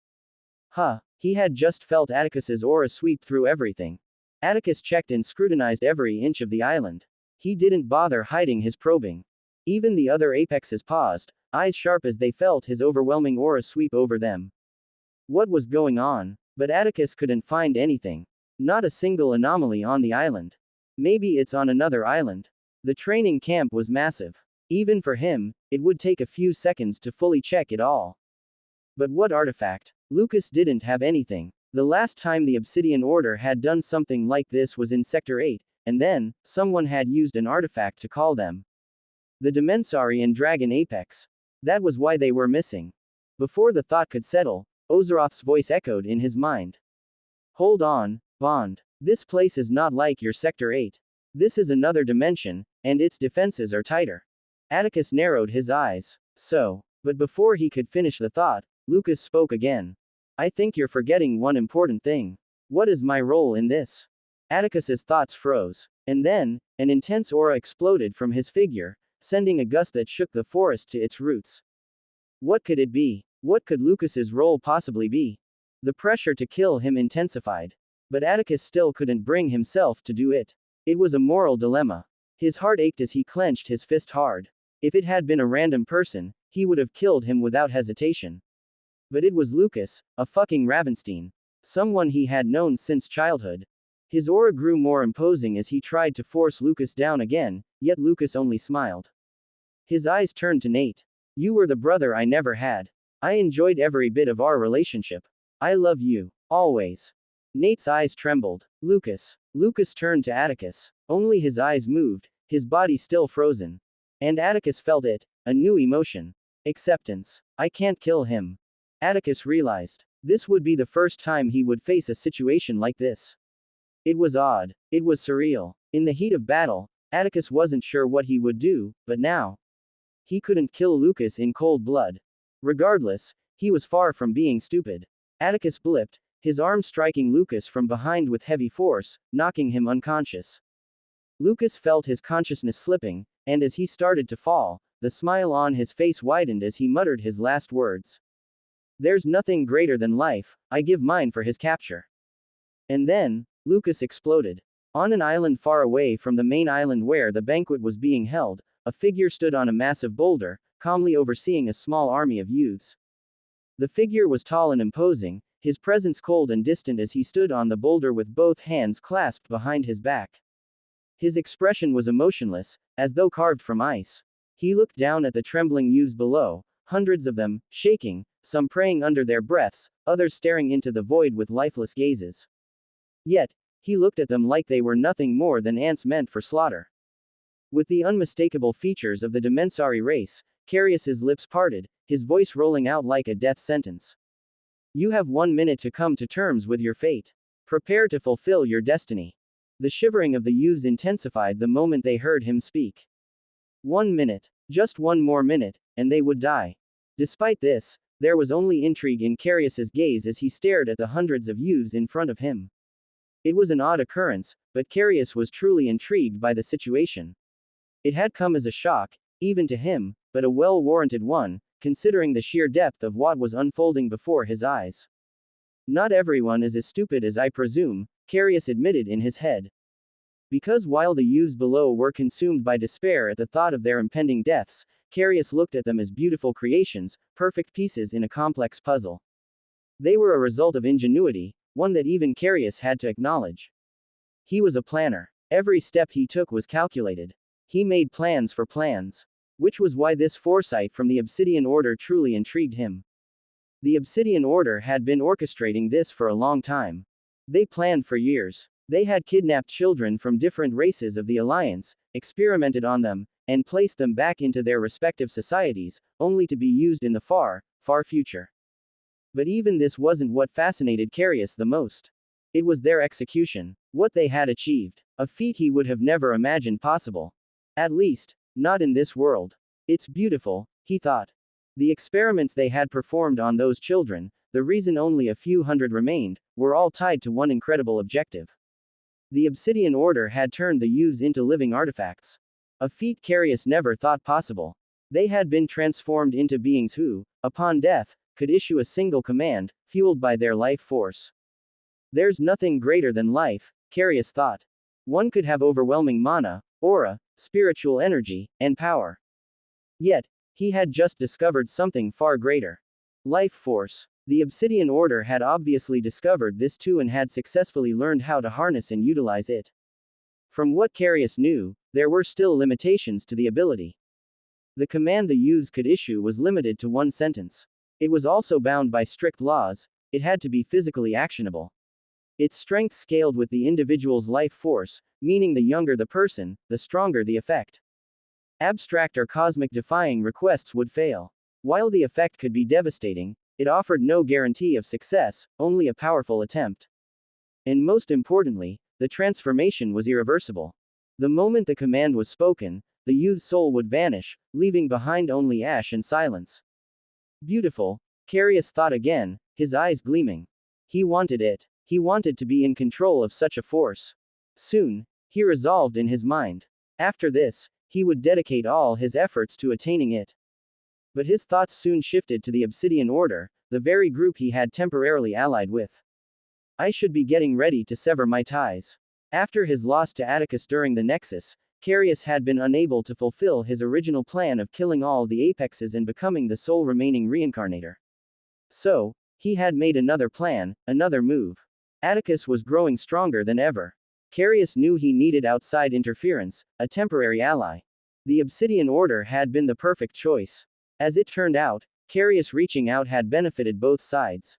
Huh, he had just felt Atticus's aura sweep through everything. Atticus checked and scrutinized every inch of the island. He didn't bother hiding his probing. Even the other apexes paused, eyes sharp as they felt his overwhelming aura sweep over them. What was going on? But Atticus couldn't find anything. Not a single anomaly on the island. Maybe it's on another island. The training camp was massive. Even for him, it would take a few seconds to fully check it all. But what artifact? Lucas didn't have anything. The last time the Obsidian Order had done something like this was in Sector 8, and then, someone had used an artifact to call them. The Dimensari and Dragon Apex. That was why they were missing. Before the thought could settle, Ozeroth's voice echoed in his mind. Hold on, Bond. This place is not like your Sector 8. This is another dimension, and its defenses are tighter. Atticus narrowed his eyes. But before he could finish the thought, Lucas spoke again. I think you're forgetting one important thing. What is my role in this? Atticus's thoughts froze. And then, an intense aura exploded from his figure, sending a gust that shook the forest to its roots. What could it be? What could Lucas's role possibly be? The pressure to kill him intensified. But Atticus still couldn't bring himself to do it. It was a moral dilemma. His heart ached as he clenched his fist hard. If it had been a random person, he would have killed him without hesitation. But it was Lucas, a fucking Ravenstein. Someone he had known since childhood. His aura grew more imposing as he tried to force Lucas down again, yet Lucas only smiled. His eyes turned to Nate. You were the brother I never had. I enjoyed every bit of our relationship. I love you. Always. Nate's eyes trembled. Lucas. Lucas turned to Atticus. Only his eyes moved, his body still frozen. And Atticus felt it, a new emotion. Acceptance. I can't kill him. Atticus realized. This would be the first time he would face a situation like this. It was odd. It was surreal. In the heat of battle, Atticus wasn't sure what he would do, but now. He couldn't kill Lucas in cold blood. Regardless, he was far from being stupid. Atticus blipped, his arm striking Lucas from behind with heavy force, knocking him unconscious. Lucas felt his consciousness slipping, and as he started to fall, the smile on his face widened as he muttered his last words. There's nothing greater than life, I give mine for his capture. And then, Lucas exploded. On an island far away from the main island where the banquet was being held, a figure stood on a massive boulder, calmly overseeing a small army of youths. The figure was tall and imposing, his presence cold and distant as he stood on the boulder with both hands clasped behind his back. His expression was emotionless, as though carved from ice. He looked down at the trembling youths below, hundreds of them, shaking, some praying under their breaths, others staring into the void with lifeless gazes. Yet, he looked at them like they were nothing more than ants meant for slaughter. With the unmistakable features of the Dimensari race, Carius's lips parted, his voice rolling out like a death sentence. You have 1 minute to come to terms with your fate. Prepare to fulfill your destiny. The shivering of the youths intensified the moment they heard him speak. 1 minute. Just one more minute, and they would die. Despite this, there was only intrigue in Carius's gaze as he stared at the hundreds of youths in front of him. It was an odd occurrence, but Carius was truly intrigued by the situation. It had come as a shock, even to him, but a well-warranted one, considering the sheer depth of what was unfolding before his eyes. Not everyone is as stupid as I presume, Carius admitted in his head. Because while the youths below were consumed by despair at the thought of their impending deaths, Carius looked at them as beautiful creations, perfect pieces in a complex puzzle. They were a result of ingenuity, one that even Carius had to acknowledge. He was a planner. Every step he took was calculated. He made plans for plans. Which was why this foresight from the Obsidian Order truly intrigued him. The Obsidian Order had been orchestrating this for a long time. They planned for years. They had kidnapped children from different races of the Alliance, experimented on them, and placed them back into their respective societies, only to be used in the far, far future. But even this wasn't what fascinated Carius the most. It was their execution, what they had achieved, a feat he would have never imagined possible. At least, not in this world. It's beautiful, he thought. The experiments they had performed on those children, the reason only a few hundred remained, were all tied to one incredible objective. The Obsidian Order had turned the youths into living artifacts. A feat Carius never thought possible. They had been transformed into beings who, upon death, could issue a single command, fueled by their life force. There's nothing greater than life, Carius thought. One could have overwhelming mana, aura, spiritual energy, and power. Yet, he had just discovered something far greater. Life force. The Obsidian Order had obviously discovered this too and had successfully learned how to harness and utilize it. From what Carius knew, there were still limitations to the ability. The command the youths could issue was limited to one sentence. It was also bound by strict laws, it had to be physically actionable. Its strength scaled with the individual's life force, meaning the younger the person, the stronger the effect. Abstract or cosmic defying requests would fail. While the effect could be devastating, it offered no guarantee of success, only a powerful attempt. And most importantly, the transformation was irreversible. The moment the command was spoken, the youth's soul would vanish, leaving behind only ash and silence. Beautiful, Carius thought again, his eyes gleaming. He wanted it. He wanted to be in control of such a force. Soon, he resolved in his mind. After this, he would dedicate all his efforts to attaining it. But his thoughts soon shifted to the Obsidian Order, the very group he had temporarily allied with. I should be getting ready to sever my ties. After his loss to Atticus during the Nexus, Carius had been unable to fulfill his original plan of killing all the Apexes and becoming the sole remaining reincarnator. So, he had made another plan, another move. Atticus was growing stronger than ever. Carius knew he needed outside interference, a temporary ally. The Obsidian Order had been the perfect choice. As it turned out, Carius reaching out had benefited both sides.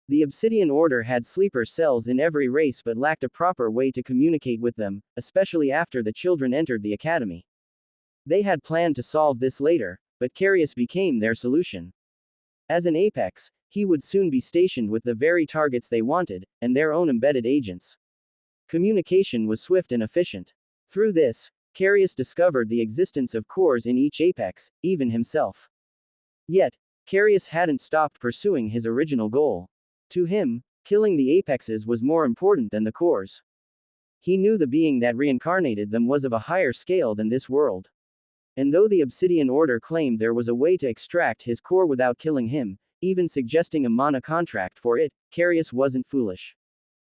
The Obsidian Order had sleeper cells in every race but lacked a proper way to communicate with them, especially after the children entered the academy. They had planned to solve this later, but Carius became their solution. As an apex, he would soon be stationed with the very targets they wanted, and their own embedded agents. Communication was swift and efficient. Through this, Carius discovered the existence of cores in each apex, even himself. Yet, Carius hadn't stopped pursuing his original goal. To him, killing the apexes was more important than the cores. He knew the being that reincarnated them was of a higher scale than this world. And though the Obsidian Order claimed there was a way to extract his core without killing him, even suggesting a mana contract for it, Carius wasn't foolish.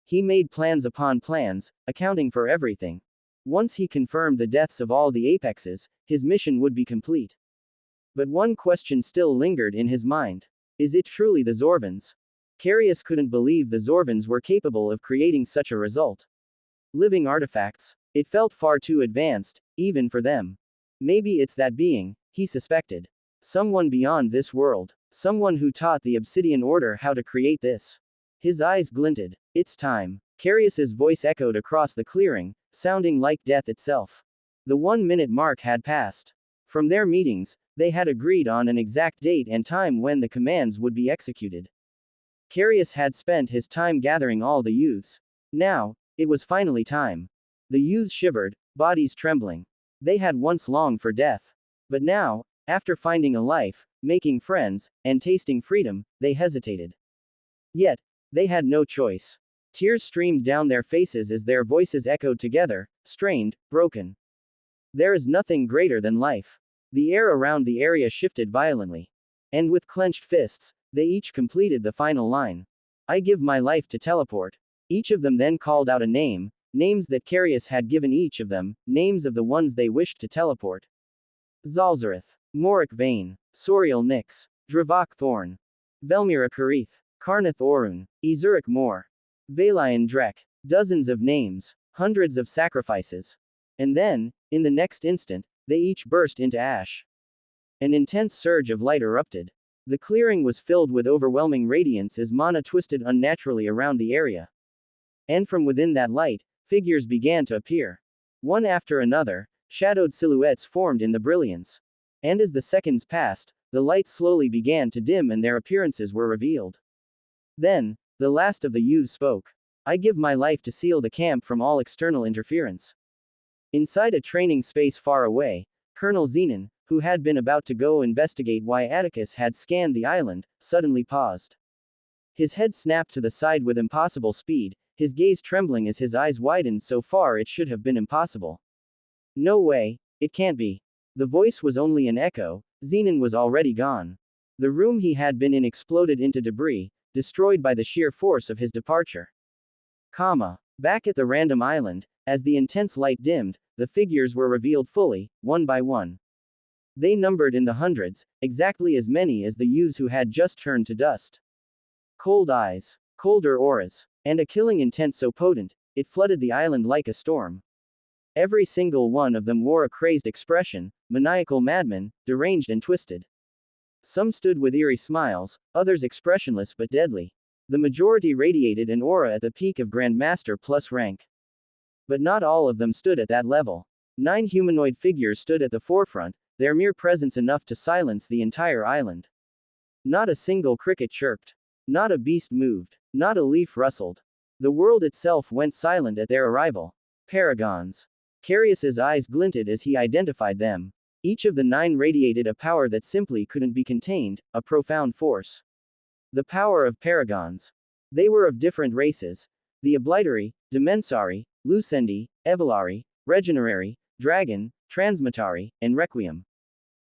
He made plans upon plans, accounting for everything. Once he confirmed the deaths of all the apexes, his mission would be complete. But one question still lingered in his mind. Is it truly the Zorvans? Carius couldn't believe the Zorvans were capable of creating such a result. Living artifacts. It felt far too advanced, even for them. Maybe it's that being, he suspected. Someone beyond this world. Someone who taught the Obsidian Order how to create this. His eyes glinted. It's time. Carius's voice echoed across the clearing, sounding like death itself. The 1-minute mark had passed. From their meetings, they had agreed on an exact date and time when the commands would be executed. Carius had spent his time gathering all the youths. Now, it was finally time. The youths shivered, bodies trembling. They had once longed for death. But now, after finding a life, making friends, and tasting freedom, they hesitated. Yet, they had no choice. Tears streamed down their faces as their voices echoed together, strained, broken. There is nothing greater than life. The air around the area shifted violently. And with clenched fists, they each completed the final line. I give my life to teleport. Each of them then called out a name, names that Carius had given each of them, names of the ones they wished to teleport. Zalzareth, Morik Vane, Soriel Nyx, Dravok Thorn, Velmira Karith, Karnath Orun, Ezurik Mor, Valian Drek. Dozens of names, hundreds of sacrifices. And then, in the next instant, they each burst into ash. An intense surge of light erupted. The clearing was filled with overwhelming radiance as mana twisted unnaturally around the area. And from within that light, figures began to appear. One after another, shadowed silhouettes formed in the brilliance. And as the seconds passed, the light slowly began to dim and their appearances were revealed. Then, the last of the youths spoke. I give my life to seal the camp from all external interference. Inside a training space far away, Colonel Zenon, who had been about to go investigate why Atticus had scanned the island, suddenly paused. His head snapped to the side with impossible speed, his gaze trembling as his eyes widened so far it should have been impossible. No way, it can't be. The voice was only an echo, Zenon was already gone. The room he had been in exploded into debris, destroyed by the sheer force of his departure. Back at the random island, as the intense light dimmed, the figures were revealed fully, one by one. They numbered in the hundreds, exactly as many as the youths who had just turned to dust. Cold eyes, colder auras, and a killing intent so potent, it flooded the island like a storm. Every single one of them wore a crazed expression, maniacal madmen, deranged and twisted. Some stood with eerie smiles, others expressionless but deadly. The majority radiated an aura at the peak of Grandmaster plus rank. But not all of them stood at that level. 9 humanoid figures stood at the forefront, their mere presence enough to silence the entire island. Not a single cricket chirped. Not a beast moved. Not a leaf rustled. The world itself went silent at their arrival. Paragons. Carius's eyes glinted as he identified them. Each of the 9 radiated a power that simply couldn't be contained, a profound force. The power of paragons. They were of different races. The Oblitary, Dimensari, Lucendi, Evolari, Regenerari, Dragon, Transmutari, and Requiem.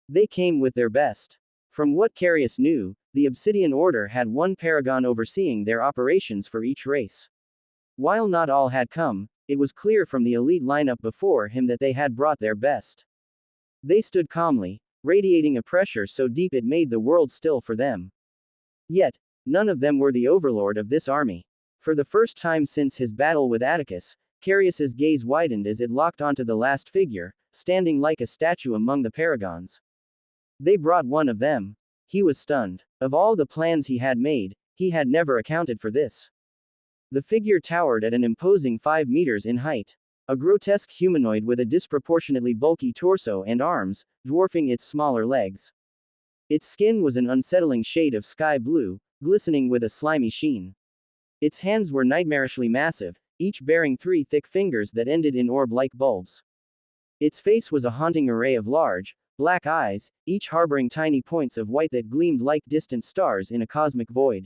They came with their best. From what Carius knew, the Obsidian Order had one paragon overseeing their operations for each race. While not all had come, it was clear from the elite lineup before him that they had brought their best. They stood calmly, radiating a pressure so deep it made the world still for them. Yet, none of them were the overlord of this army. For the first time since his battle with Atticus, Carius's gaze widened as it locked onto the last figure, standing like a statue among the paragons. They brought one of them. He was stunned. Of all the plans he had made, he had never accounted for this. The figure towered at an imposing 5 meters in height. A grotesque humanoid with a disproportionately bulky torso and arms, dwarfing its smaller legs. Its skin was an unsettling shade of sky blue, glistening with a slimy sheen. Its hands were nightmarishly massive, each bearing 3 thick fingers that ended in orb-like bulbs. Its face was a haunting array of large, black eyes, each harboring tiny points of white that gleamed like distant stars in a cosmic void.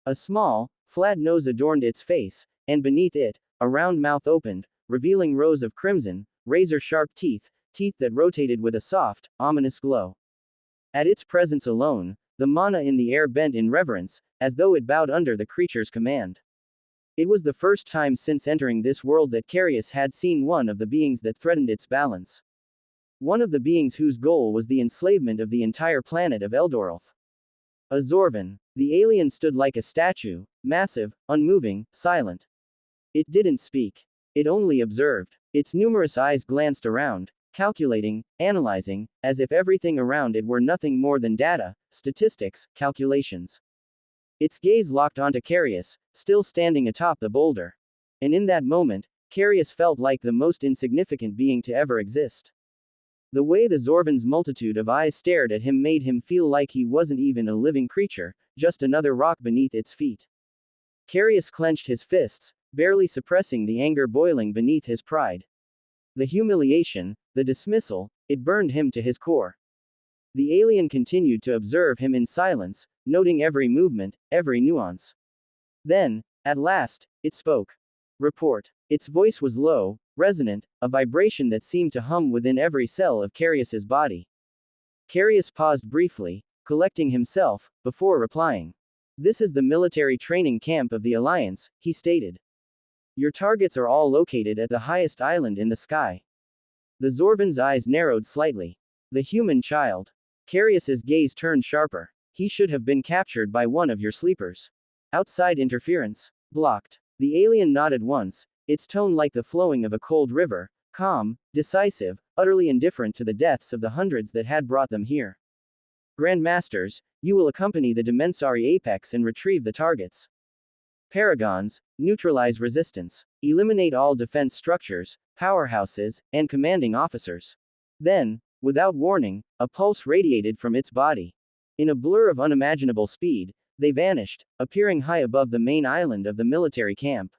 A small, flat nose adorned its face, and beneath it, a round mouth opened, revealing rows of crimson, razor-sharp teeth, teeth that rotated with a soft, ominous glow. At its presence alone, the mana in the air bent in reverence, as though it bowed under the creature's command. It was the first time since entering this world that Carius had seen one of the beings that threatened its balance. One of the beings whose goal was the enslavement of the entire planet of Eldorolf. A Zorvan. The alien stood like a statue, massive, unmoving, silent. It didn't speak. It only observed. Its numerous eyes glanced around, calculating, analyzing, as if everything around it were nothing more than data, statistics, calculations. Its gaze locked onto Carius, still standing atop the boulder. And in that moment, Carius felt like the most insignificant being to ever exist. The way the Zorvan's multitude of eyes stared at him made him feel like he wasn't even a living creature, just another rock beneath its feet. Carius clenched his fists, barely suppressing the anger boiling beneath his pride. The humiliation, the dismissal, it burned him to his core. The alien continued to observe him in silence, noting every movement, every nuance. Then, at last, it spoke. Report. Its voice was low, resonant, a vibration that seemed to hum within every cell of Carius's body. Carius paused briefly, collecting himself, before replying. This is the military training camp of the Alliance, he stated. Your targets are all located at the highest island in the sky. The Zorvan's eyes narrowed slightly. The human child. Carius's gaze turned sharper. He should have been captured by one of your sleepers. Outside interference. Blocked. The alien nodded once, its tone like the flowing of a cold river, calm, decisive, utterly indifferent to the deaths of the hundreds that had brought them here. Grandmasters, you will accompany the Dimensari Apex and retrieve the targets. Paragons, neutralize resistance. Eliminate all defense structures, powerhouses, and commanding officers. Then, without warning, a pulse radiated from its body. In a blur of unimaginable speed, they vanished, appearing high above the main island of the military camp.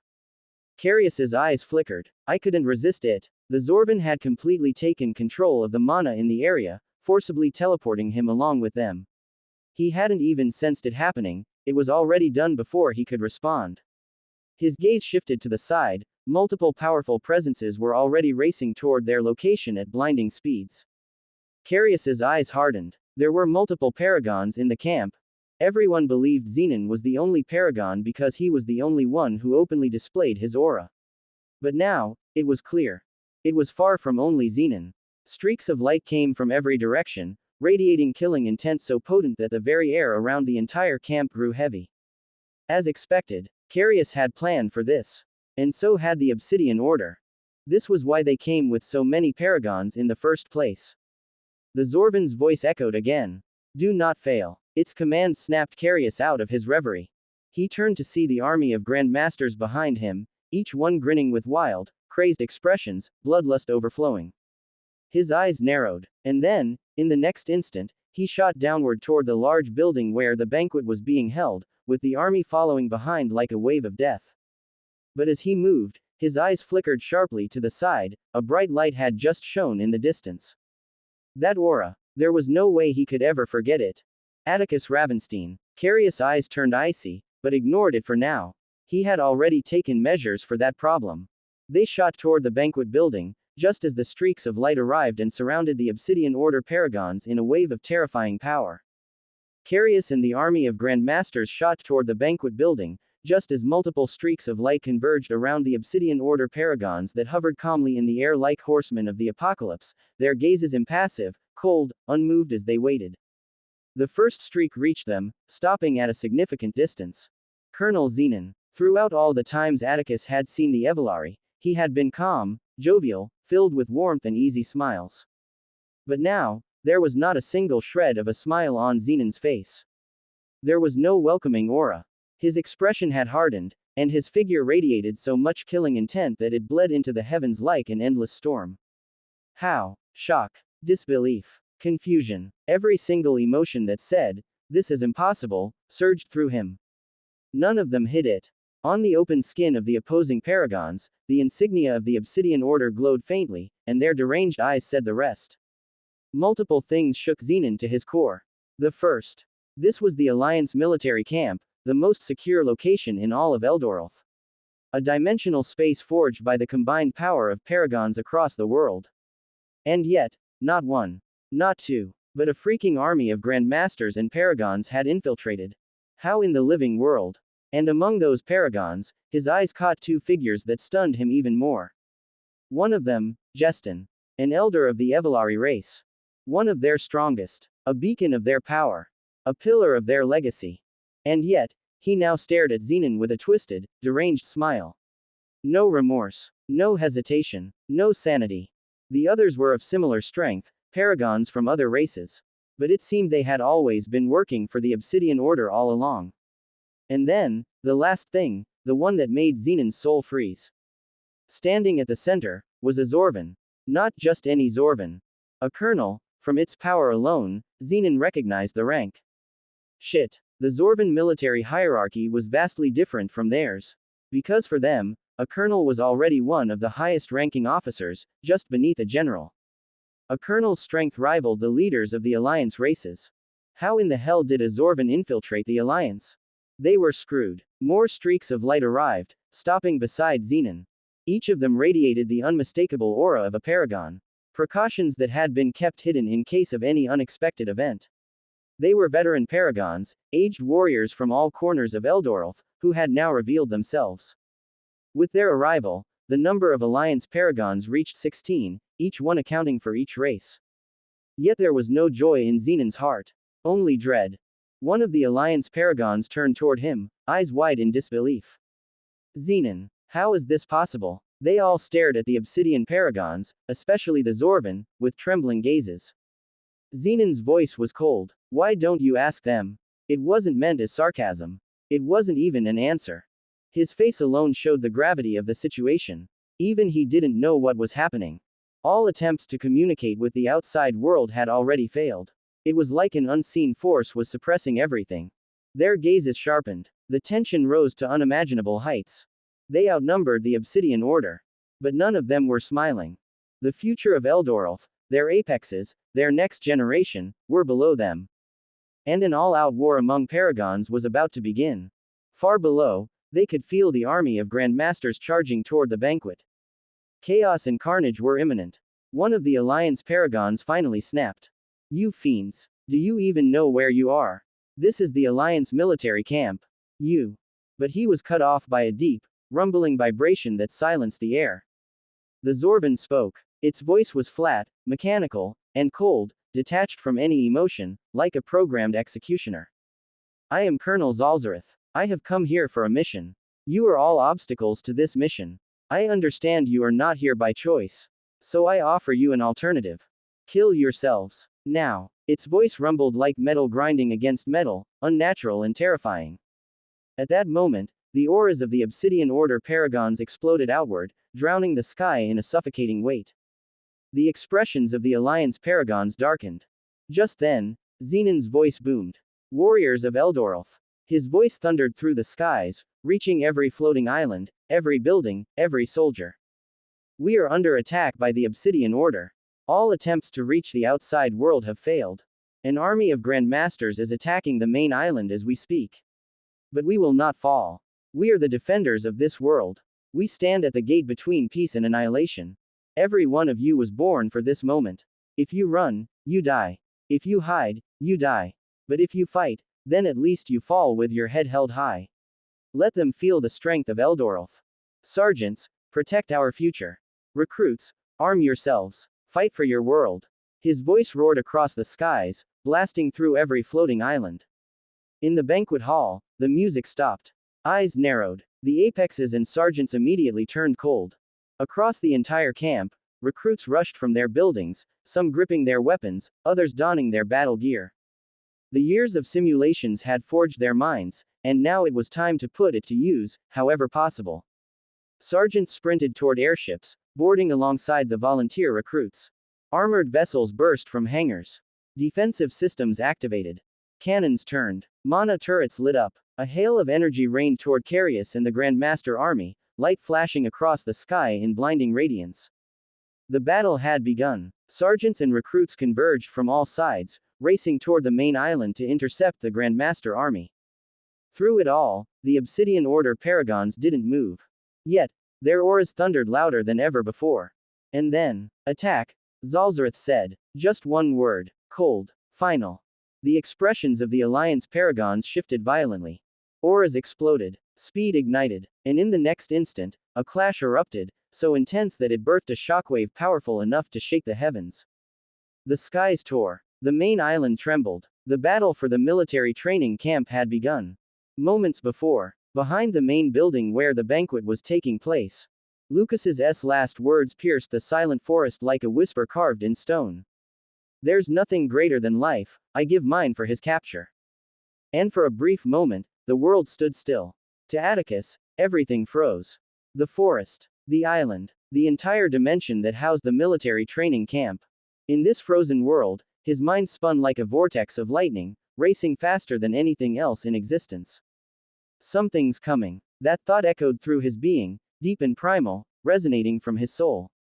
Carius's eyes flickered. I couldn't resist it. The Zorvan had completely taken control of the mana in the area, forcibly teleporting him along with them. He hadn't even sensed it happening, it was already done before he could respond. His gaze shifted to the side, multiple powerful presences were already racing toward their location at blinding speeds. Carius's eyes hardened. There were multiple paragons in the camp. Everyone believed Xenon was the only paragon because he was the only one who openly displayed his aura. But now, it was clear. It was far from only Xenon. Streaks of light came from every direction, radiating killing intent so potent that the very air around the entire camp grew heavy. As expected, Carius had planned for this. And so had the Obsidian Order. This was why they came with so many paragons in the first place. The Zorvan's voice echoed again. Do not fail. Its command snapped Carius out of his reverie. He turned to see the army of Grandmasters behind him, each one grinning with wild, crazed expressions, bloodlust overflowing. His eyes narrowed, and then, in the next instant, he shot downward toward the large building where the banquet was being held, with the army following behind like a wave of death. But as he moved, his eyes flickered sharply to the side, a bright light had just shone in the distance. That aura, there was no way he could ever forget it. Atticus Ravenstein. Carius' eyes turned icy, but ignored it for now. He had already taken measures for that problem. They shot toward the banquet building, just as the streaks of light arrived and surrounded the Obsidian Order paragons in a wave of terrifying power. Carius and the army of Grandmasters shot toward the banquet building, just as multiple streaks of light converged around the Obsidian Order paragons that hovered calmly in the air like horsemen of the apocalypse, their gazes impassive, cold, unmoved as they waited. The first streak reached them, stopping at a significant distance. Colonel Xenon. Throughout all the times Atticus had seen the Evolari, he had been calm, jovial, filled with warmth and easy smiles. But now, there was not a single shred of a smile on Xenon's face. There was no welcoming aura. His expression had hardened, and his figure radiated so much killing intent that it bled into the heavens like an endless storm. How? Shock. Disbelief. Confusion. Every single emotion that said, "This is impossible," surged through him. None of them hid it. On the open skin of the opposing paragons, the insignia of the Obsidian Order glowed faintly, and their deranged eyes said the rest. Multiple things shook Xenon to his core. The first. This was the Alliance military camp, the most secure location in all of Eldorolf. A dimensional space forged by the combined power of paragons across the world. And yet, not one, not two, but a freaking army of Grandmasters and paragons had infiltrated. How in the living world? And among those paragons, his eyes caught two figures that stunned him even more. One of them, Jestin, an elder of the Evolari race. One of their strongest, a beacon of their power, a pillar of their legacy. And yet, he now stared at Xenon with a twisted, deranged smile. No remorse, no hesitation, no sanity. The others were of similar strength, paragons from other races. But it seemed they had always been working for the Obsidian Order all along. And then, the last thing, the one that made Xenon's soul freeze. Standing at the center, was a Zorvan. Not just any Zorvan. A colonel. From its power alone, Xenon recognized the rank. Shit. The Zorvan military hierarchy was vastly different from theirs. Because for them, a colonel was already one of the highest ranking officers, just beneath a general. A colonel's strength rivaled the leaders of the Alliance races. How in the hell did a Zorvan infiltrate the Alliance? They were screwed. More streaks of light arrived, stopping beside Xenon. Each of them radiated the unmistakable aura of a paragon. Precautions that had been kept hidden in case of any unexpected event. They were veteran paragons, aged warriors from all corners of Eldorolf, who had now revealed themselves. With their arrival, the number of Alliance paragons reached 16, each one accounting for each race. Yet there was no joy in Xenon's heart. Only dread. One of the Alliance paragons turned toward him, eyes wide in disbelief. Xenon, how is this possible? They all stared at the obsidian paragons, especially the Zorvan, with trembling gazes. Xenon's voice was cold. Why don't you ask them? It wasn't meant as sarcasm. It wasn't even an answer. His face alone showed the gravity of the situation. Even he didn't know what was happening. All attempts to communicate with the outside world had already failed. It was like an unseen force was suppressing everything. Their gazes sharpened. The tension rose to unimaginable heights. They outnumbered the Obsidian Order. But none of them were smiling. The future of Eldorolf, their apexes, their next generation, were below them. And an all-out war among paragons was about to begin. Far below, they could feel the army of Grandmasters charging toward the banquet. Chaos and carnage were imminent. One of the Alliance paragons finally snapped. You fiends. Do you even know where you are? This is the Alliance military camp. You. But he was cut off by a deep, rumbling vibration that silenced the air. The Zorvan spoke. Its voice was flat, mechanical, and cold, detached from any emotion, like a programmed executioner. I am Colonel Zalzareth. I have come here for a mission. You are all obstacles to this mission. I understand you are not here by choice. So I offer you an alternative. Kill yourselves. Now. Its voice rumbled like metal grinding against metal, unnatural and terrifying. At that moment, the auras of the Obsidian Order paragons exploded outward, drowning the sky in a suffocating weight. The expressions of the Alliance paragons darkened. Just then, Xenon's voice boomed. Warriors of Eldorolf. His voice thundered through the skies, reaching every floating island, every building, every soldier. We are under attack by the Obsidian Order. All attempts to reach the outside world have failed. An army of Grandmasters is attacking the main island as we speak. But we will not fall. We are the defenders of this world. We stand at the gate between peace and annihilation. Every one of you was born for this moment. If you run, you die. If you hide, you die. But if you fight, then at least you fall with your head held high. Let them feel the strength of Eldorolf. Sergeants, protect our future. Recruits, arm yourselves. Fight for your world. His voice roared across the skies, blasting through every floating island. In the banquet hall, the music stopped. Eyes narrowed. The apexes and sergeants immediately turned cold. Across the entire camp, recruits rushed from their buildings, some gripping their weapons, others donning their battle gear. The years of simulations had forged their minds, and now it was time to put it to use, however possible. Sergeants sprinted toward airships, boarding alongside the volunteer recruits. Armored vessels burst from hangars. Defensive systems activated. Cannons turned. Mana turrets lit up. A hail of energy rained toward Carius and the Grandmaster army, light flashing across the sky in blinding radiance. The battle had begun. Sergeants and recruits converged from all sides, racing toward the main island to intercept the Grandmaster army. Through it all, the Obsidian Order paragons didn't move. Yet, their auras thundered louder than ever before. And then, attack, Zalzareth said. Just one word. Cold. Final. The expressions of the Alliance paragons shifted violently. Auras exploded. Speed ignited. And in the next instant, a clash erupted, so intense that it birthed a shockwave powerful enough to shake the heavens. The skies tore. The main island trembled. The battle for the military training camp had begun. Moments before, behind the main building where the banquet was taking place, Lucas's last words pierced the silent forest like a whisper carved in stone. There's nothing greater than life, I give mine for his capture. And for a brief moment, the world stood still. To Atticus, everything froze. The forest, the island, the entire dimension that housed the military training camp. In this frozen world, his mind spun like a vortex of lightning, racing faster than anything else in existence. Something's coming. That thought echoed through his being, deep and primal, resonating from his soul.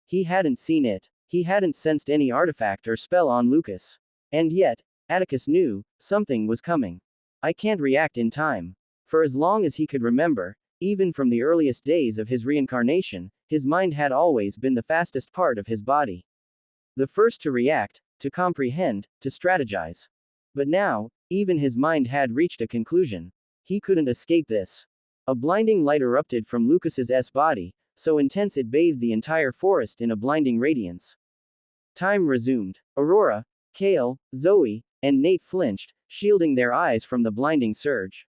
He hadn't seen it. He hadn't sensed any artifact or spell on Lucas. And yet, Atticus knew, something was coming. I can't react in time. For as long as he could remember, even from the earliest days of his reincarnation, his mind had always been the fastest part of his body. The first to react, to comprehend, to strategize. But now, even his mind had reached a conclusion. He couldn't escape this. A blinding light erupted from Lucas's body, so intense it bathed the entire forest in a blinding radiance. Time resumed. Aurora, Kale, Zoe, and Nate flinched, shielding their eyes from the blinding surge.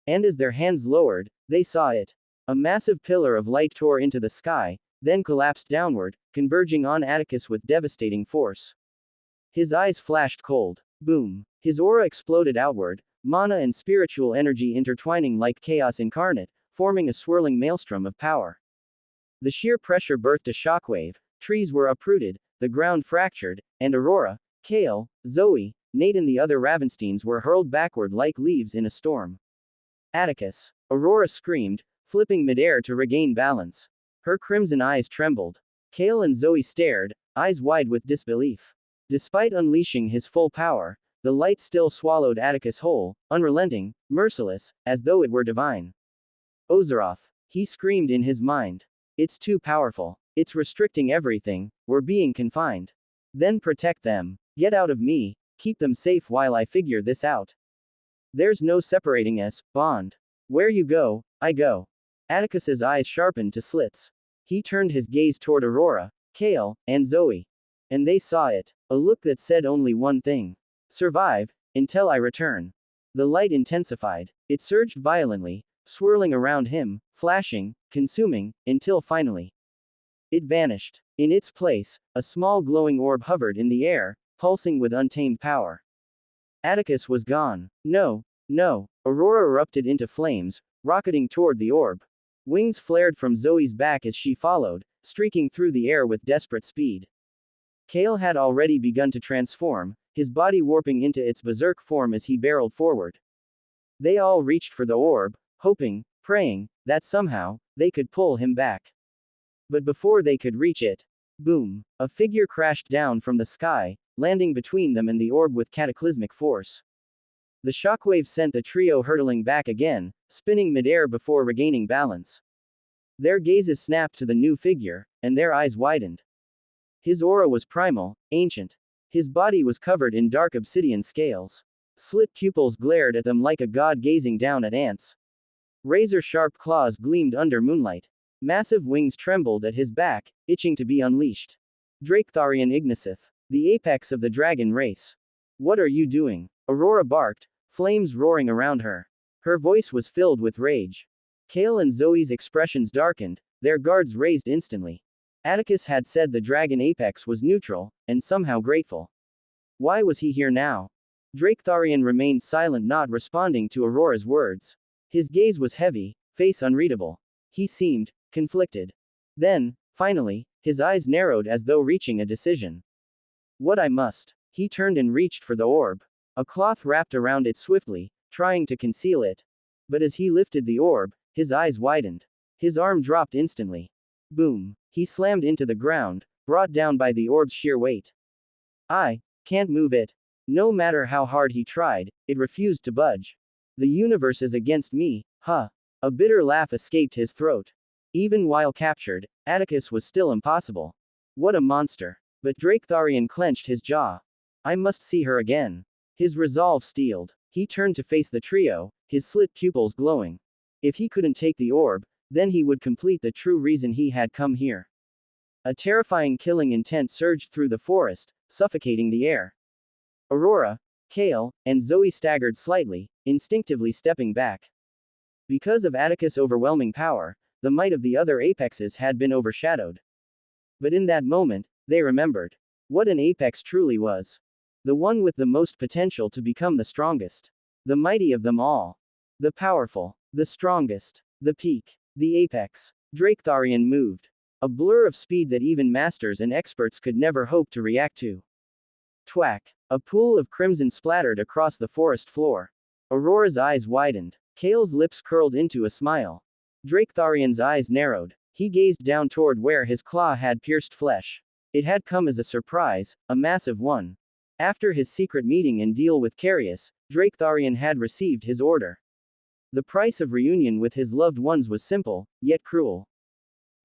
And as their hands lowered, they saw it. A massive pillar of light tore into the sky, then collapsed downward, converging on Atticus with devastating force. His eyes flashed cold. Boom. His aura exploded outward, mana and spiritual energy intertwining like chaos incarnate, forming a swirling maelstrom of power. The sheer pressure birthed a shockwave, trees were uprooted, the ground fractured, and Aurora, Kale, Zoe, Nate and the other Ravensteins were hurled backward like leaves in a storm. Atticus. Aurora screamed, flipping midair to regain balance. Her crimson eyes trembled. Kale and Zoe stared, eyes wide with disbelief. Despite unleashing his full power, the light still swallowed Atticus whole, unrelenting, merciless, as though it were divine. Ozeroth. He screamed in his mind. It's too powerful. It's restricting everything, we're being confined. Then protect them. Get out of me, keep them safe while I figure this out. There's no separating us, bond. Where you go, I go. Atticus's eyes sharpened to slits. He turned his gaze toward Aurora, Kale, and Zoe. And they saw it. A look that said only one thing. Survive, until I return. The light intensified. It surged violently, swirling around him, flashing, consuming, until finally. It vanished. In its place, a small glowing orb hovered in the air, pulsing with untamed power. Atticus was gone. No, no. Aurora erupted into flames, rocketing toward the orb. Wings flared from Zoe's back as she followed, streaking through the air with desperate speed. Kale had already begun to transform, his body warping into its berserk form as he barreled forward. They all reached for the orb, hoping, praying, that somehow, they could pull him back. But before they could reach it, boom, a figure crashed down from the sky, landing between them and the orb with cataclysmic force. The shockwave sent the trio hurtling back again, spinning midair before regaining balance. Their gazes snapped to the new figure, and their eyes widened. His aura was primal, ancient. His body was covered in dark obsidian scales. Slit pupils glared at them like a god gazing down at ants. Razor-sharp claws gleamed under moonlight. Massive wings trembled at his back, itching to be unleashed. Draketharian Igniseth, the apex of the dragon race. What are you doing? Aurora barked, flames roaring around her. Her voice was filled with rage. Kale and Zoe's expressions darkened, their guards raised instantly. Atticus had said the dragon apex was neutral, and somehow grateful. Why was he here now? Draketharian remained silent, not responding to Aurora's words. His gaze was heavy, face unreadable. He seemed conflicted. Then, finally, his eyes narrowed as though reaching a decision. What I must. He turned and reached for the orb. A cloth wrapped around it swiftly, trying to conceal it. But as he lifted the orb, his eyes widened. His arm dropped instantly. Boom. He slammed into the ground, brought down by the orb's sheer weight. I can't move it. No matter how hard he tried, it refused to budge. The universe is against me, huh? A bitter laugh escaped his throat. Even while captured, Atticus was still impossible. What a monster. But Draketharian clenched his jaw. I must see her again. His resolve steeled. He turned to face the trio, his slit pupils glowing. If he couldn't take the orb, then he would complete the true reason he had come here. A terrifying killing intent surged through the forest, suffocating the air. Aurora, Kale, and Zoe staggered slightly, instinctively stepping back. Because of Atticus' overwhelming power, the might of the other apexes had been overshadowed. But in that moment, they remembered what an apex truly was. The one with the most potential to become the strongest. The mighty of them all. The powerful. The strongest. The peak. The apex. Draketharian moved. A blur of speed that even masters and experts could never hope to react to. Twack. A pool of crimson splattered across the forest floor. Aurora's eyes widened. Kale's lips curled into a smile. Draketharian's eyes narrowed. He gazed down toward where his claw had pierced flesh. It had come as a surprise, a massive one. After his secret meeting and deal with Carius, Draketharian had received his order. The price of reunion with his loved ones was simple, yet cruel.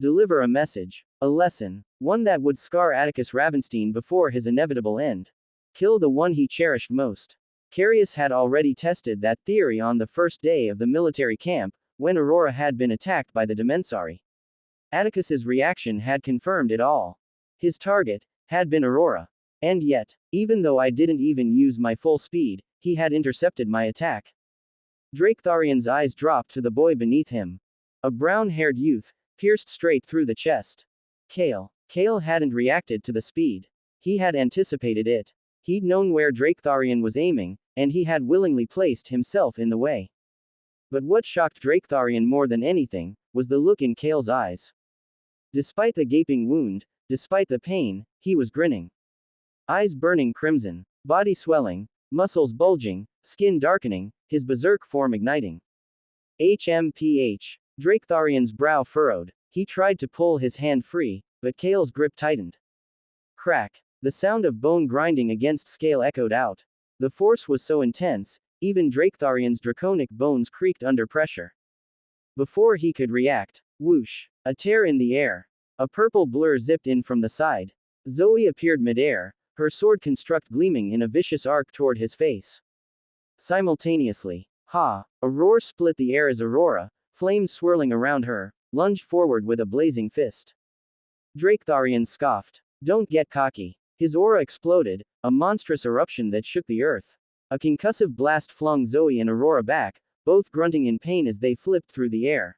Deliver a message. A lesson. One that would scar Atticus Ravenstein before his inevitable end. Kill the one he cherished most. Carius had already tested that theory on the first day of the military camp, when Aurora had been attacked by the Demensari. Atticus's reaction had confirmed it all. His target had been Aurora. And yet, even though I didn't even use my full speed, he had intercepted my attack. Draketharian's eyes dropped to the boy beneath him. A brown-haired youth, pierced straight through the chest. Kale. Kale hadn't reacted to the speed. He had anticipated it. He'd known where Draketharian was aiming, and he had willingly placed himself in the way. But what shocked Draketharian more than anything, was the look in Kale's eyes. Despite the gaping wound, despite the pain, he was grinning. Eyes burning crimson, body swelling, muscles bulging, skin darkening, his berserk form igniting. HMPH. Draketharian's brow furrowed. He tried to pull his hand free, but Kale's grip tightened. Crack. The sound of bone grinding against scale echoed out. The force was so intense, even Draketharian's draconic bones creaked under pressure. Before he could react, whoosh, a tear in the air. A purple blur zipped in from the side. Zoe appeared midair, her sword construct gleaming in a vicious arc toward his face. Simultaneously, a roar split the air as Aurora, flames swirling around her, lunged forward with a blazing fist. Draketharian scoffed. Don't get cocky. His aura exploded, a monstrous eruption that shook the earth. A concussive blast flung Zoe and Aurora back, both grunting in pain as they flipped through the air.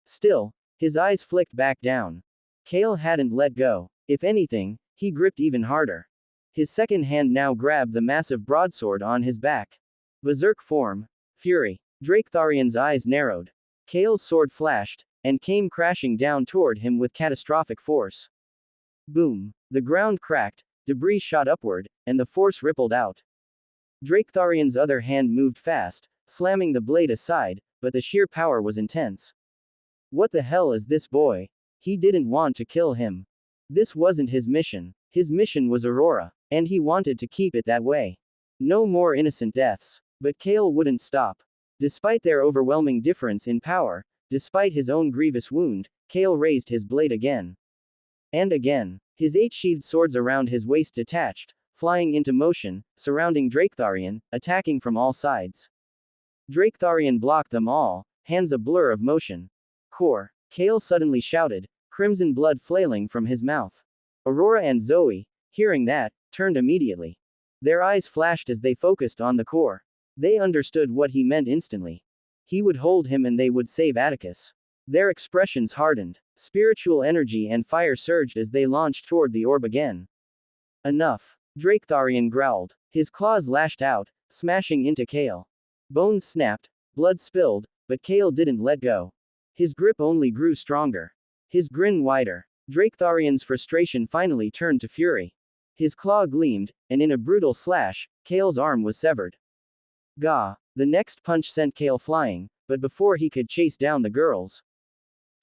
Still, his eyes flicked back down. Kale hadn't let go. If anything, he gripped even harder. His second hand now grabbed the massive broadsword on his back. Berserk form. Fury. Draketharian's eyes narrowed. Kale's sword flashed, and came crashing down toward him with catastrophic force. Boom. The ground cracked, debris shot upward, and the force rippled out. Draketharian's other hand moved fast, slamming the blade aside, but the sheer power was intense. What the hell is this boy? He didn't want to kill him. This wasn't his mission. His mission was Aurora, and he wanted to keep it that way. No more innocent deaths. But Kale wouldn't stop. Despite their overwhelming difference in power, despite his own grievous wound, Kale raised his blade again. And again. His 8 sheathed swords around his waist detached, flying into motion, surrounding Draketharian, attacking from all sides. Draketharian blocked them all, hands a blur of motion. Core. Kale suddenly shouted, crimson blood flailing from his mouth. Aurora and Zoe, hearing that, turned immediately. Their eyes flashed as they focused on the core. They understood what he meant instantly. He would hold him and they would save Atticus. Their expressions hardened. Spiritual energy and fire surged as they launched toward the orb again. Enough. Draketharian growled. His claws lashed out, smashing into Kale. Bones snapped, blood spilled, but Kale didn't let go. His grip only grew stronger. His grin wider. Draketharian's frustration finally turned to fury. His claw gleamed, and in a brutal slash, Kale's arm was severed. Gah! The next punch sent Kale flying, but before he could chase down the girls,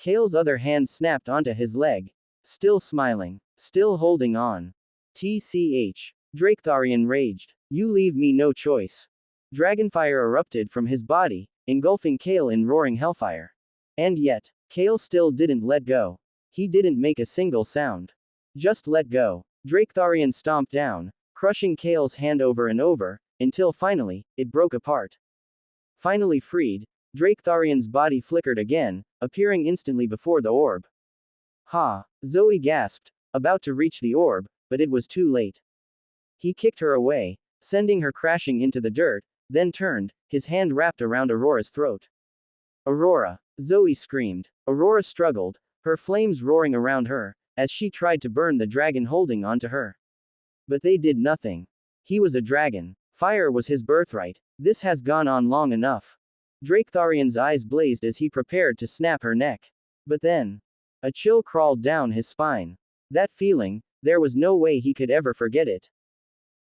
Kale's other hand snapped onto his leg. Still smiling. Still holding on. TCH. Draketharian raged. You leave me no choice. Dragonfire erupted from his body, engulfing Kale in roaring hellfire. And yet, Kale still didn't let go. He didn't make a single sound. Just let go. Draketharian stomped down, crushing Kale's hand over and over, until finally, it broke apart. Finally freed, Draketharian's body flickered again, appearing instantly before the orb. Zoe gasped, about to reach the orb, but it was too late. He kicked her away, sending her crashing into the dirt, then turned, his hand wrapped around Aurora's throat. Aurora! Zoe screamed. Aurora struggled, her flames roaring around her, as she tried to burn the dragon holding onto her. But they did nothing. He was a dragon. Fire was his birthright. This has gone on long enough. Draketharian's eyes blazed as he prepared to snap her neck. But then, a chill crawled down his spine. That feeling, there was no way he could ever forget it.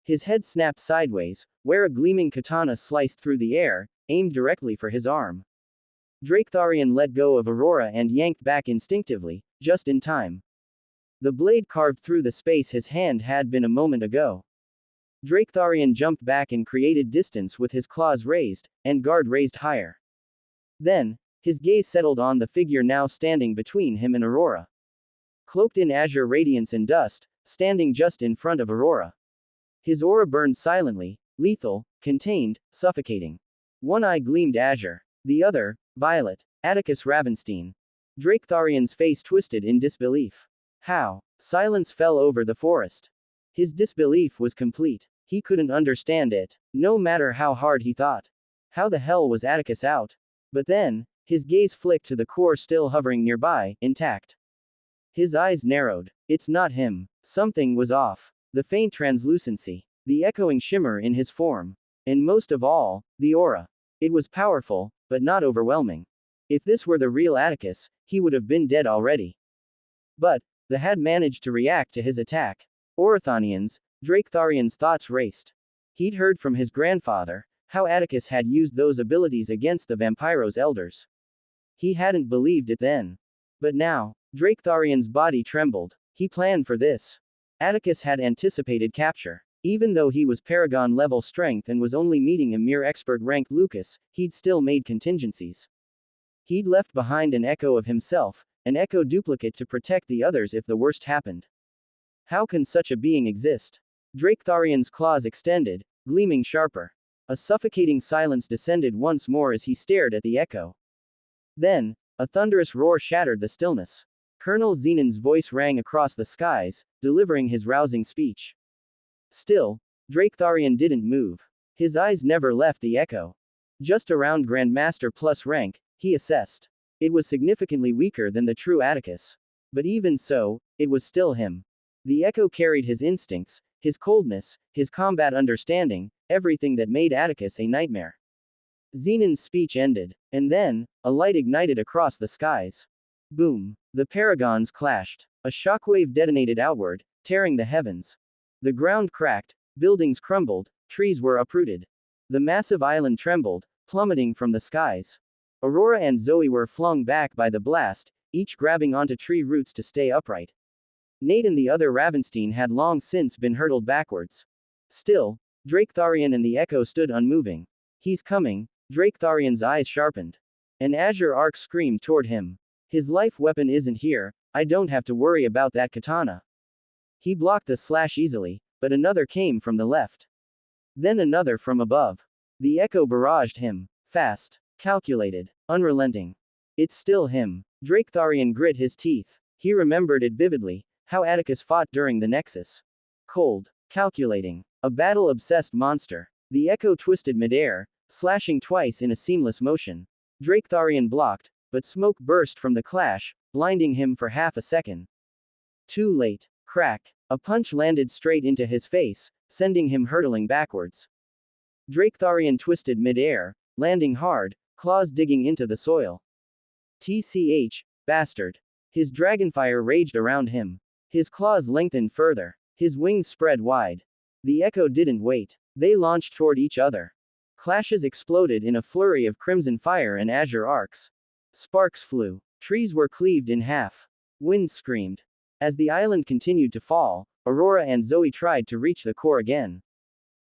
His head snapped sideways, where a gleaming katana sliced through the air, aimed directly for his arm. Draketharian let go of Aurora and yanked back instinctively, just in time. The blade carved through the space his hand had been a moment ago. Draketharian jumped back and created distance with his claws raised, and guard raised higher. Then, his gaze settled on the figure now standing between him and Aurora. Cloaked in azure radiance and dust, standing just in front of Aurora. His aura burned silently, lethal, contained, suffocating. One eye gleamed azure. The other, violet. Atticus Ravenstein. Draketharian's face twisted in disbelief. How? Silence fell over the forest. His disbelief was complete. He couldn't understand it, no matter how hard he thought. How the hell was Atticus out? But then, his gaze flicked to the core still hovering nearby, intact. His eyes narrowed. It's not him. Something was off. The faint translucency. The echoing shimmer in his form. And most of all, the aura. It was powerful, but not overwhelming. If this were the real Atticus, he would have been dead already. But, the had managed to react to his attack. Orathonians, Draketharian's thoughts raced. He'd heard from his grandfather, how Atticus had used those abilities against the Vampiro's elders. He hadn't believed it then. But now, Draketharian's body trembled. He planned for this. Atticus had anticipated capture. Even though he was Paragon level strength and was only meeting a mere expert rank Lucas, he'd still made contingencies. He'd left behind an echo of himself, an echo duplicate to protect the others if the worst happened. How can such a being exist? Draketharian's claws extended, gleaming sharper. A suffocating silence descended once more as he stared at the echo. Then, a thunderous roar shattered the stillness. Colonel Zenon's voice rang across the skies, delivering his rousing speech. Still, Draketharian didn't move. His eyes never left the echo. Just around Grandmaster plus rank, he assessed. It was significantly weaker than the true Atticus. But even so, it was still him. The echo carried his instincts, his coldness, his combat understanding, everything that made Atticus a nightmare. Zenon's speech ended, and then, a light ignited across the skies. Boom! The paragons clashed. A shockwave detonated outward, tearing the heavens. The ground cracked, buildings crumbled, trees were uprooted. The massive island trembled, plummeting from the skies. Aurora and Zoe were flung back by the blast, each grabbing onto tree roots to stay upright. Nate and the other Ravenstein had long since been hurtled backwards. Still, Draketharian and the echo stood unmoving. He's coming, Draketharian's eyes sharpened. An azure arc screamed toward him. His life weapon isn't here, I don't have to worry about that katana. He blocked the slash easily, but another came from the left. Then another from above. The echo barraged him. Fast. Calculated. Unrelenting. It's still him. Draketharian grit his teeth. He remembered it vividly, how Atticus fought during the Nexus. Cold. Calculating. A battle-obsessed monster. The echo twisted midair, slashing twice in a seamless motion. Draketharian blocked, but smoke burst from the clash, blinding him for half a second. Too late. Crack. A punch landed straight into his face, sending him hurtling backwards. Draketharian twisted midair, landing hard, claws digging into the soil. TCH, bastard. His dragonfire raged around him. His claws lengthened further. His wings spread wide. The echo didn't wait. They launched toward each other. Clashes exploded in a flurry of crimson fire and azure arcs. Sparks flew. Trees were cleaved in half. Wind screamed. As the island continued to fall, Aurora and Zoe tried to reach the core again.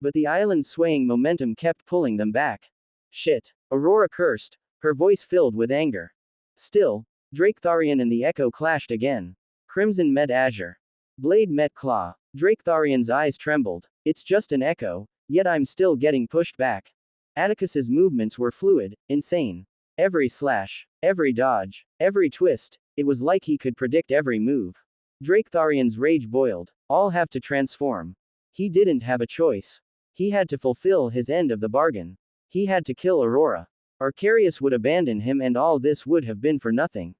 But the island's swaying momentum kept pulling them back. Shit. Aurora cursed, her voice filled with anger. Still, Draketharian and the echo clashed again. Crimson met azure. Blade met claw. Draketharian's eyes trembled. It's just an echo, yet I'm still getting pushed back. Atticus's movements were fluid, insane. Every slash, every dodge, every twist, it was like he could predict every move. Draketharian's rage boiled. All have to transform. He didn't have a choice. He had to fulfill his end of the bargain. He had to kill Aurora. Arcarius would abandon him and all this would have been for nothing.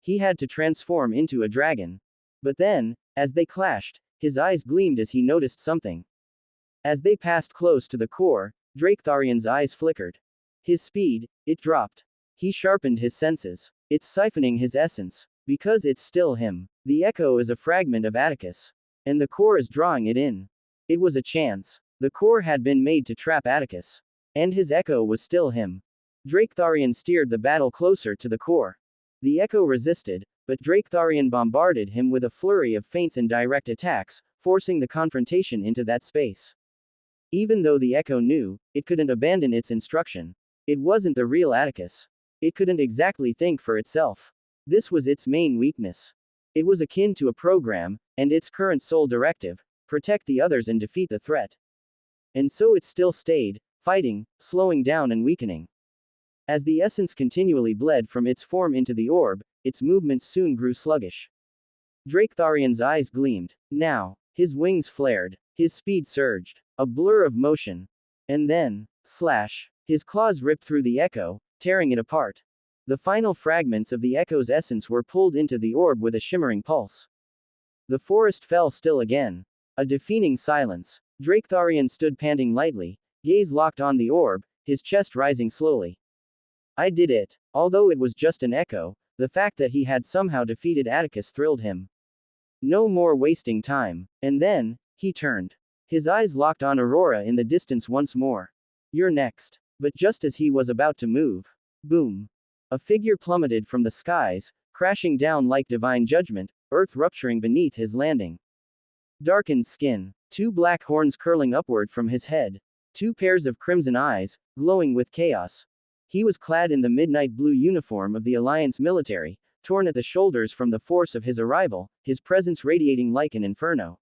He had to transform into a dragon. But then, as they clashed, his eyes gleamed as he noticed something. As they passed close to the core, Draketharian's eyes flickered. His speed, it dropped. He sharpened his senses. It's siphoning his essence. Because it's still him. The echo is a fragment of Atticus. And the core is drawing it in. It was a chance. The core had been made to trap Atticus. And his echo was still him. Draketharian steered the battle closer to the core. The echo resisted, but Draketharian bombarded him with a flurry of feints and direct attacks, forcing the confrontation into that space. Even though the echo knew, it couldn't abandon its instruction. It wasn't the real Atticus. It couldn't exactly think for itself. This was its main weakness. It was akin to a program, and its current sole directive, protect the others and defeat the threat. And so it still stayed, fighting, slowing down and weakening. As the essence continually bled from its form into the orb, its movements soon grew sluggish. Draketharian's eyes gleamed. Now, his wings flared. His speed surged. A blur of motion. And then, slash. His claws ripped through the echo, tearing it apart. The final fragments of the echo's essence were pulled into the orb with a shimmering pulse. The forest fell still again. A deafening silence. Draketharian stood panting lightly, gaze locked on the orb, his chest rising slowly. I did it. Although it was just an echo, the fact that he had somehow defeated Atticus thrilled him. No more wasting time. And then, he turned. His eyes locked on Aurora in the distance once more. You're next. But just as he was about to move, boom. A figure plummeted from the skies, crashing down like divine judgment, earth rupturing beneath his landing. Darkened skin. 2 black horns curling upward from his head. 2 pairs of crimson eyes, glowing with chaos. He was clad in the midnight blue uniform of the Alliance military, torn at the shoulders from the force of his arrival, his presence radiating like an inferno.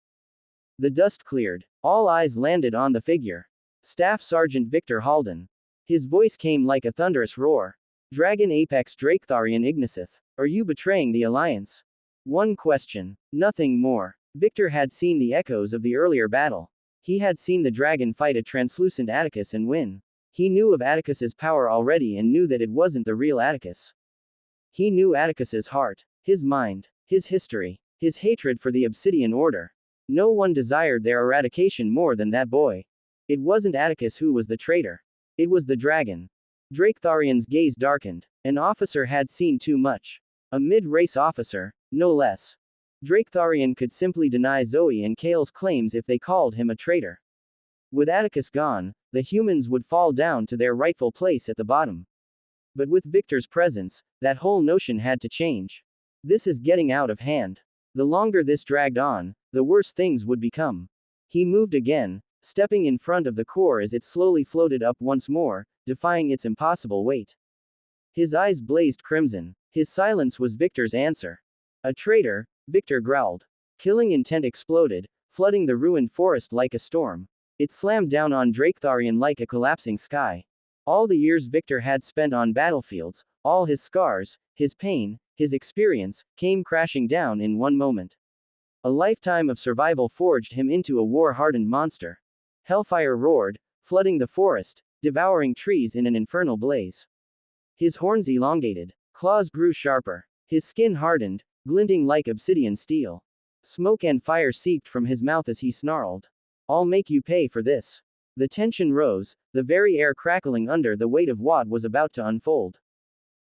The dust cleared. All eyes landed on the figure. Staff Sergeant Victor Halden. His voice came like a thunderous roar. Dragon Apex Draketharian Ignisith. Are you betraying the Alliance? One question. Nothing more. Victor had seen the echoes of the earlier battle. He had seen the dragon fight a translucent Atticus and win. He knew of Atticus's power already and knew that it wasn't the real Atticus. He knew Atticus's heart, his mind, his history, his hatred for the Obsidian Order. No one desired their eradication more than that boy. It wasn't Atticus who was the traitor. It was the dragon. Draketharian's gaze darkened. An officer had seen too much. A mid-race officer, no less. Draketharian could simply deny Zoe and Kale's claims if they called him a traitor. With Atticus gone, the humans would fall down to their rightful place at the bottom. But with Victor's presence, that whole notion had to change. This is getting out of hand. The longer this dragged on, the worse things would become. He moved again, stepping in front of the core as it slowly floated up once more, defying its impossible weight. His eyes blazed crimson. His silence was Victor's answer. A traitor, Victor growled. Killing intent exploded, flooding the ruined forest like a storm. It slammed down on Draketharian like a collapsing sky. All the years Victor had spent on battlefields, all his scars, his pain, his experience, came crashing down in one moment. A lifetime of survival forged him into a war-hardened monster. Hellfire roared, flooding the forest, devouring trees in an infernal blaze. His horns elongated, claws grew sharper, his skin hardened, glinting like obsidian steel. Smoke and fire seeped from his mouth as he snarled. I'll make you pay for this. The tension rose, the very air crackling under the weight of what was about to unfold.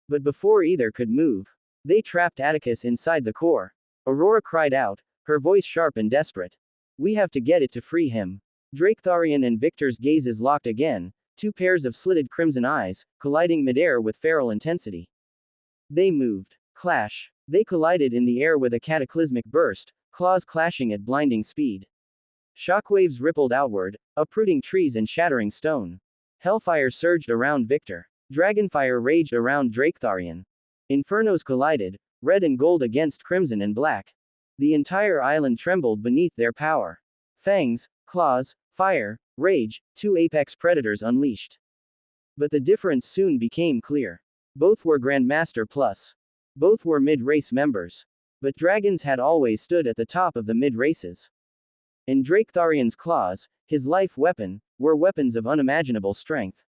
But before either could move, they trapped Atticus inside the core. Aurora cried out, her voice sharp and desperate. We have to get it to free him. Draketharian and Victor's gazes locked again, 2 pairs of slitted crimson eyes, colliding midair with feral intensity. They moved. Clash. They collided in the air with a cataclysmic burst, claws clashing at blinding speed. Shockwaves rippled outward, uprooting trees and shattering stone. Hellfire surged around Victor. Dragonfire raged around Draketharian. Infernos collided, red and gold against crimson and black. The entire island trembled beneath their power. Fangs, claws, fire, rage, 2 apex predators unleashed. But the difference soon became clear. Both were Grandmaster Plus. Both were mid-race members. But dragons had always stood at the top of the mid-races. And Draketharian's claws, his life weapon, were weapons of unimaginable strength.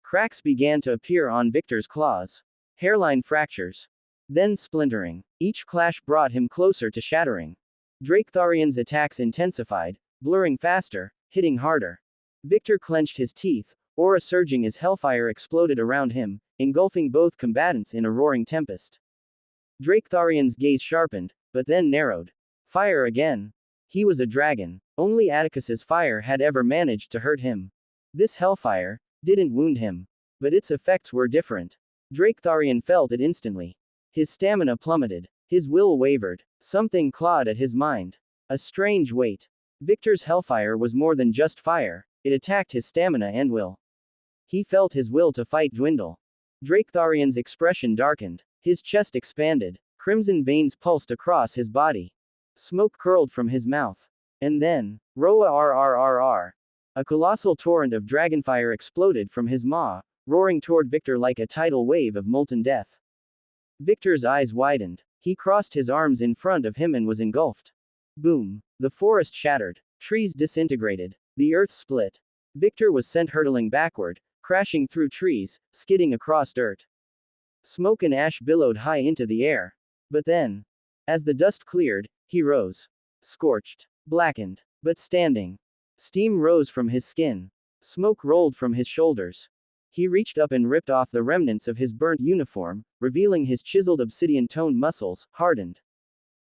Cracks began to appear on Victor's claws. Hairline fractures. Then splintering. Each clash brought him closer to shattering. Draketharian's attacks intensified, blurring faster, hitting harder. Victor clenched his teeth, aura surging as hellfire exploded around him, engulfing both combatants in a roaring tempest. Draketharian's gaze sharpened, but then narrowed. Fire again. He was a dragon. Only Atticus's fire had ever managed to hurt him. This hellfire didn't wound him. But its effects were different. Draketharian felt it instantly. His stamina plummeted. His will wavered. Something clawed at his mind. A strange weight. Victor's hellfire was more than just fire, it attacked his stamina and will. He felt his will to fight dwindle. Draketharian's expression darkened. His chest expanded. Crimson veins pulsed across his body. Smoke curled from his mouth. And then, Roa RRRR. A colossal torrent of dragonfire exploded from his maw, roaring toward Victor like a tidal wave of molten death. Victor's eyes widened. He crossed his arms in front of him and was engulfed. Boom. The forest shattered. Trees disintegrated. The earth split. Victor was sent hurtling backward, crashing through trees, skidding across dirt. Smoke and ash billowed high into the air. But then, as the dust cleared, he rose. Scorched. Blackened. But standing. Steam rose from his skin. Smoke rolled from his shoulders. He reached up and ripped off the remnants of his burnt uniform, revealing his chiseled obsidian-toned muscles, hardened.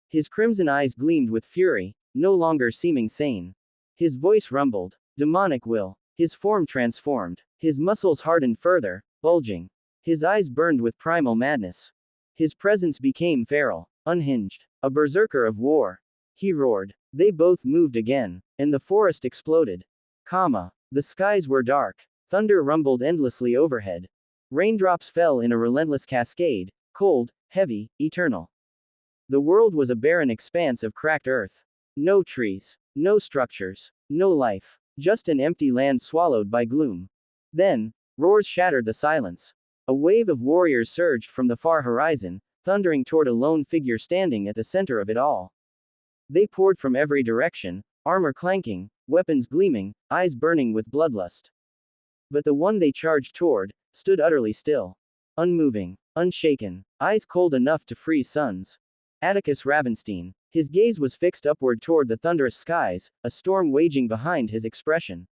His crimson eyes gleamed with fury, no longer seeming sane. His voice rumbled. Demonic will. His form transformed. His muscles hardened further, bulging. His eyes burned with primal madness. His presence became feral, unhinged. A berserker of war. He roared. They both moved again. And the forest exploded. The skies were dark. Thunder rumbled endlessly overhead. Raindrops fell in a relentless cascade, cold, heavy, eternal. The world was a barren expanse of cracked earth. No trees. No structures. No life. Just an empty land swallowed by gloom. Then, roars shattered the silence. A wave of warriors surged from the far horizon, thundering toward a lone figure standing at the center of it all. They poured from every direction, armor clanking, weapons gleaming, eyes burning with bloodlust. But the one they charged toward stood utterly still. Unmoving, unshaken, eyes cold enough to freeze suns. Atticus Ravenstein. His gaze was fixed upward toward the thunderous skies, a storm waging behind his expression.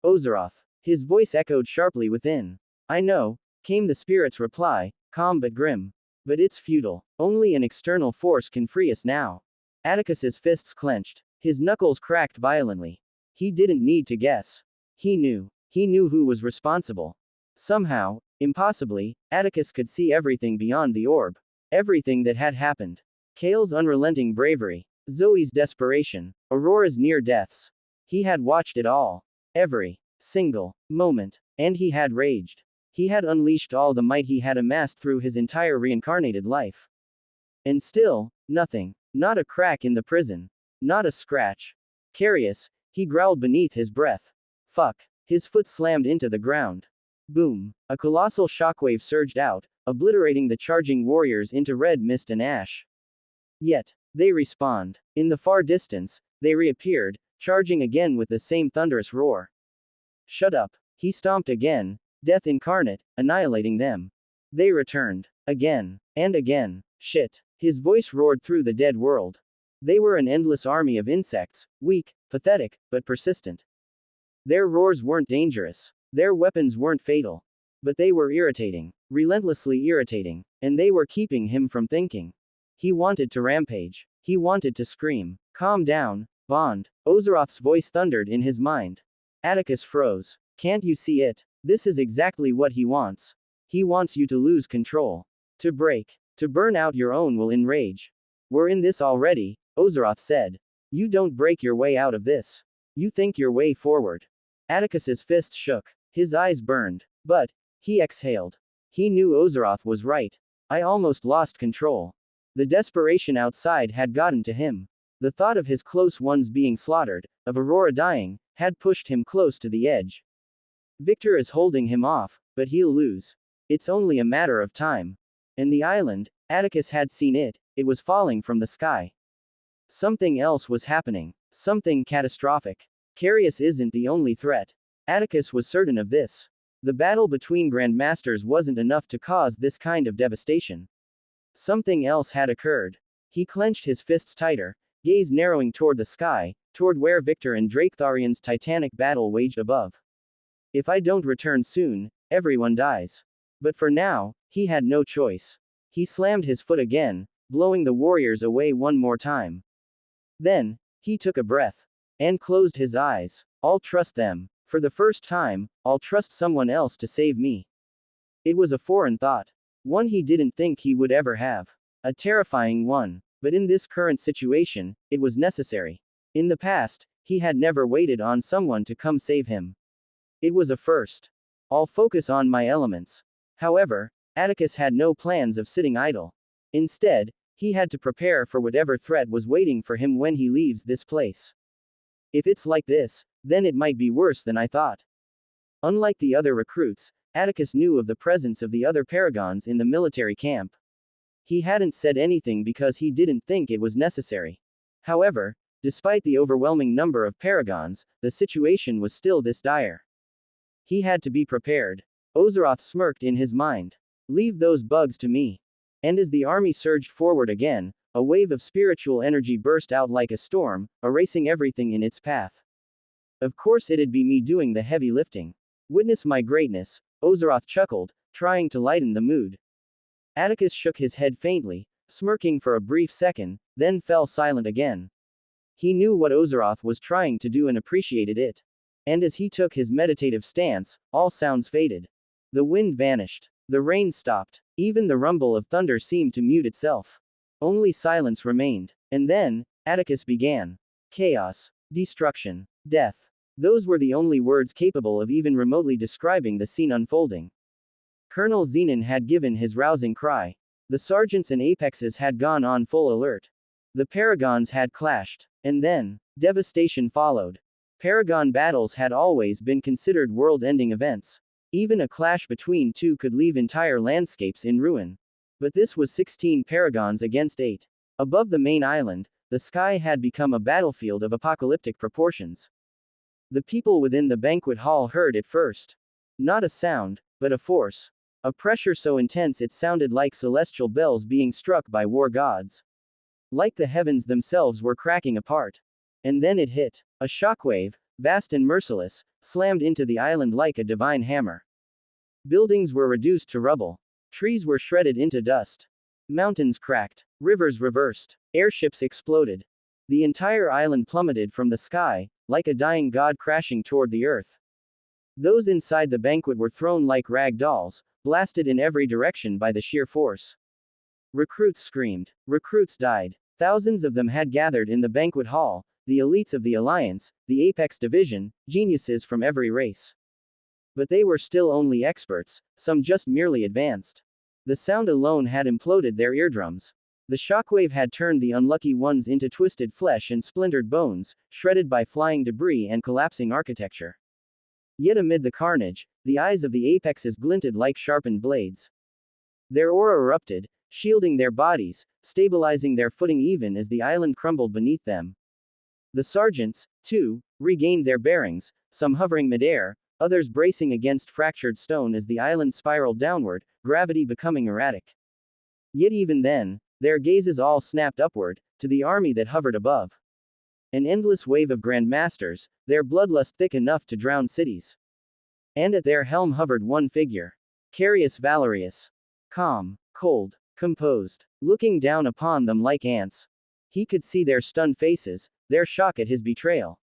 Ozeroth. His voice echoed sharply within. I know, came the spirit's reply, calm but grim. But it's futile. Only an external force can free us now. Atticus's fists clenched. His knuckles cracked violently. He didn't need to guess. He knew. He knew who was responsible. Somehow, impossibly, Atticus could see everything beyond the orb. Everything that had happened. Kale's unrelenting bravery. Zoe's desperation. Aurora's near deaths. He had watched it all. Every single moment. And he had raged. He had unleashed all the might he had amassed through his entire reincarnated life. And still, nothing. Not a crack in the prison. Not a scratch. Curious, he growled beneath his breath. Fuck. His foot slammed into the ground. Boom. A colossal shockwave surged out, obliterating the charging warriors into red mist and ash. Yet, they respawned. In the far distance, they reappeared, charging again with the same thunderous roar. Shut up. He stomped again, death incarnate, annihilating them. They returned. Again. And again. Shit. His voice roared through the dead world. They were an endless army of insects, weak, pathetic, but persistent. Their roars weren't dangerous. Their weapons weren't fatal. But they were irritating. Relentlessly irritating. And they were keeping him from thinking. He wanted to rampage. He wanted to scream. Calm down, Bond. Ozeroth's voice thundered in his mind. Atticus froze. Can't you see it? This is exactly what he wants. He wants you to lose control. To break. To burn out your own will in rage. We're in this already, Ozeroth said. You don't break your way out of this. You think your way forward. Atticus's fist shook. His eyes burned. But, he exhaled. He knew Ozeroth was right. I almost lost control. The desperation outside had gotten to him. The thought of his close ones being slaughtered, of Aurora dying, had pushed him close to the edge. Victor is holding him off, but he'll lose. It's only a matter of time. And the island, Atticus had seen it, it was falling from the sky. Something else was happening. Something catastrophic. Carius isn't the only threat. Atticus was certain of this. The battle between Grandmasters wasn't enough to cause this kind of devastation. Something else had occurred. He clenched his fists tighter, gaze narrowing toward the sky, toward where Victor and Draketharian's titanic battle waged above. If I don't return soon, everyone dies. But for now, he had no choice. He slammed his foot again, blowing the warriors away one more time. Then, he took a breath. And closed his eyes. I'll trust them. For the first time, I'll trust someone else to save me. It was a foreign thought. One he didn't think he would ever have. A terrifying one. But in this current situation, it was necessary. In the past, he had never waited on someone to come save him. It was a first. I'll focus on my elements. However, Atticus had no plans of sitting idle. Instead, he had to prepare for whatever threat was waiting for him when he leaves this place. If it's like this, then it might be worse than I thought. Unlike the other recruits, Atticus knew of the presence of the other paragons in the military camp. He hadn't said anything because he didn't think it was necessary. However, Despite the overwhelming number of paragons, the situation was still this dire. He had to be prepared. Ozeroth smirked in his mind. Leave those bugs to me. And as the army surged forward again, a wave of spiritual energy burst out like a storm, erasing everything in its path. Of course it'd be me doing the heavy lifting. Witness my greatness, Ozeroth chuckled, trying to lighten the mood. Atticus shook his head faintly, smirking for a brief second, then fell silent again. He knew what Ozeroth was trying to do and appreciated it. And as he took his meditative stance, all sounds faded. The wind vanished. The rain stopped. Even the rumble of thunder seemed to mute itself. Only silence remained. And then, Atticus began. Chaos. Destruction. Death. Those were the only words capable of even remotely describing the scene unfolding. Colonel Zenon had given his rousing cry. The sergeants and apexes had gone on full alert. The paragons had clashed. And then, devastation followed. Paragon battles had always been considered world-ending events. Even a clash between two could leave entire landscapes in ruin. But this was 16 paragons against 8. Above the main island, the sky had become a battlefield of apocalyptic proportions. The people within the banquet hall heard it first. Not a sound, but a force. A pressure so intense it sounded like celestial bells being struck by war gods. Like the heavens themselves were cracking apart. And then it hit. A shockwave, vast and merciless, slammed into the island like a divine hammer. Buildings were reduced to rubble. Trees were shredded into dust. Mountains cracked. Rivers reversed. Airships exploded. The entire island plummeted from the sky, like a dying god crashing toward the earth. Those inside the banquet were thrown like rag dolls, blasted in every direction by the sheer force. Recruits screamed. Recruits died. Thousands of them had gathered in the banquet hall, the elites of the Alliance, the Apex Division, geniuses from every race. But they were still only experts, some just merely advanced. The sound alone had imploded their eardrums. The shockwave had turned the unlucky ones into twisted flesh and splintered bones, shredded by flying debris and collapsing architecture. Yet amid the carnage, the eyes of the apexes glinted like sharpened blades. Their aura erupted, shielding their bodies, stabilizing their footing even as the island crumbled beneath them. The sergeants, too, regained their bearings, some hovering midair, others bracing against fractured stone as the island spiraled downward, gravity becoming erratic. Yet even then, their gazes all snapped upward, to the army that hovered above. An endless wave of grandmasters, their bloodlust thick enough to drown cities. And at their helm hovered one figure. Carius Valerius. Calm, cold, composed, looking down upon them like ants. He could see their stunned faces, their shock at his betrayal.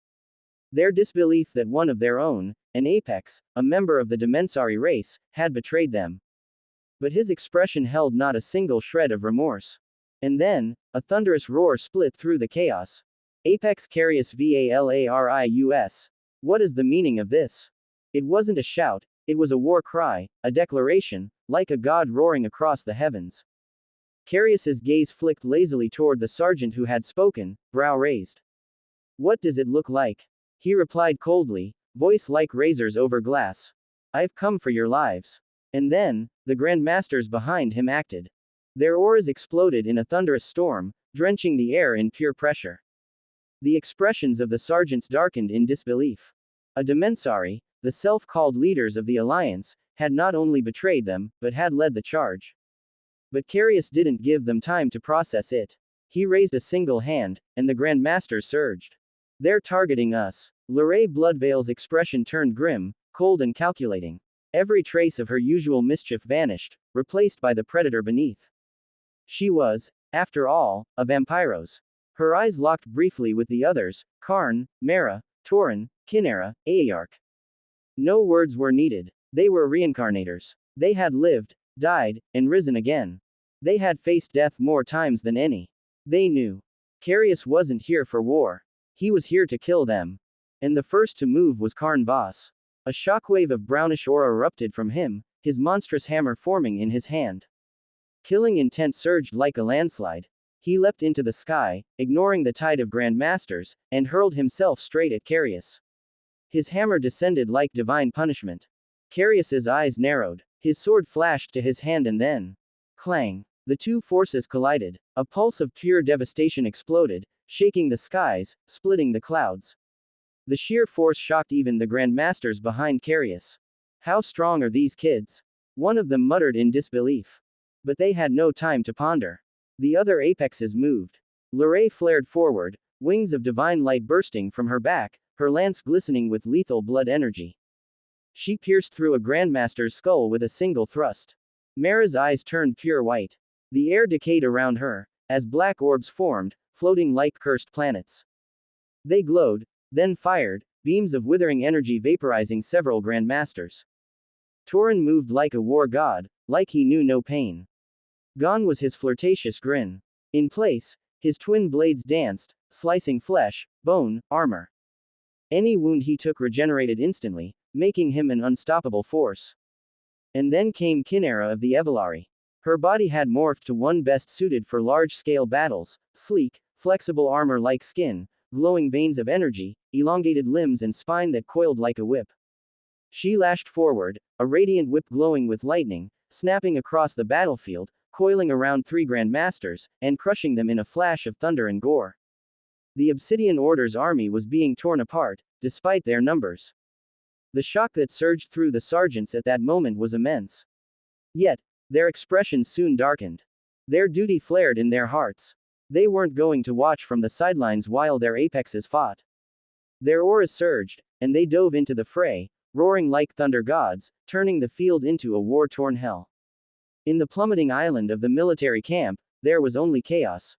Their disbelief that one of their own, an apex, a member of the Dimensari race, had betrayed them. But his expression held not a single shred of remorse. And then, a thunderous roar split through the chaos. Apex Carius Valarius. What is the meaning of this? It wasn't a shout, it was a war cry, a declaration, like a god roaring across the heavens. Carius's gaze flicked lazily toward the sergeant who had spoken, brow raised. What does it look like? He replied coldly, voice like razors over glass. I've come for your lives. And then, the grandmasters behind him acted. Their auras exploded in a thunderous storm, drenching the air in pure pressure. The expressions of the sergeants darkened in disbelief. A Dimensari, the self-called leaders of the Alliance, had not only betrayed them, but had led the charge. But Carius didn't give them time to process it. He raised a single hand, and the grandmasters surged. They're targeting us. Lorraine Bloodveil's expression turned grim, cold and calculating. Every trace of her usual mischief vanished, replaced by the predator beneath. She was, after all, a vampiros. Her eyes locked briefly with the others, Karn, Mara, Tauren, Kinera, Aearch. No words were needed. They were reincarnators. They had lived, died, and risen again. They had faced death more times than any. They knew. Carius wasn't here for war. He was here to kill them. And the first to move was Karn Voss. A shockwave of brownish aura erupted from him, his monstrous hammer forming in his hand. Killing intent surged like a landslide. He leapt into the sky, ignoring the tide of grandmasters, and hurled himself straight at Carius. His hammer descended like divine punishment. Carius's eyes narrowed. His sword flashed to his hand and then, clang. The two forces collided. A pulse of pure devastation exploded, shaking the skies, splitting the clouds. The sheer force shocked even the grandmasters behind Carius. How strong are these kids? One of them muttered in disbelief. But they had no time to ponder. The other apexes moved. Lorraine flared forward, wings of divine light bursting from her back, her lance glistening with lethal blood energy. She pierced through a grandmaster's skull with a single thrust. Mara's eyes turned pure white. The air decayed around her, as black orbs formed, floating like cursed planets. They glowed, then fired, beams of withering energy vaporizing several grandmasters. Torin moved like a war god, like he knew no pain. Gone was his flirtatious grin. In place, his twin blades danced, slicing flesh, bone, armor. Any wound he took regenerated instantly, making him an unstoppable force. And then came Kinera of the Evelari. Her body had morphed to one best suited for large-scale battles, sleek, flexible armor like skin, glowing veins of energy, elongated limbs and spine that coiled like a whip. She lashed forward, a radiant whip glowing with lightning, snapping across the battlefield, coiling around 3 grandmasters, and crushing them in a flash of thunder and gore. The Obsidian Order's army was being torn apart, despite their numbers. The shock that surged through the sergeants at that moment was immense. Yet, their expressions soon darkened. Their duty flared in their hearts. They weren't going to watch from the sidelines while their apexes fought. Their auras surged, and they dove into the fray, roaring like thunder gods, turning the field into a war-torn hell. In the plummeting island of the military camp, there was only chaos.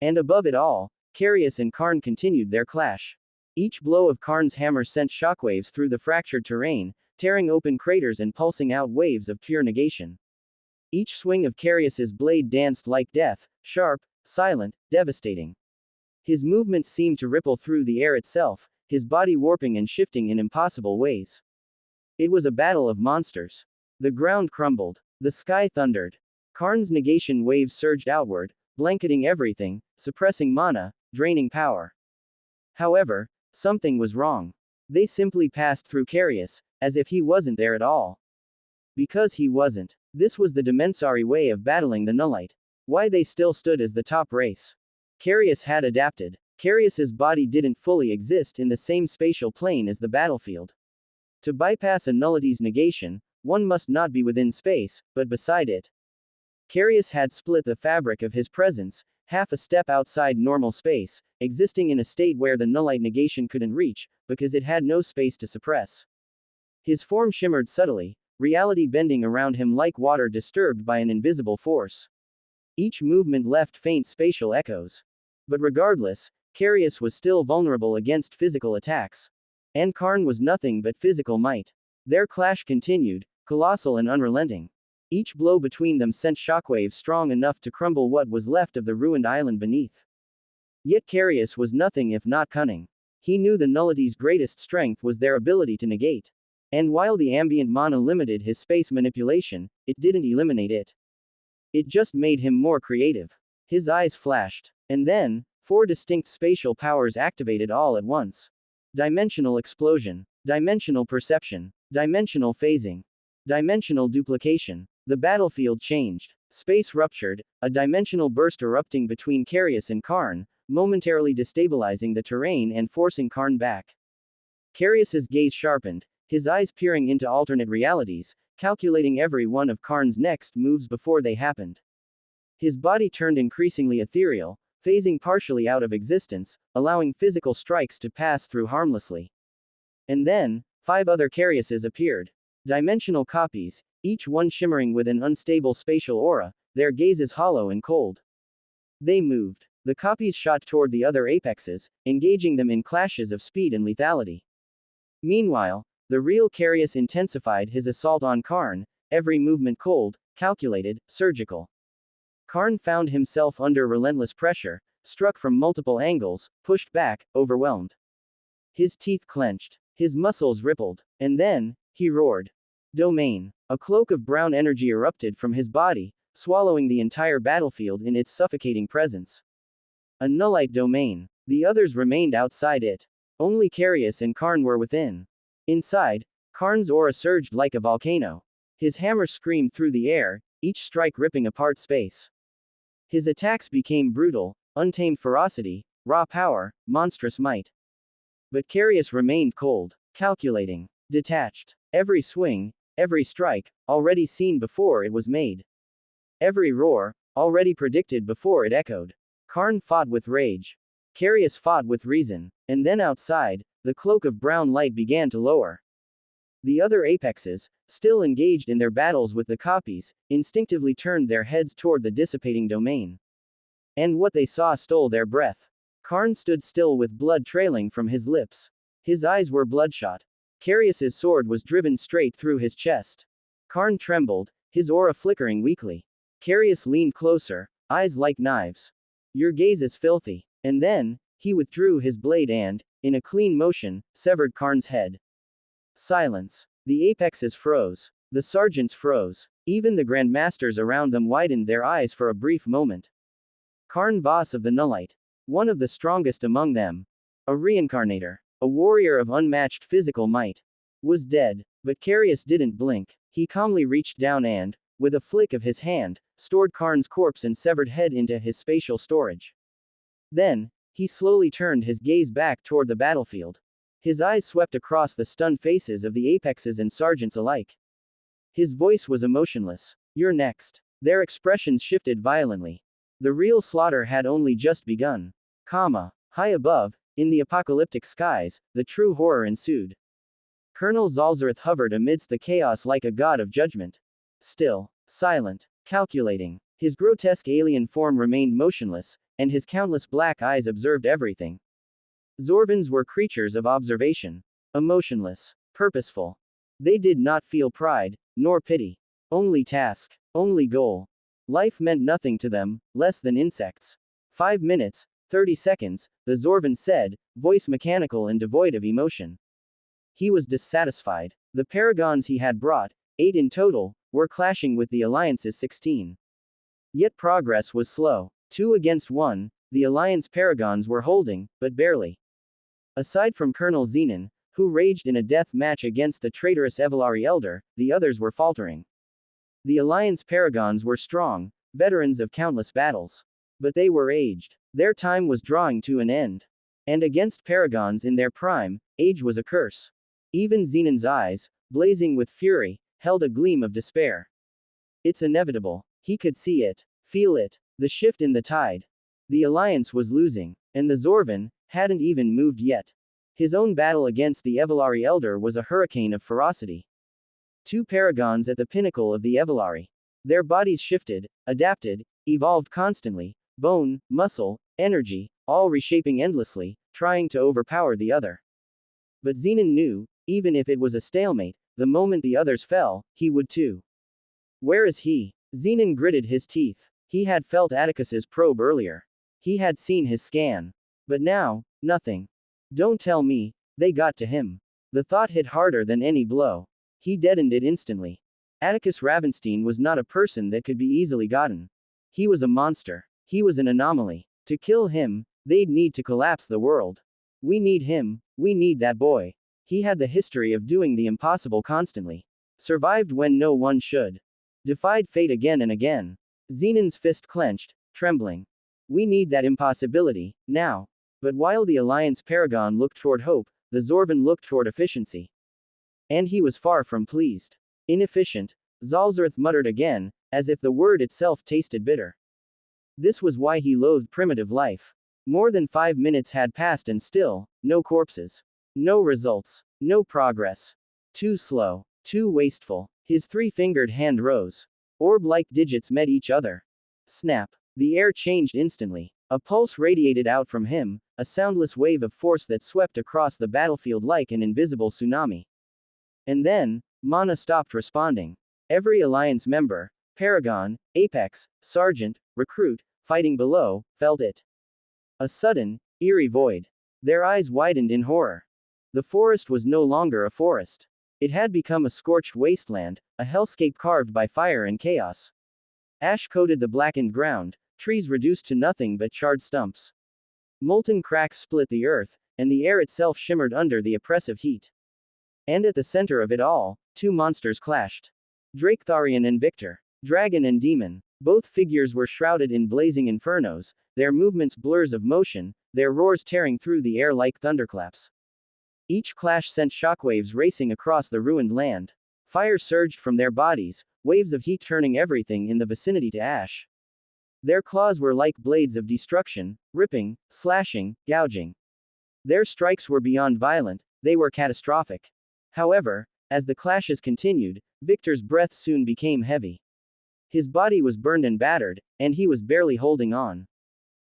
And above it all, Carius and Karn continued their clash. Each blow of Karn's hammer sent shockwaves through the fractured terrain, tearing open craters and pulsing out waves of pure negation. Each swing of Carius's blade danced like death, sharp, silent, devastating. His movements seemed to ripple through the air itself, his body warping and shifting in impossible ways. It was a battle of monsters. The ground crumbled. The sky thundered. Karn's negation waves surged outward, blanketing everything, suppressing mana, draining power. However, something was wrong. They simply passed through Carius, as if he wasn't there at all. Because he wasn't. This was the Dimensari way of battling the Nullite. Why they still stood as the top race. Carius had adapted. Carius's body didn't fully exist in the same spatial plane as the battlefield. To bypass a nullity's negation, one must not be within space, but beside it. Carius had split the fabric of his presence, half a step outside normal space, existing in a state where the nullite negation couldn't reach, because it had no space to suppress. His form shimmered subtly, reality bending around him like water disturbed by an invisible force. Each movement left faint spatial echoes. But regardless, Carius was still vulnerable against physical attacks. And Karn was nothing but physical might. Their clash continued, colossal and unrelenting. Each blow between them sent shockwaves strong enough to crumble what was left of the ruined island beneath. Yet Carius was nothing if not cunning. He knew the nullity's greatest strength was their ability to negate. And while the ambient mana limited his space manipulation, it didn't eliminate it. It just made him more creative. His eyes flashed. And then, 4 distinct spatial powers activated all at once. Dimensional explosion. Dimensional perception. Dimensional phasing. Dimensional duplication. The battlefield changed. Space ruptured, a dimensional burst erupting between Carius and Karn, momentarily destabilizing the terrain and forcing Karn back. Carius's gaze sharpened, his eyes peering into alternate realities, calculating every one of Karn's next moves before they happened. His body turned increasingly ethereal, phasing partially out of existence, allowing physical strikes to pass through harmlessly. And then, 5 other Cariuses appeared. Dimensional copies, each one shimmering with an unstable spatial aura, their gazes hollow and cold. They moved. The copies shot toward the other apexes, engaging them in clashes of speed and lethality. Meanwhile, the real Carius intensified his assault on Karn, every movement cold, calculated, surgical. Karn found himself under relentless pressure, struck from multiple angles, pushed back, overwhelmed. His teeth clenched. His muscles rippled. And then, he roared. Domain. A cloak of brown energy erupted from his body, swallowing the entire battlefield in its suffocating presence. A nullite domain. The others remained outside it. Only Carius and Karn were within. Inside, Karn's aura surged like a volcano. His hammer screamed through the air, each strike ripping apart space. His attacks became brutal, untamed ferocity, raw power, monstrous might. But Carius remained cold, calculating, detached. Every swing, every strike, already seen before it was made. Every roar, already predicted before it echoed. Karn fought with rage. Carius fought with reason. And then outside, the cloak of brown light began to lower. The other apexes, still engaged in their battles with the copies, instinctively turned their heads toward the dissipating domain. And what they saw stole their breath. Karn stood still with blood trailing from his lips. His eyes were bloodshot. Carius's sword was driven straight through his chest. Karn trembled, his aura flickering weakly. Carius leaned closer, eyes like knives. Your gaze is filthy. And then, he withdrew his blade and, in a clean motion, severed Karn's head. Silence. The apexes froze. The sergeants froze. Even the grandmasters around them widened their eyes for a brief moment. Karn Voss of the Nullite. One of the strongest among them. A reincarnator. A warrior of unmatched physical might. Was dead. But Carius didn't blink. He calmly reached down and, with a flick of his hand, stored Karn's corpse and severed head into his spatial storage. Then, he slowly turned his gaze back toward the battlefield. His eyes swept across the stunned faces of the apexes and sergeants alike. His voice was emotionless. You're next. Their expressions shifted violently. The real slaughter had only just begun. High above, in the apocalyptic skies, the true horror ensued. Colonel Zalzareth hovered amidst the chaos like a god of judgment. Still, silent, calculating. His grotesque alien form remained motionless, and his countless black eyes observed everything. Zorvans were creatures of observation. Emotionless. Purposeful. They did not feel pride, nor pity. Only task. Only goal. Life meant nothing to them, less than insects. 5 minutes, 30 seconds, the Zorvan said, voice mechanical and devoid of emotion. He was dissatisfied. The paragons he had brought, 8 in total, were clashing with the Alliance's 16. Yet progress was slow. 2 against 1, the Alliance paragons were holding, but barely. Aside from Colonel Zenon, who raged in a death match against the traitorous Evelari Elder, the others were faltering. The Alliance paragons were strong, veterans of countless battles. But they were aged. Their time was drawing to an end. And against paragons in their prime, age was a curse. Even Zenon's eyes, blazing with fury, held a gleam of despair. It's inevitable. He could see it, feel it, the shift in the tide. The Alliance was losing, and the Zorvan hadn't even moved yet. His own battle against the Evelari Elder was a hurricane of ferocity. 2 paragons at the pinnacle of the Evelari. Their bodies shifted, adapted, evolved constantly, bone, muscle, energy, all reshaping endlessly, trying to overpower the other. But Zenon knew, even if it was a stalemate, the moment the others fell, he would too. Where is he? Zenon gritted his teeth. He had felt Atticus's probe earlier. He had seen his scan. But now, nothing. Don't tell me, they got to him. The thought hit harder than any blow. He deadened it instantly. Atticus Ravenstein was not a person that could be easily gotten. He was a monster. He was an anomaly. To kill him, they'd need to collapse the world. We need him, we need that boy. He had the history of doing the impossible constantly. Survived when no one should. Defied fate again and again. Zenon's fist clenched, trembling. We need that impossibility, now. But while the Alliance Paragon looked toward hope, the Zorvan looked toward efficiency. And he was far from pleased. Inefficient, Zalzareth muttered again, as if the word itself tasted bitter. This was why he loathed primitive life. More than 5 minutes had passed and still, no corpses. No results. No progress. Too slow. Too wasteful. His 3-fingered hand rose. Orb-like digits met each other. Snap. The air changed instantly. A pulse radiated out from him, a soundless wave of force that swept across the battlefield like an invisible tsunami. And then, mana stopped responding. Every Alliance member, Paragon, Apex, Sergeant, Recruit, fighting below, felt it. A sudden, eerie void. Their eyes widened in horror. The forest was no longer a forest. It had become a scorched wasteland, a hellscape carved by fire and chaos. Ash coated the blackened ground, trees reduced to nothing but charred stumps. Molten cracks split the earth, and the air itself shimmered under the oppressive heat. And at the center of it all, 2 monsters clashed. Draketharian and Victor. Dragon and demon. Both figures were shrouded in blazing infernos, their movements blurs of motion, their roars tearing through the air like thunderclaps. Each clash sent shockwaves racing across the ruined land. Fire surged from their bodies, waves of heat turning everything in the vicinity to ash. Their claws were like blades of destruction, ripping, slashing, gouging. Their strikes were beyond violent, they were catastrophic. However, as the clashes continued, Victor's breath soon became heavy. His body was burned and battered, and he was barely holding on.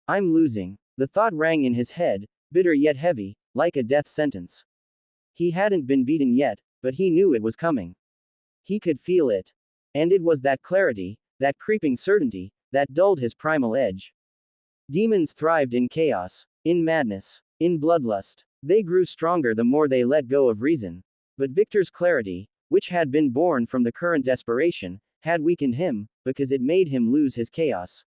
I'm losing. The thought rang in his head, bitter yet heavy, like a death sentence. He hadn't been beaten yet, but he knew it was coming. He could feel it. And it was that clarity, that creeping certainty, that dulled his primal edge. Demons thrived in chaos, in madness, in bloodlust. They grew stronger the more they let go of reason. But Victor's clarity, which had been born from the current desperation, had weakened him, because it made him lose his chaos.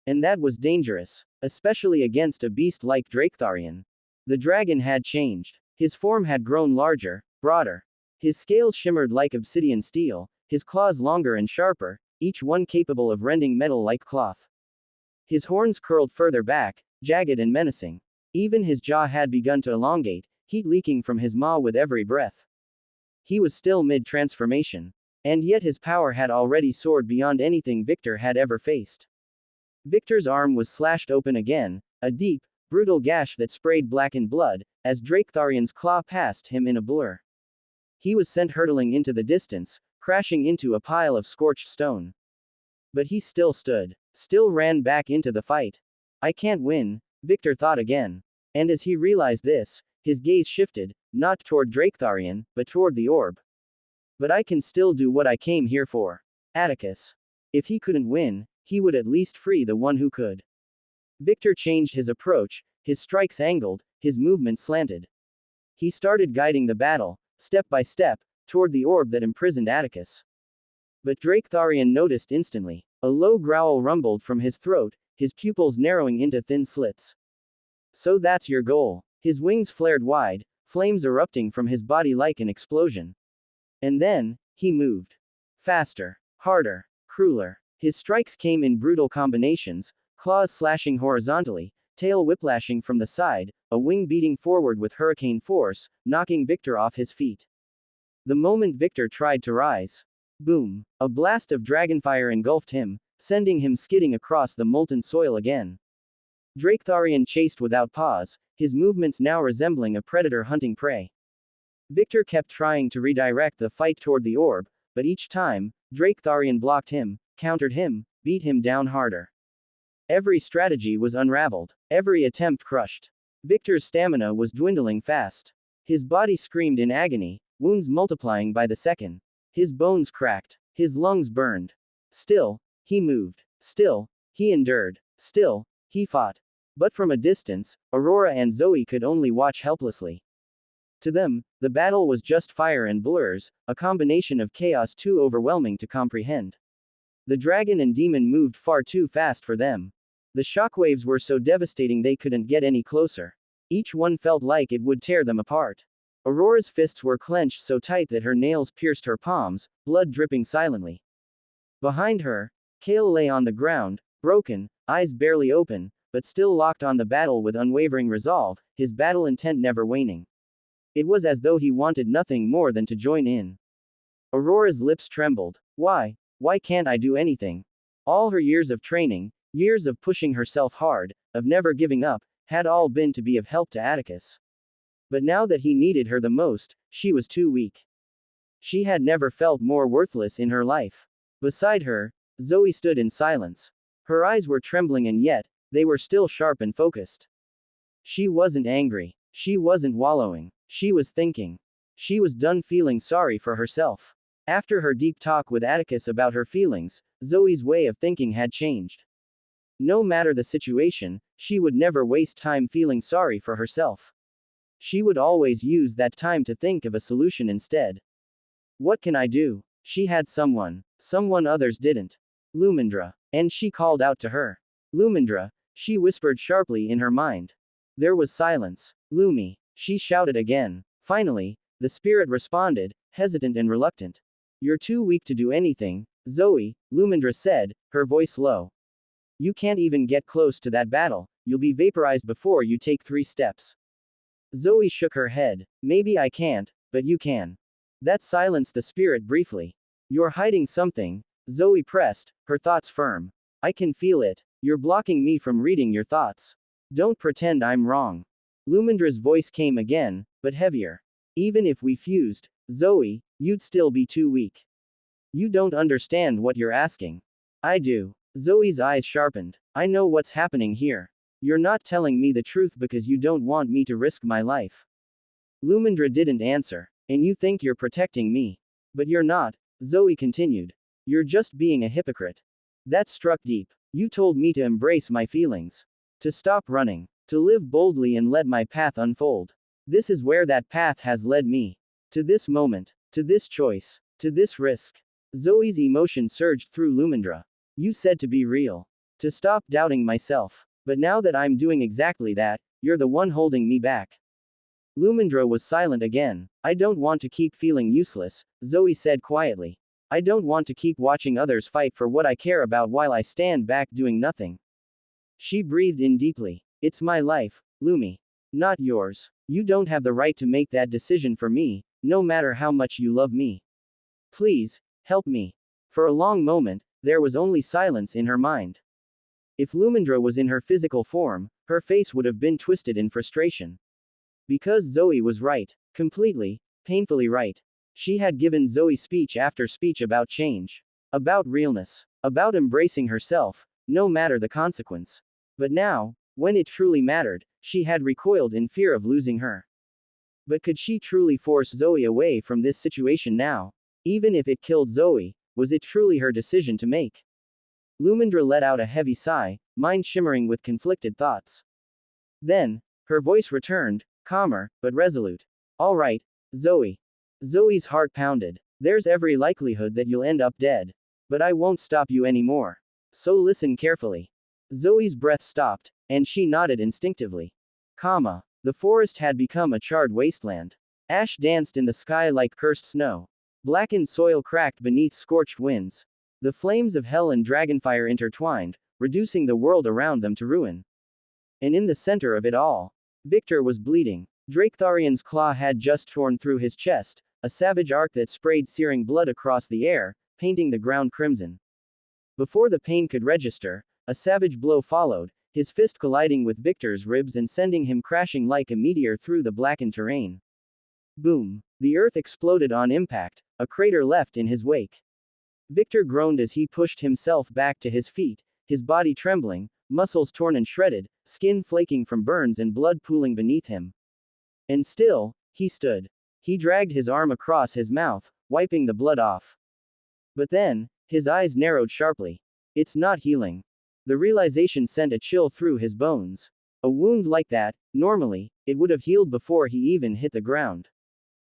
And that was dangerous, especially against a beast like Draketharian. The dragon had changed. His form had grown larger, broader. His scales shimmered like obsidian steel, his claws longer and sharper, each one capable of rending metal like cloth. His horns curled further back, jagged and menacing. Even his jaw had begun to elongate, heat leaking from his maw with every breath. He was still mid-transformation. And yet his power had already soared beyond anything Victor had ever faced. Victor's arm was slashed open again, a deep, brutal gash that sprayed blackened blood, as Draketharian's claw passed him in a blur. He was sent hurtling into the distance, crashing into a pile of scorched stone. But he still stood, still ran back into the fight. I can't win, Victor thought again. And as he realized this, his gaze shifted, not toward Draketharian, but toward the orb. But I can still do what I came here for. Atticus. If he couldn't win, he would at least free the one who could. Victor changed his approach, his strikes angled, his movement slanted. He started guiding the battle, step by step, toward the orb that imprisoned Atticus. But Draketharian noticed instantly. A low growl rumbled from his throat, his pupils narrowing into thin slits. So that's your goal. His wings flared wide, flames erupting from his body like an explosion. And then, he moved. Faster, harder, crueler. His strikes came in brutal combinations, claws slashing horizontally, tail whiplashing from the side, a wing beating forward with hurricane force, knocking Victor off his feet. The moment Victor tried to rise. Boom! A blast of dragonfire engulfed him, sending him skidding across the molten soil again. Draketharian chased without pause, his movements now resembling a predator hunting prey. Victor kept trying to redirect the fight toward the orb, but each time, Draketharian blocked him, countered him, beat him down harder. Every strategy was unraveled, every attempt crushed. Victor's stamina was dwindling fast. His body screamed in agony, wounds multiplying by the second. His bones cracked, his lungs burned. Still, he moved. Still, he endured. Still, he fought. But from a distance, Aurora and Zoe could only watch helplessly. To them, the battle was just fire and blurs, a combination of chaos too overwhelming to comprehend. The dragon and demon moved far too fast for them. The shockwaves were so devastating they couldn't get any closer. Each one felt like it would tear them apart. Aurora's fists were clenched so tight that her nails pierced her palms, blood dripping silently. Behind her, Kale lay on the ground, broken, eyes barely open, but still locked on the battle with unwavering resolve, his battle intent never waning. It was as though he wanted nothing more than to join in. Aurora's lips trembled. Why can't I do anything? All her years of training, years of pushing herself hard, of never giving up, had all been to be of help to Atticus. But now that he needed her the most, she was too weak. She had never felt more worthless in her life. Beside her, Zoe stood in silence. Her eyes were trembling and yet, they were still sharp and focused. She wasn't angry. She wasn't wallowing. She was thinking. She was done feeling sorry for herself. After her deep talk with Atticus about her feelings, Zoe's way of thinking had changed. No matter the situation, she would never waste time feeling sorry for herself. She would always use that time to think of a solution instead. What can I do? She had someone others didn't. Lumindra. And she called out to her. Lumindra, she whispered sharply in her mind. There was silence. Lumi, she shouted again. Finally, the spirit responded, hesitant and reluctant. You're too weak to do anything, Zoe, Lumindra said, her voice low. You can't even get close to that battle, you'll be vaporized before you take 3 steps. Zoe shook her head. Maybe I can't, but you can. That silenced the spirit briefly. You're hiding something, Zoe pressed, her thoughts firm. I can feel it. You're blocking me from reading your thoughts. Don't pretend I'm wrong. Lumindra's voice came again, but heavier. Even if we fused, Zoe, you'd still be too weak. You don't understand what you're asking. I do. Zoe's eyes sharpened. I know what's happening here. You're not telling me the truth because you don't want me to risk my life. Lumindra didn't answer. And you think you're protecting me. But you're not, Zoe continued. You're just being a hypocrite. That struck deep. You told me to embrace my feelings. To stop running. To live boldly and let my path unfold. This is where that path has led me. To this moment. To this choice. To this risk. Zoe's emotion surged through Lumindra. You said to be real. To stop doubting myself. But now that I'm doing exactly that, you're the one holding me back. Lumindra was silent again. I don't want to keep feeling useless, Zoe said quietly. I don't want to keep watching others fight for what I care about while I stand back doing nothing. She breathed in deeply. It's my life, Lumi. Not yours. You don't have the right to make that decision for me, no matter how much you love me. Please, help me. For a long moment, there was only silence in her mind. If Lumindra was in her physical form, her face would have been twisted in frustration. Because Zoe was right. Completely, painfully right. She had given Zoe speech after speech about change. About realness. About embracing herself, no matter the consequence. But now, when it truly mattered, she had recoiled in fear of losing her. But could she truly force Zoe away from this situation now? Even if it killed Zoe, was it truly her decision to make? Lumindra let out a heavy sigh, mind shimmering with conflicted thoughts. Then, her voice returned, calmer, but resolute. All right, Zoe. Zoe's heart pounded. There's every likelihood that you'll end up dead. But I won't stop you anymore. So listen carefully. Zoe's breath stopped, and she nodded instinctively. Comma. The forest had become a charred wasteland. Ash danced in the sky like cursed snow. Blackened soil cracked beneath scorched winds. The flames of hell and dragonfire intertwined, reducing the world around them to ruin. And in the center of it all, Victor was bleeding. Draketharian's claw had just torn through his chest, a savage arc that sprayed searing blood across the air, painting the ground crimson. Before the pain could register, a savage blow followed, his fist colliding with Victor's ribs and sending him crashing like a meteor through the blackened terrain. Boom! The earth exploded on impact, a crater left in his wake. Victor groaned as he pushed himself back to his feet, his body trembling, muscles torn and shredded, skin flaking from burns and blood pooling beneath him. And still, he stood. He dragged his arm across his mouth, wiping the blood off. But then, his eyes narrowed sharply. It's not healing. The realization sent a chill through his bones. A wound like that, normally, it would have healed before he even hit the ground.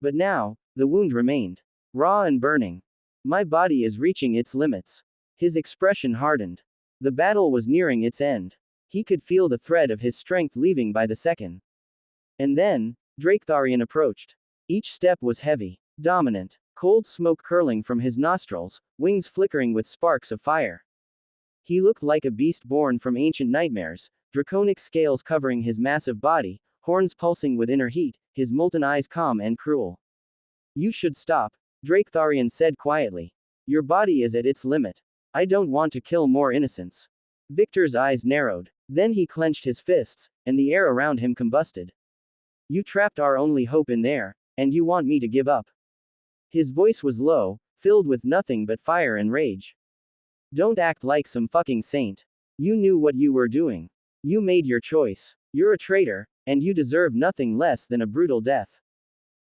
But now, the wound remained. Raw and burning. My body is reaching its limits. His expression hardened. The battle was nearing its end. He could feel the thread of his strength leaving by the second. And then, Draketharian approached. Each step was heavy, dominant, cold smoke curling from his nostrils, wings flickering with sparks of fire. He looked like a beast born from ancient nightmares, draconic scales covering his massive body, horns pulsing with inner heat, his molten eyes calm and cruel. You should stop, Draketharian said quietly. Your body is at its limit. I don't want to kill more innocents. Victor's eyes narrowed. Then he clenched his fists, and the air around him combusted. You trapped our only hope in there, and you want me to give up. His voice was low, filled with nothing but fire and rage. Don't act like some fucking saint. You knew what you were doing. You made your choice. You're a traitor, and you deserve nothing less than a brutal death.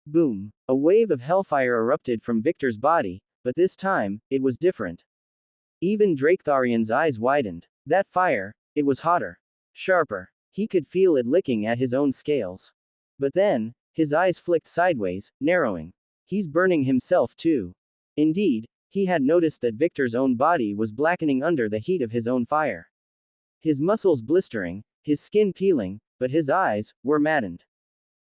Boom. A wave of hellfire erupted from Victor's body, but this time, it was different. Even Draketharian's eyes widened. That fire, it was hotter. Sharper. He could feel it licking at his own scales. But then, his eyes flicked sideways, narrowing. He's burning himself too. Indeed, he had noticed that Victor's own body was blackening under the heat of his own fire. His muscles blistering, his skin peeling, but his eyes were maddened.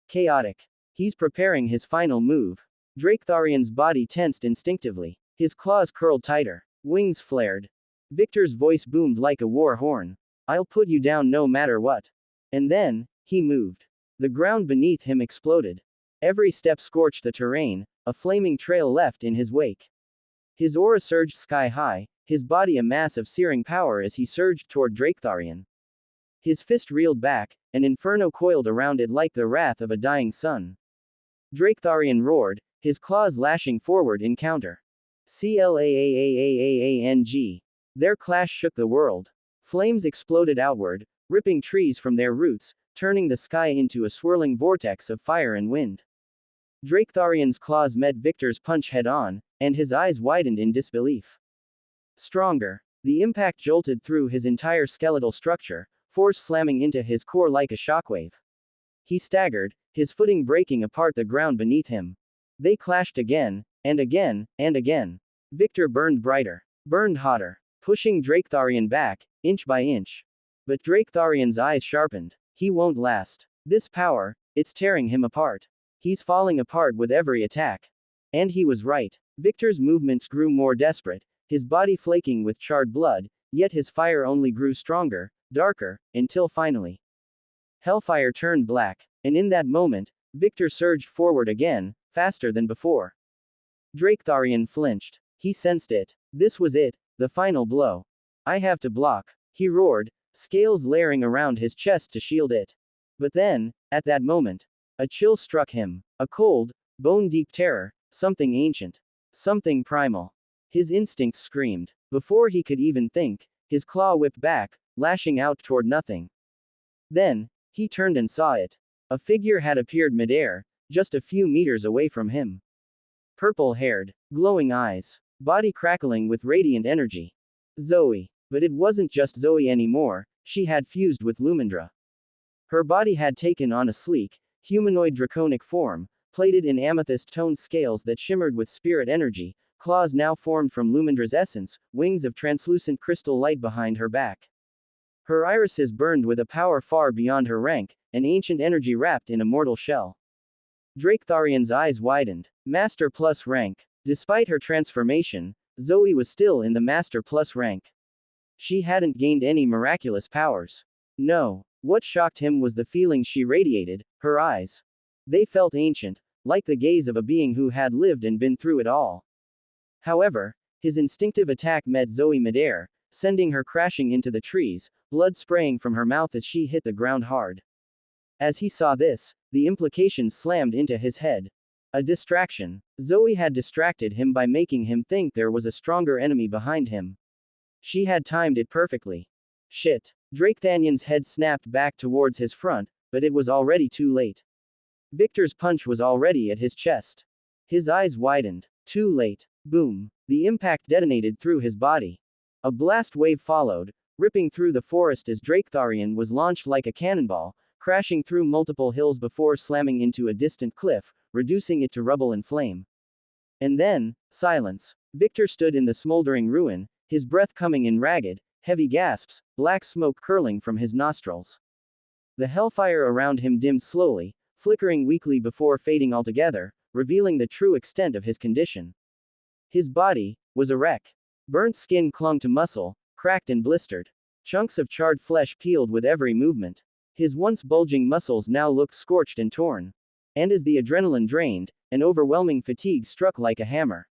Chaotic. He's preparing his final move. Draketharian's body tensed instinctively. His claws curled tighter. Wings flared. Victor's voice boomed like a war horn. I'll put you down no matter what. And then, he moved. The ground beneath him exploded. Every step scorched the terrain, a flaming trail left in his wake. His aura surged sky high, his body a mass of searing power as he surged toward Draketharian. His fist reeled back, an inferno coiled around it like the wrath of a dying sun. Draketharian roared, his claws lashing forward in counter. Claang. Their clash shook the world. Flames exploded outward, ripping trees from their roots, turning the sky into a swirling vortex of fire and wind. Draketharian's claws met Victor's punch head-on, and his eyes widened in disbelief. Stronger. The impact jolted through his entire skeletal structure, force slamming into his core like a shockwave. He staggered, his footing breaking apart the ground beneath him. They clashed again, and again, and again. Victor burned brighter, burned hotter, pushing Draketharian back, inch by inch. But Draketharian's eyes sharpened. He won't last. This power, it's tearing him apart. He's falling apart with every attack. And he was right. Victor's movements grew more desperate, his body flaking with charred blood, yet his fire only grew stronger, darker, until finally. Hellfire turned black, and in that moment, Victor surged forward again, faster than before. Draketharian flinched. He sensed it. This was it, the final blow. I have to block, he roared, scales layering around his chest to shield it. But then, at that moment, a chill struck him, a cold, bone-deep terror, something ancient, something primal. His instincts screamed. Before he could even think, his claw whipped back, lashing out toward nothing. Then, he turned and saw it. A figure had appeared midair, just a few meters away from him. Purple-haired, glowing eyes, body crackling with radiant energy. Zoe. But it wasn't just Zoe anymore, she had fused with Lumindra. Her body had taken on a sleek, humanoid draconic form, plated in amethyst-toned scales that shimmered with spirit energy, claws now formed from Lumindra's essence, wings of translucent crystal light behind her back. Her irises burned with a power far beyond her rank, an ancient energy wrapped in a mortal shell. Draketharian's eyes widened. Master Plus rank. Despite her transformation, Zoe was still in the Master Plus rank. She hadn't gained any miraculous powers. No. What shocked him was the feeling she radiated, her eyes. They felt ancient, like the gaze of a being who had lived and been through it all. However, his instinctive attack met Zoe midair, sending her crashing into the trees, blood spraying from her mouth as she hit the ground hard. As he saw this, the implications slammed into his head. A distraction. Zoe had distracted him by making him think there was a stronger enemy behind him. She had timed it perfectly. Shit. Draketharian's head snapped back towards his front, but it was already too late. Victor's punch was already at his chest. His eyes widened. Too late. Boom. The impact detonated through his body. A blast wave followed, ripping through the forest as Draketharian was launched like a cannonball, crashing through multiple hills before slamming into a distant cliff, reducing it to rubble and flame. And then, silence. Victor stood in the smoldering ruin, his breath coming in ragged, heavy gasps, black smoke curling from his nostrils. The hellfire around him dimmed slowly, flickering weakly before fading altogether, revealing the true extent of his condition. His body was a wreck. Burnt skin clung to muscle, cracked and blistered. Chunks of charred flesh peeled with every movement. His once bulging muscles now looked scorched and torn. And as the adrenaline drained, an overwhelming fatigue struck like a hammer.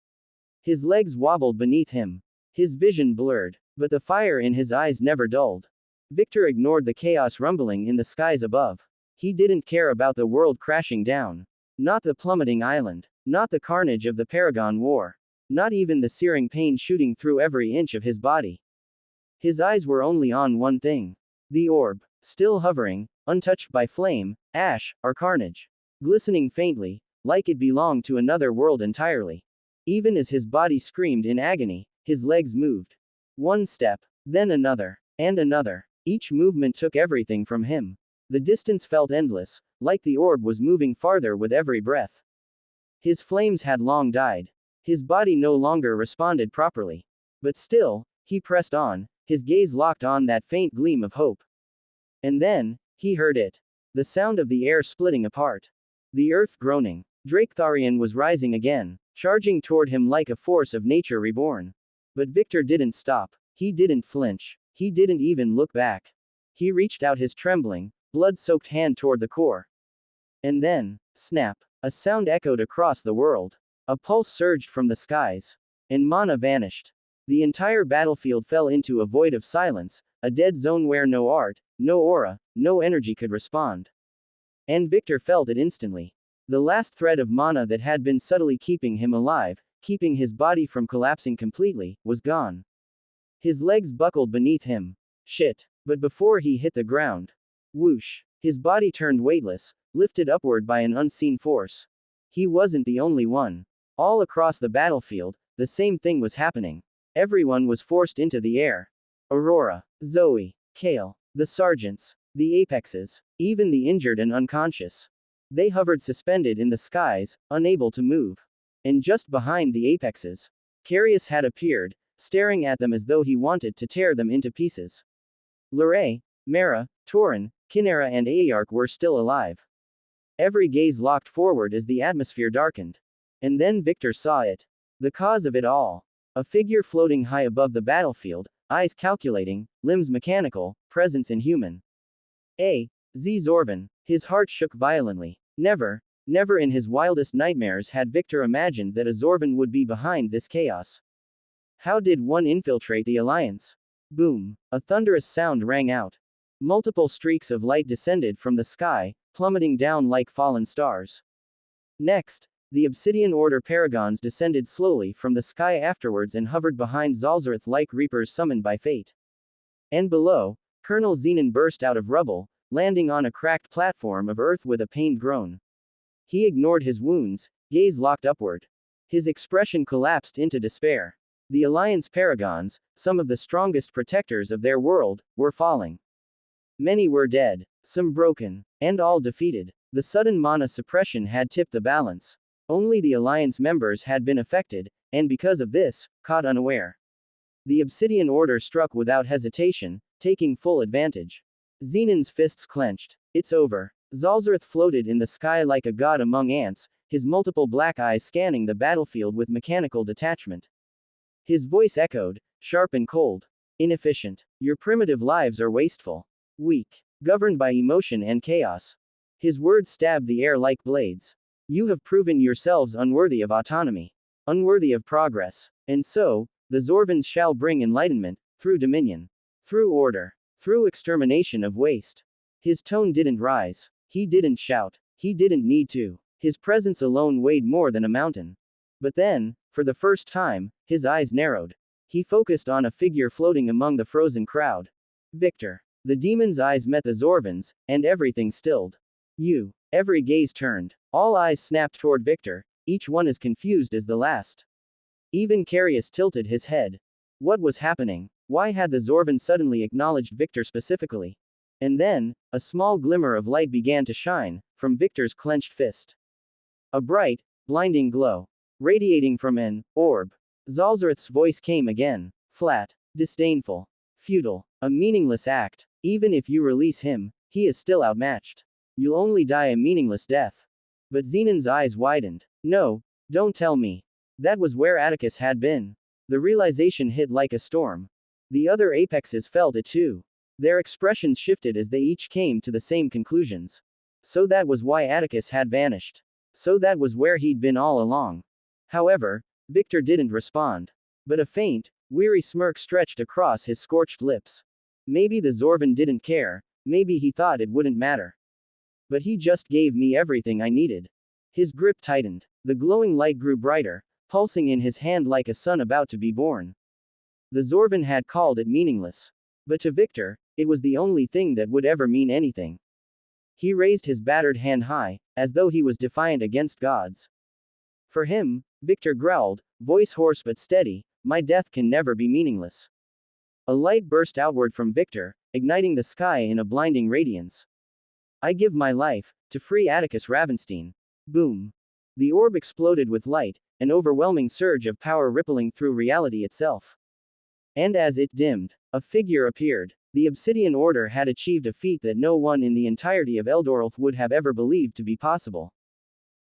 His legs wobbled beneath him. His vision blurred, but the fire in his eyes never dulled. Victor ignored the chaos rumbling in the skies above. He didn't care about the world crashing down. Not the plummeting island. Not the carnage of the Paragon War. Not even the searing pain shooting through every inch of his body. His eyes were only on one thing. The orb, still hovering, untouched by flame, ash, or carnage. Glistening faintly, like it belonged to another world entirely. Even as his body screamed in agony, his legs moved. One step, then another, and another. Each movement took everything from him. The distance felt endless, like the orb was moving farther with every breath. His flames had long died. His body no longer responded properly. But still, he pressed on, his gaze locked on that faint gleam of hope. And then, he heard it. The sound of the air splitting apart. The earth groaning. Draketharian was rising again, charging toward him like a force of nature reborn. But Victor didn't stop. He didn't flinch. He didn't even look back. He reached out his trembling, blood-soaked hand toward the core. And then, snap, a sound echoed across the world. A pulse surged from the skies. And mana vanished. The entire battlefield fell into a void of silence, a dead zone where no art, no aura, no energy could respond. And Victor felt it instantly. The last thread of mana that had been subtly keeping him alive, keeping his body from collapsing completely, was gone. His legs buckled beneath him. Shit. But before he hit the ground, whoosh, his body turned weightless, lifted upward by an unseen force. He wasn't the only one. All across the battlefield, the same thing was happening. Everyone was forced into the air. Aurora, Zoe, Kale, the sergeants, the apexes, even the injured and unconscious. They hovered suspended in the skies, unable to move. And just behind the apexes, Carius had appeared, staring at them as though he wanted to tear them into pieces. Luray, Mara, Torin, Kinera and Aearch were still alive. Every gaze locked forward as the atmosphere darkened. And then Victor saw it. The cause of it all. A figure floating high above the battlefield, eyes calculating, limbs mechanical, presence inhuman. Zorvan. His heart shook violently. Never in his wildest nightmares had Victor imagined that a Zorvan would be behind this chaos. How did one infiltrate the Alliance? Boom. A thunderous sound rang out. Multiple streaks of light descended from the sky, plummeting down like fallen stars. Next, the Obsidian Order Paragons descended slowly from the sky afterwards and hovered behind Zalzareth like reapers summoned by fate. And below, Colonel Xenon burst out of rubble, landing on a cracked platform of earth with a pained groan. He ignored his wounds, gaze locked upward. His expression collapsed into despair. The Alliance Paragons, some of the strongest protectors of their world, were falling. Many were dead, some broken, and all defeated. The sudden mana suppression had tipped the balance. Only the Alliance members had been affected, and because of this, caught unaware. The Obsidian Order struck without hesitation, taking full advantage. Xenon's fists clenched. It's over. Zalzareth floated in the sky like a god among ants, his multiple black eyes scanning the battlefield with mechanical detachment. His voice echoed, sharp and cold. Inefficient. Your primitive lives are wasteful. Weak. Governed by emotion and chaos. His words stabbed the air like blades. You have proven yourselves unworthy of autonomy. Unworthy of progress. And so, the Zorvans shall bring enlightenment, through dominion. Through order. Through extermination of waste. His tone didn't rise. He didn't shout. He didn't need to. His presence alone weighed more than a mountain. But then, for the first time, his eyes narrowed. He focused on a figure floating among the frozen crowd. Victor. The demon's eyes met the Zorvans, and everything stilled. You. Every gaze turned. All eyes snapped toward Victor, each one as confused as the last. Even Carius tilted his head. What was happening? Why had the Zorvan suddenly acknowledged Victor specifically? And then, a small glimmer of light began to shine, from Victor's clenched fist. A bright, blinding glow. Radiating from an orb. Zalzareth's voice came again. Flat. Disdainful. Futile. A meaningless act. Even if you release him, he is still outmatched. You'll only die a meaningless death. But Xenon's eyes widened. No, don't tell me. That was where Atticus had been. The realization hit like a storm. The other apexes felt it too. Their expressions shifted as they each came to the same conclusions. So that was why Atticus had vanished. So that was where he'd been all along. However, Victor didn't respond. But a faint, weary smirk stretched across his scorched lips. Maybe the Zorvan didn't care, maybe he thought it wouldn't matter. But he just gave me everything I needed. His grip tightened. The glowing light grew brighter, pulsing in his hand like a sun about to be born. The Zorvan had called it meaningless. But to Victor, it was the only thing that would ever mean anything. He raised his battered hand high, as though he was defiant against gods. For him, Victor growled, voice hoarse but steady, my death can never be meaningless. A light burst outward from Victor, igniting the sky in a blinding radiance. I give my life, to free Atticus Ravenstein. Boom. The orb exploded with light, an overwhelming surge of power rippling through reality itself. And as it dimmed, a figure appeared. The Obsidian Order had achieved a feat that no one in the entirety of Eldoralf would have ever believed to be possible.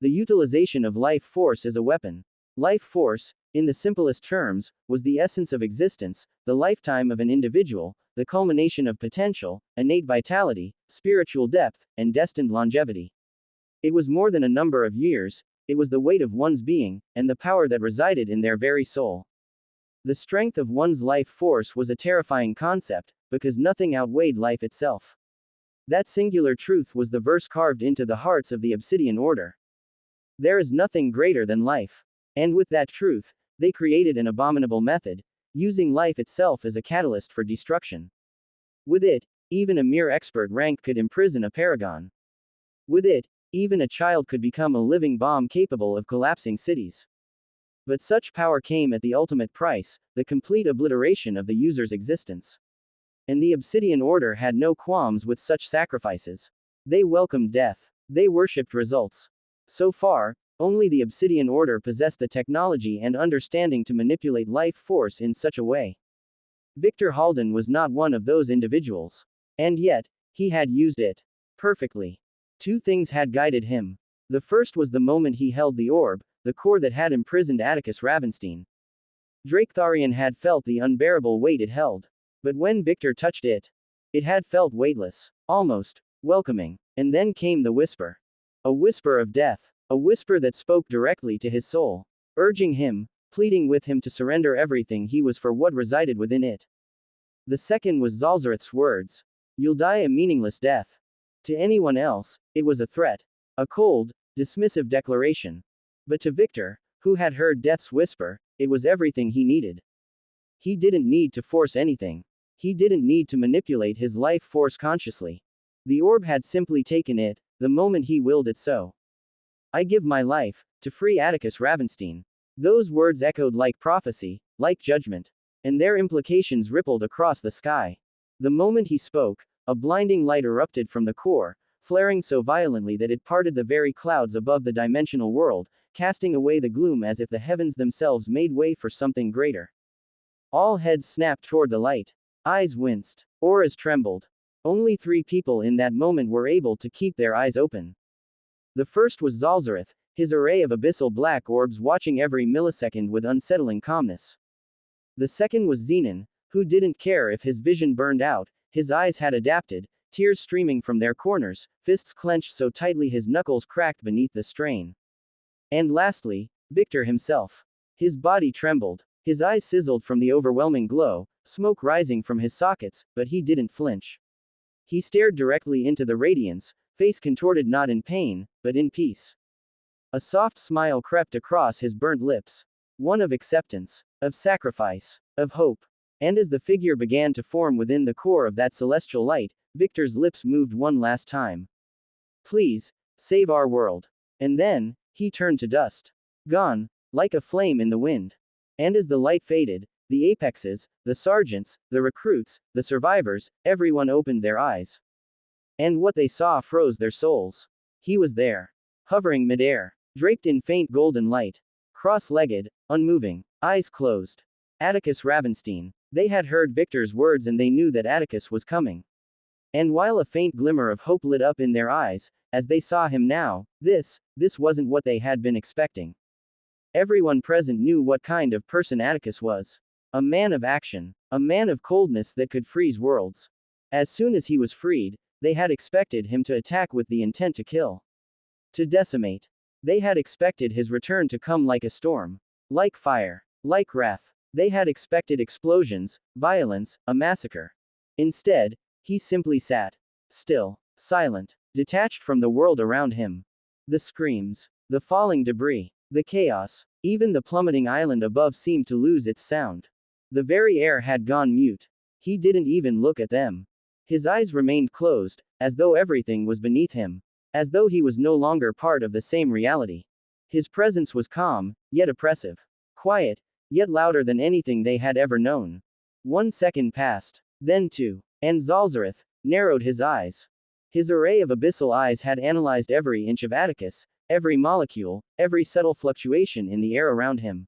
The utilization of life force as a weapon. Life force, in the simplest terms, was the essence of existence, the lifetime of an individual, the culmination of potential, innate vitality, spiritual depth, and destined longevity. It was more than a number of years, it was the weight of one's being, and the power that resided in their very soul. The strength of one's life force was a terrifying concept, because nothing outweighed life itself. That singular truth was the verse carved into the hearts of the Obsidian Order. There is nothing greater than life. And with that truth, they created an abominable method, using life itself as a catalyst for destruction. With it, even a mere expert rank could imprison a paragon. With it, even a child could become a living bomb capable of collapsing cities. But such power came at the ultimate price, the complete obliteration of the user's existence. And the Obsidian Order had no qualms with such sacrifices. They welcomed death. They worshipped results. So far, only the Obsidian Order possessed the technology and understanding to manipulate life force in such a way. Victor Halden was not one of those individuals. And yet, he had used it perfectly. Two things had guided him. The first was the moment he held the orb, the core that had imprisoned Atticus Ravenstein. Draketharian had felt the unbearable weight it held. But when Victor touched it, it had felt weightless, almost welcoming. And then came the whisper. A whisper of death. A whisper that spoke directly to his soul, urging him, pleading with him to surrender everything he was for what resided within it. The second was Zalzareth's words. You'll die a meaningless death. To anyone else, it was a threat. A cold, dismissive declaration. But to Victor, who had heard death's whisper, it was everything he needed. He didn't need to force anything. He didn't need to manipulate his life force consciously. The orb had simply taken it, the moment he willed it so. I give my life, to free Atticus Ravenstein. Those words echoed like prophecy, like judgment. And their implications rippled across the sky. The moment he spoke, a blinding light erupted from the core, flaring so violently that it parted the very clouds above the dimensional world, casting away the gloom as if the heavens themselves made way for something greater. All heads snapped toward the light. Eyes winced. Auras trembled. Only 3 people in that moment were able to keep their eyes open. The first was Zalzareth, his array of abyssal black orbs watching every millisecond with unsettling calmness. The second was Xenon, who didn't care if his vision burned out, his eyes had adapted, tears streaming from their corners, fists clenched so tightly his knuckles cracked beneath the strain. And lastly, Victor himself. His body trembled, his eyes sizzled from the overwhelming glow, smoke rising from his sockets, but he didn't flinch. He stared directly into the radiance, face contorted not in pain, but in peace. A soft smile crept across his burnt lips. One of acceptance, of sacrifice, of hope. And as the figure began to form within the core of that celestial light, Victor's lips moved one last time. Please, save our world. And then, he turned to dust. Gone, like a flame in the wind. And as the light faded, the apexes, the sergeants, the recruits, the survivors, everyone opened their eyes. And what they saw froze their souls. He was there. Hovering midair. Draped in faint golden light. Cross-legged, unmoving. Eyes closed. Atticus Ravenstein. They had heard Victor's words and they knew that Atticus was coming. And while a faint glimmer of hope lit up in their eyes, as they saw him now, this wasn't what they had been expecting. Everyone present knew what kind of person Atticus was. A man of action. A man of coldness that could freeze worlds. As soon as he was freed, they had expected him to attack with the intent to kill. To decimate. They had expected his return to come like a storm. Like fire. Like wrath. They had expected explosions, violence, a massacre. Instead, he simply sat. Still. Silent. Detached from the world around him. The screams. The falling debris. The chaos. Even the plummeting island above seemed to lose its sound. The very air had gone mute. He didn't even look at them. His eyes remained closed, as though everything was beneath him. As though he was no longer part of the same reality. His presence was calm, yet oppressive. Quiet, yet louder than anything they had ever known. 1 second passed. Then 2. And Zalzareth narrowed his eyes. His array of abyssal eyes had analyzed every inch of Atticus, every molecule, every subtle fluctuation in the air around him.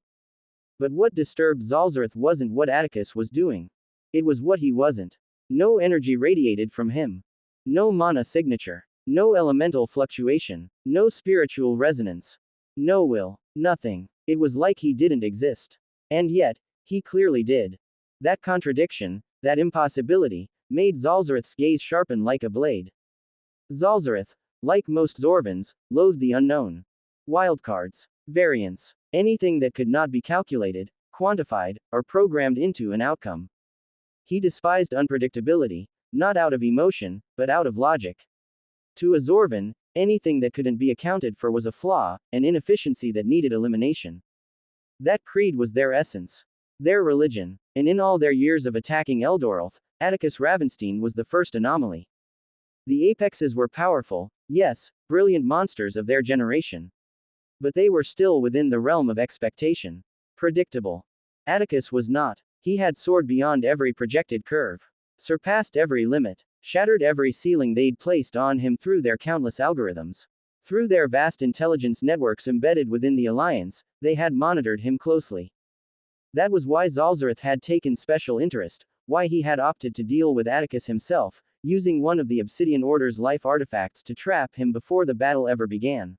But what disturbed Zalzareth wasn't what Atticus was doing. It was what he wasn't. No energy radiated from him. No mana signature. No elemental fluctuation. No spiritual resonance. No will. Nothing. It was like he didn't exist. And yet, he clearly did. That contradiction, that impossibility, made Zalzareth's gaze sharpen like a blade. Zalzareth, like most Zorvans, loathed the unknown. Wildcards, variants, anything that could not be calculated, quantified, or programmed into an outcome. He despised unpredictability, not out of emotion, but out of logic. To a Zorvan, anything that couldn't be accounted for was a flaw, an inefficiency that needed elimination. That creed was their essence. Their religion. And in all their years of attacking Eldorolf, Atticus Ravenstein was the first anomaly. The Apexes were powerful, yes, brilliant monsters of their generation. But they were still within the realm of expectation. Predictable. Atticus was not. He had soared beyond every projected curve. Surpassed every limit. Shattered every ceiling they'd placed on him through their countless algorithms. Through their vast intelligence networks embedded within the Alliance, they had monitored him closely. That was why Zalzareth had taken special interest, why he had opted to deal with Atticus himself, using one of the Obsidian Order's life artifacts to trap him before the battle ever began.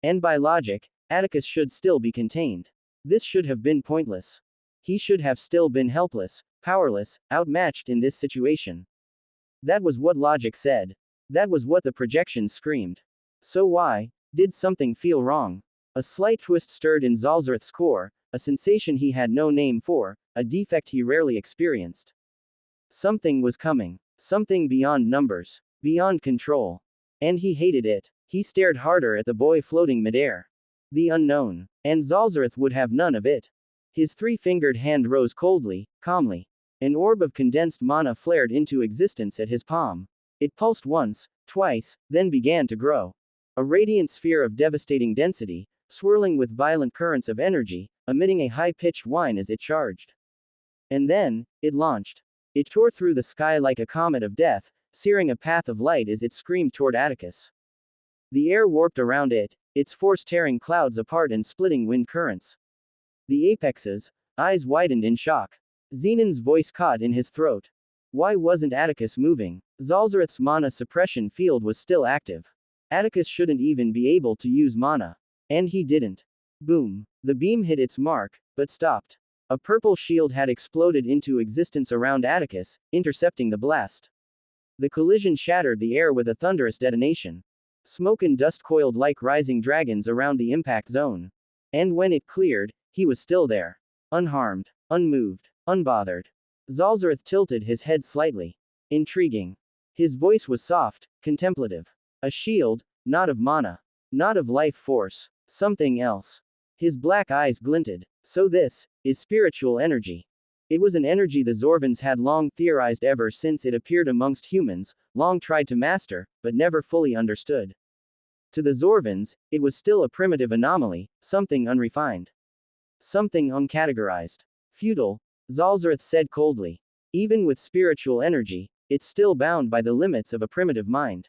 And by logic, Atticus should still be contained. This should have been pointless. He should have still been helpless, powerless, outmatched in this situation. That was what logic said. That was what the projections screamed. So why did something feel wrong? A slight twist stirred in Zalzareth's core, a sensation he had no name for, a defect he rarely experienced. Something was coming. Something beyond numbers. Beyond control. And he hated it. He stared harder at the boy floating midair. The unknown. And Zalzareth would have none of it. His three-fingered hand rose coldly, calmly. An orb of condensed mana flared into existence at his palm. It pulsed once, twice, then began to grow. A radiant sphere of devastating density, swirling with violent currents of energy, emitting a high-pitched whine as it charged. And then, it launched. It tore through the sky like a comet of death, searing a path of light as it screamed toward Atticus. The air warped around it, its force tearing clouds apart and splitting wind currents. The Apexes' eyes widened in shock. Xenon's voice caught in his throat. Why wasn't Atticus moving? Zalzareth's mana suppression field was still active. Atticus shouldn't even be able to use mana. And he didn't. Boom. The beam hit its mark, but stopped. A purple shield had exploded into existence around Atticus, intercepting the blast. The collision shattered the air with a thunderous detonation. Smoke and dust coiled like rising dragons around the impact zone. And when it cleared, he was still there. Unharmed, unmoved, unbothered. Zalzareth tilted his head slightly. Intriguing. His voice was soft, contemplative. A shield, not of mana. Not of life force. Something else. His black eyes glinted. So this is spiritual energy. It was an energy the Zorvans had long theorized ever since it appeared amongst humans, long tried to master, but never fully understood. To the Zorvans, it was still a primitive anomaly, something unrefined. Something uncategorized. Futile, Zalzareth said coldly. Even with spiritual energy, it's still bound by the limits of a primitive mind.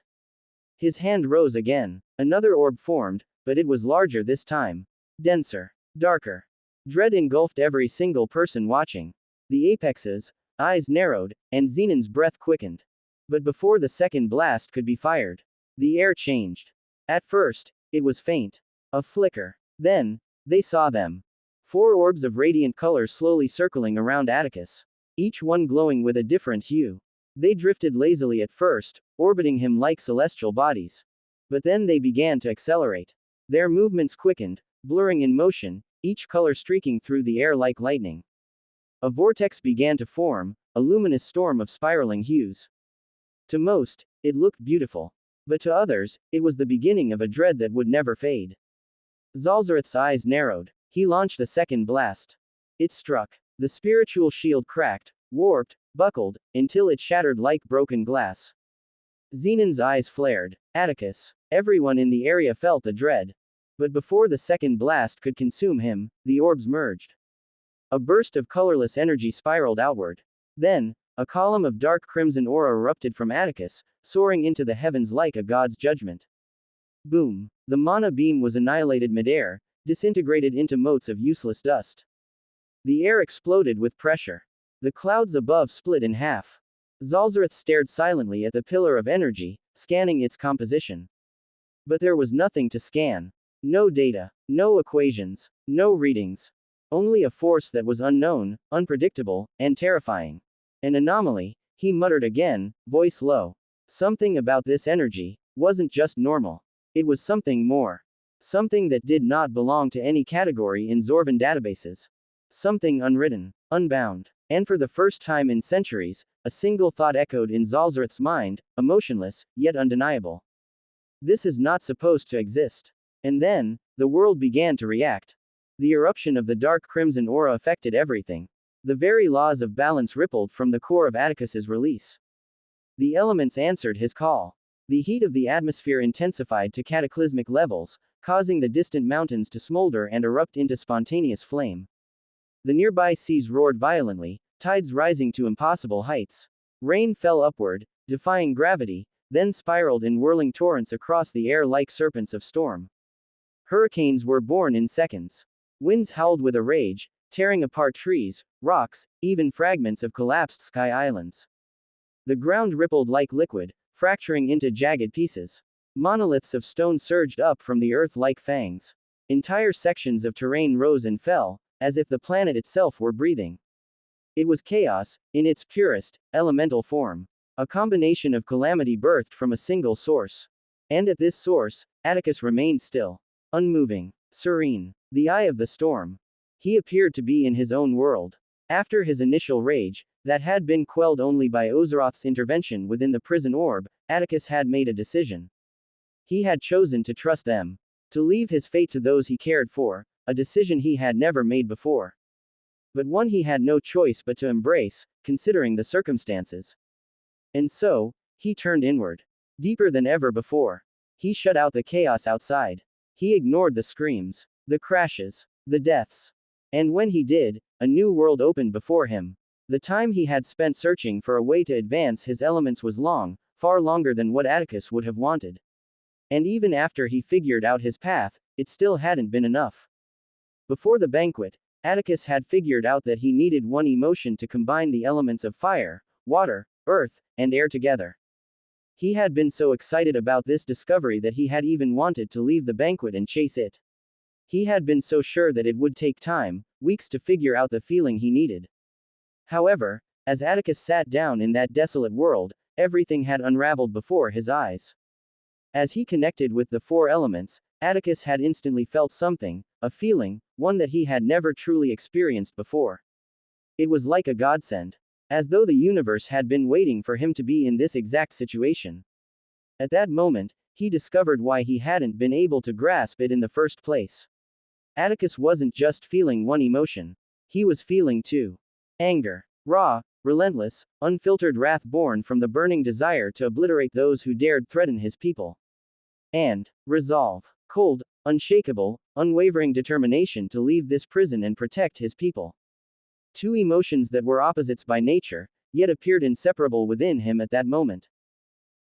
His hand rose again. Another orb formed, but it was larger this time. Denser. Darker. Dread engulfed every single person watching. The Apexes' eyes narrowed, and Xenon's breath quickened. But before the second blast could be fired, the air changed. At first, it was faint. A flicker. Then, they saw them. 4 orbs of radiant color slowly circling around Atticus. Each one glowing with a different hue. They drifted lazily at first, orbiting him like celestial bodies. But then they began to accelerate. Their movements quickened, blurring in motion, each color streaking through the air like lightning. A vortex began to form, a luminous storm of spiraling hues. To most, it looked beautiful. But to others, it was the beginning of a dread that would never fade. Zalzareth's eyes narrowed. He launched the second blast. It struck. The spiritual shield cracked, warped, buckled, until it shattered like broken glass. Xenon's eyes flared. Atticus. Everyone in the area felt the dread. But before the second blast could consume him, the orbs merged. A burst of colorless energy spiraled outward. Then, a column of dark crimson aura erupted from Atticus, soaring into the heavens like a god's judgment. Boom. The mana beam was annihilated midair, disintegrated into motes of useless dust. The air exploded with pressure. The clouds above split in half. Zalzareth stared silently at the pillar of energy, scanning its composition. But there was nothing to scan. No data, no equations, no readings. Only a force that was unknown, unpredictable, and terrifying. An anomaly, he muttered again, voice low. Something about this energy wasn't just normal. It was something more. Something that did not belong to any category in Zorvan databases. Something unwritten, unbound. And for the first time in centuries, a single thought echoed in Zalzarth's mind, emotionless, yet undeniable. This is not supposed to exist. And then, the world began to react. The eruption of the dark crimson aura affected everything. The very laws of balance rippled from the core of Atticus's release. The elements answered his call. The heat of the atmosphere intensified to cataclysmic levels, causing the distant mountains to smolder and erupt into spontaneous flame. The nearby seas roared violently, tides rising to impossible heights. Rain fell upward, defying gravity, then spiraled in whirling torrents across the air like serpents of storm. Hurricanes were born in seconds. Winds howled with a rage, tearing apart trees, rocks, even fragments of collapsed sky islands. The ground rippled like liquid, fracturing into jagged pieces. Monoliths of stone surged up from the earth like fangs. Entire sections of terrain rose and fell, as if the planet itself were breathing. It was chaos, in its purest, elemental form. A combination of calamity birthed from a single source. And at this source, Atticus remained still. Unmoving. Serene. The eye of the storm. He appeared to be in his own world. After his initial rage, that had been quelled only by Ozaroth's intervention within the prison orb, Atticus had made a decision. He had chosen to trust them. To leave his fate to those he cared for, a decision he had never made before. But one he had no choice but to embrace, considering the circumstances. And so, he turned inward. Deeper than ever before. He shut out the chaos outside. He ignored the screams, the crashes, the deaths. And when he did, a new world opened before him. The time he had spent searching for a way to advance his elements was long, far longer than what Atticus would have wanted. And even after he figured out his path, it still hadn't been enough. Before the banquet, Atticus had figured out that he needed one emotion to combine the elements of fire, water, earth, and air together. He had been so excited about this discovery that he had even wanted to leave the banquet and chase it. He had been so sure that it would take time, weeks to figure out the feeling he needed. However, as Atticus sat down in that desolate world, everything had unraveled before his eyes. As he connected with the four elements, Atticus had instantly felt something, a feeling, one that he had never truly experienced before. It was like a godsend. As though the universe had been waiting for him to be in this exact situation. At that moment, he discovered why he hadn't been able to grasp it in the first place. Atticus wasn't just feeling one emotion. He was feeling two. Anger. Raw, relentless, unfiltered wrath born from the burning desire to obliterate those who dared threaten his people. And resolve. Cold, unshakable, unwavering determination to leave this prison and protect his people. Two emotions that were opposites by nature, yet appeared inseparable within him at that moment.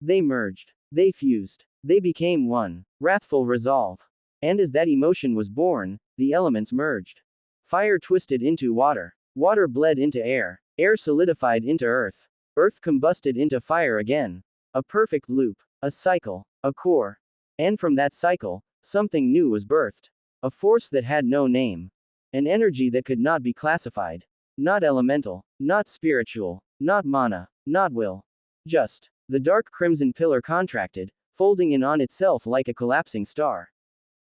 They merged. They fused. They became one. Wrathful resolve. And as that emotion was born, the elements merged. Fire twisted into water. Water bled into air. Air solidified into earth. Earth combusted into fire again. A perfect loop. A cycle. A core. And from that cycle, something new was birthed. A force that had no name. An energy that could not be classified. Not elemental, not spiritual, not mana, not will. Just. The dark crimson pillar contracted, folding in on itself like a collapsing star.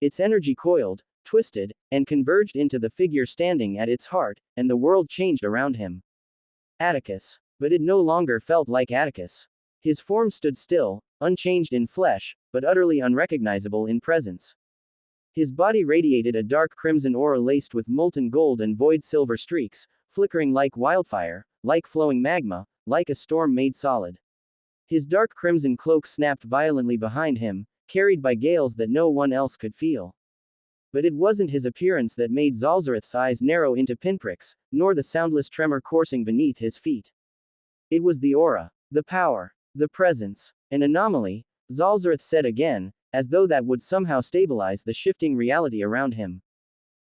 Its energy coiled, twisted, and converged into the figure standing at its heart, and the world changed around him. Atticus. But it no longer felt like Atticus. His form stood still, unchanged in flesh, but utterly unrecognizable in presence. His body radiated a dark crimson aura laced with molten gold and void silver streaks, flickering like wildfire, like flowing magma, like a storm made solid. His dark crimson cloak snapped violently behind him, carried by gales that no one else could feel. But it wasn't his appearance that made Zalzareth's eyes narrow into pinpricks, nor the soundless tremor coursing beneath his feet. It was the aura, the power, the presence. An anomaly, Zalzareth said again, as though that would somehow stabilize the shifting reality around him.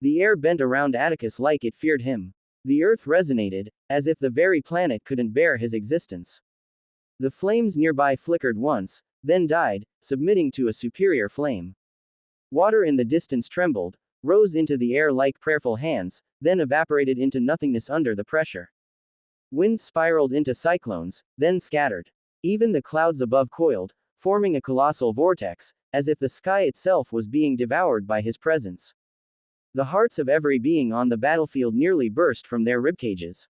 The air bent around Atticus like it feared him. The earth resonated, as if the very planet couldn't bear his existence. The flames nearby flickered once, then died, submitting to a superior flame. Water in the distance trembled, rose into the air like prayerful hands, then evaporated into nothingness under the pressure. Wind spiraled into cyclones, then scattered. Even the clouds above coiled, forming a colossal vortex, as if the sky itself was being devoured by his presence. The hearts of every being on the battlefield nearly burst from their ribcages.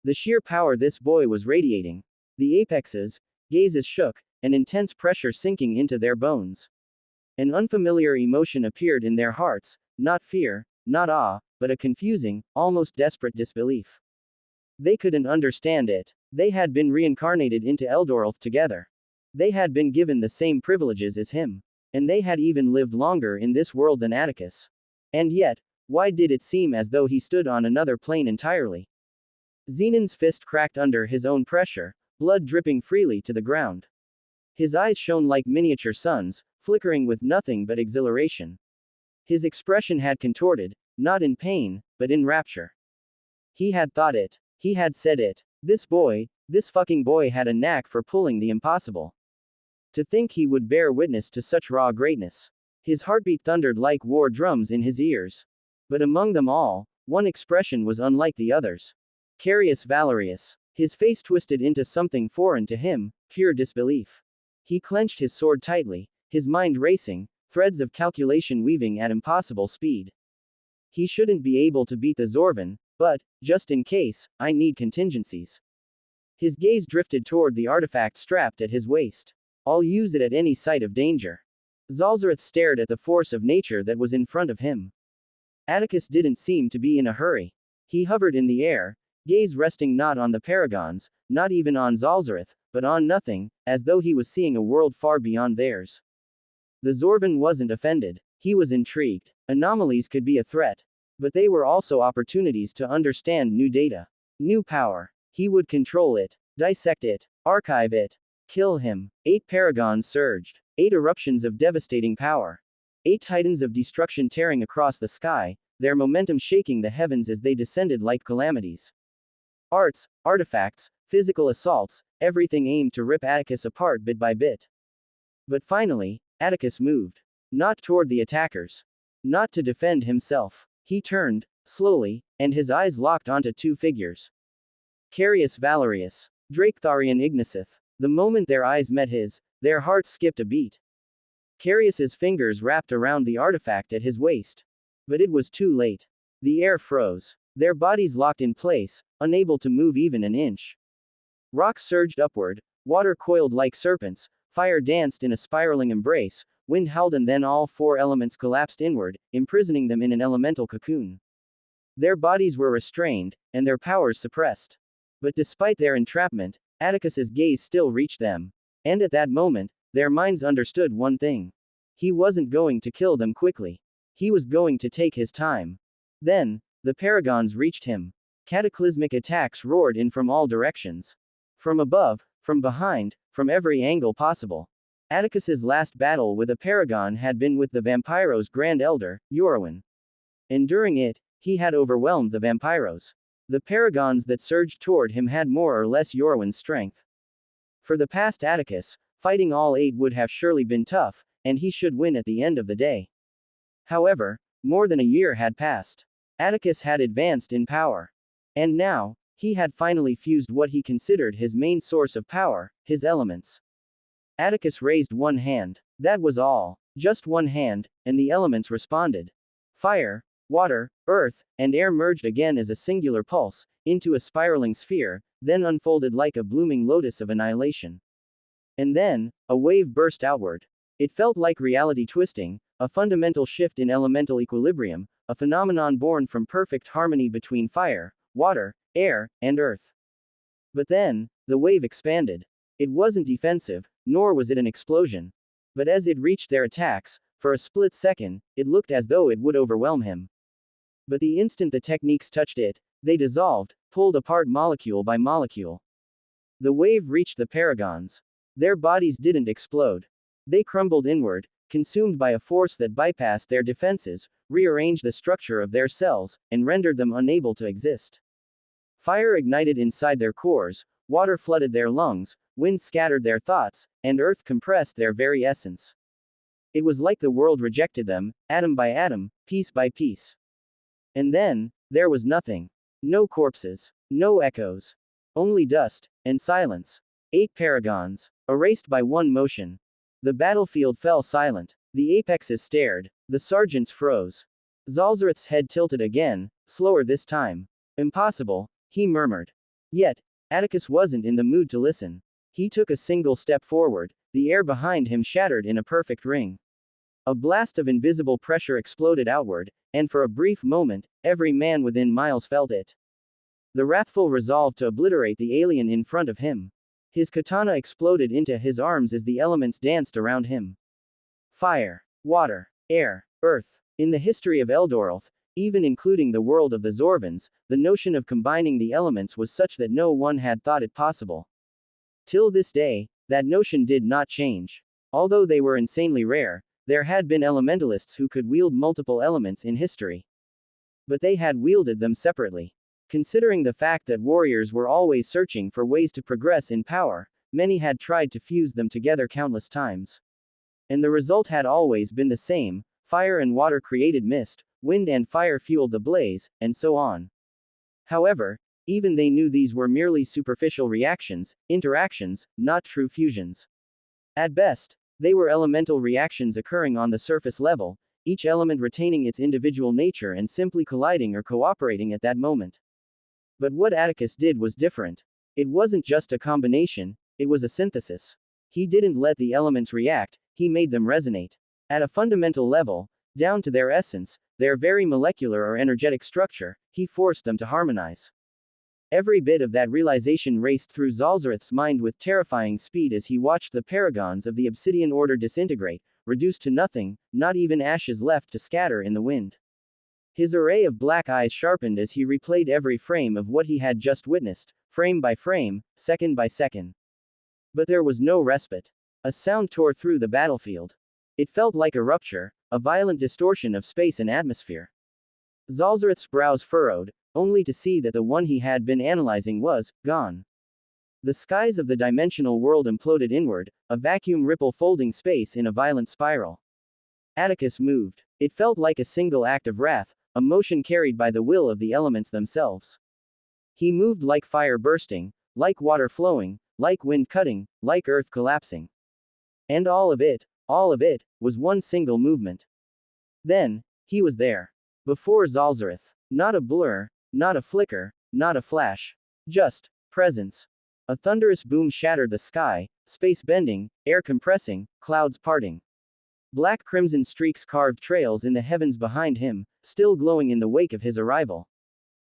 The sheer power this boy was radiating. The apexes, gazes shook, an intense pressure sinking into their bones. An unfamiliar emotion appeared in their hearts, not fear, not awe, but a confusing, almost desperate disbelief. They couldn't understand it. They had been reincarnated into Eldorolf together. They had been given the same privileges as him. And they had even lived longer in this world than Atticus. And yet, why did it seem as though he stood on another plane entirely? Zenon's fist cracked under his own pressure, blood dripping freely to the ground. His eyes shone like miniature suns, flickering with nothing but exhilaration. His expression had contorted, not in pain, but in rapture. He had thought it. He had said it. This fucking boy had a knack for pulling the impossible. To think he would bear witness to such raw greatness. His heartbeat thundered like war drums in his ears. But among them all, one expression was unlike the others. Carius Valerius. His face twisted into something foreign to him, pure disbelief. He clenched his sword tightly, his mind racing, threads of calculation weaving at impossible speed. He shouldn't be able to beat the Zorvan, but, just in case, I need contingencies. His gaze drifted toward the artifact strapped at his waist. I'll use it at any sight of danger. Zalzareth stared at the force of nature that was in front of him. Atticus didn't seem to be in a hurry. He hovered in the air, gaze resting not on the paragons, not even on Zalzareth, but on nothing, as though he was seeing a world far beyond theirs. The Zorvan wasn't offended. He was intrigued. Anomalies could be a threat. But they were also opportunities to understand new data. New power. He would control it, dissect it, archive it, kill him. 8 paragons surged. 8 eruptions of devastating power. 8 titans of destruction tearing across the sky, their momentum shaking the heavens as they descended like calamities. Arts, artifacts, physical assaults, everything aimed to rip Atticus apart bit by bit. But finally, Atticus moved. Not toward the attackers. Not to defend himself. He turned, slowly, and his eyes locked onto 2 figures. Carius Valerius. Draketharian Igniseth. The moment their eyes met his, their hearts skipped a beat. Carius's fingers wrapped around the artifact at his waist. But it was too late. The air froze. Their bodies locked in place, unable to move even an inch. Rocks surged upward, water coiled like serpents, fire danced in a spiraling embrace, wind howled, and then all 4 elements collapsed inward, imprisoning them in an elemental cocoon. Their bodies were restrained, and their powers suppressed. But despite their entrapment, Atticus's gaze still reached them. And at that moment, their minds understood one thing. He wasn't going to kill them quickly. He was going to take his time. Then, the paragons reached him. Cataclysmic attacks roared in from all directions. From above, from behind, from every angle possible. Atticus's last battle with a paragon had been with the Vampiros' Grand Elder, Yorwin. And during it, he had overwhelmed the Vampiros. The paragons that surged toward him had more or less Yorwin's strength. For the past Atticus, fighting all 8 would have surely been tough, and he should win at the end of the day. However, more than a year had passed. Atticus had advanced in power. And now, he had finally fused what he considered his main source of power, his elements. Atticus raised one hand. That was all. Just one hand, and the elements responded. Fire, water, earth, and air merged again as a singular pulse, into a spiraling sphere, then unfolded like a blooming lotus of annihilation. And then, a wave burst outward. It felt like reality twisting, a fundamental shift in elemental equilibrium, a phenomenon born from perfect harmony between fire, water, air, and earth. But then, the wave expanded. It wasn't defensive, nor was it an explosion. But as it reached their attacks, for a split second, it looked as though it would overwhelm him. But the instant the techniques touched it, they dissolved, pulled apart molecule by molecule. The wave reached the paragons. Their bodies didn't explode. They crumbled inward, consumed by a force that bypassed their defenses, rearranged the structure of their cells, and rendered them unable to exist. Fire ignited inside their cores, water flooded their lungs, wind scattered their thoughts, and earth compressed their very essence. It was like the world rejected them, atom by atom, piece by piece. And then, there was nothing. No corpses. No echoes. Only dust, and silence. 8 paragons, erased by one motion. The battlefield fell silent. The apexes stared. The sergeants froze. Zalzareth's head tilted again, slower this time. Impossible, he murmured. Yet, Atticus wasn't in the mood to listen. He took a single step forward, the air behind him shattered in a perfect ring. A blast of invisible pressure exploded outward, and for a brief moment, every man within miles felt it. The wrathful resolve to obliterate the alien in front of him. His katana exploded into his arms as the elements danced around him. Fire, water, air, earth. In the history of Eldoralth, even including the world of the Zorvans, the notion of combining the elements was such that no one had thought it possible. Till this day, that notion did not change. Although they were insanely rare, there had been elementalists who could wield multiple elements in history. But they had wielded them separately. Considering the fact that warriors were always searching for ways to progress in power, many had tried to fuse them together countless times. And the result had always been the same: fire and water created mist, wind and fire fueled the blaze, and so on. However, even they knew these were merely superficial reactions, interactions, not true fusions. At best, they were elemental reactions occurring on the surface level, each element retaining its individual nature and simply colliding or cooperating at that moment. But what Atticus did was different. It wasn't just a combination, it was a synthesis. He didn't let the elements react, he made them resonate. At a fundamental level, down to their essence, their very molecular or energetic structure, he forced them to harmonize. Every bit of that realization raced through Zalzareth's mind with terrifying speed as he watched the paragons of the Obsidian Order disintegrate, reduced to nothing, not even ashes left to scatter in the wind. His array of black eyes sharpened as he replayed every frame of what he had just witnessed, frame by frame, second by second. But there was no respite. A sound tore through the battlefield. It felt like a rupture, a violent distortion of space and atmosphere. Zalzareth's brows furrowed, only to see that the one he had been analyzing was gone. The skies of the dimensional world imploded inward, a vacuum ripple folding space in a violent spiral. Atticus moved. It felt like a single act of wrath, a motion carried by the will of the elements themselves. He moved like fire bursting, like water flowing, like wind cutting, like earth collapsing. And all of it, was one single movement. Then, he was there. Before Zalzareth. Not a blur, not a flicker, not a flash. Just presence. A thunderous boom shattered the sky, space bending, air compressing, clouds parting. Black crimson streaks carved trails in the heavens behind him, still glowing in the wake of his arrival.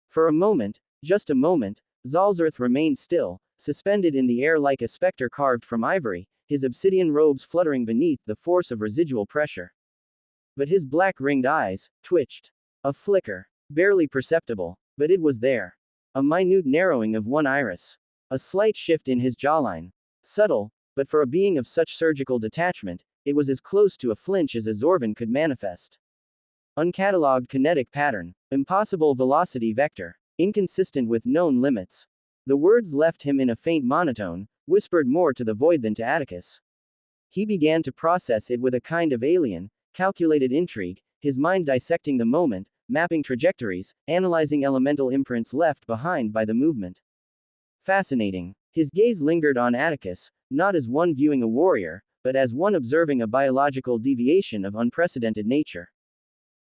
For a moment, just a moment, Zalzareth remained still, suspended in the air like a specter carved from ivory, his obsidian robes fluttering beneath the force of residual pressure. But his black ringed eyes twitched. A flicker. Barely perceptible, but it was there. A minute narrowing of one iris. A slight shift in his jawline. Subtle, but for a being of such surgical detachment, it was as close to a flinch as a Zorvan could manifest. Uncatalogued kinetic pattern. Impossible velocity vector. Inconsistent with known limits. The words left him in a faint monotone, whispered more to the void than to Atticus. He began to process it with a kind of alien, calculated intrigue, his mind dissecting the moment, mapping trajectories, analyzing elemental imprints left behind by the movement. Fascinating. His gaze lingered on Atticus, not as one viewing a warrior, but as one observing a biological deviation of unprecedented nature.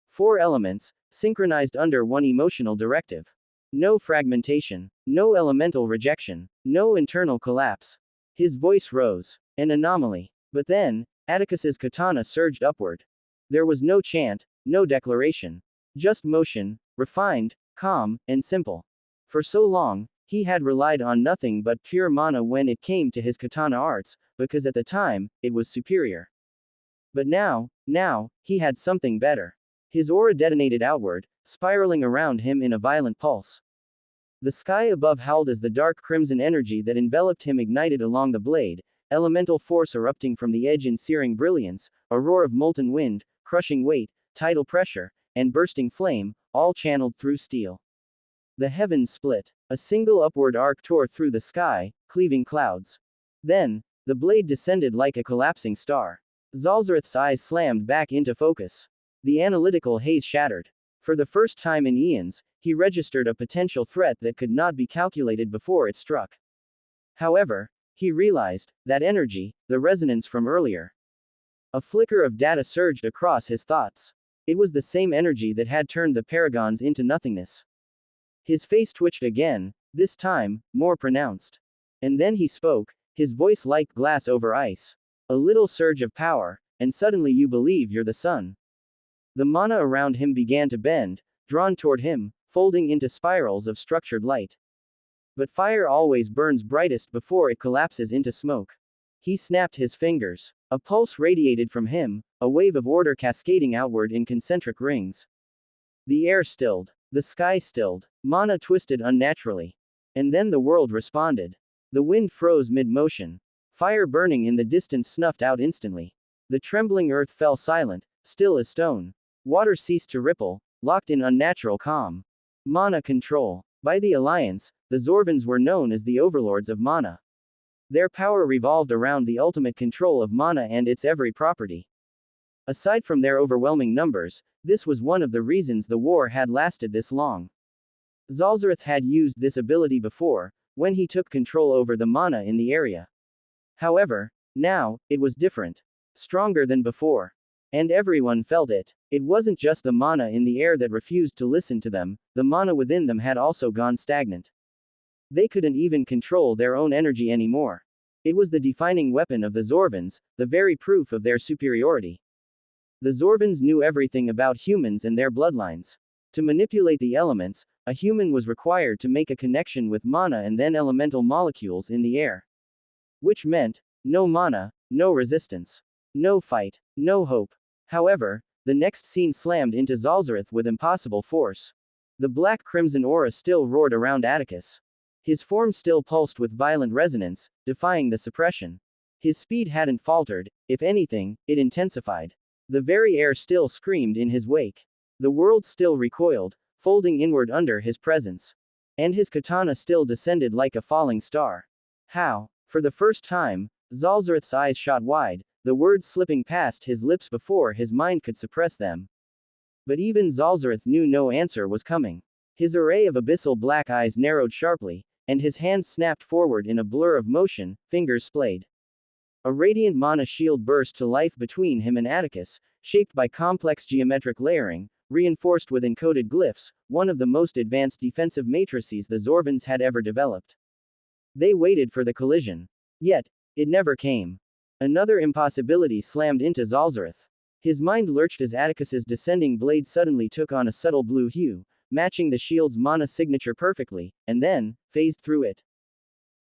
4 elements, synchronized under one emotional directive. No fragmentation, no elemental rejection, no internal collapse. His voice rose. An anomaly. But then, Atticus's katana surged upward. There was no chant, no declaration. Just motion, refined, calm, and simple. For so long, he had relied on nothing but pure mana when it came to his katana arts, because at the time, it was superior. But now, he had something better. His aura detonated outward, spiraling around him in a violent pulse. The sky above howled as the dark crimson energy that enveloped him ignited along the blade, elemental force erupting from the edge in searing brilliance, a roar of molten wind, crushing weight, tidal pressure, and bursting flame, all channeled through steel. The heavens split. A single upward arc tore through the sky, cleaving clouds. Then, the blade descended like a collapsing star. Zalzareth's eyes slammed back into focus. The analytical haze shattered. For the first time in eons, he registered a potential threat that could not be calculated before it struck. However, he realized that energy, the resonance from earlier. A flicker of data surged across his thoughts. It was the same energy that had turned the paragons into nothingness. His face twitched again, this time, more pronounced. And then he spoke, his voice like glass over ice. A little surge of power, and suddenly you believe you're the sun. The mana around him began to bend, drawn toward him, folding into spirals of structured light. But fire always burns brightest before it collapses into smoke. He snapped his fingers. A pulse radiated from him, a wave of order cascading outward in concentric rings. The air stilled. The sky stilled. Mana twisted unnaturally. And then the world responded. The wind froze mid-motion. Fire burning in the distance snuffed out instantly. The trembling earth fell silent, still as stone. Water ceased to ripple, locked in unnatural calm. Mana control. By the Alliance, the Zorvans were known as the overlords of mana. Their power revolved around the ultimate control of mana and its every property. Aside from their overwhelming numbers, this was one of the reasons the war had lasted this long. Zalzareth had used this ability before, when he took control over the mana in the area. However, now, it was different. Stronger than before. And everyone felt it. It wasn't just the mana in the air that refused to listen to them, the mana within them had also gone stagnant. They couldn't even control their own energy anymore. It was the defining weapon of the Zorvans, the very proof of their superiority. The Zorvans knew everything about humans and their bloodlines. To manipulate the elements, a human was required to make a connection with mana and then elemental molecules in the air. Which meant, no mana, no resistance. No fight, no hope. However, the next scene slammed into Zalzareth with impossible force. The black-crimson aura still roared around Atticus. His form still pulsed with violent resonance, defying the suppression. His speed hadn't faltered, if anything, it intensified. The very air still screamed in his wake. The world still recoiled, folding inward under his presence. And his katana still descended like a falling star. How? For the first time, Zalzareth's eyes shot wide, the words slipping past his lips before his mind could suppress them. But even Zalzareth knew no answer was coming. His array of abyssal black eyes narrowed sharply, and his hands snapped forward in a blur of motion, fingers splayed. A radiant mana shield burst to life between him and Atticus, shaped by complex geometric layering, reinforced with encoded glyphs, one of the most advanced defensive matrices the Zorvans had ever developed. They waited for the collision. Yet, it never came. Another impossibility slammed into Zalzareth. His mind lurched as Atticus's descending blade suddenly took on a subtle blue hue, matching the shield's mana signature perfectly, and then, phased through it.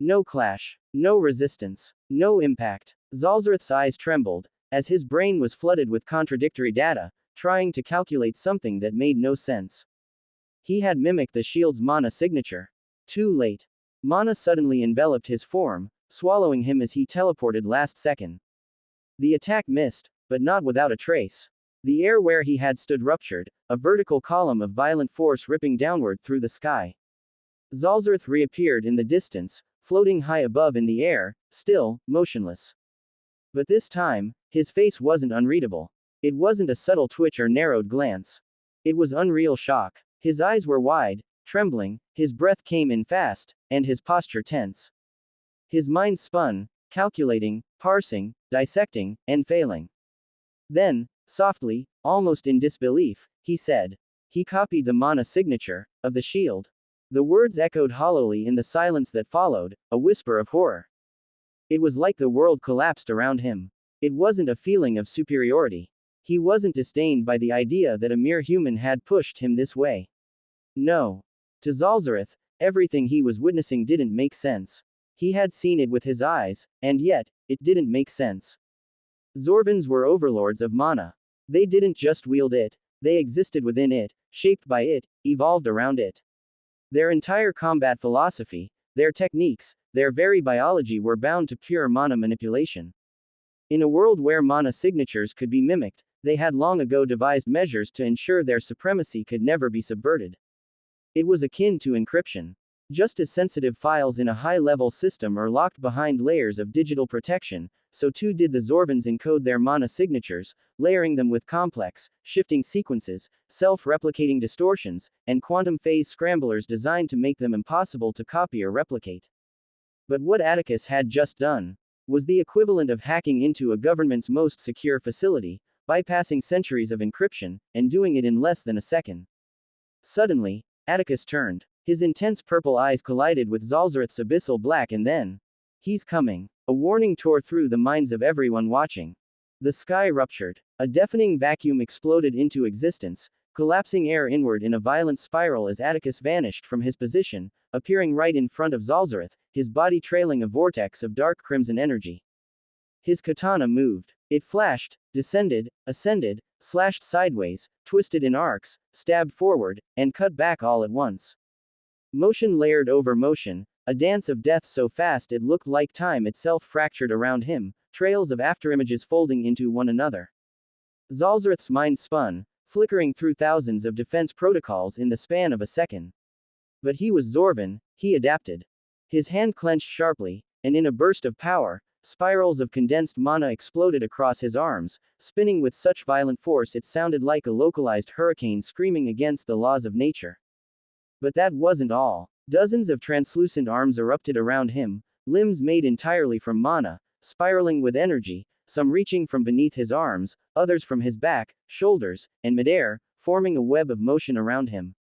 No clash, no resistance, no impact. Zalzareth's eyes trembled, as his brain was flooded with contradictory data, trying to calculate something that made no sense. He had mimicked the shield's mana signature. Too late. Mana suddenly enveloped his form, swallowing him as he teleported last second. The attack missed, but not without a trace. The air where he had stood ruptured, a vertical column of violent force ripping downward through the sky. Zalzareth reappeared in the distance, floating high above in the air, still, motionless. But this time, his face wasn't unreadable. It wasn't a subtle twitch or narrowed glance. It was unreal shock. His eyes were wide, trembling, his breath came in fast, and his posture tense. His mind spun, calculating, parsing, dissecting, and failing. Then, softly, almost in disbelief, he said. He copied the mana signature of the shield. The words echoed hollowly in the silence that followed, a whisper of horror. It was like the world collapsed around him. It wasn't a feeling of superiority. He wasn't disdained by the idea that a mere human had pushed him this way. No. To Zalzareth, everything he was witnessing didn't make sense. He had seen it with his eyes, and yet, it didn't make sense. Zorvans were overlords of mana. They didn't just wield it, they existed within it, shaped by it, evolved around it. Their entire combat philosophy, their techniques, their very biology were bound to pure mana manipulation. In a world where mana signatures could be mimicked, they had long ago devised measures to ensure their supremacy could never be subverted. It was akin to encryption. Just as sensitive files in a high-level system are locked behind layers of digital protection, so too did the Zorvans encode their mana signatures, layering them with complex, shifting sequences, self-replicating distortions, and quantum phase scramblers designed to make them impossible to copy or replicate. But what Atticus had just done was the equivalent of hacking into a government's most secure facility, bypassing centuries of encryption, and doing it in less than a second. Suddenly, Atticus turned. His intense purple eyes collided with Zalzareth's abyssal black, and then, "He's coming." A warning tore through the minds of everyone watching. The sky ruptured. A deafening vacuum exploded into existence, collapsing air inward in a violent spiral as Atticus vanished from his position, appearing right in front of Zalzareth, his body trailing a vortex of dark crimson energy. His katana moved. It flashed, descended, ascended, slashed sideways, twisted in arcs, stabbed forward, and cut back all at once. Motion layered over motion, a dance of death so fast it looked like time itself fractured around him, trails of afterimages folding into one another. Zalzareth's mind spun, flickering through thousands of defense protocols in the span of a second. But he was Zorvan, he adapted. His hand clenched sharply, and in a burst of power, spirals of condensed mana exploded across his arms, spinning with such violent force it sounded like a localized hurricane screaming against the laws of nature. But that wasn't all. Dozens of translucent arms erupted around him, limbs made entirely from mana, spiraling with energy, some reaching from beneath his arms, others from his back, shoulders, and midair, forming a web of motion around him.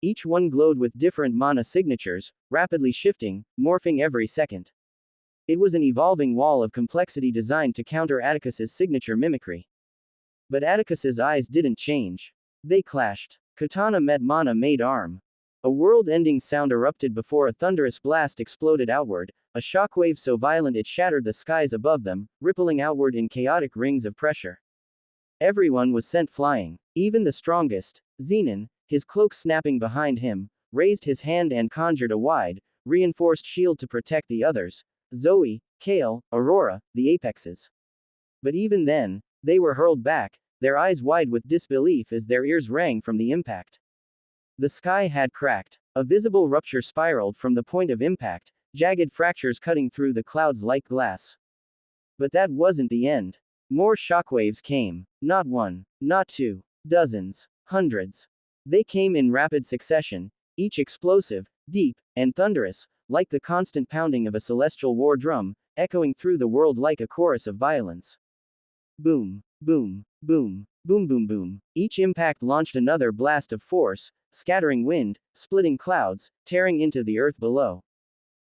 Each one glowed with different mana signatures, rapidly shifting, morphing every second. It was an evolving wall of complexity designed to counter Atticus's signature mimicry. But Atticus's eyes didn't change. They clashed. Katana met mana-made arm. A world-ending sound erupted before a thunderous blast exploded outward, a shockwave so violent it shattered the skies above them, rippling outward in chaotic rings of pressure. Everyone was sent flying. Even the strongest, Zenon, his cloak snapping behind him, raised his hand and conjured a wide, reinforced shield to protect the others, Zoe, Kale, Aurora, the apexes. But even then, they were hurled back, their eyes wide with disbelief as their ears rang from the impact. The sky had cracked. A visible rupture spiraled from the point of impact, jagged fractures cutting through the clouds like glass. But that wasn't the end. More shockwaves came. Not one, not two, dozens, hundreds. They came in rapid succession, each explosive, deep, and thunderous, like the constant pounding of a celestial war drum, echoing through the world like a chorus of violence. Boom, boom, boom, boom, boom, boom. Each impact launched another blast of force, scattering wind, splitting clouds, tearing into the earth below.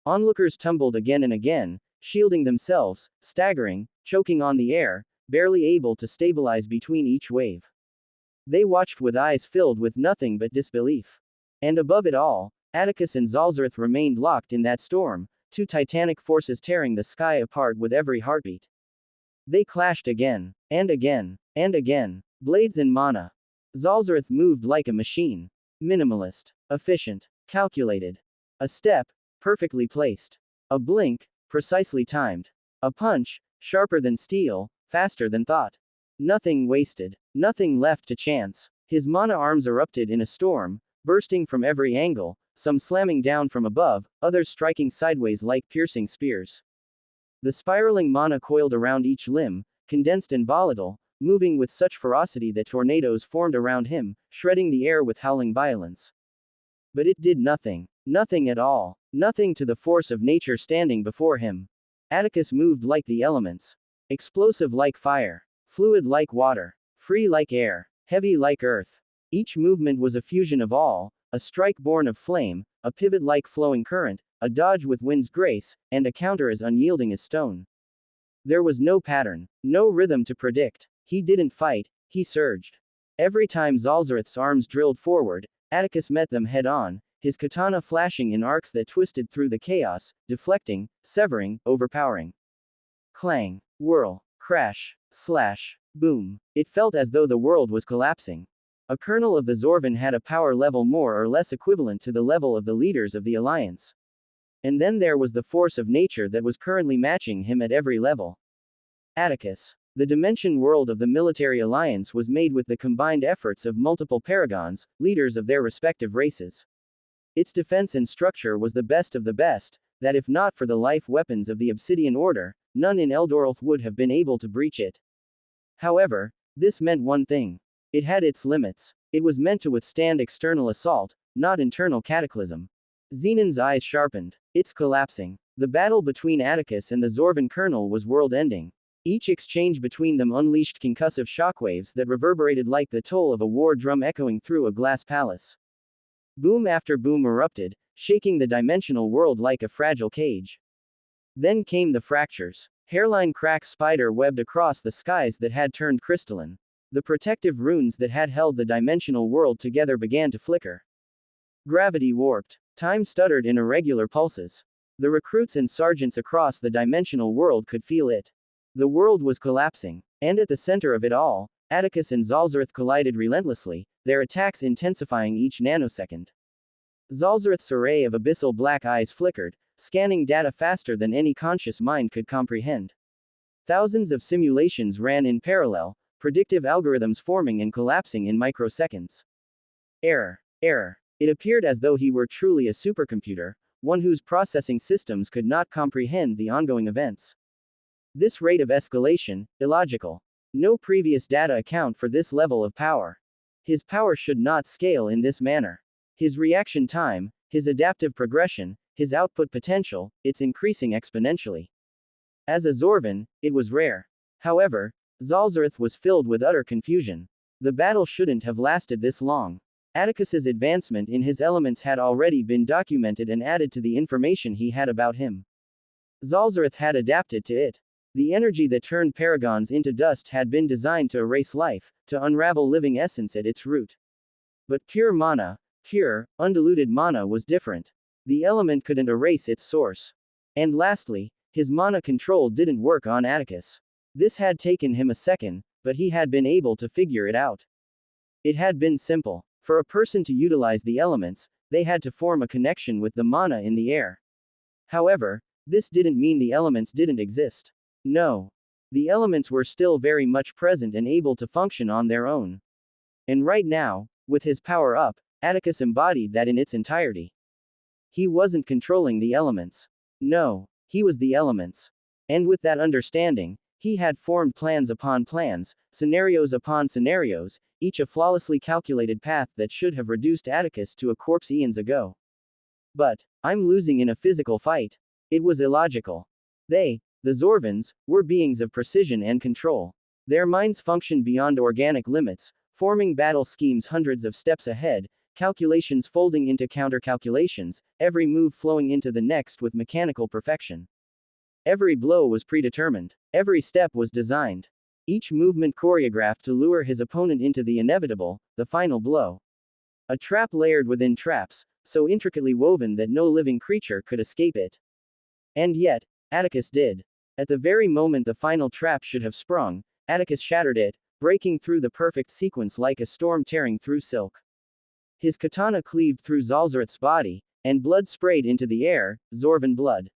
Onlookers tumbled again and again, shielding themselves, staggering, choking on the air, barely able to stabilize between each wave. They watched with eyes filled with nothing but disbelief. And above it all, Atticus and Zalzareth remained locked in that storm, two titanic forces tearing the sky apart with every heartbeat. They clashed again, and again, and again. Blades and mana. Zalzareth moved like a machine. Minimalist. Efficient. Calculated. A step, perfectly placed. A blink, precisely timed. A punch, sharper than steel, faster than thought. Nothing wasted. Nothing left to chance. His mana arms erupted in a storm, bursting from every angle, some slamming down from above, others striking sideways like piercing spears. The spiraling mana coiled around each limb, condensed and volatile, moving with such ferocity that tornadoes formed around him, shredding the air with howling violence. But it did nothing. Nothing at all. Nothing to the force of nature standing before him. Atticus moved like the elements. Explosive like fire. Fluid like water. Free like air. Heavy like earth. Each movement was a fusion of all, a strike born of flame, a pivot like flowing current, a dodge with wind's grace, and a counter as unyielding as stone. There was no pattern, no rhythm to predict. He didn't fight, he surged. Every time Zalzareth's arms drilled forward, Atticus met them head-on, his katana flashing in arcs that twisted through the chaos, deflecting, severing, overpowering. Clang, whirl, crash, slash, boom. It felt as though the world was collapsing. A kernel of the Zorvan had a power level more or less equivalent to the level of the leaders of the Alliance. And then there was the force of nature that was currently matching him at every level. Atticus. The dimension world of the military alliance was made with the combined efforts of multiple paragons, leaders of their respective races. Its defense and structure was the best of the best, that if not for the life weapons of the Obsidian Order, none in Eldoralf would have been able to breach it. However, this meant one thing. It had its limits. It was meant to withstand external assault, not internal cataclysm. Xenon's eyes sharpened. It's collapsing. The battle between Atticus and the Zorvan colonel was world-ending. Each exchange between them unleashed concussive shockwaves that reverberated like the toll of a war drum echoing through a glass palace. Boom after boom erupted, shaking the dimensional world like a fragile cage. Then came the fractures. Hairline cracks spider-webbed across the skies that had turned crystalline. The protective runes that had held the dimensional world together began to flicker. Gravity warped. Time stuttered in irregular pulses. The recruits and sergeants across the dimensional world could feel it. The world was collapsing. And at the center of it all, Atticus and Zalzareth collided relentlessly, their attacks intensifying each nanosecond. Zalzareth's array of abyssal black eyes flickered, scanning data faster than any conscious mind could comprehend. Thousands of simulations ran in parallel, predictive algorithms forming and collapsing in microseconds. Error. Error. It appeared as though he were truly a supercomputer, one whose processing systems could not comprehend the ongoing events. This rate of escalation, illogical. No previous data account for this level of power. His power should not scale in this manner. His reaction time, his adaptive progression, his output potential, it's increasing exponentially. As a Zorvan, it was rare. However, Zalzareth was filled with utter confusion. The battle shouldn't have lasted this long. Atticus's advancement in his elements had already been documented and added to the information he had about him. Zalzareth had adapted to it. The energy that turned paragons into dust had been designed to erase life, to unravel living essence at its root. But pure mana, pure, undiluted mana was different. The element couldn't erase its source. And lastly, his mana control didn't work on Atticus. This had taken him a second, but he had been able to figure it out. It had been simple. For a person to utilize the elements, they had to form a connection with the mana in the air. However, this didn't mean the elements didn't exist. No. The elements were still very much present and able to function on their own. And right now, with his power up, Atticus embodied that in its entirety. He wasn't controlling the elements. No, he was the elements. And with that understanding, he had formed plans upon plans, scenarios upon scenarios, each a flawlessly calculated path that should have reduced Atticus to a corpse eons ago. But, I'm losing in a physical fight. It was illogical. They, the Zorvans, were beings of precision and control. Their minds functioned beyond organic limits, forming battle schemes hundreds of steps ahead, calculations folding into counter-calculations, every move flowing into the next with mechanical perfection. Every blow was predetermined. Every step was designed. Each movement choreographed to lure his opponent into the inevitable, the final blow. A trap layered within traps, so intricately woven that no living creature could escape it. And yet, Atticus did. At the very moment the final trap should have sprung, Atticus shattered it, breaking through the perfect sequence like a storm tearing through silk. His katana cleaved through Zalzareth's body, and blood sprayed into the air, Zorvan blood.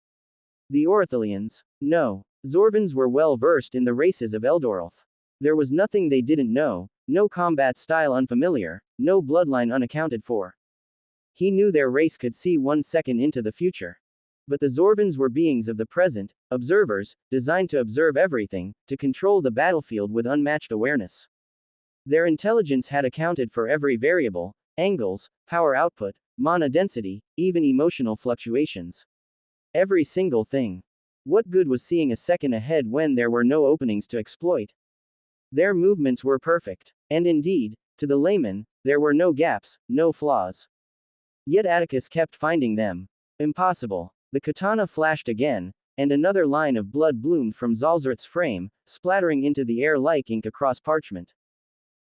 The Orithilians? No. Zorvans were well versed in the races of Eldoralf. There was nothing they didn't know, no combat style unfamiliar, no bloodline unaccounted for. He knew their race could see 1 second into the future. But the Zorvans were beings of the present, observers, designed to observe everything, to control the battlefield with unmatched awareness. Their intelligence had accounted for every variable, angles, power output, mana density, even emotional fluctuations. Every single thing. What good was seeing a second ahead when there were no openings to exploit? Their movements were perfect. And indeed, to the layman, there were no gaps, no flaws. Yet Atticus kept finding them. Impossible. The katana flashed again, and another line of blood bloomed from Zalzareth's frame, splattering into the air like ink across parchment.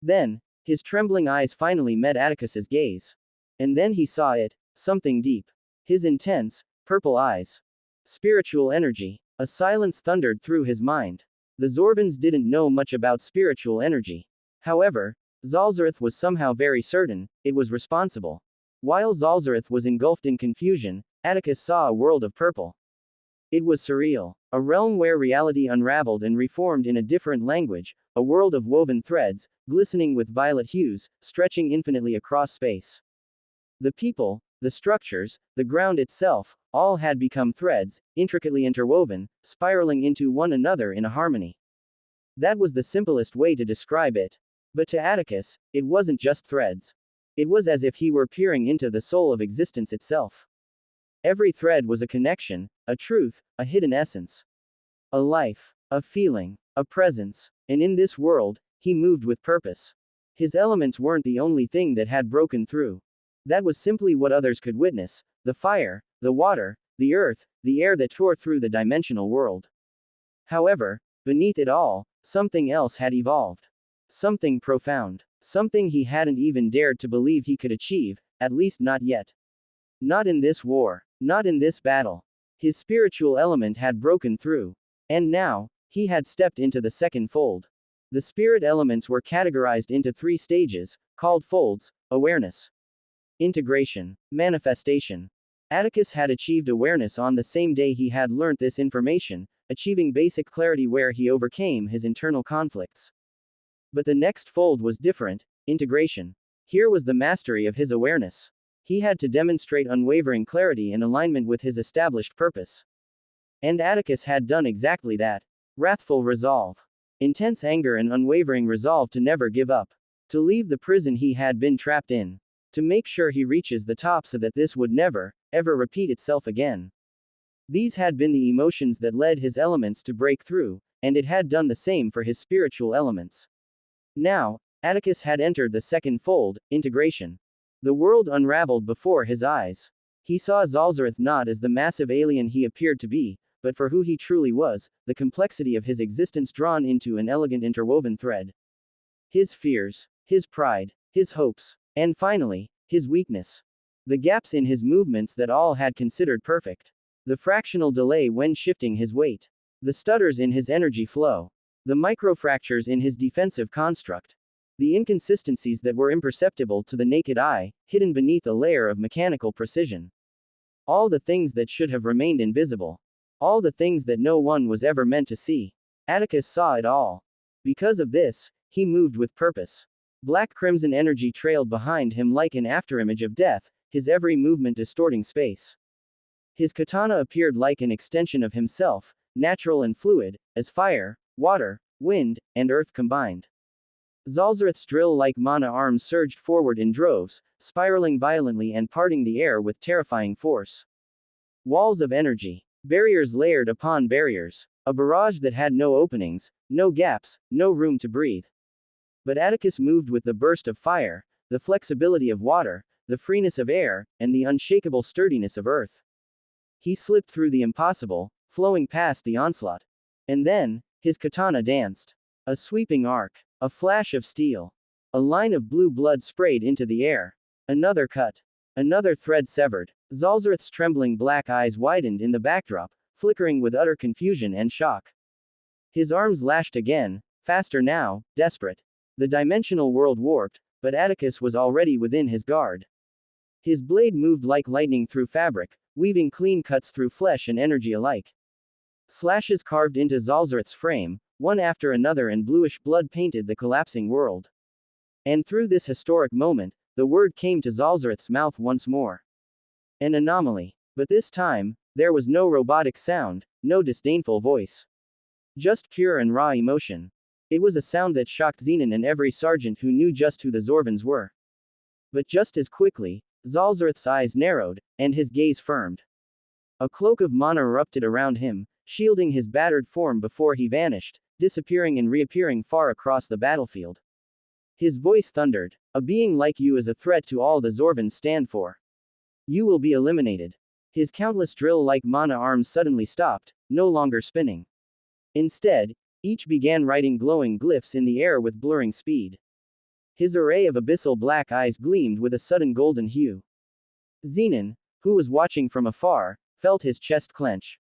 Then, his trembling eyes finally met Atticus's gaze. And then he saw it, something deep. His intense, purple eyes. Spiritual energy. A silence thundered through his mind. The Zorvans didn't know much about spiritual energy. However, Zalzareth was somehow very certain, it was responsible. While Zalzareth was engulfed in confusion, Atticus saw a world of purple. It was surreal. A realm where reality unraveled and reformed in a different language, a world of woven threads, glistening with violet hues, stretching infinitely across space. The people, The structures, the ground itself, all had become threads, intricately interwoven, spiraling into one another in a harmony. That was the simplest way to describe it. But to Atticus, it wasn't just threads. It was as if he were peering into the soul of existence itself. Every thread was a connection, a truth, a hidden essence. A life, a feeling, a presence. And in this world, he moved with purpose. His elements weren't the only thing that had broken through. That was simply what others could witness: the fire, the water, the earth, the air that tore through the dimensional world. However, beneath it all, something else had evolved. Something profound. Something he hadn't even dared to believe he could achieve, at least not yet. Not in this war. Not in this battle. His spiritual element had broken through. And now, he had stepped into the second fold. The spirit elements were categorized into 3 stages, called folds: awareness, integration, manifestation. Atticus had achieved awareness on the same day he had learnt this information, achieving basic clarity where he overcame his internal conflicts. But the next fold was different: integration. Here was the mastery of his awareness. He had to demonstrate unwavering clarity and alignment with his established purpose. And Atticus had done exactly that. Wrathful resolve. Intense anger and unwavering resolve to never give up. To leave the prison he had been trapped in. To make sure he reaches the top so that this would never, ever repeat itself again. These had been the emotions that led his elements to break through, and it had done the same for his spiritual elements. Now, Atticus had entered the second fold: integration. The world unraveled before his eyes. He saw Zalzareth not as the massive alien he appeared to be, but for who he truly was: the complexity of his existence drawn into an elegant interwoven thread. His fears, his pride, his hopes, and finally, his weakness. The gaps in his movements that all had considered perfect. The fractional delay when shifting his weight. The stutters in his energy flow. The microfractures in his defensive construct. The inconsistencies that were imperceptible to the naked eye, hidden beneath a layer of mechanical precision. All the things that should have remained invisible. All the things that no one was ever meant to see. Atticus saw it all. Because of this, he moved with purpose. Black crimson energy trailed behind him like an afterimage of death, his every movement distorting space. His katana appeared like an extension of himself, natural and fluid, as fire, water, wind, and earth combined. Zalzareth's drill-like mana arms surged forward in droves, spiraling violently and parting the air with terrifying force. Walls of energy. Barriers layered upon barriers. A barrage that had no openings, no gaps, no room to breathe. But Atticus moved with the burst of fire, the flexibility of water, the freeness of air, and the unshakable sturdiness of earth. He slipped through the impossible, flowing past the onslaught. And then, his katana danced. A sweeping arc. A flash of steel. A line of blue blood sprayed into the air. Another cut. Another thread severed. Zalzareth's trembling black eyes widened in the backdrop, flickering with utter confusion and shock. His arms lashed again, faster now, desperate. The dimensional world warped, but Atticus was already within his guard. His blade moved like lightning through fabric, weaving clean cuts through flesh and energy alike. Slashes carved into Zalzareth's frame, one after another, and bluish blood painted the collapsing world. And through this historic moment, the word came to Zalzareth's mouth once more. An anomaly. But this time, there was no robotic sound, no disdainful voice. Just pure and raw emotion. It was a sound that shocked Zenon and every sergeant who knew just who the Zorvans were. But just as quickly, Zalzareth's eyes narrowed, and his gaze firmed. A cloak of mana erupted around him, shielding his battered form before he vanished, disappearing and reappearing far across the battlefield. His voice thundered. A being like you is a threat to all the Zorvans stand for. You will be eliminated. His countless drill-like mana arms suddenly stopped, no longer spinning. Instead, each began writing glowing glyphs in the air with blurring speed. His array of abyssal black eyes gleamed with a sudden golden hue. Zenon, who was watching from afar, felt his chest clench.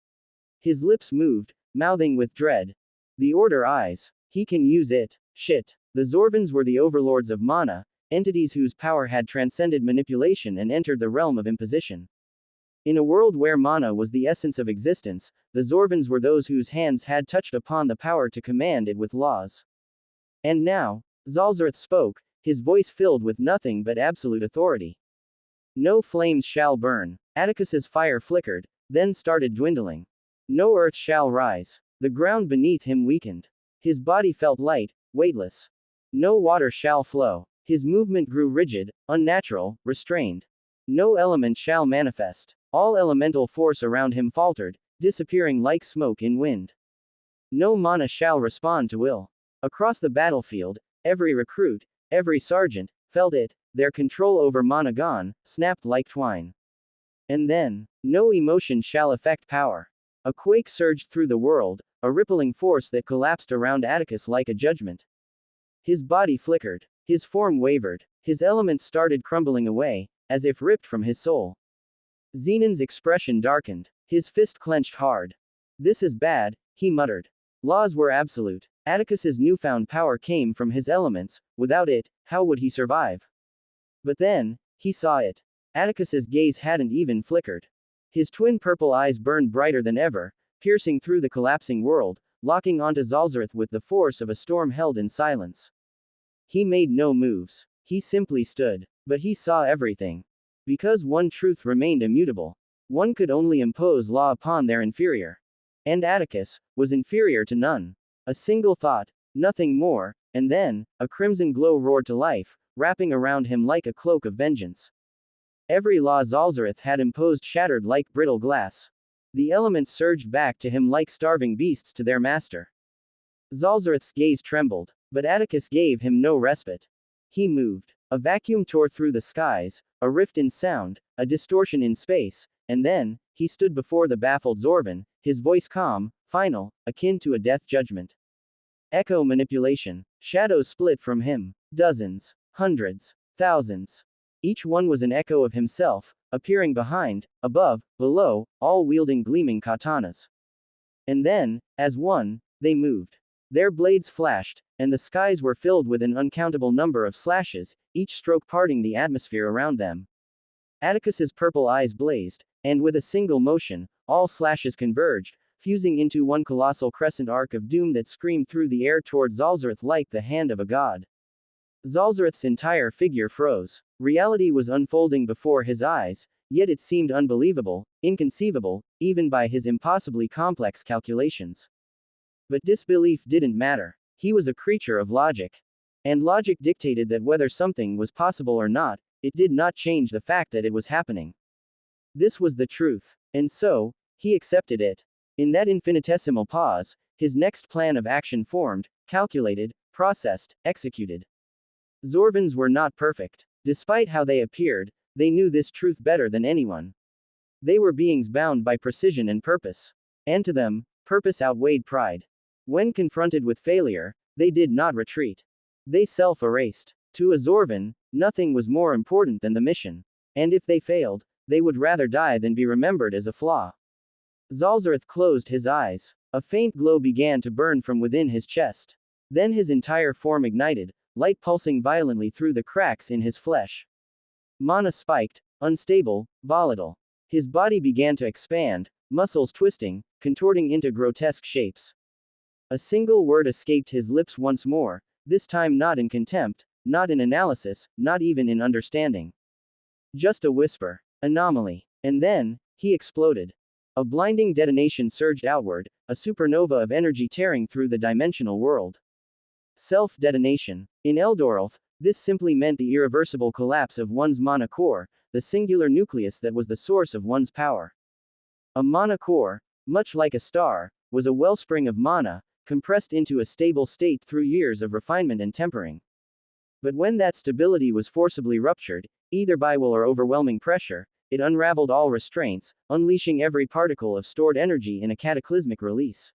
His lips moved, mouthing with dread. The Order eyes. He can use it. Shit. The Zorvans were the overlords of mana, entities whose power had transcended manipulation and entered the realm of imposition. In a world where mana was the essence of existence, the Zorvans were those whose hands had touched upon the power to command it with laws. And now, Zalzareth spoke, his voice filled with nothing but absolute authority. No flames shall burn. Atticus's fire flickered, then started dwindling. No earth shall rise. The ground beneath him weakened. His body felt light, weightless. No water shall flow. His movement grew rigid, unnatural, restrained. No element shall manifest. All elemental force around him faltered, disappearing like smoke in wind. No mana shall respond to will. Across the battlefield, every recruit, every sergeant, felt it, their control over mana gone, snapped like twine. And then, no emotion shall affect power. A quake surged through the world, a rippling force that collapsed around Atticus like a judgment. His body flickered. His form wavered. His elements started crumbling away, as if ripped from his soul. Zenon's expression darkened. His fist clenched hard. This is bad, he muttered. Laws were absolute. Atticus's newfound power came from his elements. Without it, how would he survive? But then, he saw it. Atticus's gaze hadn't even flickered. His twin purple eyes burned brighter than ever, piercing through the collapsing world, locking onto Zalzareth with the force of a storm held in silence. He made no moves. He simply stood. But he saw everything. Because one truth remained immutable. One could only impose law upon their inferior. And Atticus was inferior to none. A single thought, nothing more, and then, a crimson glow roared to life, wrapping around him like a cloak of vengeance. Every law Zalzareth had imposed shattered like brittle glass. The elements surged back to him like starving beasts to their master. Zalzareth's gaze trembled, but Atticus gave him no respite. He moved. A vacuum tore through the skies, a rift in sound, a distortion in space, and then, he stood before the baffled Zorvan, his voice calm, final, akin to a death judgment. Echo manipulation. Shadows split from him. Dozens. Hundreds. Thousands. Each one was an echo of himself, appearing behind, above, below, all wielding gleaming katanas. And then, as one, they moved. Their blades flashed, and the skies were filled with an uncountable number of slashes, each stroke parting the atmosphere around them. Atticus's purple eyes blazed, and with a single motion, all slashes converged, fusing into one colossal crescent arc of doom that screamed through the air toward Zalzareth like the hand of a god. Zalzareth's entire figure froze. Reality was unfolding before his eyes, yet it seemed unbelievable, inconceivable, even by his impossibly complex calculations. But disbelief didn't matter. He was a creature of logic. And logic dictated that whether something was possible or not, it did not change the fact that it was happening. This was the truth. And so, he accepted it. In that infinitesimal pause, his next plan of action formed, calculated, processed, executed. Zorvans were not perfect. Despite how they appeared, they knew this truth better than anyone. They were beings bound by precision and purpose. And to them, purpose outweighed pride. When confronted with failure, they did not retreat. They self-erased. To a Zorvan, nothing was more important than the mission. And if they failed, they would rather die than be remembered as a flaw. Zalzareth closed his eyes. A faint glow began to burn from within his chest. Then his entire form ignited, light pulsing violently through the cracks in his flesh. Mana spiked, unstable, volatile. His body began to expand, muscles twisting, contorting into grotesque shapes. A single word escaped his lips once more, this time not in contempt, not in analysis, not even in understanding. Just a whisper. Anomaly. And then, he exploded. A blinding detonation surged outward, a supernova of energy tearing through the dimensional world. Self-detonation. In Eldoralth, this simply meant the irreversible collapse of one's mana core, the singular nucleus that was the source of one's power. A mana core, much like a star, was a wellspring of mana, compressed into a stable state through years of refinement and tempering. But when that stability was forcibly ruptured, either by will or overwhelming pressure, it unraveled all restraints, unleashing every particle of stored energy in a cataclysmic release.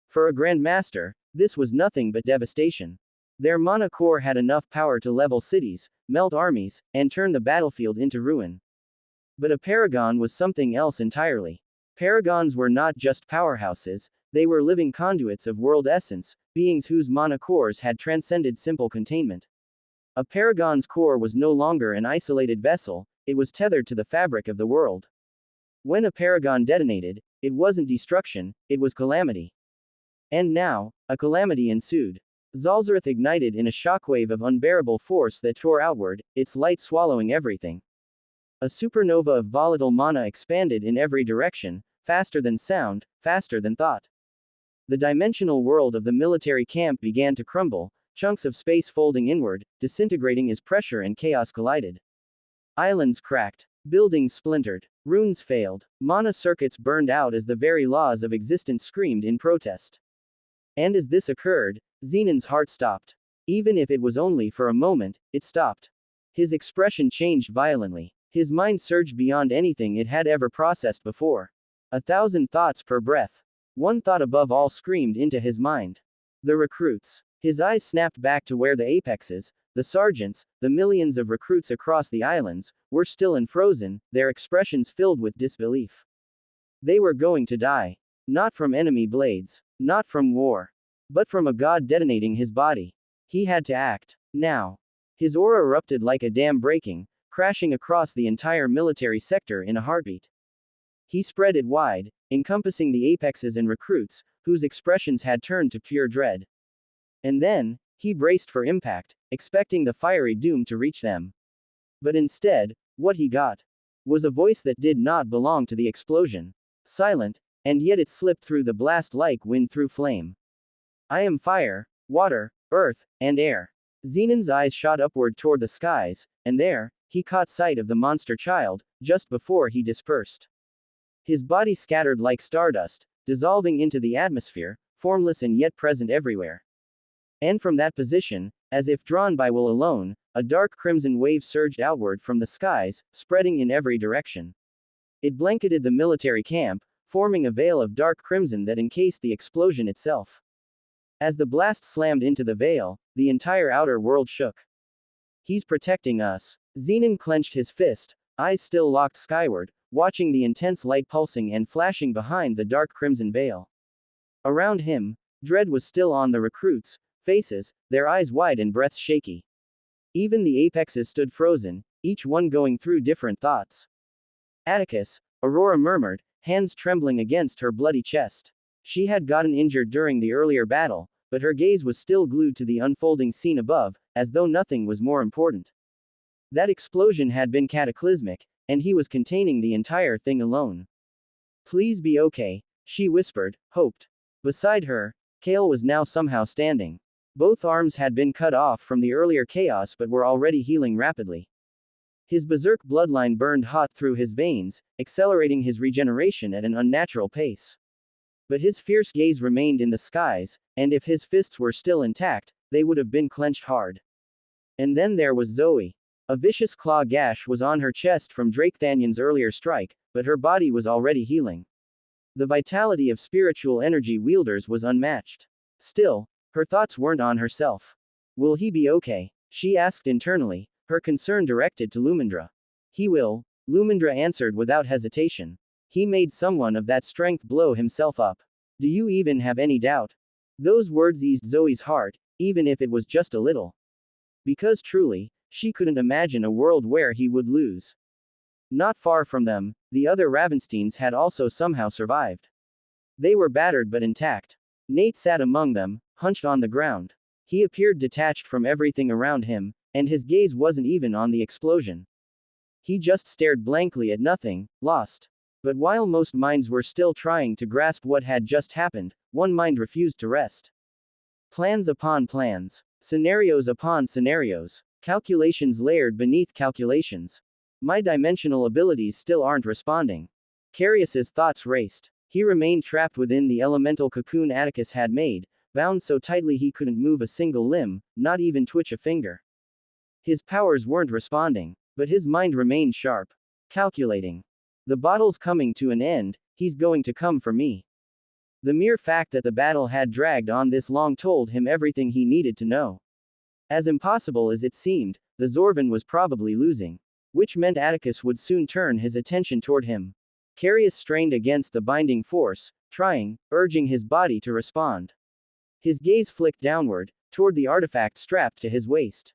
For a Grand Master, this was nothing but devastation. Their mana core had enough power to level cities, melt armies, and turn the battlefield into ruin. But a paragon was something else entirely. Paragons were not just powerhouses, they were living conduits of world essence, beings whose mana cores had transcended simple containment. A paragon's core was no longer an isolated vessel, it was tethered to the fabric of the world. When a paragon detonated, it wasn't destruction, it was calamity. And now, a calamity ensued. Zalzareth ignited in a shockwave of unbearable force that tore outward, its light swallowing everything. A supernova of volatile mana expanded in every direction, faster than sound, faster than thought. The dimensional world of the military camp began to crumble, chunks of space folding inward, disintegrating as pressure and chaos collided. Islands cracked. Buildings splintered. Runes failed. Mana circuits burned out as the very laws of existence screamed in protest. And as this occurred, Zenon's heart stopped. Even if it was only for a moment, it stopped. His expression changed violently. His mind surged beyond anything it had ever processed before. 1,000 thoughts per breath. One thought above all screamed into his mind. The recruits. His eyes snapped back to where the apexes, the sergeants, the millions of recruits across the islands, were still and frozen, their expressions filled with disbelief. They were going to die. Not from enemy blades. Not from war. But from a god detonating his body. He had to act. Now. His aura erupted like a dam breaking, crashing across the entire military sector in a heartbeat. He spread it wide, encompassing the apexes and recruits, whose expressions had turned to pure dread. And then, he braced for impact, expecting the fiery doom to reach them. But instead, what he got was a voice that did not belong to the explosion. Silent, and yet it slipped through the blast like wind through flame. I am fire, water, earth, and air. Zenon's eyes shot upward toward the skies, and there, he caught sight of the monster child, just before he dispersed. His body scattered like stardust, dissolving into the atmosphere, formless and yet present everywhere. And from that position, as if drawn by will alone, a dark crimson wave surged outward from the skies, spreading in every direction. It blanketed the military camp, forming a veil of dark crimson that encased the explosion itself. As the blast slammed into the veil, the entire outer world shook. He's protecting us. Zenon clenched his fist, eyes still locked skyward, watching the intense light pulsing and flashing behind the dark crimson veil. Around him, dread was still on the recruits' faces, their eyes wide and breaths shaky. Even the apexes stood frozen, each one going through different thoughts. Atticus, Aurora murmured, hands trembling against her bloody chest. She had gotten injured during the earlier battle, but her gaze was still glued to the unfolding scene above, as though nothing was more important. That explosion had been cataclysmic, and he was containing the entire thing alone. Please be okay, she whispered, hoped. Beside her, Kale was now somehow standing. Both arms had been cut off from the earlier chaos but were already healing rapidly. His berserk bloodline burned hot through his veins, accelerating his regeneration at an unnatural pace. But his fierce gaze remained in the skies, and if his fists were still intact, they would have been clenched hard. And then there was Zoe. A vicious claw gash was on her chest from Drake Thanyan's earlier strike, but her body was already healing. The vitality of spiritual energy wielders was unmatched. Still, her thoughts weren't on herself. Will he be okay? She asked internally, her concern directed to Lumindra. He will, Lumindra answered without hesitation. He made someone of that strength blow himself up. Do you even have any doubt? Those words eased Zoe's heart, even if it was just a little. Because truly, she couldn't imagine a world where he would lose. Not far from them, the other Ravensteins had also somehow survived. They were battered but intact. Nate sat among them, hunched on the ground. He appeared detached from everything around him, and his gaze wasn't even on the explosion. He just stared blankly at nothing, lost. But while most minds were still trying to grasp what had just happened, one mind refused to rest. Plans upon plans. Scenarios upon scenarios. Calculations layered beneath calculations. My dimensional abilities still aren't responding. Carius's thoughts raced. He remained trapped within the elemental cocoon Atticus had made, bound so tightly he couldn't move a single limb, not even twitch a finger. His powers weren't responding, but his mind remained sharp. Calculating. The battle's coming to an end, he's going to come for me. The mere fact that the battle had dragged on this long told him everything he needed to know. As impossible as it seemed, the Zorvan was probably losing. Which meant Atticus would soon turn his attention toward him. Carius strained against the binding force, trying, urging his body to respond. His gaze flicked downward, toward the artifact strapped to his waist.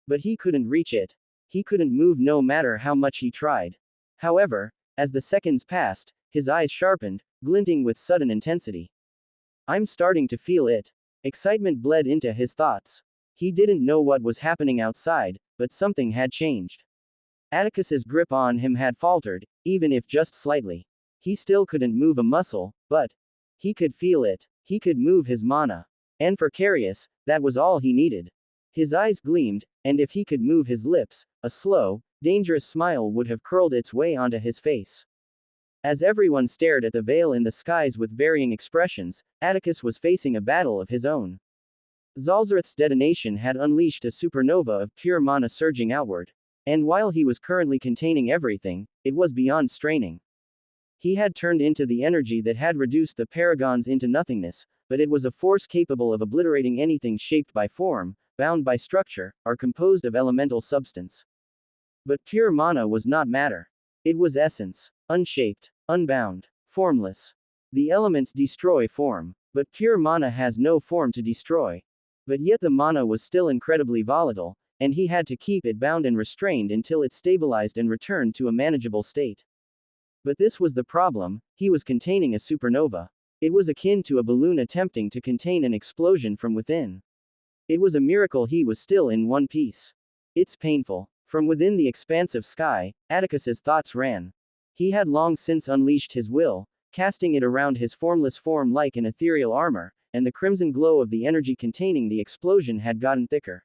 But he couldn't reach it. He couldn't move no matter how much he tried. However, as the seconds passed, his eyes sharpened, glinting with sudden intensity. I'm starting to feel it. Excitement bled into his thoughts. He didn't know what was happening outside, but something had changed. Atticus's grip on him had faltered, even if just slightly. He still couldn't move a muscle, but he could feel it. He could move his mana. And for Carius, that was all he needed. His eyes gleamed, and if he could move his lips, a slow, dangerous smile would have curled its way onto his face. As everyone stared at the veil in the skies with varying expressions, Atticus was facing a battle of his own. Zalzareth's detonation had unleashed a supernova of pure mana surging outward. And while he was currently containing everything, it was beyond straining. He had turned into the energy that had reduced the paragons into nothingness, but it was a force capable of obliterating anything shaped by form, bound by structure, or composed of elemental substance. But pure mana was not matter. It was essence, unshaped, unbound, formless. The elements destroy form, but pure mana has no form to destroy. But yet the mana was still incredibly volatile, and he had to keep it bound and restrained until it stabilized and returned to a manageable state. But this was the problem, he was containing a supernova. It was akin to a balloon attempting to contain an explosion from within. It was a miracle he was still in one piece. It's painful. From within the expansive sky, Atticus's thoughts ran. He had long since unleashed his will, casting it around his formless form like an ethereal armor, and the crimson glow of the energy containing the explosion had gotten thicker.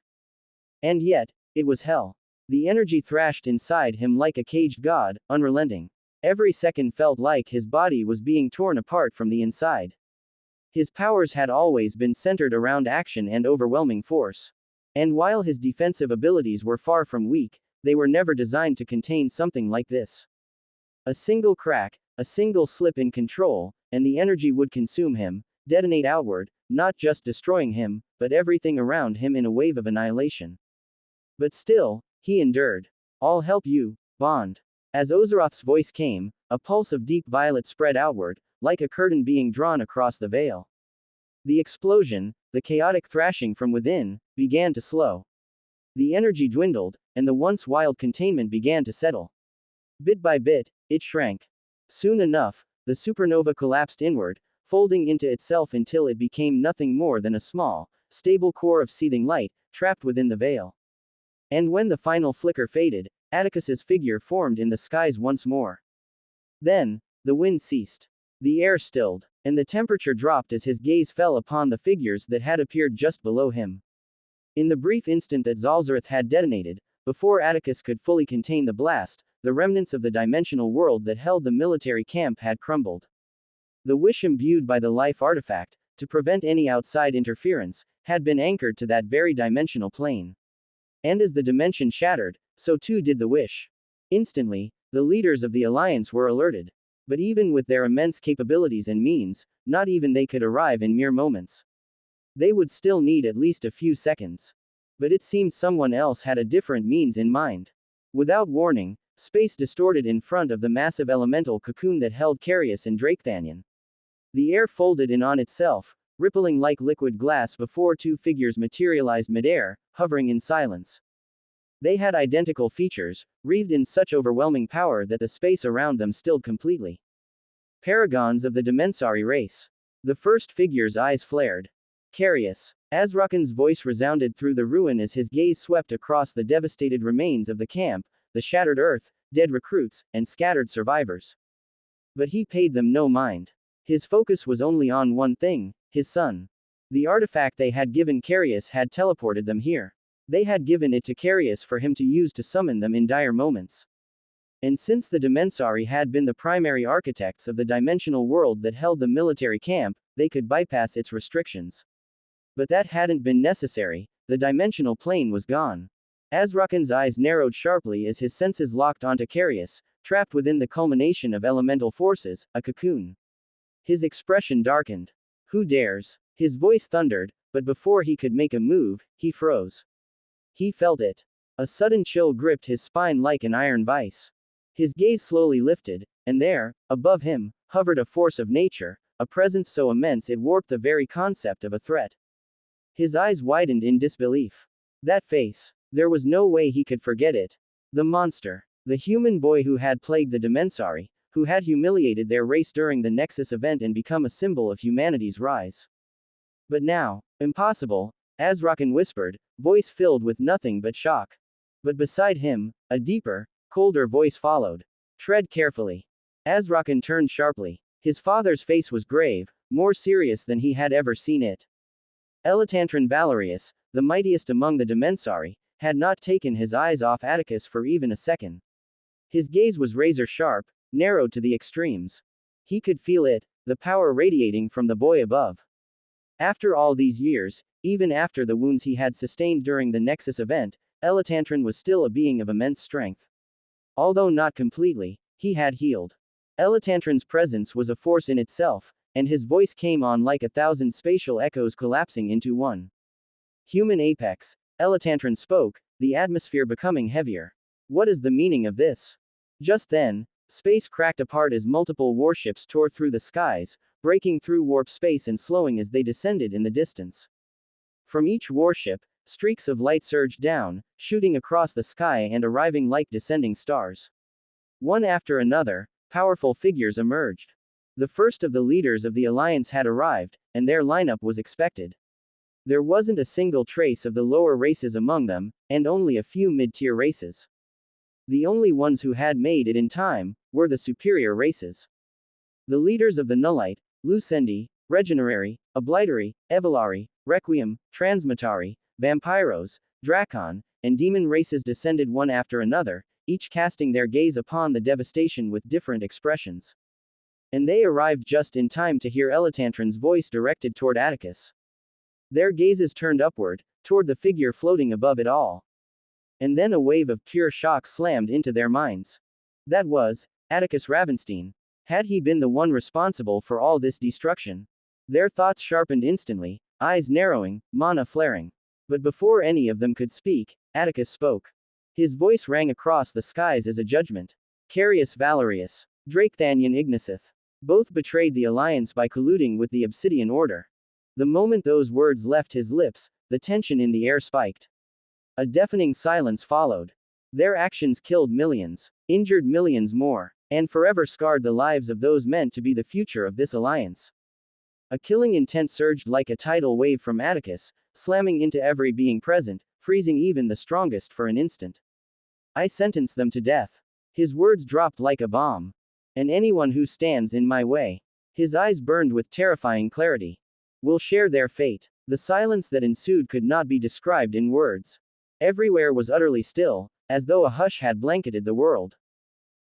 And yet, it was hell. The energy thrashed inside him like a caged god, unrelenting. Every second felt like his body was being torn apart from the inside. His powers had always been centered around action and overwhelming force. And while his defensive abilities were far from weak, they were never designed to contain something like this. A single crack, a single slip in control, and the energy would consume him, detonate outward, not just destroying him, but everything around him in a wave of annihilation. But still, he endured. I'll help you, Bond. As Ozaroth's voice came, a pulse of deep violet spread outward, like a curtain being drawn across the veil. The explosion, the chaotic thrashing from within, began to slow. The energy dwindled, and the once wild containment began to settle. Bit by bit, it shrank. Soon enough, the supernova collapsed inward, folding into itself until it became nothing more than a small, stable core of seething light, trapped within the veil. And when the final flicker faded, Atticus's figure formed in the skies once more. Then, the wind ceased. The air stilled, and the temperature dropped as his gaze fell upon the figures that had appeared just below him. In the brief instant that Zalzareth had detonated, before Atticus could fully contain the blast, the remnants of the dimensional world that held the military camp had crumbled. The wish imbued by the life artifact, to prevent any outside interference, had been anchored to that very dimensional plane. And as the dimension shattered, so too did the wish. Instantly, the leaders of the Alliance were alerted. But even with their immense capabilities and means, not even they could arrive in mere moments. They would still need at least a few seconds. But it seemed someone else had a different means in mind. Without warning, space distorted in front of the massive elemental cocoon that held Carius and Drakethanion. The air folded in on itself, rippling like liquid glass before two figures materialized midair, hovering in silence. They had identical features, wreathed in such overwhelming power that the space around them stilled completely. Paragons of the Dimensari race. The first figure's eyes flared. Carius. Azrakan's voice resounded through the ruin as his gaze swept across the devastated remains of the camp, the shattered earth, dead recruits, and scattered survivors. But he paid them no mind. His focus was only on one thing, his son. The artifact they had given Carius had teleported them here. They had given it to Carius for him to use to summon them in dire moments. And since the Dimensari had been the primary architects of the dimensional world that held the military camp, they could bypass its restrictions. But that hadn't been necessary, the dimensional plane was gone. Azrakan's eyes narrowed sharply as his senses locked onto Carius, trapped within the culmination of elemental forces, a cocoon. His expression darkened. Who dares? His voice thundered, but before he could make a move, he froze. He felt it. A sudden chill gripped his spine like an iron vice. His gaze slowly lifted, and there, above him, hovered a force of nature, a presence so immense it warped the very concept of a threat. His eyes widened in disbelief. That face. There was no way he could forget it. The monster. The human boy who had plagued the Dimensari, who had humiliated their race during the Nexus event and become a symbol of humanity's rise. But now, impossible, Azrakan whispered, voice filled with nothing but shock. But beside him, a deeper, colder voice followed. Tread carefully. Azrakan turned sharply. His father's face was grave, more serious than he had ever seen it. Elatantron Valerius, the mightiest among the Dimensari, had not taken his eyes off Atticus for even a second. His gaze was razor-sharp, narrowed to the extremes. He could feel it, the power radiating from the boy above. After all these years, even after the wounds he had sustained during the Nexus event, Elatantron was still a being of immense strength. Although not completely, he had healed. Elatantron's presence was a force in itself, and his voice came on like 1,000 spatial echoes collapsing into one. Human apex, Elatantron spoke, the atmosphere becoming heavier. What is the meaning of this? Just then, space cracked apart as multiple warships tore through the skies, breaking through warp space and slowing as they descended in the distance. From each warship, streaks of light surged down, shooting across the sky and arriving like descending stars. One after another, powerful figures emerged. The first of the leaders of the Alliance had arrived, and their lineup was expected. There wasn't a single trace of the lower races among them, and only a few mid-tier races. The only ones who had made it in time were the superior races. The leaders of the Nullite, Lucendi, Regenerari, Obliterari, Evolari, Requiem, Transmutari, Vampiros, Dracon, and Demon races descended one after another, each casting their gaze upon the devastation with different expressions. And they arrived just in time to hear Elatantron's voice directed toward Atticus. Their gazes turned upward, toward the figure floating above it all. And then a wave of pure shock slammed into their minds. That was Atticus Ravenstein. Had he been the one responsible for all this destruction? Their thoughts sharpened instantly, eyes narrowing, mana flaring. But before any of them could speak, Atticus spoke. His voice rang across the skies as a judgment. Carius Valerius, Drakethanian Igniseth. Both betrayed the Alliance by colluding with the Obsidian Order. The moment those words left his lips, the tension in the air spiked. A deafening silence followed. Their actions killed millions, injured millions more, and forever scarred the lives of those meant to be the future of this alliance. A killing intent surged like a tidal wave from Atticus, slamming into every being present, freezing even the strongest for an instant. I sentence them to death. His words dropped like a bomb. And anyone who stands in my way. His eyes burned with terrifying clarity. Will share their fate. The silence that ensued could not be described in words. Everywhere was utterly still, as though a hush had blanketed the world.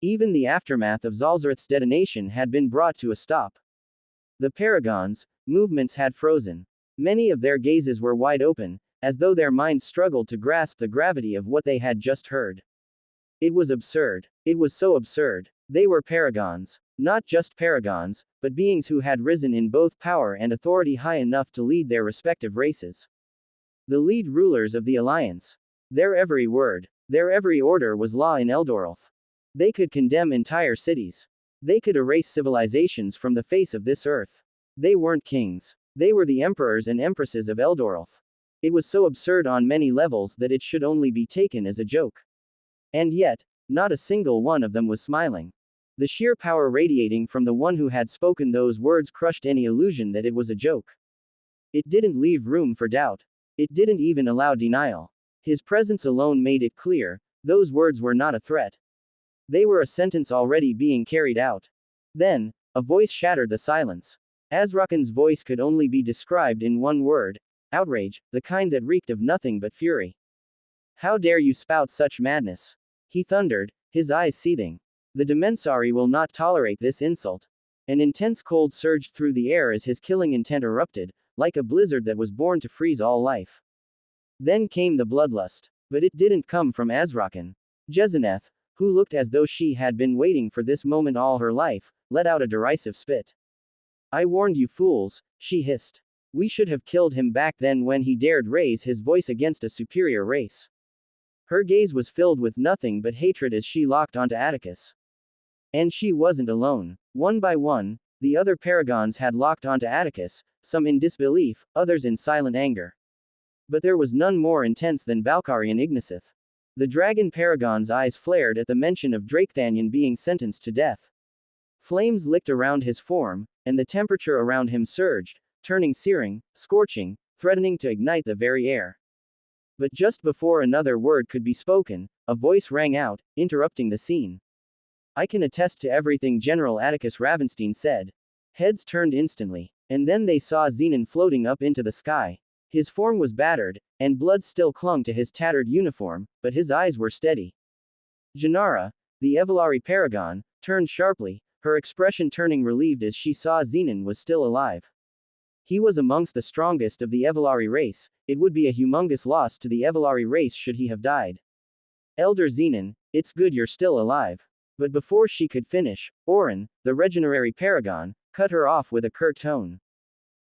Even the aftermath of Zalzareth's detonation had been brought to a stop. The Paragons' movements had frozen. Many of their gazes were wide open, as though their minds struggled to grasp the gravity of what they had just heard. It was absurd. It was so absurd. They were Paragons. Not just Paragons, but beings who had risen in both power and authority high enough to lead their respective races. The lead rulers of the Alliance. Their every word, their every order was law in Eldorolf. They could condemn entire cities. They could erase civilizations from the face of this earth. They weren't kings. They were the emperors and empresses of Eldorolf. It was so absurd on many levels that it should only be taken as a joke. And yet, not a single one of them was smiling. The sheer power radiating from the one who had spoken those words crushed any illusion that it was a joke. It didn't leave room for doubt. It didn't even allow denial. His presence alone made it clear, those words were not a threat. They were a sentence already being carried out. Then, a voice shattered the silence. Azrakan's voice could only be described in one word: outrage, the kind that reeked of nothing but fury. How dare you spout such madness? He thundered, his eyes seething. The Dimensari will not tolerate this insult. An intense cold surged through the air as his killing intent erupted, like a blizzard that was born to freeze all life. Then came the bloodlust. But it didn't come from Azrakan. Jezeneth, who looked as though she had been waiting for this moment all her life, let out a derisive spit. I warned you fools, she hissed. We should have killed him back then when he dared raise his voice against a superior race. Her gaze was filled with nothing but hatred as she locked onto Atticus. And she wasn't alone. One by one, the other Paragons had locked onto Atticus, some in disbelief, others in silent anger. But there was none more intense than Valkyrian Igniseth. The dragon Paragon's eyes flared at the mention of Drakethanian being sentenced to death. Flames licked around his form, and the temperature around him surged, turning searing, scorching, threatening to ignite the very air. But just before another word could be spoken, a voice rang out, interrupting the scene. I can attest to everything General Atticus Ravenstein said. Heads turned instantly, and then they saw Zenon floating up into the sky. His form was battered, and blood still clung to his tattered uniform, but his eyes were steady. Janara, the Evolari paragon, turned sharply, her expression turning relieved as she saw Zenon was still alive. He was amongst the strongest of the Evolari race. It would be a humongous loss to the Evolari race should he have died. Elder Zenon, it's good you're still alive. But before she could finish, Orin, the regenerary paragon, cut her off with a curt tone.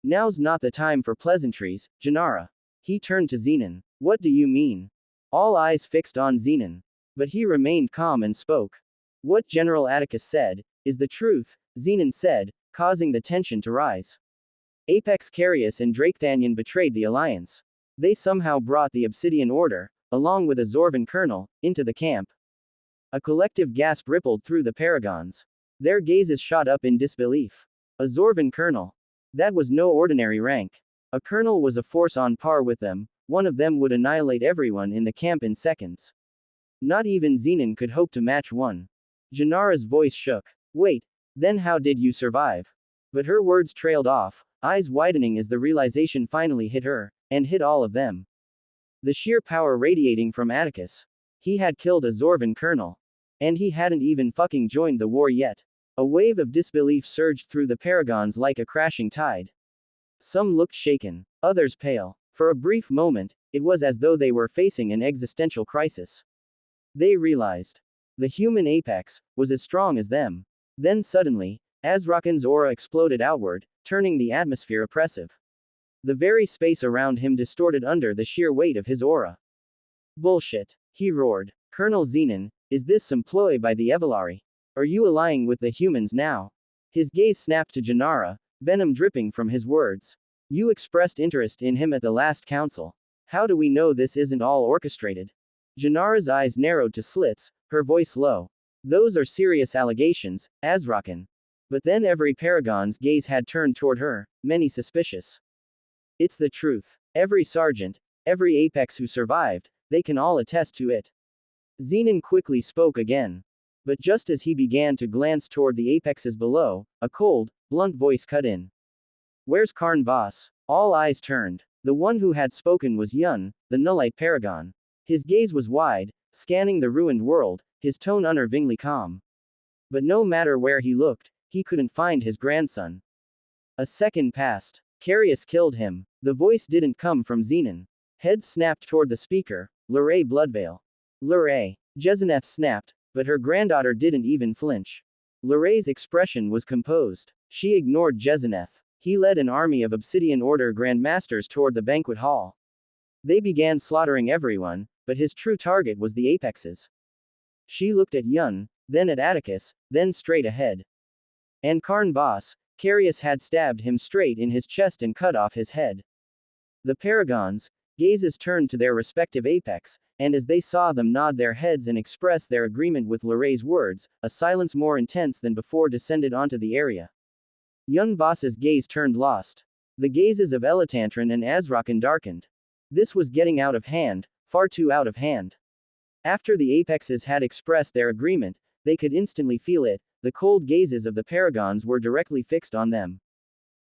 Now's not the time for pleasantries, Janara. He turned to Zenon. What do you mean? All eyes fixed on Zenon. But he remained calm and spoke. What General Atticus said is the truth, Zenon said, causing the tension to rise. Apex Carius and Drakethanion betrayed the alliance. They somehow brought the Obsidian Order, along with a Zorvan colonel, into the camp. A collective gasp rippled through the paragons. Their gazes shot up in disbelief. A Zorvan colonel. That was no ordinary rank. A colonel was a force on par with them. One of them would annihilate everyone in the camp in seconds. Not even Zenon could hope to match one. Janara's voice shook. Wait, then how did you survive? But her words trailed off, eyes widening as the realization finally hit her, and hit all of them. The sheer power radiating from Atticus. He had killed a Zorvan colonel. And he hadn't even fucking joined the war yet. A wave of disbelief surged through the paragons like a crashing tide. Some looked shaken, others pale. For a brief moment, it was as though they were facing an existential crisis. They realized the human apex was as strong as them. Then suddenly, Azrakan's aura exploded outward, turning the atmosphere oppressive. The very space around him distorted under the sheer weight of his aura. Bullshit, he roared. Colonel Zenon, is this some ploy by the Evolari? Are you allying with the humans now? His gaze snapped to Janara, venom dripping from his words. You expressed interest in him at the last council. How do we know this isn't all orchestrated? Janara's eyes narrowed to slits, her voice low. Those are serious allegations, Azrakan. But then every paragon's gaze had turned toward her, many suspicious. It's the truth. Every sergeant, every apex who survived, they can all attest to it. Zenon quickly spoke again. But just as he began to glance toward the apexes below, a cold, blunt voice cut in. Where's Karn Voss? All eyes turned. The one who had spoken was Yun, the Nullite paragon. His gaze was wide, scanning the ruined world, his tone unnervingly calm. But no matter where he looked, he couldn't find his grandson. A second passed. Carius killed him. The voice didn't come from Zenon. Heads snapped toward the speaker, Luray Bloodveil. Luray. Jezaneth snapped, but her granddaughter didn't even flinch. Luray's expression was composed. She ignored Jezaneth. He led an army of Obsidian Order Grandmasters toward the banquet hall. They began slaughtering everyone, but his true target was the apexes. She looked at Yun, then at Atticus, then straight ahead. And Karn Voss, Carius had stabbed him straight in his chest and cut off his head. The paragons' gazes turned to their respective apex, and as they saw them nod their heads and express their agreement with Luray's words, a silence more intense than before descended onto the area. Yun Voss's gaze turned lost. The gazes of Elitantron and Azrakan darkened. This was getting out of hand, far too out of hand. After the apexes had expressed their agreement, they could instantly feel it. The cold gazes of the paragons were directly fixed on them.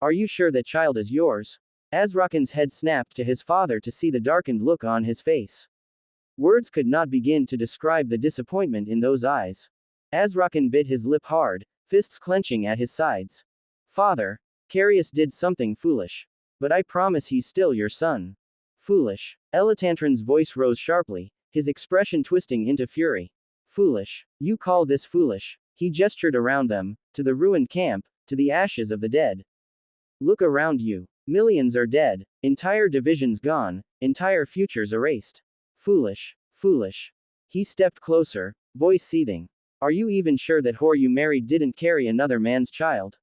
Are you sure that child is yours? Azrakan's head snapped to his father to see the darkened look on his face. Words could not begin to describe the disappointment in those eyes. Azrakan bit his lip hard, fists clenching at his sides. Father, Carius did something foolish. But I promise he's still your son. Foolish. Elitantron's voice rose sharply, his expression twisting into fury. Foolish. You call this foolish? He gestured around them, to the ruined camp, to the ashes of the dead. Look around you. Millions are dead, entire divisions gone, entire futures erased. Foolish. Foolish. He stepped closer, voice seething. Are you even sure that whore you married didn't carry another man's child?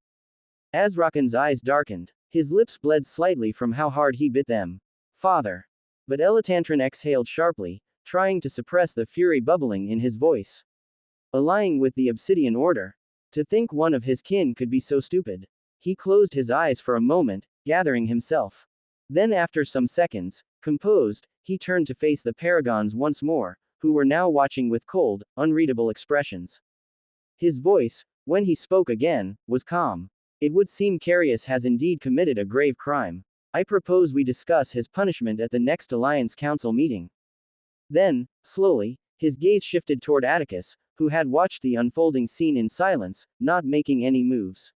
Azrakan's eyes darkened. His lips bled slightly from how hard he bit them. Father. But Elitantron exhaled sharply, trying to suppress the fury bubbling in his voice. Allying with the Obsidian Order. To think one of his kin could be so stupid. He closed his eyes for a moment, gathering himself. Then after some seconds, Composed, he turned to face the paragons once more, who were now watching with cold, unreadable expressions. His voice, when he spoke again, was calm. It would seem Carius has indeed committed a grave crime. I propose we discuss his punishment at the next Alliance Council meeting. Then, slowly, his gaze shifted toward Atticus, who had watched the unfolding scene in silence, not making any moves.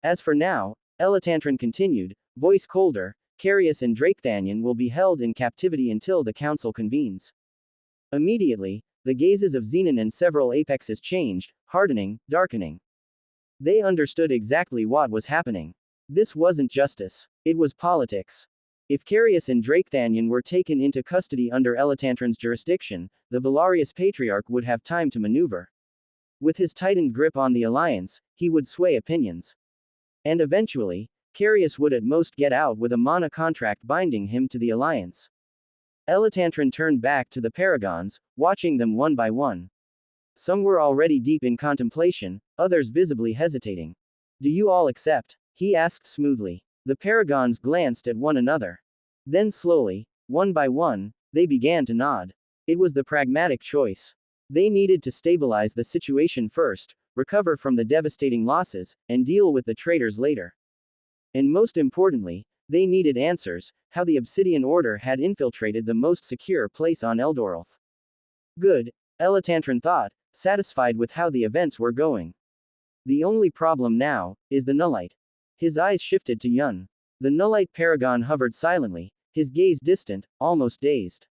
As for now, Elatantron continued, voice colder, Carius and Drakethanion will be held in captivity until the council convenes. Immediately, the gazes of Xenon and several apexes changed, hardening, darkening. They understood exactly what was happening. This wasn't justice. It was politics. If Carius and Drakethanion were taken into custody under Elatantron's jurisdiction, the Valarius Patriarch would have time to maneuver. With his tightened grip on the Alliance, he would sway opinions. And eventually, Carius would at most get out with a mana contract binding him to the Alliance. Elatantron turned back to the Paragons, watching them one by one. Some were already deep in contemplation, others visibly hesitating. Do you all accept? He asked smoothly. The Paragons glanced at one another. Then slowly, one by one, they began to nod. It was the pragmatic choice. They needed to stabilize the situation first, recover from the devastating losses, and deal with the traitors later. And most importantly, they needed answers, how the Obsidian Order had infiltrated the most secure place on Eldorolf. Good, Elatantron thought, satisfied with how the events were going. The only problem now is the Nullite. His eyes shifted to Yun. The Nullite Paragon hovered silently, his gaze distant, almost dazed.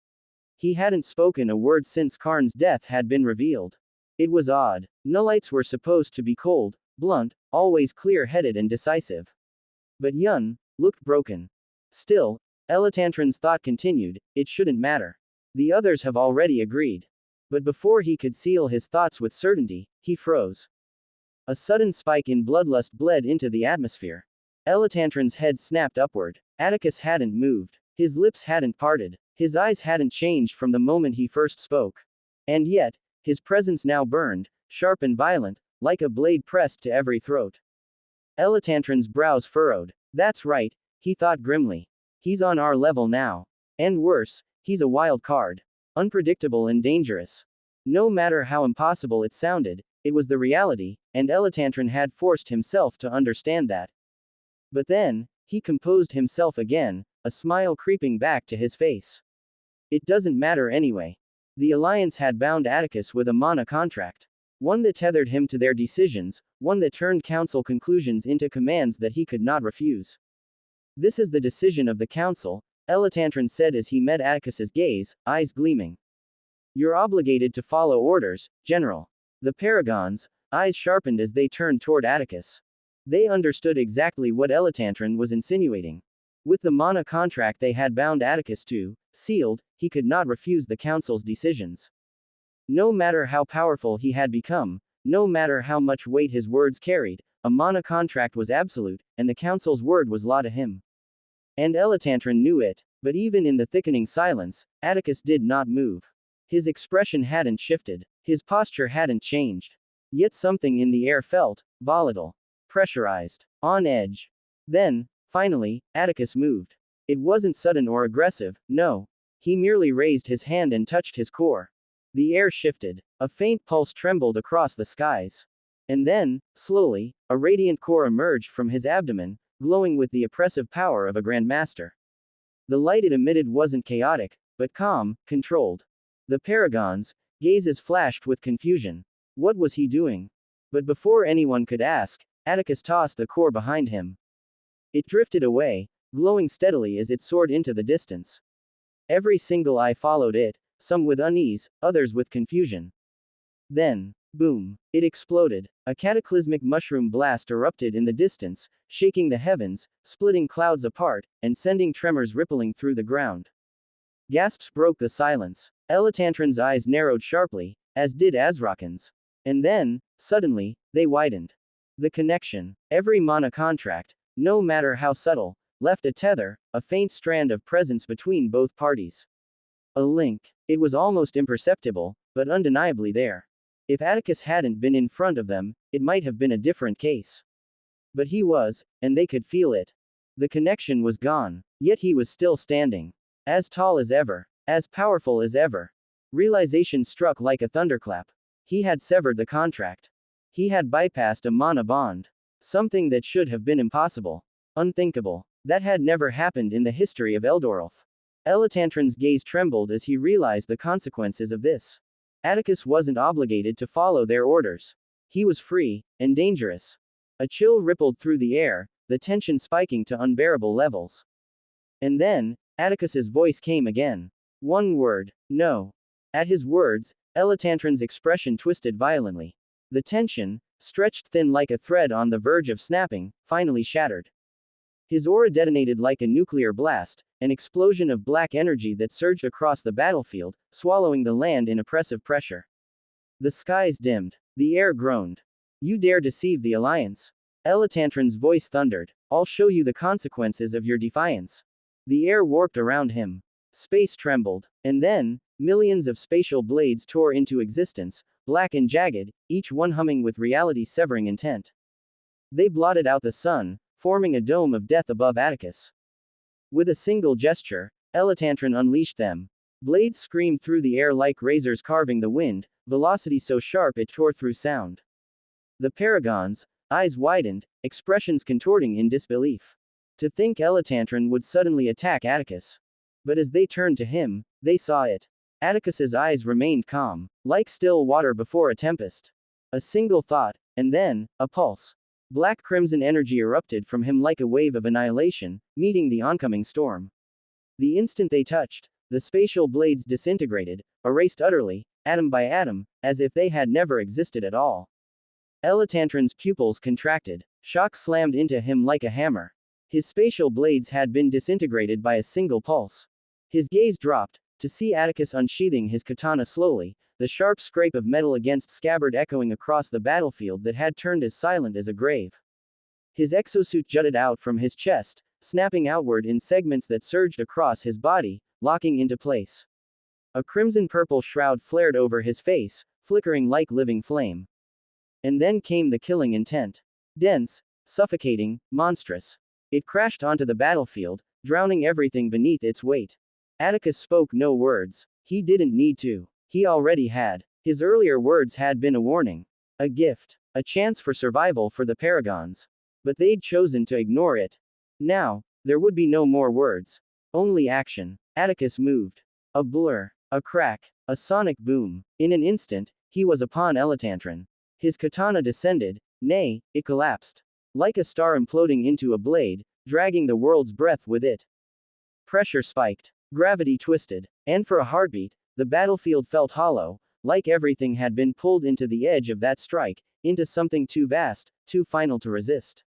He hadn't spoken a word since Karn's death had been revealed. It was odd. Nullites were supposed to be cold, blunt, always clear-headed and decisive. But Yun looked broken. Still, Elatantron's thought continued, it shouldn't matter. The others have already agreed. But before he could seal his thoughts with certainty, he froze. A sudden spike in bloodlust bled into the atmosphere. Elatantron's head snapped upward. Atticus hadn't moved. His lips hadn't parted. His eyes hadn't changed from the moment he first spoke. And yet, his presence now burned, sharp and violent, like a blade pressed to every throat. Elatantron's brows furrowed. That's right, he thought grimly. He's on our level now. And worse, he's a wild card. Unpredictable and dangerous. No matter how impossible it sounded, it was the reality, and Elatantron had forced himself to understand that. But then, he composed himself again, a smile creeping back to his face. It doesn't matter anyway. The Alliance had bound Atticus with a mana contract. One that tethered him to their decisions, one that turned council conclusions into commands that he could not refuse. This is the decision of the council, Elatantron said as he met Atticus's gaze, eyes gleaming. You're obligated to follow orders, General. The Paragons, eyes sharpened as they turned toward Atticus. They understood exactly what Elatantron was insinuating. With the mana contract they had bound Atticus to, sealed, he could not refuse the council's decisions. No matter how powerful he had become, no matter how much weight his words carried, a mana contract was absolute, and the council's word was law to him. And Elatantron knew it, but even in the thickening silence, Atticus did not move. His expression hadn't shifted, his posture hadn't changed. Yet something in the air felt volatile, pressurized, on edge. Then, finally, Atticus moved. It wasn't sudden or aggressive, no. He merely raised his hand and touched his core. The air shifted. A faint pulse trembled across the skies. And then, slowly, a radiant core emerged from his abdomen, glowing with the oppressive power of a Grandmaster. The light it emitted wasn't chaotic, but calm, controlled. The Paragons' gazes flashed with confusion. What was he doing? But before anyone could ask, Atticus tossed the core behind him. It drifted away, glowing steadily as it soared into the distance. Every single eye followed it, some with unease, others with confusion. Then, boom, it exploded. A cataclysmic mushroom blast erupted in the distance, shaking the heavens, splitting clouds apart, and sending tremors rippling through the ground. Gasps broke the silence. Elatantron's eyes narrowed sharply, as did Azrakan's. And then, suddenly, they widened. The connection, every mana contract, no matter how subtle, left a tether, a faint strand of presence between both parties. A link. It was almost imperceptible, but undeniably there. If Atticus hadn't been in front of them, it might have been a different case. But he was, and they could feel it. The connection was gone, yet he was still standing. As tall as ever. As powerful as ever. Realization struck like a thunderclap. He had severed the contract. He had bypassed a mana bond. Something that should have been impossible. Unthinkable. That had never happened in the history of Eldorolf. Elatantron's gaze trembled as he realized the consequences of this. Atticus wasn't obligated to follow their orders. He was free, and dangerous. A chill rippled through the air, the tension spiking to unbearable levels. And then, Atticus's voice came again. One word. No. At his words, Elatantron's expression twisted violently. The tension, stretched thin like a thread on the verge of snapping, finally shattered. His aura detonated like a nuclear blast, an explosion of black energy that surged across the battlefield, swallowing the land in oppressive pressure. The skies dimmed. The air groaned. You dare deceive the Alliance? Elatantron's voice thundered. I'll show you the consequences of your defiance. The air warped around him. Space trembled. And then, millions of spatial blades tore into existence, black and jagged, each one humming with reality-severing intent. They blotted out the sun, forming a dome of death above Atticus. With a single gesture, Elatantron unleashed them. Blades screamed through the air like razors carving the wind, velocity so sharp it tore through sound. The Paragons, eyes widened, expressions contorting in disbelief. To think Elatantron would suddenly attack Atticus. But as they turned to him, they saw it. Atticus's eyes remained calm, like still water before a tempest. A single thought, and then, a pulse. Black crimson energy erupted from him like a wave of annihilation, meeting the oncoming storm. The instant they touched, the spatial blades disintegrated, erased utterly, atom by atom, as if they had never existed at all. Elatantron's pupils contracted. Shock slammed into him like a hammer. His spatial blades had been disintegrated by a single pulse. His gaze dropped, to see Atticus unsheathing his katana slowly, the sharp scrape of metal against scabbard echoing across the battlefield that had turned as silent as a grave. His exosuit jutted out from his chest, snapping outward in segments that surged across his body, locking into place. A crimson-purple shroud flared over his face, flickering like living flame. And then came the killing intent. Dense, suffocating, monstrous. It crashed onto the battlefield, drowning everything beneath its weight. Atticus spoke no words. He didn't need to. He already had. His earlier words had been a warning. A gift. A chance for survival for the Paragons. But they'd chosen to ignore it. Now, there would be no more words. Only action. Atticus moved. A blur. A crack. A sonic boom. In an instant, he was upon Elatantron. His katana descended. Nay, it collapsed. Like a star imploding into a blade, dragging the world's breath with it. Pressure spiked. Gravity twisted. And for a heartbeat, the battlefield felt hollow, like everything had been pulled into the edge of that strike, into something too vast, too final to resist.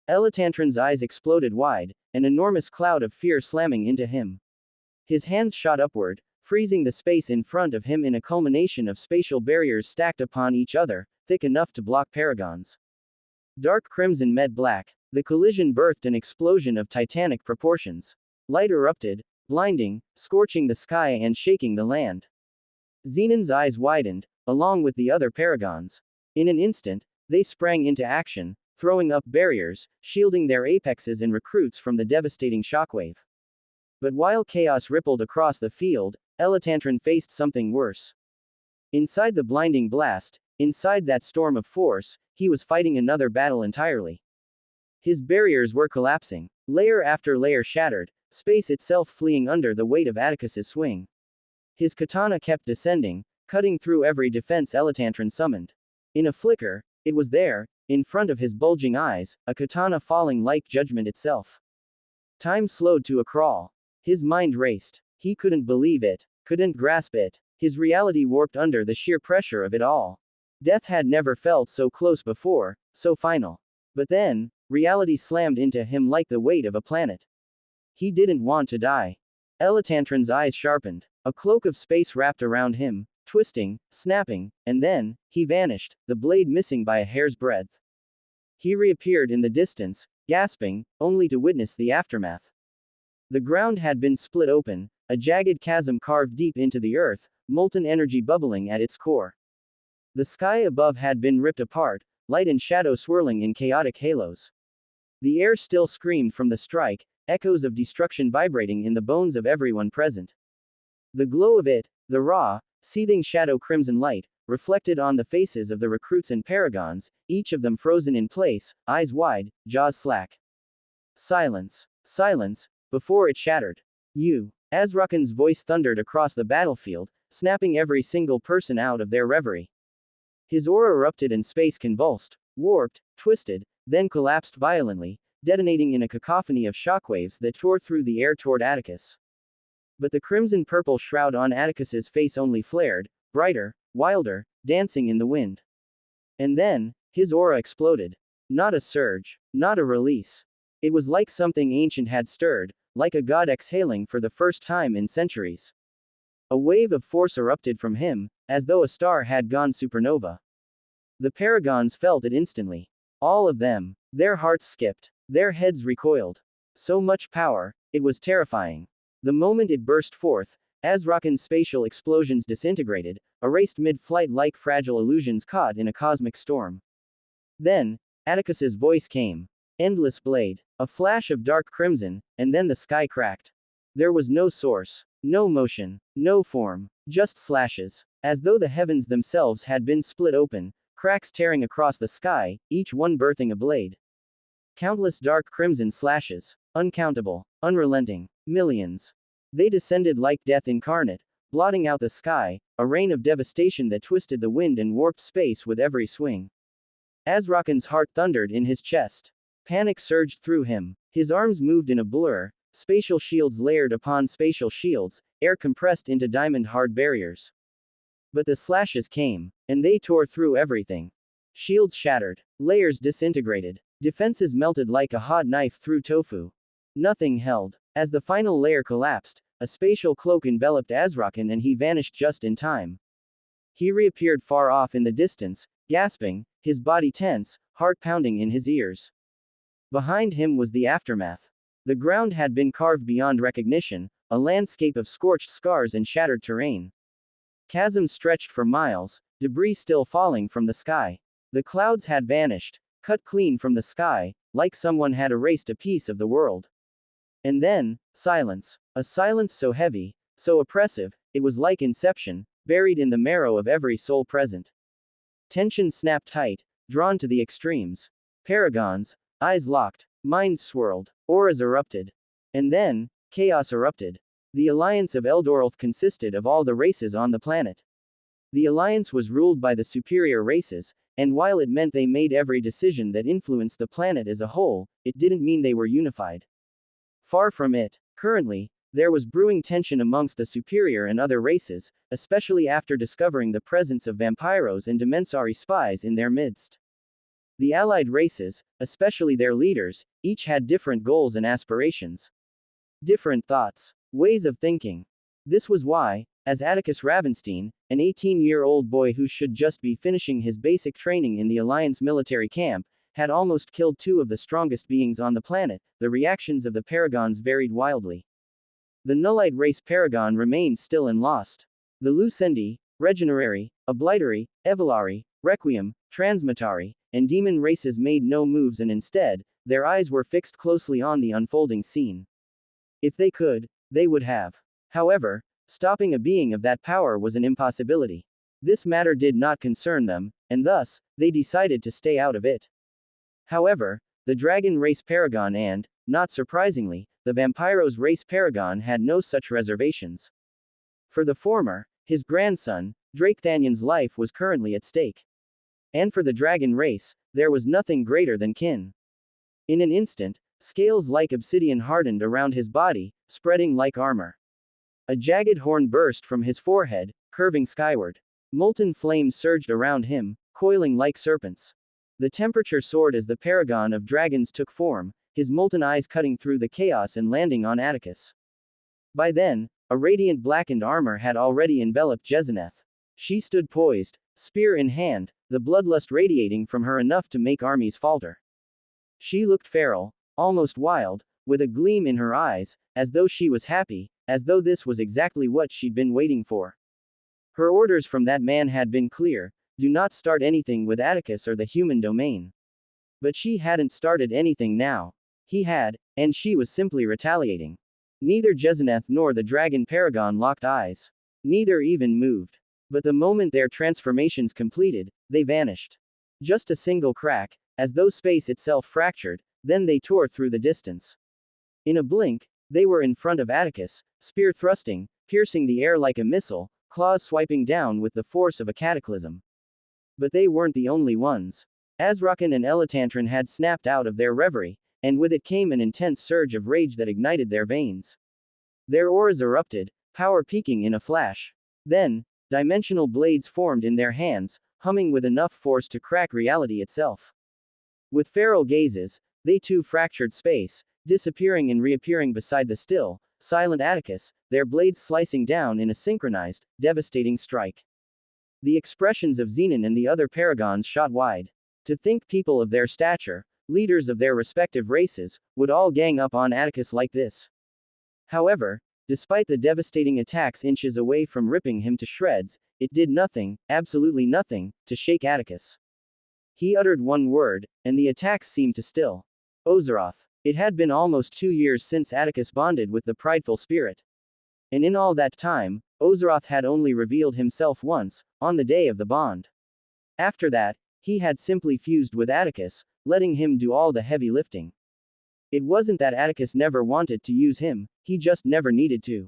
Elatantron's eyes exploded wide, an enormous cloud of fear slamming into him. His hands shot upward, freezing the space in front of him in a culmination of spatial barriers stacked upon each other, thick enough to block Paragons. Dark crimson met black. The collision birthed an explosion of titanic proportions. Light erupted, blinding, scorching the sky and shaking the land. Xenon's eyes widened, along with the other Paragons. In an instant, they sprang into action, throwing up barriers, shielding their apexes and recruits from the devastating shockwave. But while chaos rippled across the field, Elatantron faced something worse. Inside the blinding blast, inside that storm of force, he was fighting another battle entirely. His barriers were collapsing. Layer after layer shattered, space itself fleeing under the weight of Atticus's swing. His katana kept descending, cutting through every defense Elatantron summoned. In a flicker, it was there, in front of his bulging eyes, a katana falling like judgment itself. Time slowed to a crawl. His mind raced. He couldn't believe it, couldn't grasp it. His reality warped under the sheer pressure of it all. Death had never felt so close before, so final. But then, reality slammed into him like the weight of a planet. He didn't want to die. Elatantron's eyes sharpened. A cloak of space wrapped around him, twisting, snapping, and then, he vanished, the blade missing by a hair's breadth. He reappeared in the distance, gasping, only to witness the aftermath. The ground had been split open, a jagged chasm carved deep into the earth, molten energy bubbling at its core. The sky above had been ripped apart, light and shadow swirling in chaotic halos. The air still screamed from the strike, echoes of destruction vibrating in the bones of everyone present. The glow of it, the raw, seething shadow crimson light, reflected on the faces of the recruits and paragons, each of them frozen in place, eyes wide, jaws slack. Silence. Silence, before it shattered. You. Azrakan's voice thundered across the battlefield, snapping every single person out of their reverie. His aura erupted and space convulsed, warped, twisted, then collapsed violently, detonating in a cacophony of shockwaves that tore through the air toward Atticus. But the crimson-purple shroud on Atticus's face only flared, brighter, wilder, dancing in the wind. And then, his aura exploded. Not a surge, not a release. It was like something ancient had stirred, like a god exhaling for the first time in centuries. A wave of force erupted from him, as though a star had gone supernova. The paragons felt it instantly. All of them. Their hearts skipped. Their heads recoiled. So much power, it was terrifying. The moment it burst forth, Azrakan's spatial explosions disintegrated, erased mid-flight like fragile illusions caught in a cosmic storm. Then, Atticus's voice came. Endless blade. A flash of dark crimson, and then the sky cracked. There was no source. No motion. No form. Just slashes. As though the heavens themselves had been split open, cracks tearing across the sky, each one birthing a blade. Countless dark crimson slashes. Uncountable. Unrelenting. Millions. They descended like death incarnate, blotting out the sky, a rain of devastation that twisted the wind and warped space with every swing. Azrakan's heart thundered in his chest. Panic surged through him. His arms moved in a blur, spatial shields layered upon spatial shields, air compressed into diamond-hard barriers. But the slashes came, and they tore through everything. Shields shattered. Layers disintegrated. Defenses melted like a hot knife through tofu. Nothing held. As the final layer collapsed, a spatial cloak enveloped Azrakan and he vanished just in time. He reappeared far off in the distance, gasping, his body tense, heart pounding in his ears. Behind him was the aftermath. The ground had been carved beyond recognition, a landscape of scorched scars and shattered terrain. Chasms stretched for miles, debris still falling from the sky. The clouds had vanished, cut clean from the sky, like someone had erased a piece of the world. And then, silence. A silence so heavy, so oppressive, it was like inception, buried in the marrow of every soul present. Tension snapped tight, drawn to the extremes. Paragons, eyes locked, minds swirled, auras erupted. And then, chaos erupted. The alliance of Eldorolf consisted of all the races on the planet. The alliance was ruled by the superior races, and while it meant they made every decision that influenced the planet as a whole, it didn't mean they were unified. Far from it. Currently, there was brewing tension amongst the superior and other races, especially after discovering the presence of vampiros and Dimensari spies in their midst. The allied races, especially their leaders, each had different goals and aspirations. Different thoughts. Ways of thinking. This was why, as Atticus Ravenstein, an 18-year-old boy who should just be finishing his basic training in the Alliance military camp, had almost killed two of the strongest beings on the planet, the reactions of the Paragons varied wildly. The Nullite race Paragon remained still and lost. The Lucendi, Regenerari, Obliteri, Evolari, Requiem, Transmutari, and demon races made no moves and instead, their eyes were fixed closely on the unfolding scene. If they could, they would have. However, stopping a being of that power was an impossibility. This matter did not concern them, and thus, they decided to stay out of it. However, the Dragon race Paragon and, not surprisingly, the Vampiros race Paragon had no such reservations. For the former, his grandson, Drakethanion's life was currently at stake. And for the Dragon race, there was nothing greater than kin. In an instant, scales like obsidian hardened around his body, spreading like armor. A jagged horn burst from his forehead, curving skyward. Molten flames surged around him, coiling like serpents. The temperature soared as the Paragon of Dragons took form, his molten eyes cutting through the chaos and landing on Atticus. By then, a radiant blackened armor had already enveloped Jezaneth. She stood poised, spear in hand, the bloodlust radiating from her enough to make armies falter. She looked feral, almost wild, with a gleam in her eyes, as though she was happy, as though this was exactly what she'd been waiting for. Her orders from that man had been clear: do not start anything with Atticus or the human domain. But she hadn't started anything now. He had, and she was simply retaliating. Neither Jezeneth nor the dragon Paragon locked eyes. Neither even moved. But the moment their transformations completed, they vanished. Just a single crack, as though space itself fractured, then they tore through the distance. In a blink, they were in front of Atticus, spear thrusting, piercing the air like a missile, claws swiping down with the force of a cataclysm. But they weren't the only ones. Azrakan and Elitantron had snapped out of their reverie, and with it came an intense surge of rage that ignited their veins. Their auras erupted, power peaking in a flash. Then, dimensional blades formed in their hands, humming with enough force to crack reality itself. With feral gazes, they too fractured space, disappearing and reappearing beside the still, silent Atticus, their blades slicing down in a synchronized, devastating strike. The expressions of Xenon and the other paragons shot wide. To think people of their stature, leaders of their respective races, would all gang up on Atticus like this. However, despite the devastating attacks inches away from ripping him to shreds, it did nothing, absolutely nothing, to shake Atticus. He uttered one word, and the attacks seemed to still. Ozeroth. It had been almost 2 years since Atticus bonded with the prideful spirit. And in all that time, Ozeroth had only revealed himself once, on the day of the bond. After that, he had simply fused with Atticus, letting him do all the heavy lifting. It wasn't that Atticus never wanted to use him, he just never needed to.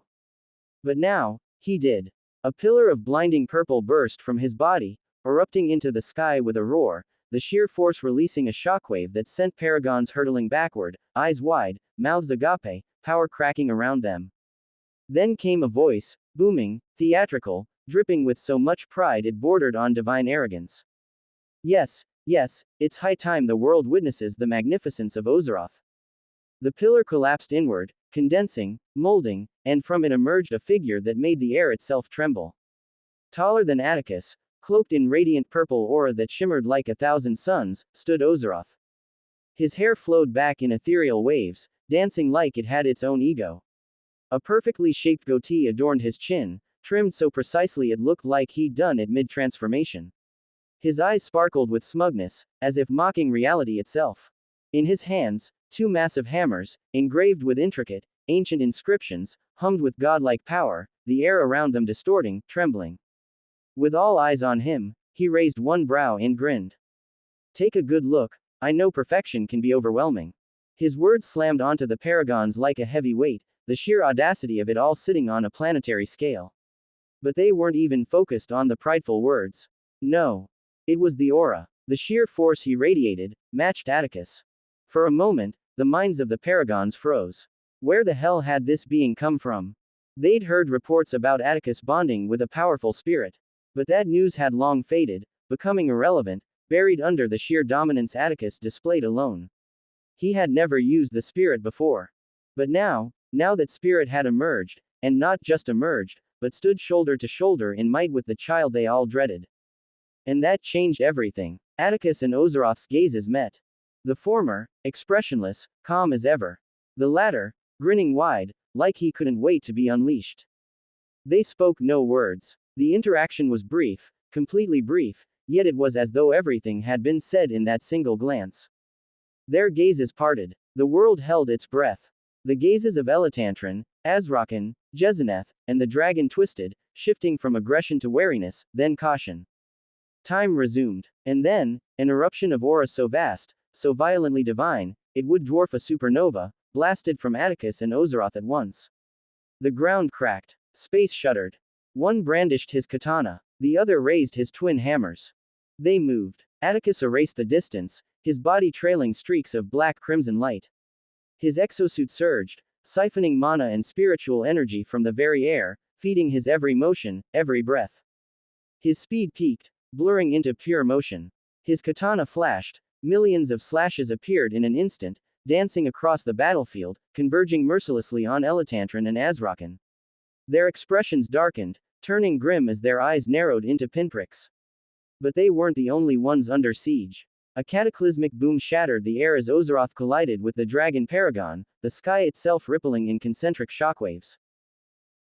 But now, he did. A pillar of blinding purple burst from his body, erupting into the sky with a roar, the sheer force releasing a shockwave that sent paragons hurtling backward, eyes wide, mouths agape, power cracking around them. Then came a voice, booming, theatrical, dripping with so much pride it bordered on divine arrogance. Yes, yes, it's high time the world witnesses the magnificence of Ozeroth. The pillar collapsed inward, condensing, molding, and from it emerged a figure that made the air itself tremble. Taller than Atticus, cloaked in radiant purple aura that shimmered like 1,000 suns, stood Ozeroth. His hair flowed back in ethereal waves, dancing like it had its own ego. A perfectly shaped goatee adorned his chin, trimmed so precisely it looked like he'd done it mid-transformation. His eyes sparkled with smugness, as if mocking reality itself. In his hands, 2 massive hammers, engraved with intricate, ancient inscriptions, hummed with godlike power, the air around them distorting, trembling. With all eyes on him, he raised one brow and grinned. Take a good look, I know perfection can be overwhelming. His words slammed onto the paragons like a heavy weight, the sheer audacity of it all sitting on a planetary scale. But they weren't even focused on the prideful words. No. It was the aura. The sheer force he radiated, matched Atticus. For a moment, the minds of the paragons froze. Where the hell had this being come from? They'd heard reports about Atticus bonding with a powerful spirit. But that news had long faded, becoming irrelevant, buried under the sheer dominance Atticus displayed alone. He had never used the spirit before. But now that spirit had emerged, and not just emerged, but stood shoulder to shoulder in might with the child they all dreaded. And that changed everything. Atticus and Ozeroth's gazes met. The former, expressionless, calm as ever. The latter, grinning wide, like he couldn't wait to be unleashed. They spoke no words. The interaction was brief, completely brief, yet it was as though everything had been said in that single glance. Their gazes parted. The world held its breath. The gazes of Elitantron, Azrakan, Jezeneth, and the dragon twisted, shifting from aggression to wariness, then caution. Time resumed. And then, an eruption of aura so vast, so violently divine, it would dwarf a supernova, blasted from Atticus and Ozeroth at once. The ground cracked. Space shuddered. One brandished his katana, the other raised his twin hammers. They moved. Atticus erased the distance, his body trailing streaks of black-crimson light. His exosuit surged, siphoning mana and spiritual energy from the very air, feeding his every motion, every breath. His speed peaked, blurring into pure motion. His katana flashed, millions of slashes appeared in an instant, dancing across the battlefield, converging mercilessly on Elitantron and Azrakan. Their expressions darkened, turning grim as their eyes narrowed into pinpricks. But they weren't the only ones under siege. A cataclysmic boom shattered the air as Ozeroth collided with the dragon Paragon, the sky itself rippling in concentric shockwaves.